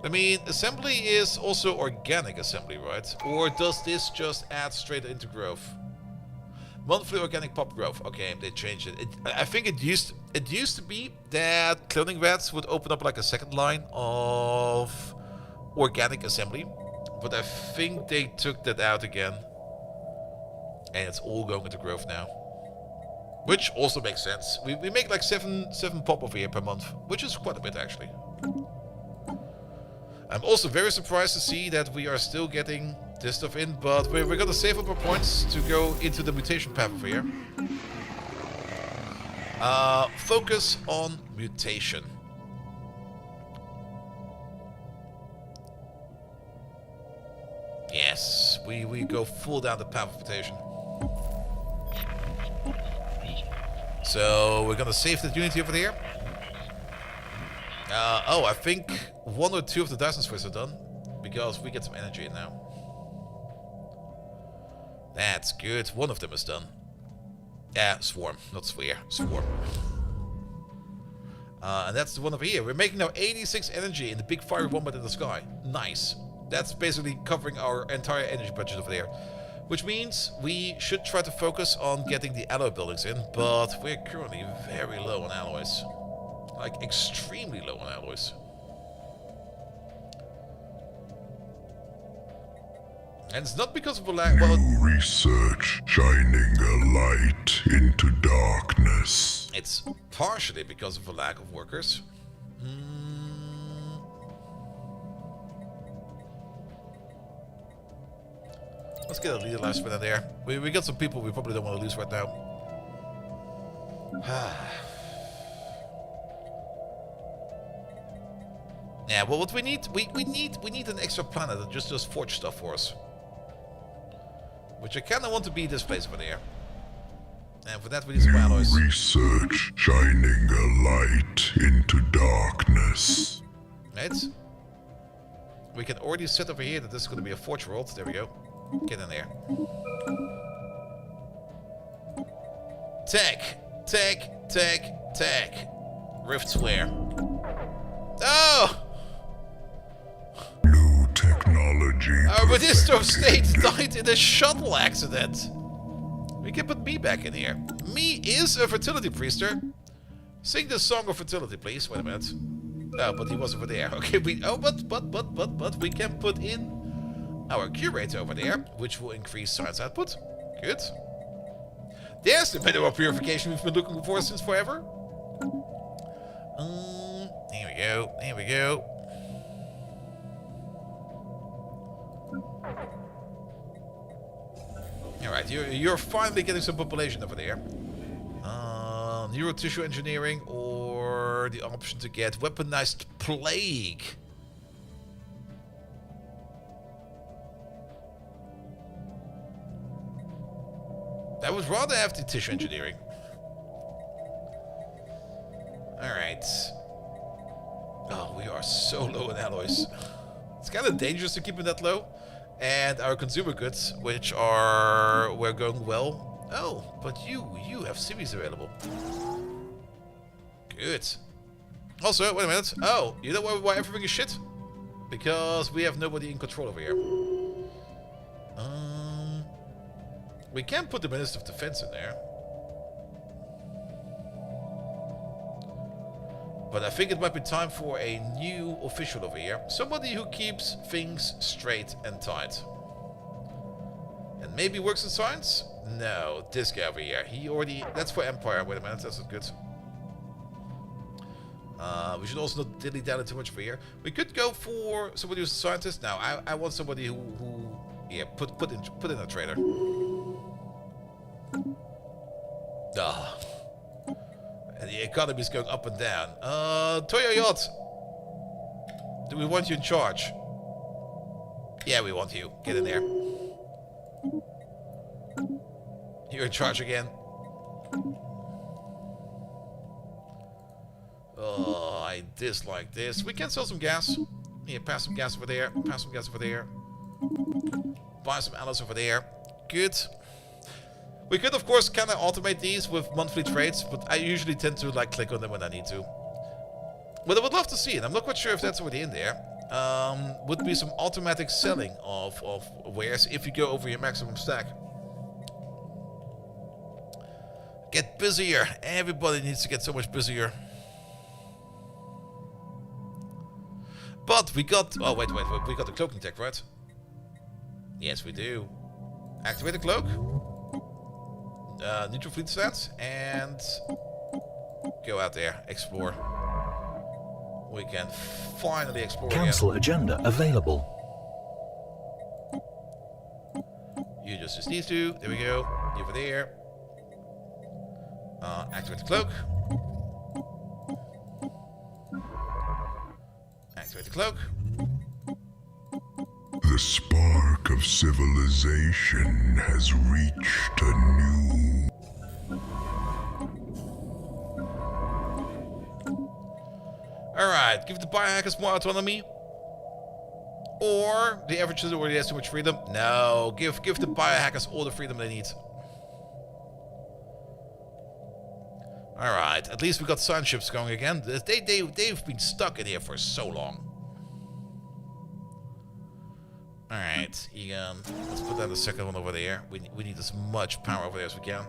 I mean, assembly is also organic assembly, right? Or does this just add straight into growth? Monthly organic pop growth. Okay, they changed it. I think it used to be that cloning vats would open up like a second line of organic assembly, but I think they took that out again, and it's all going into growth now, which also makes sense. We make like seven pop over here per month, which is quite a bit actually. I'm also very surprised to see that we are still getting this stuff in, but we're gonna save up our points to go into the mutation path over here. Focus on mutation. Yes, we go full down the path of mutation. So we're gonna save that unity over here. Oh, I think 1 or 2 of the Dyson spheres are done, because we get some energy in now. That's good. 1 of them is done. Yeah, swarm, not sphere. Swarm. And that's the one over here. We're making now 86 energy in the big fiery wombat in the sky. Nice. That's basically covering our entire energy budget over there. Which means we should try to focus on getting the alloy buildings in, but we're currently very low on alloys. Like, extremely low on alloys. And it's not because of a lack. Well, New research shining a light into darkness. it's partially because of a lack of workers. Let's get a leader last minute there. We got some people we probably don't want to lose right now. Yeah, well, what we need, we need an extra planet that just does forge stuff for us. Which I kind of want to be this place over there. And for that we need some alloys. Research shining a light into darkness. Right? We can already set over here that this is going to be a forge world. There we go. Get in there. Tech. Rift Square. Oh! New technology Our Minister of perfected. State died in a shuttle accident. We can put me back in here. Me is a fertility priester. Sing the song of fertility, please. Wait a minute. Oh, but he was over there. Okay, but we can put in our curator over there, which will increase science output. Good. There's the mineral purification we've been looking for since forever. Here we go. Here we go. All right, you're finally getting some population over there. Neuro tissue engineering, or the option to get weaponized plague. I would rather have the tissue engineering. Alright. Oh, we are so low in alloys. It's kind of dangerous to keep it that low. And our consumer goods, which we're going well. Oh, but you have civvies available. Good. Also, wait a minute. Oh, you know why everything is shit? Because we have nobody in control over here. We can put the Minister of Defense in there. But I think it might be time for a new official over here. Somebody who keeps things straight and tight. And maybe works in science? No, this guy over here. He already... That's for Empire. Wait a minute, that's not good. We should also not dilly dally too much over here. We could go for somebody who's a scientist. Now, I want somebody who yeah, put in a trader. And the economy is going up and down. Toyo Yacht. Do we want you in charge? Yeah, we want you. Get in there. You're in charge again. Oh, I dislike this. We can sell some gas. Yeah, pass some gas over there. Pass some gas over there. Buy some alloys over there. Good. We could, of course, kind of automate these with monthly trades, but I usually tend to like click on them when I need to. What I would love to see, and I'm not quite sure if that's already in there, would be some automatic selling of wares if you go over your maximum stack. Get busier. Everybody needs to get so much busier. But we got... Oh, wait. We got the cloaking tech, right? Yes, we do. Activate the cloak. Neutral fleet stance. And... go out there. Explore. We can finally explore Council again. agenda available. You just these two. There we go. Over there. Activate the cloak. Activate the cloak. The spark of civilization has reached a new... Alright, give the biohackers more autonomy. Or the average citizen already has too much freedom. No, give the biohackers all the freedom they need. Alright, at least we got science ships going again. They've been stuck in here for so long. Alright, Egon. Let's put down the second one over there. We need as much power over there as we can.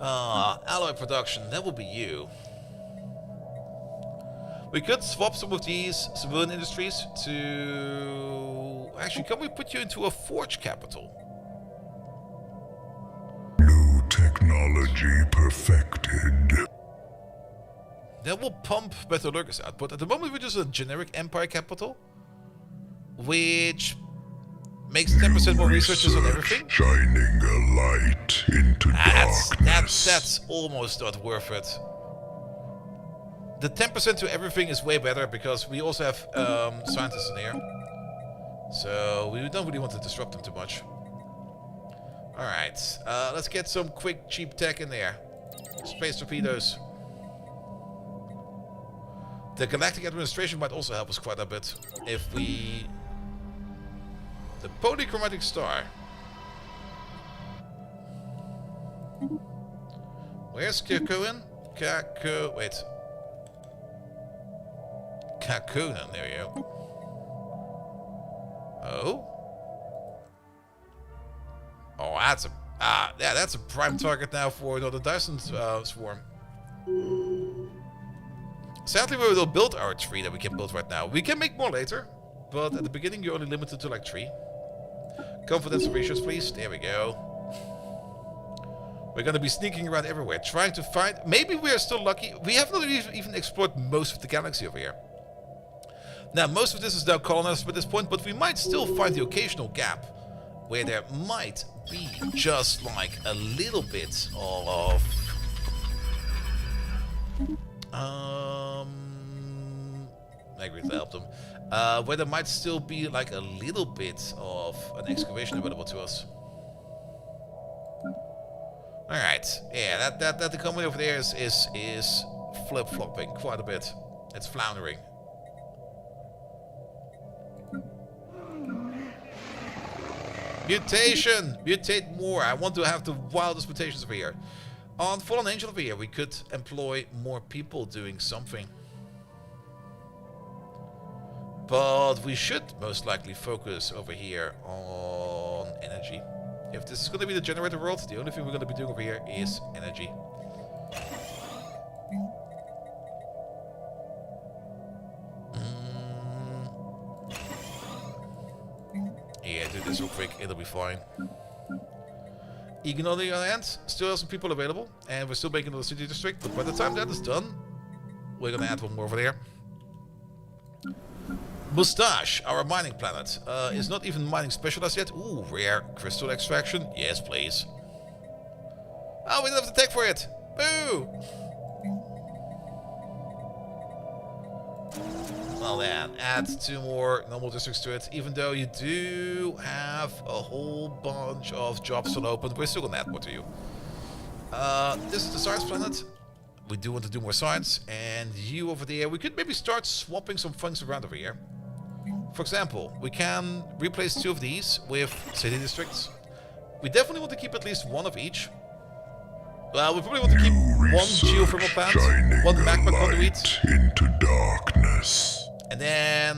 Alloy production, that will be you. We could swap some of these civilian industries to... Actually, can we put you into a forge capital? New technology perfected. That will pump Metallurgus output. At the moment, we're just a generic Empire capital, which makes 10% more researchers on everything. Shining a light into darkness. That's almost not worth it. The 10% to everything is way better because we also have scientists in here. So we don't really want to disrupt them too much. Alright, let's get some quick, cheap tech in there. Space torpedoes. The Galactic Administration might also help us quite a bit if we... The Polychromatic Star. Where's Kakuin? Wait. Kakunen, there you go. Oh? Oh, that's a... yeah, that's a prime target now for the Dyson swarm. Sadly, we will build our tree that we can build right now. We can make more later, but at the beginning you're only limited to like 3. Confidence of research, please. There we go. We're going to be sneaking around everywhere, trying to find... Maybe we are still lucky. We have not even explored most of the galaxy over here. Now, most of this is now colonized at this point, but we might still find the occasional gap where there might be just like a little bit of I agree to help them. Where there might still be like a little bit of an excavation available to us. Alright, yeah, that economy over there is flip-flopping quite a bit. It's floundering. Mutation! Mutate more! I want to have the wildest mutations over here. On Fallen Angel over here, we could employ more people doing something. But we should most likely focus over here on energy. If this is going to be the generator world, the only thing we're going to be doing over here is energy. Yeah, do this real quick, it'll be fine. Egan on the other hand, still have some people available, and we're still making another city district, but by the time that is done, we're going to add one more over there. Mustache, our mining planet, is not even mining specialized yet. Ooh, rare crystal extraction. Yes, please. Oh, we don't have to take for it. Boo! Well then, add 2 more normal districts to it. Even though you do have a whole bunch of jobs still open, we're still gonna add more to you. This is the science planet. We do want to do more science, and you over there, we could maybe start swapping some things around over here. For example, we can replace 2 of these with city districts. We definitely want to keep at least 1 of each. Well, we probably want to keep 1 geothermal plant, 1 magma conduit into darkness. And then,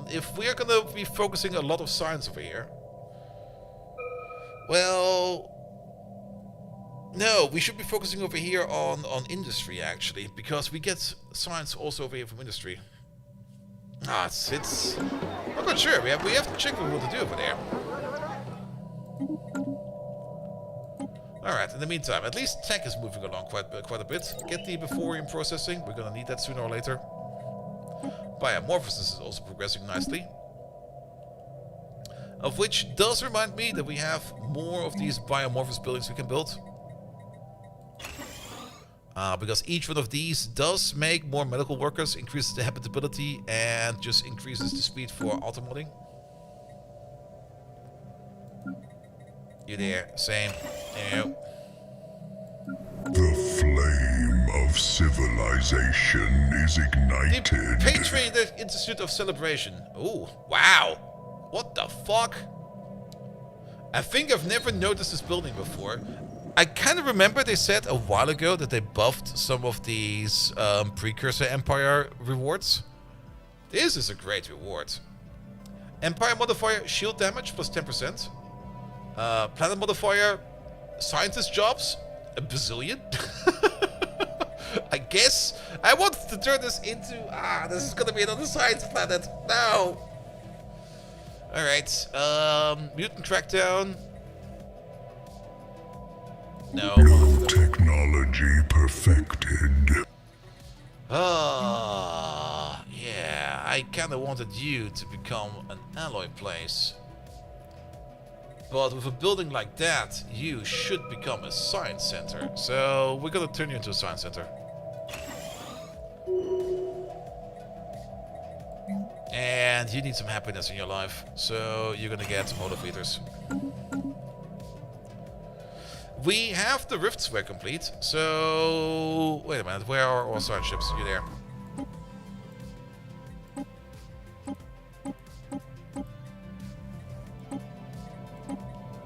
if we are going to be focusing a lot of science over here, well, no, we should be focusing over here on industry actually, because we get science also over here from industry. Ah, it's I'm not sure. We have to check what we want to do over there. Alright, in the meantime, at least tech is moving along quite a bit. Get the Beforium processing. We're gonna need that sooner or later. Biomorphosis is also progressing nicely. Of which does remind me that we have more of these biomorphous buildings we can build. Because each one of these does make more medical workers, increases the habitability, and just increases the speed for automodding. You there, same. You. The flame of civilization is ignited. The Patriot Institute of Celebration. Ooh, wow. What the fuck? I think I've never noticed this building before. I kind of remember they said a while ago that they buffed some of these Precursor Empire rewards. This is a great reward. Empire modifier, shield damage plus 10%. Planet modifier, scientist jobs, a bazillion. I guess I wanted to turn this into, this is gonna be another science planet. No. Alright, mutant crackdown. No. No technology perfected. Yeah, I kinda wanted you to become an alloy place. But with a building like that, you should become a science center. So we're gonna turn you into a science center. And you need some happiness in your life, so you're gonna get some motivators. We have the Rift Sphere complete, so... Wait a minute, where are all science ships? You there?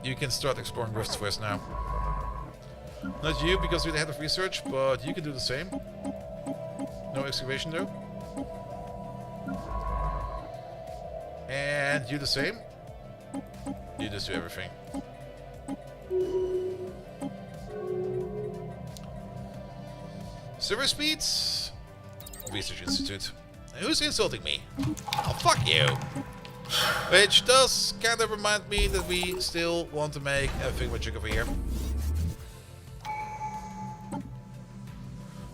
You can start exploring Rift Spheres now. Not you, because you're the head of research, but you can do the same. No excavation though. And you the same. You just do everything. Server speeds. Research Institute. Who's insulting me? Oh, fuck you. Which does kind of remind me that we still want to make a thingamajig over here.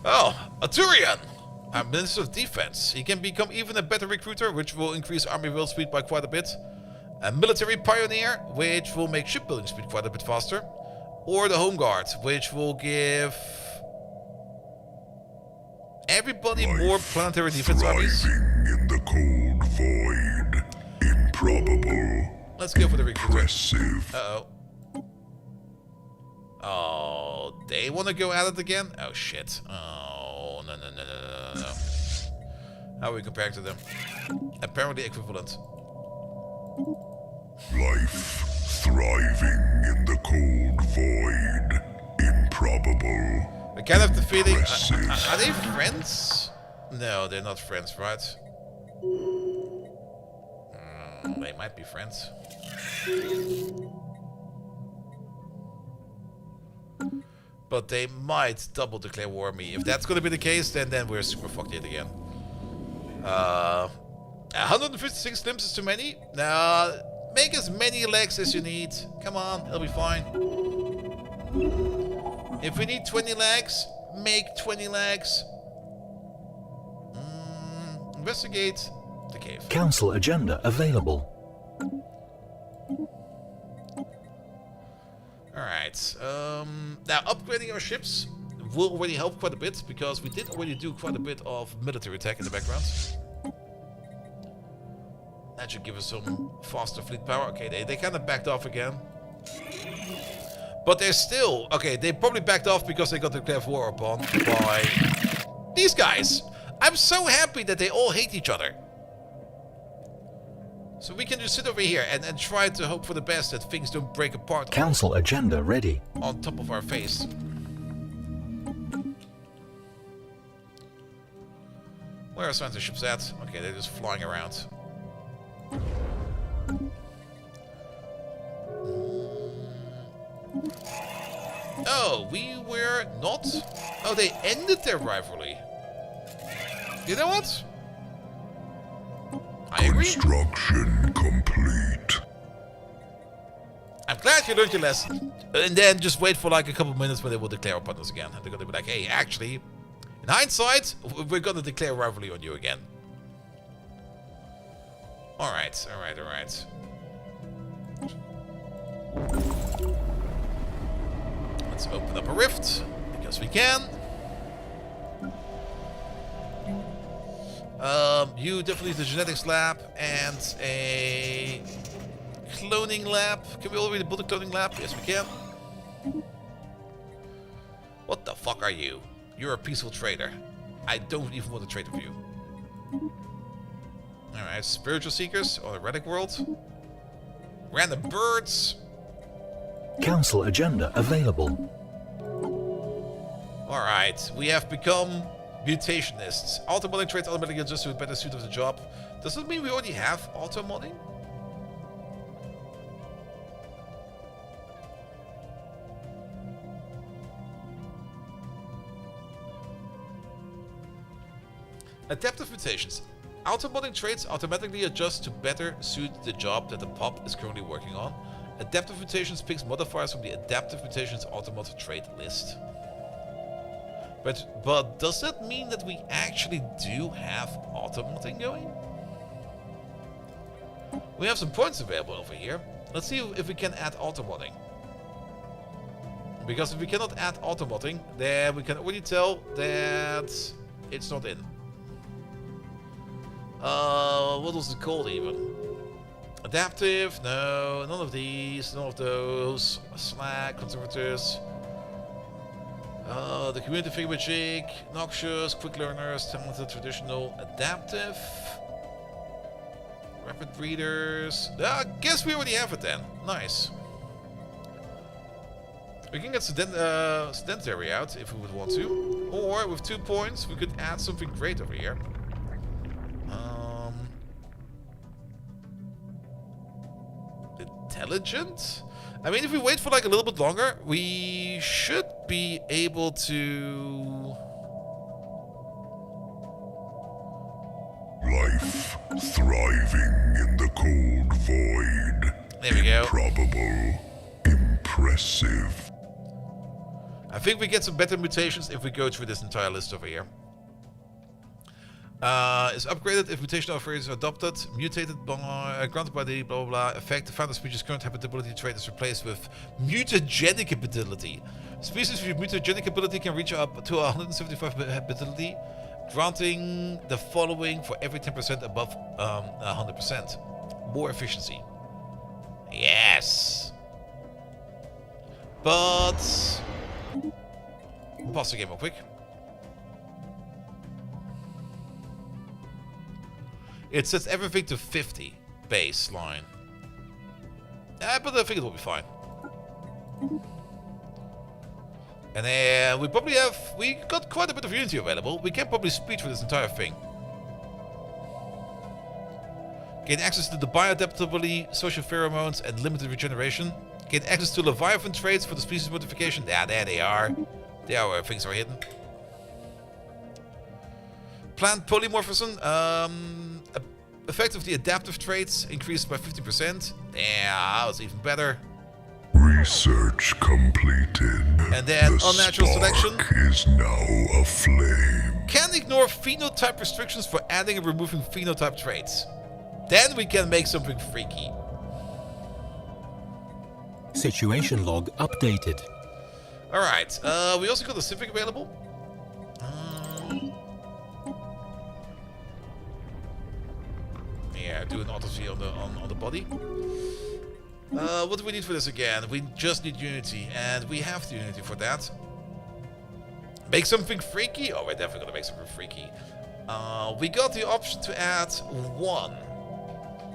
Oh, Arturian! Our Minister of Defense. He can become even a better recruiter, which will increase army build speed by quite a bit. A military pioneer, which will make shipbuilding speed quite a bit faster. Or the home guard, which will give everybody more planetary defense armies. Thriving in the cold void. Improbable. Let's go for the recruiter. Impressive. Uh-oh. Oh, they want to go at it again? Oh, shit. Oh, no. How are we comparing to them? Apparently equivalent. Life thriving in the cold void. Improbable. I kind of have the feeling... Impressive. Are they friends? No, they're not friends, right? They might be friends. But they might double declare war on me. If that's going to be the case, then we're super fucked yet again. 156 limbs is too many? Nah, make as many legs as you need. Come on, it'll be fine. If we need 20 legs, make 20 legs. Investigate the cave. Council agenda available. Alright, now upgrading our ships will already help quite a bit, because we did already do quite a bit of military tech in the background. That should give us some faster fleet power. Okay, they kind of backed off again. But they're still... Okay, they probably backed off because they got declared war upon by these guys. I'm so happy that they all hate each other. So we can just sit over here and try to hope for the best, that things don't break apart. Council agenda ready. On top of our face. Where are Santa ships at? Okay, they're just flying around. Oh, we were not... Oh, they ended their rivalry. You know what? I agree. Construction complete. I'm glad you learned your lesson. And then just wait for like a couple minutes when they will declare upon us again. And they're going to be like, hey, actually, in hindsight, we're going to declare rivalry on you again. Alright. Let's open up a rift, because we can. You definitely need the genetics lab and a cloning lab. Can we already build a cloning lab? Yes, we can. What the fuck are you? You're a peaceful trader. I don't even want to trade with you. Alright, spiritual seekers on the relic world. Random birds. Council agenda available. Alright, we have become mutationists. Auto-modding traits automatically adjust to a better suit of the job. Does that mean we already have auto-modding? Adaptive mutations. Auto-modding traits automatically adjust to better suit the job that the pop is currently working on. Adaptive mutations picks modifiers from the adaptive mutations automod trait list. But does that mean that we actually do have auto-modding going? We have some points available over here. Let's see if we can add auto-modding. Because if we cannot add auto-modding, then we can already tell that it's not in. What was it called even? Adaptive? No, none of these, none of those. Slack, conservators. The community figure magic, noxious, quick learners, talented, traditional, adaptive. Rapid breeders. I guess we already have it then. Nice. We can get sedentary out if we would want to. Or with 2 points, we could add something great over here. Intelligent? I mean, if we wait for like a little bit longer, we should be able to... Life thriving in the cold void. There we go. Improbable. Impressive. I think we get some better mutations if we go through this entire list over here. Is upgraded if mutation upgrades are adopted, mutated by, granted by the blah blah blah effect. The founder species' current habitability trait is replaced with mutagenic ability. Species with mutagenic ability can reach up to 175 habitability, granting the following for every 10% above 100%. More efficiency. Yes. But pause the game real quick. It sets everything to 50 baseline. But I think it will be fine. And then we got quite a bit of Unity available. We can probably speed through this entire thing. Gain access to the bioadaptability, social pheromones, and limited regeneration. Gain access to Leviathan traits for the species modification. Yeah, there they are. They are where things are hidden. Plant polymorphism. Effect of the adaptive traits increased by 50%. Yeah, that was even better. Research completed. And then the unnatural selection is now aflame. can ignore phenotype restrictions for adding and removing phenotype traits. Then we can make something freaky. Situation log updated. Alright, we also got the Civic available. Yeah, do an autopsy on the body. What do we need for this again? We just need Unity, and we have the Unity for that. Make something freaky? Oh, we're definitely gonna make something freaky. We got the option to add one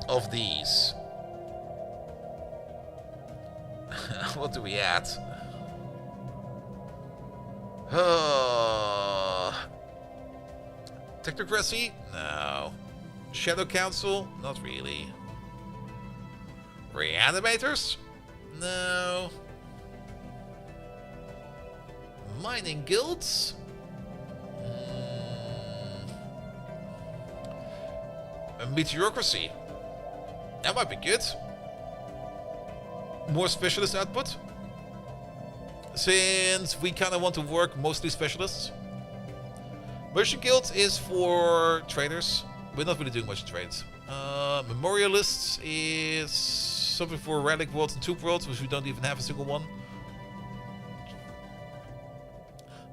of these. What do we add? Technocracy? No. Shadow Council? Not really. Reanimators? No. Mining guilds? A meteorocracy? That might be good. More specialist output? Since we kind of want to work mostly specialists. Merchant Guild is for traders. We're not really doing much in trades. Memorialists is something for Relic Worlds and Tube Worlds, which we don't even have a single one.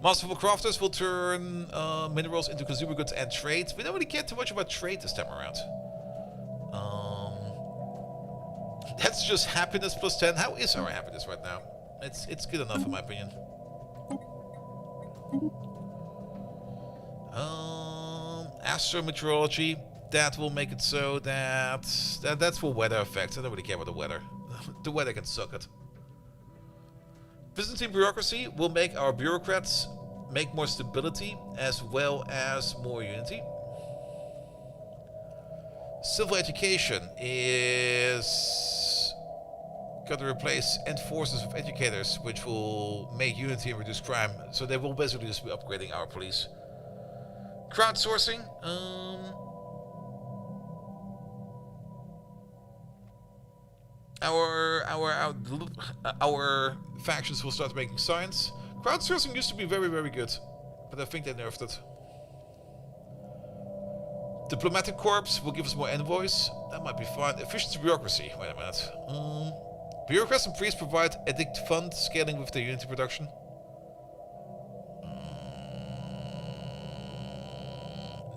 Masterful Crafters will turn minerals into consumer goods and trades. We don't really care too much about trade this time around. That's just happiness plus 10. How is our happiness right now? It's good enough in my opinion. Astrometeorology, that will make it so that's for weather effects. I don't really care about the weather. The weather can suck it. Byzantine bureaucracy will make our bureaucrats make more stability as well as more unity. Civil education is going to replace end forces with educators, which will make unity and reduce crime. So they will basically just be upgrading our police. Crowdsourcing. Our factions will start making science. Crowdsourcing used to be very, very good, but I think they nerfed it. Diplomatic Corps will give us more envoys. That might be fine. Efficiency bureaucracy. Wait a minute. Bureaucrats and priests provide edict fund scaling with their unity production.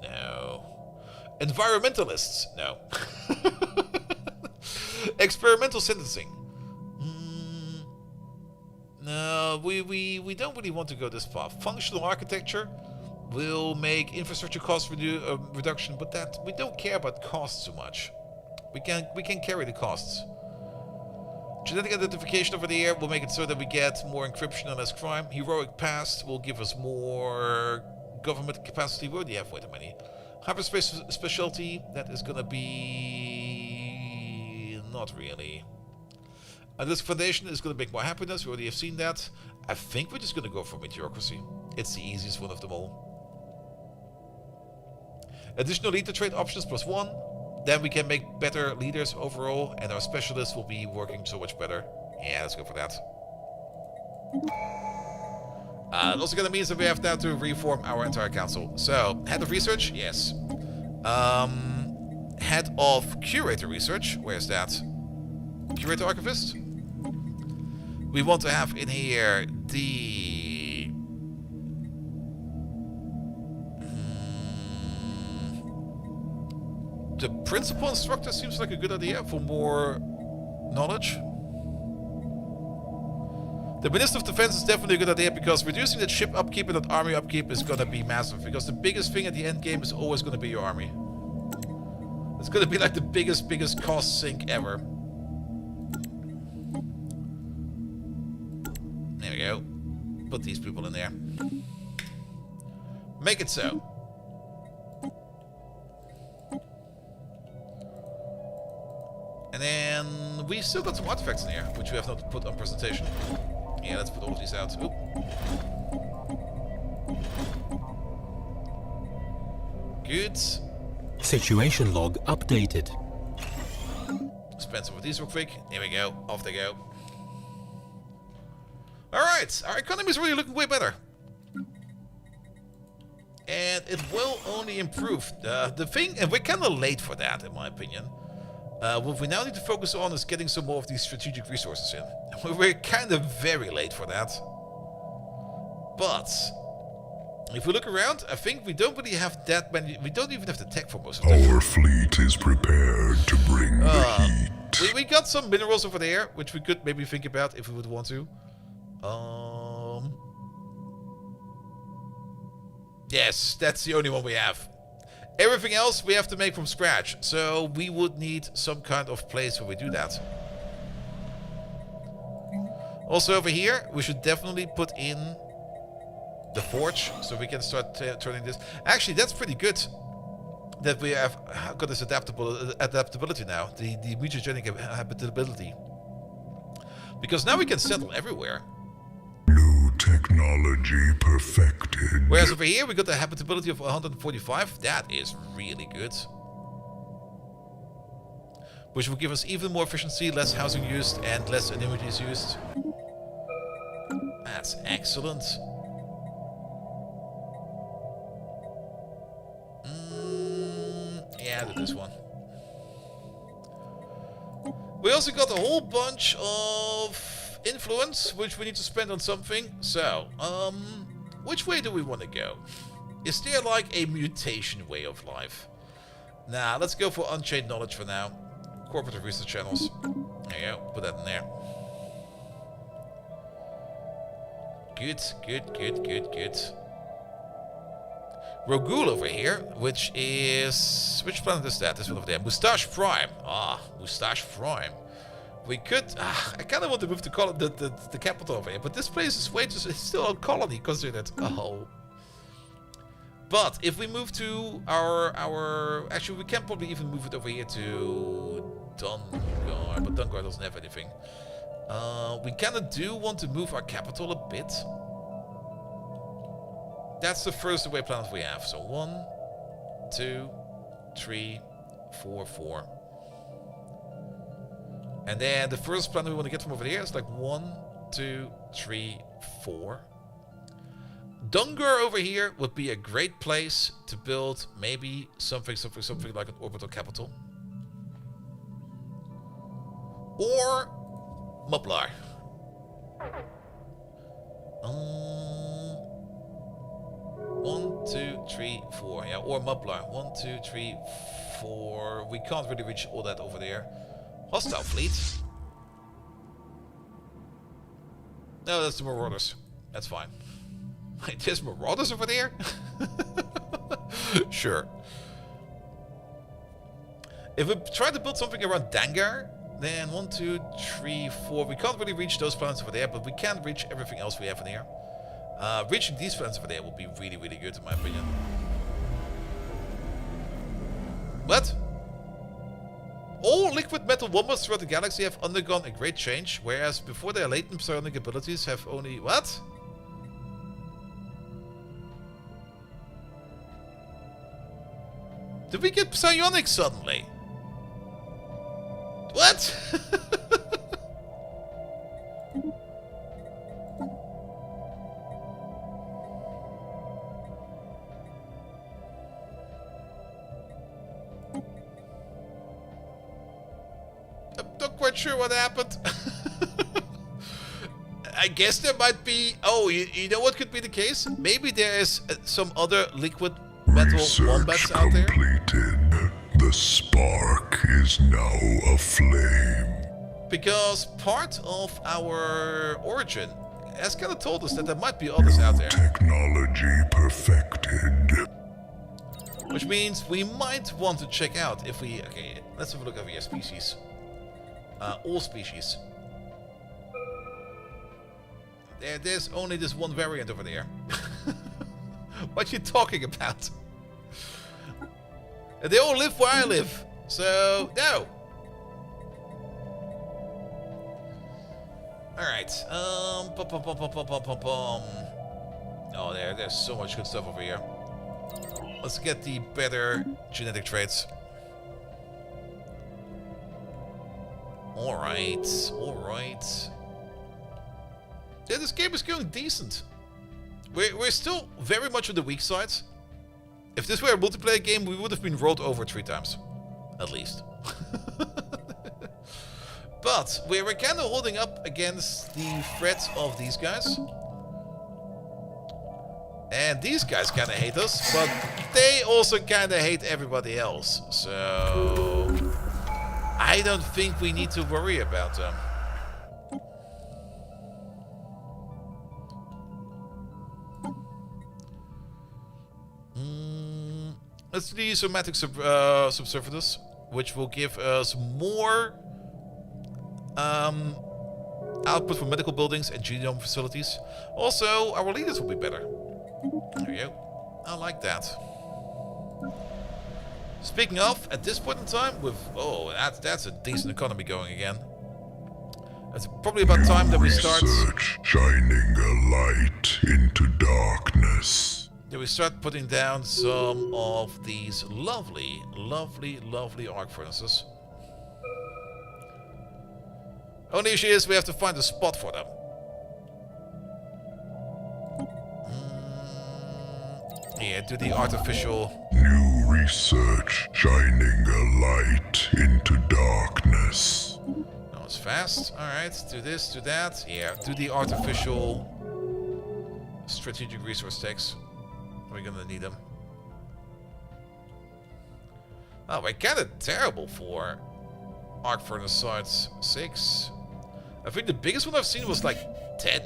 No. Environmentalists. No. Experimental sentencing. No, we don't really want to go this far. Functional architecture will make infrastructure cost reduction, but that we don't care about costs so much. We can carry the costs. Genetic identification over the air will make it so that we get more encryption and less crime. Heroic past will give us more government capacity. We already have way too many. Hyperspace specialty, that is gonna be not really. And this foundation is gonna make more happiness. We already have seen that. I think we're just gonna go for meteorocracy. It's the easiest one of them all. Additional leader trait options +1. Then we can make better leaders overall, and our specialists will be working so much better. Yeah, let's go for that. It also gonna mean that we have now to reform our entire council. So, head of research, yes. Head of Curator Research. Where's that? Curator Archivist. We want to have in here the Principal Instructor seems like a good idea for more knowledge. The Minister of Defense is definitely a good idea because reducing that ship upkeep and that army upkeep is gonna be massive. Because the biggest thing at the end game is always gonna be your army. It's gonna be like the biggest cost sink ever. There we go. Put these people in there. Make it so. And then we still got some artifacts in here, which we have not put on presentation. Yeah, let's put all of these out. Oop. Good. Situation log updated. Spend some of these real quick. Here we go. Off they go. Alright, our economy is really looking way better. And it will only improve. The thing, and we're kind of late for that, in my opinion. What we now need to focus on is getting some more of these strategic resources in. We're kind of very late for that. But if we look around, I think we don't really have that many. We don't even have the tech for most of them. Our fleet is prepared to bring the heat. We got some minerals over there, which we could maybe think about if we would want to. Yes, that's the only one we have. Everything else we have to make from scratch. So we would need some kind of place where we do that. Also over here, we should definitely put in the forge so we can start turning this. Actually, that's pretty good that we have got this adaptability now. The mutagenic habitability. Because now we can settle everywhere. New technology perfected. Whereas over here we got the habitability of 145. That is really good. Which will give us even more efficiency, less housing used, and less annuities used. That's excellent. Yeah, do this one. We also got a whole bunch of influence, which we need to spend on something. So, which way do we want to go? Is there like a mutation way of life? Nah, let's go for unchained knowledge for now. Cooperative research channels. There you go, put that in there. Good, good, good, good, good. Rogul over here, which is... Which planet is that? This one over there. Moustache Prime. Ah, Moustache Prime. We could... I kind of want to move the capital over here, but this place is way too... It's still a colony considered. Oh. But if we move to our... Actually, we can probably even move it over here to Dungar, but Dungar doesn't have anything. We kind of do want to move our capital a bit. That's the first away planet we have. So 1, 2, 3, 4, 4. And then the first planet we want to get from over here is like 1, 2, 3, 4. Dungar over here would be a great place to build maybe something like an orbital capital. Or Mublar. 1, 2, 3, 4. Yeah, or Mublar. 1, 2, 3, 4. We can't really reach all that over there. Hostile fleet. No, that's the Marauders. That's fine. Wait, there's Marauders over there? Sure. If we try to build something around Dangar, then 1, 2, 3, 4. We can't really reach those planets over there, but we can reach everything else we have in here. Reaching these planets over there will be really, really good in my opinion. What? All liquid metal wombats throughout the galaxy have undergone a great change, whereas before their latent psionic abilities have only... What? Did we get psionic suddenly? What? quite sure what happened. I guess there might be... Oh, you know what could be the case? Maybe there is some other liquid metal wombats Research out there. completed. The spark is now aflame. Because part of our origin has kind of told us that there might be others out there. Technology perfected. Which means we might want to check out if we... Okay, let's have a look over here. Species. All species. There's only this one variant over there. What you talking about? They all live where I live. So, no. Alright. Oh, there's so much good stuff over here. Let's get the better genetic traits. Alright. Alright. Yeah, this game is going decent. We're still very much on the weak side. If this were a multiplayer game, we would have been rolled over 3 times. At least. But we're kind of holding up against the threats of these guys. And these guys kind of hate us, but they also kind of hate everybody else. So I don't think we need to worry about them. Let's do the somatic subsurface, which will give us more output from medical buildings and genome facilities. Also, our leaders will be better. There we go. I like that. Speaking of, at this point in time, with that's a decent economy going again. It's probably about time that we start. Research shining a light into darkness. That we start putting down some of these lovely, lovely, lovely arc furnaces. Only issue is we have to find a spot for them. Yeah, do the artificial. New research shining a light into darkness. That was fast. Alright, do this, do that. Yeah, do the artificial strategic resource tags. We're gonna need them. Oh, we're kinda terrible for arc furnace sites. 6. I think the biggest one I've seen was like 10.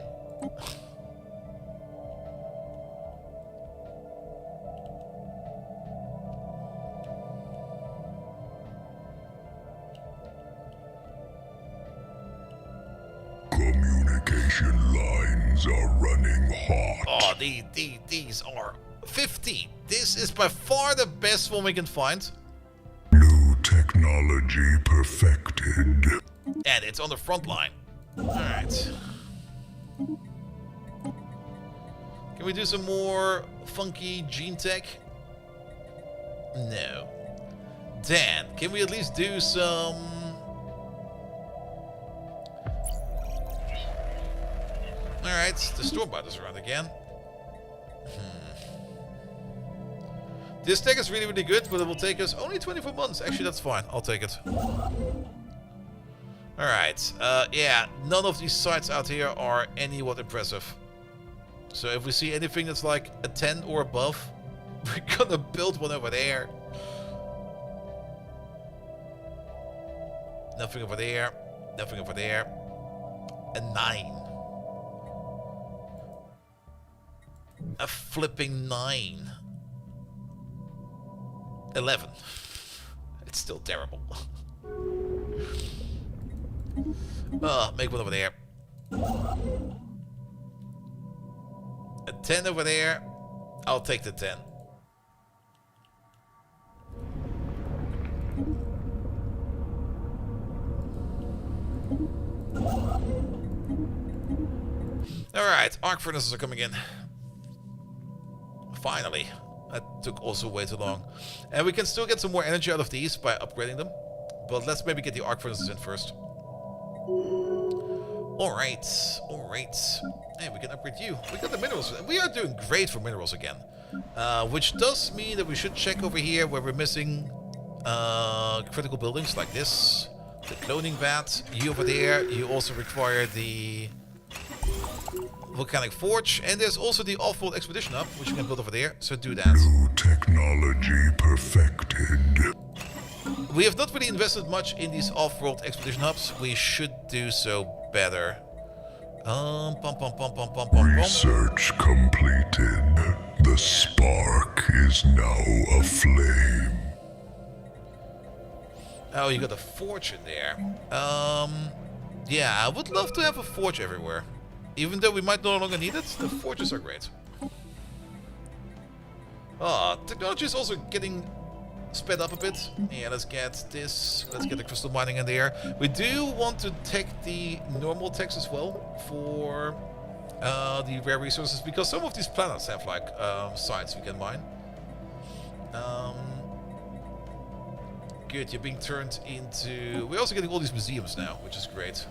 Communication lines are running hot. Oh, these are 15. This is by far the best one we can find. New technology perfected. And it's on the front line. Alright. Can we do some more funky gene tech? No. Dan, can we at least do some... Alright, the Stormbite is around again. This tech is really, really good, but it will take us only 24 months. Actually, that's fine. I'll take it. Alright. Yeah, none of these sites out here are anywhat impressive. So if we see anything that's like a 10 or above, we're gonna build one over there. Nothing over there. Nothing over there. A 9. A flipping 9. 11. It's still terrible. Make one over there. A 10 over there. I'll take the 10. Alright, arc furnaces are coming in. Finally. That took also way too long. And we can still get some more energy out of these by upgrading them. But let's maybe get the arc furnaces in first. Alright, alright. Hey, we can upgrade you. We got the minerals. We are doing great for minerals again. Which does mean that we should check over here where we're missing critical buildings like this. the cloning vat. You over there, you also require the volcanic forge, and there's also the off-world expedition hub, which you can build over there, so do that. New technology perfected. We have not really invested much in these off-world expedition hubs. We should do so better. Research completed. The spark is now aflame. Oh, you got a forge in there. Yeah, I would love to have a forge everywhere. Even though we might no longer need it, the forges are great. Technology is also getting sped up a bit. Yeah, let's get this. Let's get the crystal mining in there. We do want to take the normal tax as well for the rare resources, because some of these planets have like sites we can mine. Good, you're being turned into... We're also getting all these museums now, which is great.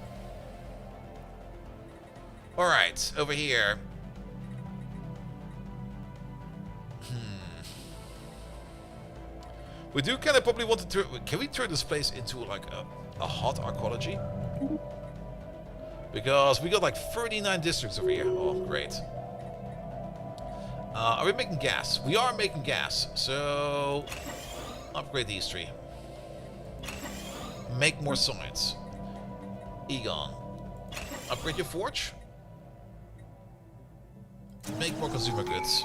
Alright, over here. We do kind of probably want to turn... Can we turn this place into like a hot archaeology? Because we got like 39 districts over here. Oh, great. Are we making gas? We are making gas. So, upgrade these three. Make more science. Egon. Upgrade your forge. Make more consumer goods.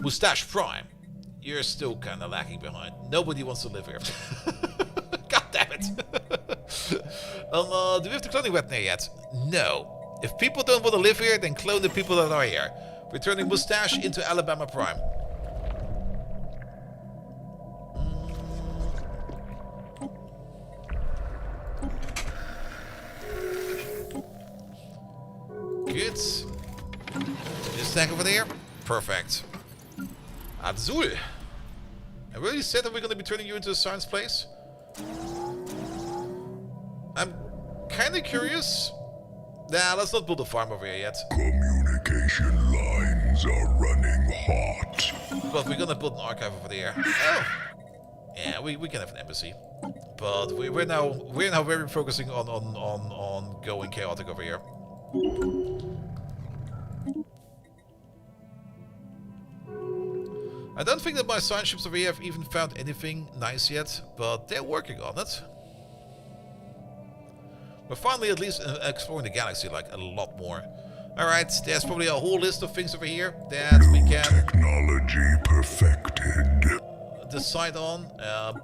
Mustache Prime. You're still kind of lagging behind. Nobody wants to live here. God damn it. Do we have the cloning wet there yet? No. If people don't want to live here, then clone the people that are here. We're turning Mustache into Alabama Prime. Good. This stack over there. Perfect. Azul. I really said that we're going to be turning you into a science place? I'm kind of curious. Nah, let's not build a farm over here yet. Communication lines are running hot. But we're going to build an archive over there. Oh. Yeah, we can have an embassy. But we're now very focusing on going chaotic over here. I don't think that my science ships over here have even found anything nice yet, but they're working on it. We're finally at least exploring the galaxy like a lot more. Alright, there's probably a whole list of things over here that we can... Technology perfected. Decide on.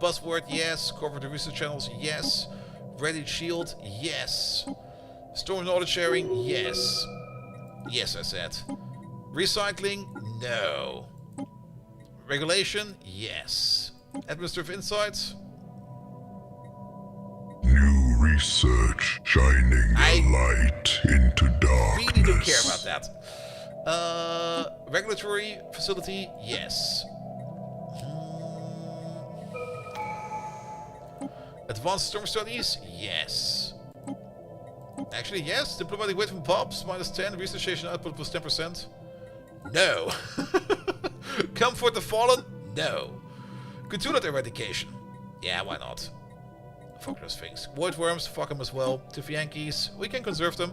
Buzzword, yes. Cover the research channels, yes. Ready shield, yes. Storm knowledge sharing, yes. Yes, I said. Recycling, no. Regulation, yes. Administrative insights. New research shining a light into darkness. Really don't care about that. Regulatory facility, yes. Advanced storm studies, yes. Actually, yes. Diplomatic weight from pops, -10. Research station output plus 10%. No. Comfort the fallen? No. Cthulhu eradication? Yeah, why not? Fuck those things. Void worms, fuck them as well. Tiff Yankees, we can conserve them.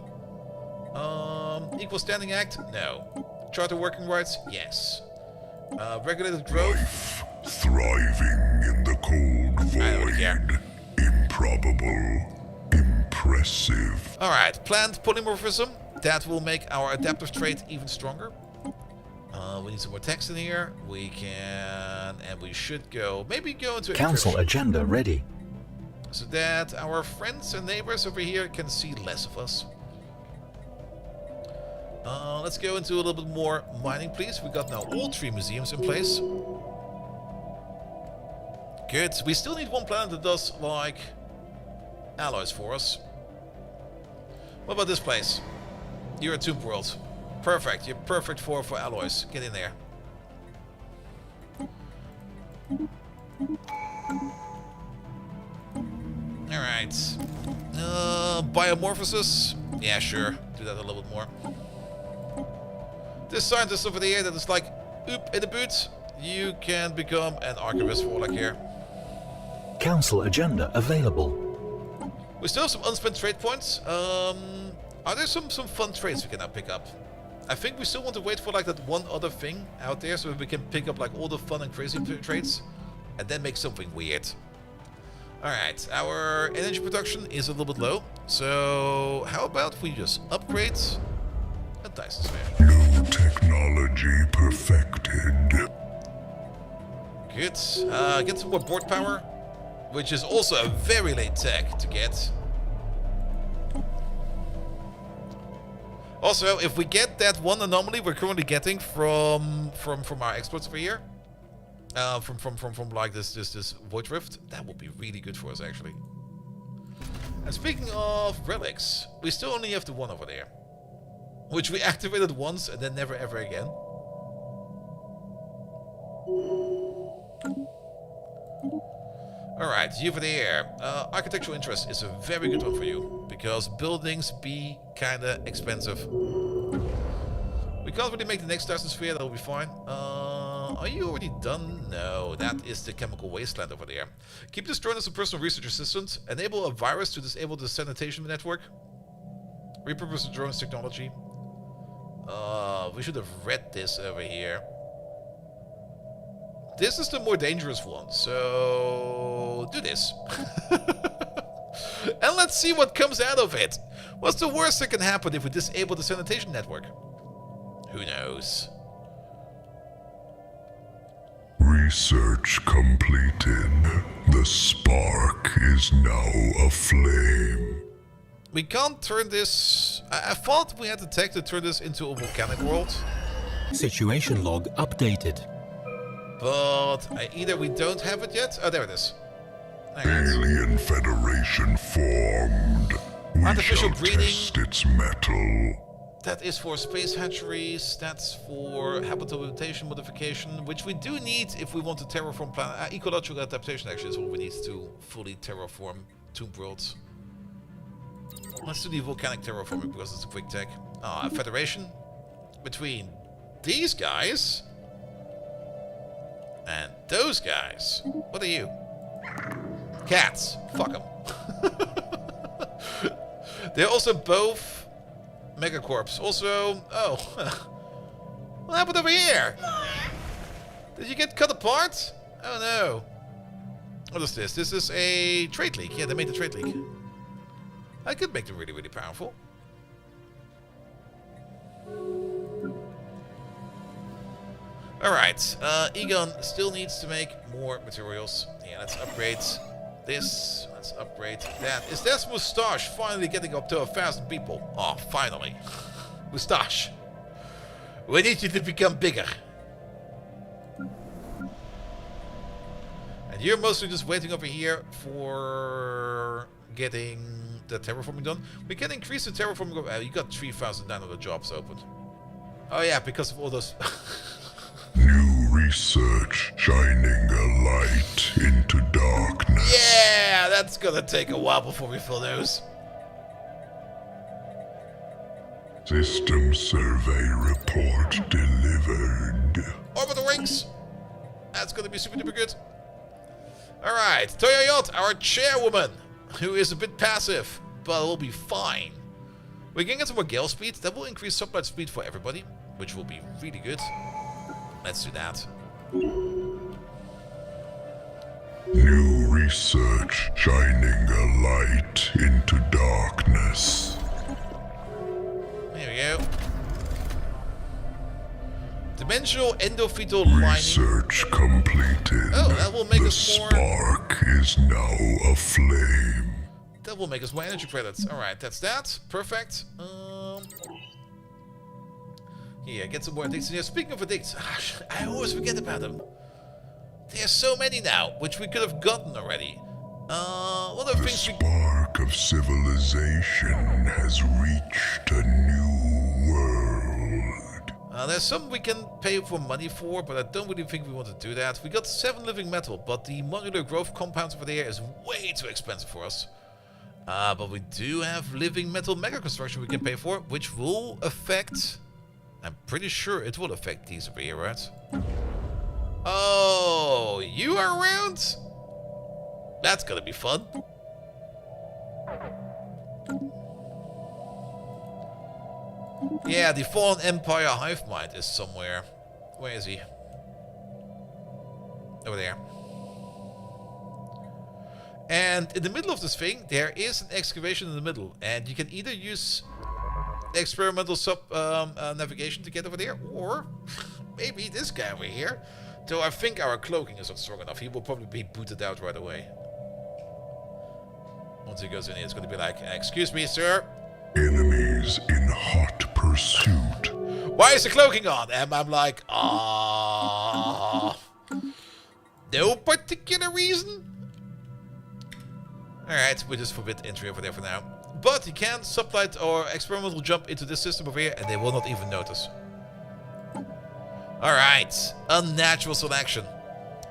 Equal Standing Act? No. Charter working rights? Yes. Regulated growth? Life thriving in the cold void. Improbable. Impressive. Alright, plant polymorphism. That will make our adaptive trait even stronger. We need some more text in here. We can, and we should go, maybe go into Council encryption, agenda ready. so that our friends and neighbors over here can see less of us. Let's go into a little bit more mining, please. We got now all 3 museums in place. Good. We still need one planet that does, like, alloys for us. What about this place? You're a Tomb World. Perfect. You're perfect for alloys. Get in there. Alright. Biomorphosis? Yeah, sure. Do that a little bit more. This scientist over there that is like, oop, in the boot. You can become an archivist for all I care. Council agenda available. We still have some unspent trade points. Are there some fun trades we can now pick up? I think we still want to wait for like that one other thing out there so that we can pick up like all the fun and crazy trades and then make something weird. Alright, our energy production is a little bit low. So how about we just upgrade a Dyson Sphere? New technology perfected. Good. Get some more board power, which is also a very late tech to get. Also, if we get that one anomaly we're currently getting from our exploits over here, from like this void rift, that would be really good for us actually. And speaking of relics, we still only have the one over there, which we activated once and then never ever again. Alright, you over there. Architectural interest is a very good one for you, because buildings be kinda expensive. We can't really make the next Dyson Sphere, that'll be fine. Are you already done? No, that is the chemical wasteland over there. Keep this drone as a personal research assistant. Enable a virus to disable the sanitation network. Repurpose the drone's technology. We should have read this over here. This is the more dangerous one, so do this. And let's see what comes out of it. What's the worst that can happen if we disable the sanitation network? Who knows? Research completed. The spark is now aflame. We can't turn this... I thought we had the tech to turn this into a volcanic world. Situation log updated. But either we don't have it yet... Oh, there it is. Hang on. Alien Federation formed. We Artificial shall breeding. test its metal. That is for space hatcheries, that's for habitation modification, which we do need if we want to terraform planet. Ecological adaptation actually is what we need to fully terraform Tomb Worlds. Let's do the volcanic terraforming because it's a quick tech. A federation between these guys and those guys. What are you? Cats. Fuck them. They're also both megacorps. Also, oh, what happened over here? Did you get cut apart? Oh no. What is this? This is a trade leak. Yeah, they made the trade leak. I could make them really, really powerful. Alright, Egon still needs to make more materials. Yeah, let's upgrade this. Let's upgrade that. Is that Moustache finally getting up to 1,000 people? Oh, finally. Moustache. We need you to become bigger. And you're mostly just waiting over here for getting the terraforming done. We can increase the terraforming. You got 3,900 jobs open. Oh yeah, because of all those... New research shining a light into darkness. Yeah, that's gonna take a while before we fill those. System survey report delivered. Orbital rings. That's gonna be super duper good. Alright, Toya Yacht, our chairwoman, who is a bit passive, but will be fine. We can get some more gale speed. That will increase sublight speed for everybody, which will be really good. Let's do that. New research shining a light into darkness. There we go. Dimensional endofetal lining. Research completed. Oh, that will make the us more... spark is now aflame. That will make us more energy credits. Alright, that's that. Perfect. Here, get some more addicts in here. Speaking of addicts, I always forget about them. There's so many now, which we could have gotten already. What are The things we... spark of civilization has reached a new world. There's some we can pay for money for, but I don't really think we want to do that. We got 7 living metal, but the modular growth compounds over there is way too expensive for us. But we do have living metal mega construction we can pay for, which will affect... I'm pretty sure it will affect these over here, right? Oh, you are around? That's gonna be fun. Yeah, the Fallen Empire hive mind is somewhere. Where is he? Over there. And in the middle of this thing, there is an excavation in the middle. And you can either use experimental navigation to get over there, or maybe this guy over here. Though I think our cloaking is not strong enough. He will probably be booted out right away. Once he goes in here, it's going to be like, excuse me, sir. Enemies in hot pursuit. Why is the cloaking on? And I'm like, ah. No particular reason. Alright, we just forbid entry over there for now. But you can sublight or experimental jump into this system over here and they will not even notice. Alright, unnatural selection.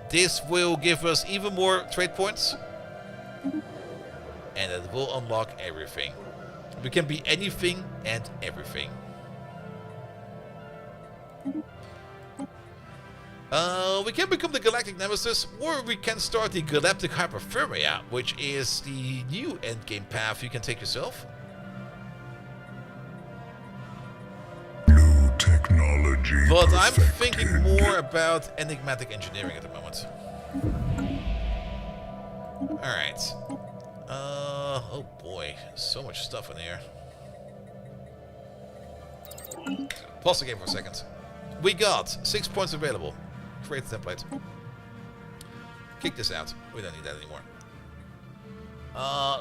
This will give us even more trade points. And it will unlock everything. We can be anything and everything. We can become the Galactic Nemesis, or we can start the Galactic Hyperthermia, which is the new endgame path you can take yourself. New technology. But perfected. I'm thinking more about enigmatic engineering at the moment. Alright. Oh boy, so much stuff in here. Pause the game for a second. We got 6 points available. Create a template. Kick this out. We don't need that anymore.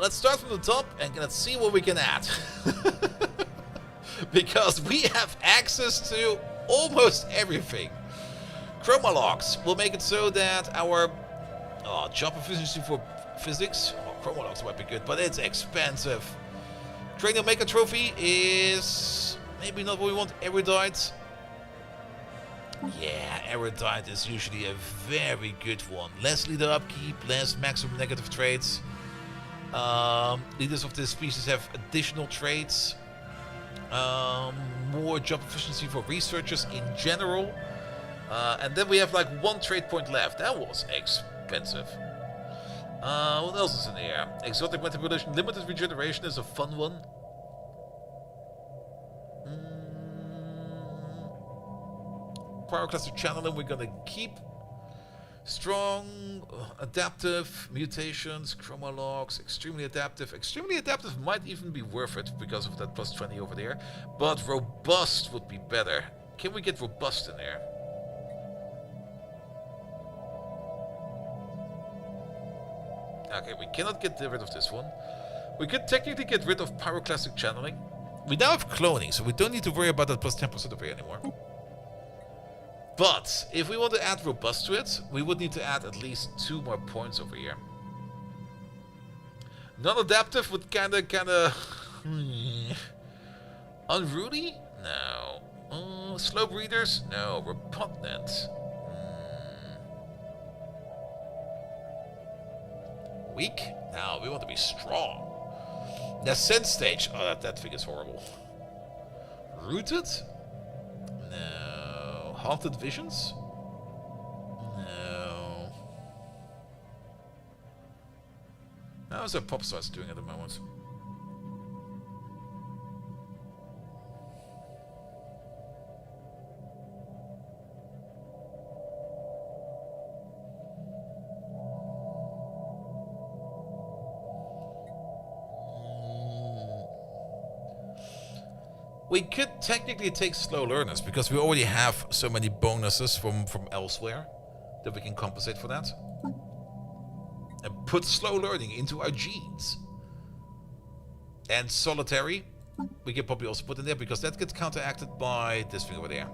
Let's start from the top and let's see what we can add. Because we have access to almost everything. Chroma locks will make it so that our job efficiency for physics. Chroma locks might be good, but it's expensive. Cranial Maker Trophy is maybe not what we want. Erudite. Yeah, Erudite is usually a very good one. Less leader upkeep, less maximum negative traits. Leaders of this species have additional traits. More job efficiency for researchers in general. And then we have like 1 trade point left. That was expensive. What else is in here? Exotic Manipulation. Limited Regeneration is a fun one. Pyroclastic Channeling we're gonna keep. Strong, adaptive, mutations, chroma locks, extremely adaptive. Extremely adaptive might even be worth it because of that plus 20 over there. But robust would be better. Can we get robust in there? Okay, we cannot get rid of this one. We could technically get rid of Pyroclastic Channeling. We now have cloning, so we don't need to worry about that plus 10% over here anymore. But if we want to add robust to it, we would need to add at least 2 more points over here. Non-adaptive would kinda unruly? No. Slow breeders? No. Repugnant? Weak? No, we want to be strong. Nascent stage? Oh, that thing is horrible. Rooted? No. Haunted visions? No. How's our pop stars doing at the moment? We could technically take slow learners because we already have so many bonuses from elsewhere that we can compensate for that. And put slow learning into our genes. And solitary, we can probably also put in there because that gets counteracted by this thing over there.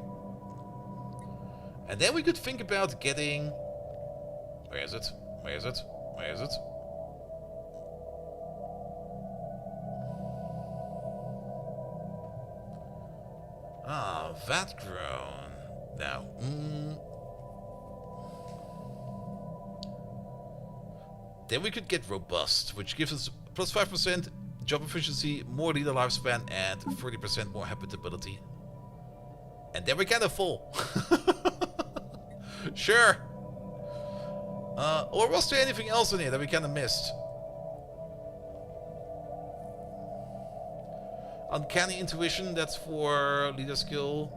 And then we could think about getting... Where is it? Where is it? Where is it? Ah, vat grown. Now, then we could get robust, which gives us plus 5% job efficiency, more leader lifespan, and 30% more habitability. And then we kind of full. Sure. Or was there anything else in here that we kind of missed? Uncanny intuition, that's for leader skill.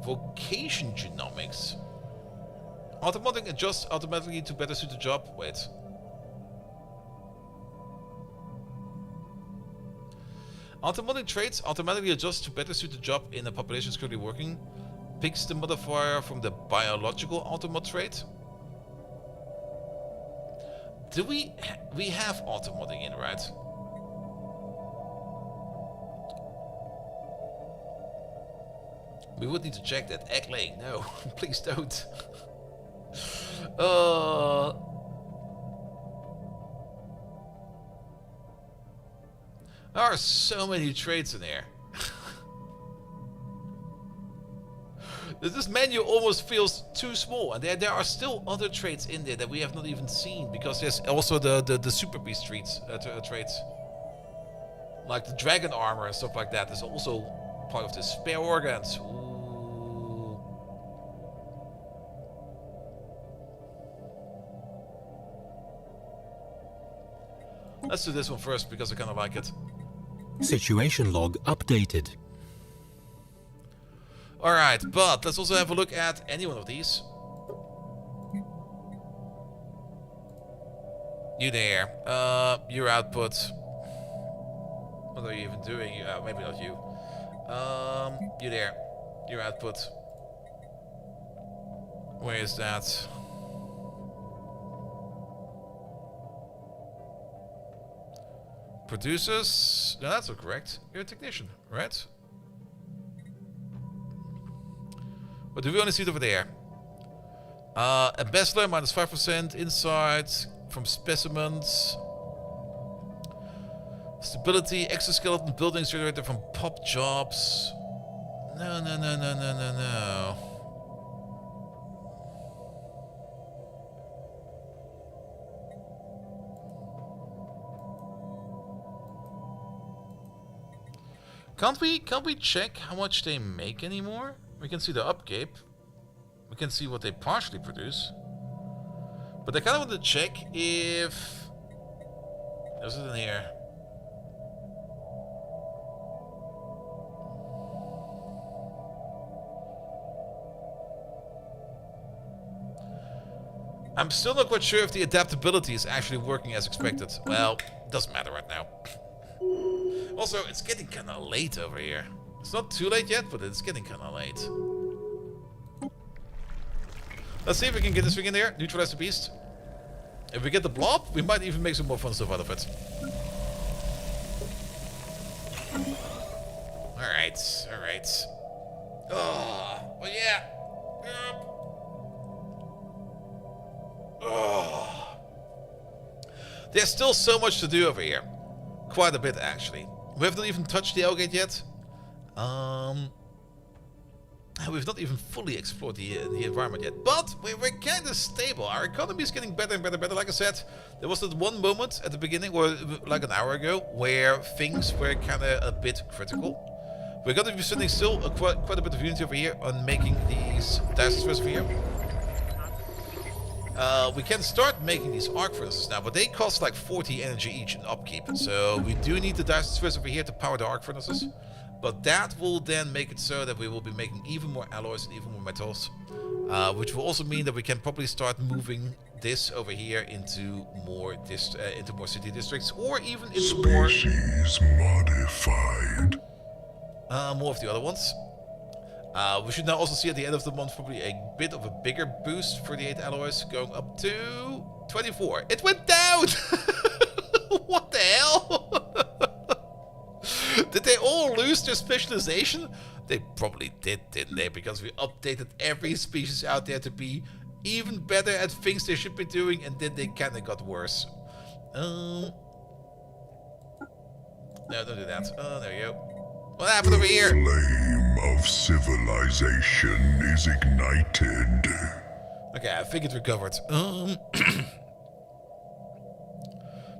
Vocation genomics. Automatic adjusts automatically to better suit the job. Wait. Automatic traits automatically adjust to better suit the job in a population currently working. Picks the modifier from the biological automat trait. Do we have automating in, right? We would need to check that. Egg laying. No, please don't. There are so many traits in here. This menu almost feels too small, and there are still other traits in there that we have not even seen, because there's also the super beast traits, like the dragon armor and stuff like that. Is also part of the spare organs. Ooh. Let's do this one first because I kind of like it. Situation log updated. Alright, but let's also have a look at any one of these. You there. Your output. What are you even doing? Maybe not you. You there. Your output. Where is that? Producers. No, that's not correct. You're a technician, right? But do we only see it over there? Embezzler, minus 5% inside from specimens. Stability, exoskeleton buildings generated from pop jobs. No. Can't we check how much they make anymore? We can see the upkeep. We can see what they partially produce. But I kind of want to check if... Is it in here? I'm still not quite sure if the adaptability is actually working as expected. Well, doesn't matter right now. Also, it's getting kind of late over here. It's not too late yet, but it's getting kind of late. Let's see if we can get this thing in there. Neutralize the beast. If we get the blob, we might even make some more fun stuff out of it. Alright. Oh yeah. Oh. There's still so much to do over here. Quite a bit, actually. We have not even touched the L-gate yet. We've not even fully explored the environment yet, but we're kind of stable. Our economy is getting better and better. Like I said, there was that one moment at the beginning, or like an hour ago, where things were kind of a bit critical. We're going to be sending still quite a bit of unity over here on making these dysters over here. We can start making these arc furnaces now, but they cost like 40 energy each in upkeep. So we do need the dysters over here to power the arc furnaces. But that will then make it so that we will be making even more alloys and even more metals. Which will also mean that we can probably start moving this over here into more city districts, or even into more... Species modified. More of the other ones. We should now also see at the end of the month probably a bit of a bigger boost for the 8 alloys, going up to 24. It went down! What the hell? Did they all lose their specialization? They probably did, didn't they? Because we updated every species out there to be even better at things they should be doing, and then they kind of got worse. No, don't do that. Oh, there you go. What happened over here? Flame of civilization is ignited. Okay, I think it recovered.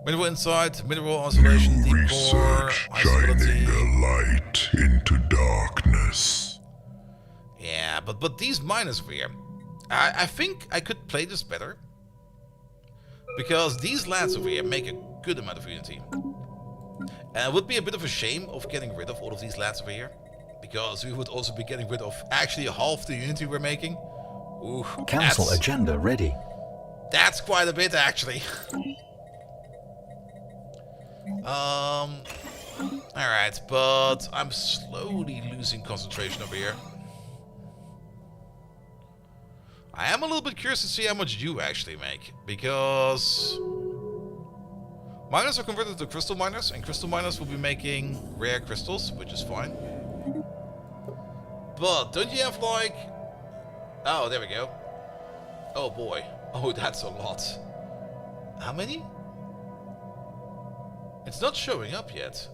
Mineral insight, mineral isolation, New deep core, research shining a light into darkness. Yeah, but these miners over here, I think I could play this better. Because these lads over here make a good amount of unity. And it would be a bit of a shame of getting rid of all of these lads over here, because we would also be getting rid of actually half the unity we're making. Ooh, Council agenda ready. that's quite a bit, actually. Alright, but I'm slowly losing concentration over here. I am a little bit curious to see how much you actually make, because miners are converted to crystal miners, and crystal miners will be making rare crystals, which is fine. But don't you have like... Oh, there we go. Oh boy. Oh, that's a lot. How many? It's not showing up yet.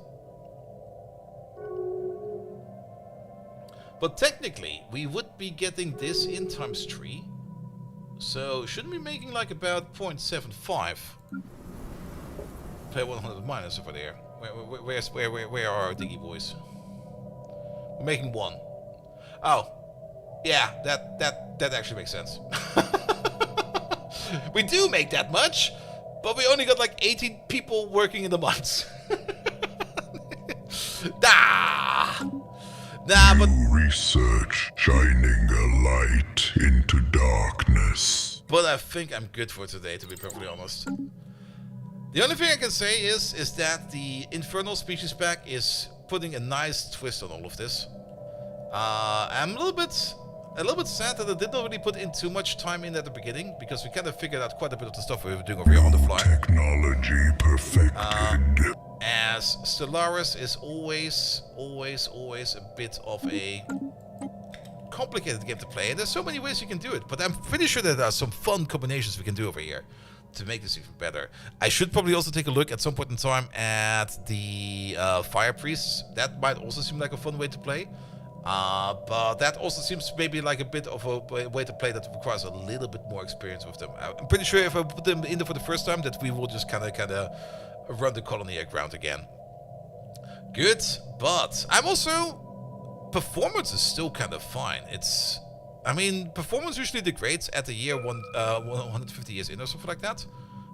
But technically, we would be getting this in times 3. So, shouldn't we be making like about 0.75 per 100 miners over there? Where are our diggy boys? We're making 1. Oh, yeah, that actually makes sense. We do make that much, but we only got like 18 people working in the mines. Nah, but Research shining a light into darkness. But I think I'm good for today, to be perfectly honest. The only thing I can say is that the Infernal species pack is putting a nice twist on all of this. I'm a little bit sad that I did not really put in too much time in at the beginning, because we kind of figured out quite a bit of the stuff we were doing over here on the fly. Technology perfected. As Stellaris is always a bit of a complicated game to play, and there's so many ways you can do it, but I'm pretty sure that there are some fun combinations we can do over here to make this even better. I should probably also take a look at some point in time at the Fire Priests. That might also seem like a fun way to play. But that also seems maybe like a bit of a way to play that requires a little bit more experience with them. I'm pretty sure if I put them in there for the first time, that we will just kind of run the colony aground again. Good, but I'm also... Performance is still kind of fine. I mean, performance usually degrades at the year 150 years in or something like that.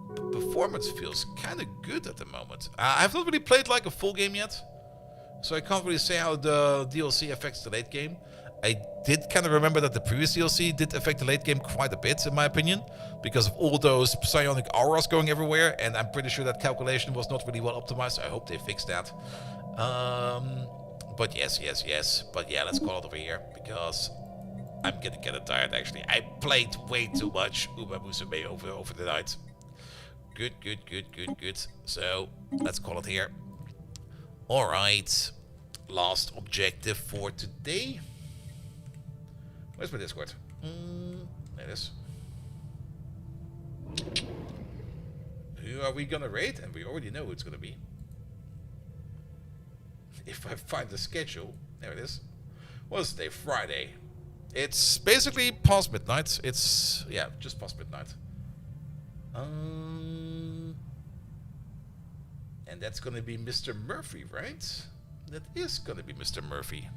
But performance feels kind of good at the moment. I've not really played like a full game yet, so I can't really say how the DLC affects the late game. I did kind of remember that the previous DLC did affect the late game quite a bit, in my opinion, because of all those psionic auras going everywhere, and I'm pretty sure that calculation was not really well optimized. I hope they fixed that. But yes. But yeah, let's call it over here, because I'm getting kind of tired, actually. I played way too much Uma Musume over the night. Good. So, let's call it here. Alright. Last objective for today. Where's my Discord? There it is. Who are we gonna raid? And we already know who it's gonna be. If I find the schedule, there it is. What's the day? Friday. It's basically past midnight. It's, yeah, just past midnight. And that's gonna be Mr. Murphy, right? That is gonna be Mr. Murphy.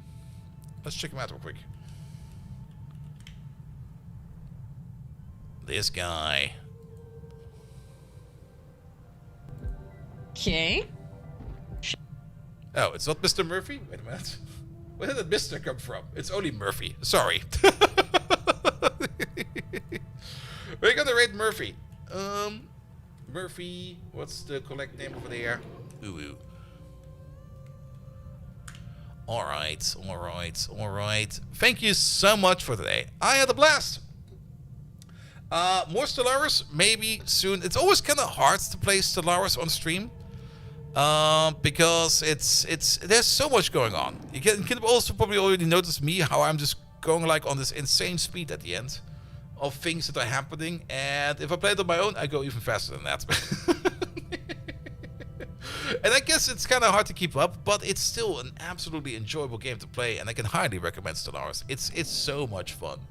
Let's check him out real quick. This guy. Okay. Oh, it's not Mr. Murphy? Wait a minute. Where did Mr. come from? It's only Murphy. Sorry. We're gonna raid Murphy. Murphy, what's the collect name over there? Ooh. Alright. Thank you so much for today. I had a blast. More Stellaris, maybe soon. It's always kind of hard to play Stellaris on stream. Because there's so much going on. You can also probably already notice me, how I'm just going like on this insane speed at the end of things that are happening, and if I play it on my own, I go even faster than that. And I guess it's kind of hard to keep up, but it's still an absolutely enjoyable game to play, and I can highly recommend Stellaris. It's so much fun.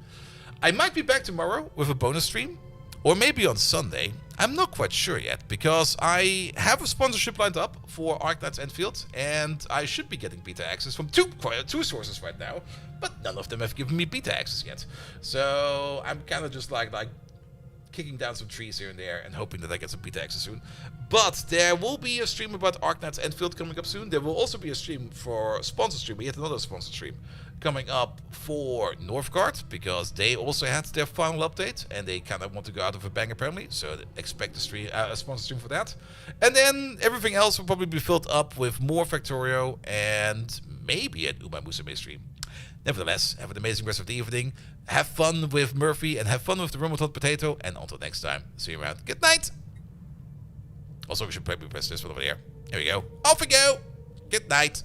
I might be back tomorrow with a bonus stream, or maybe on Sunday. I'm not quite sure yet, because I have a sponsorship lined up for Arknights Enfield, and I should be getting beta access from two sources right now, but none of them have given me beta access yet. So I'm kind of just like kicking down some trees here and there and hoping that I get some beta access soon. But there will be a stream about ArcNet and Field coming up soon. There will also be a stream for sponsor stream, yet another sponsor stream coming up for Northgard, because they also had their final update and they kind of want to go out of a bang apparently. So expect a stream, a sponsor stream for that. And then everything else will probably be filled up with more Factorio and maybe an Uma Musume stream. Nevertheless, have an amazing rest of the evening. Have fun with Murphy and have fun with the Rumbled Hot Potato. And until next time, see you around. Good night. Also, we should probably press this one over there. Here we go. Off we go. Good night.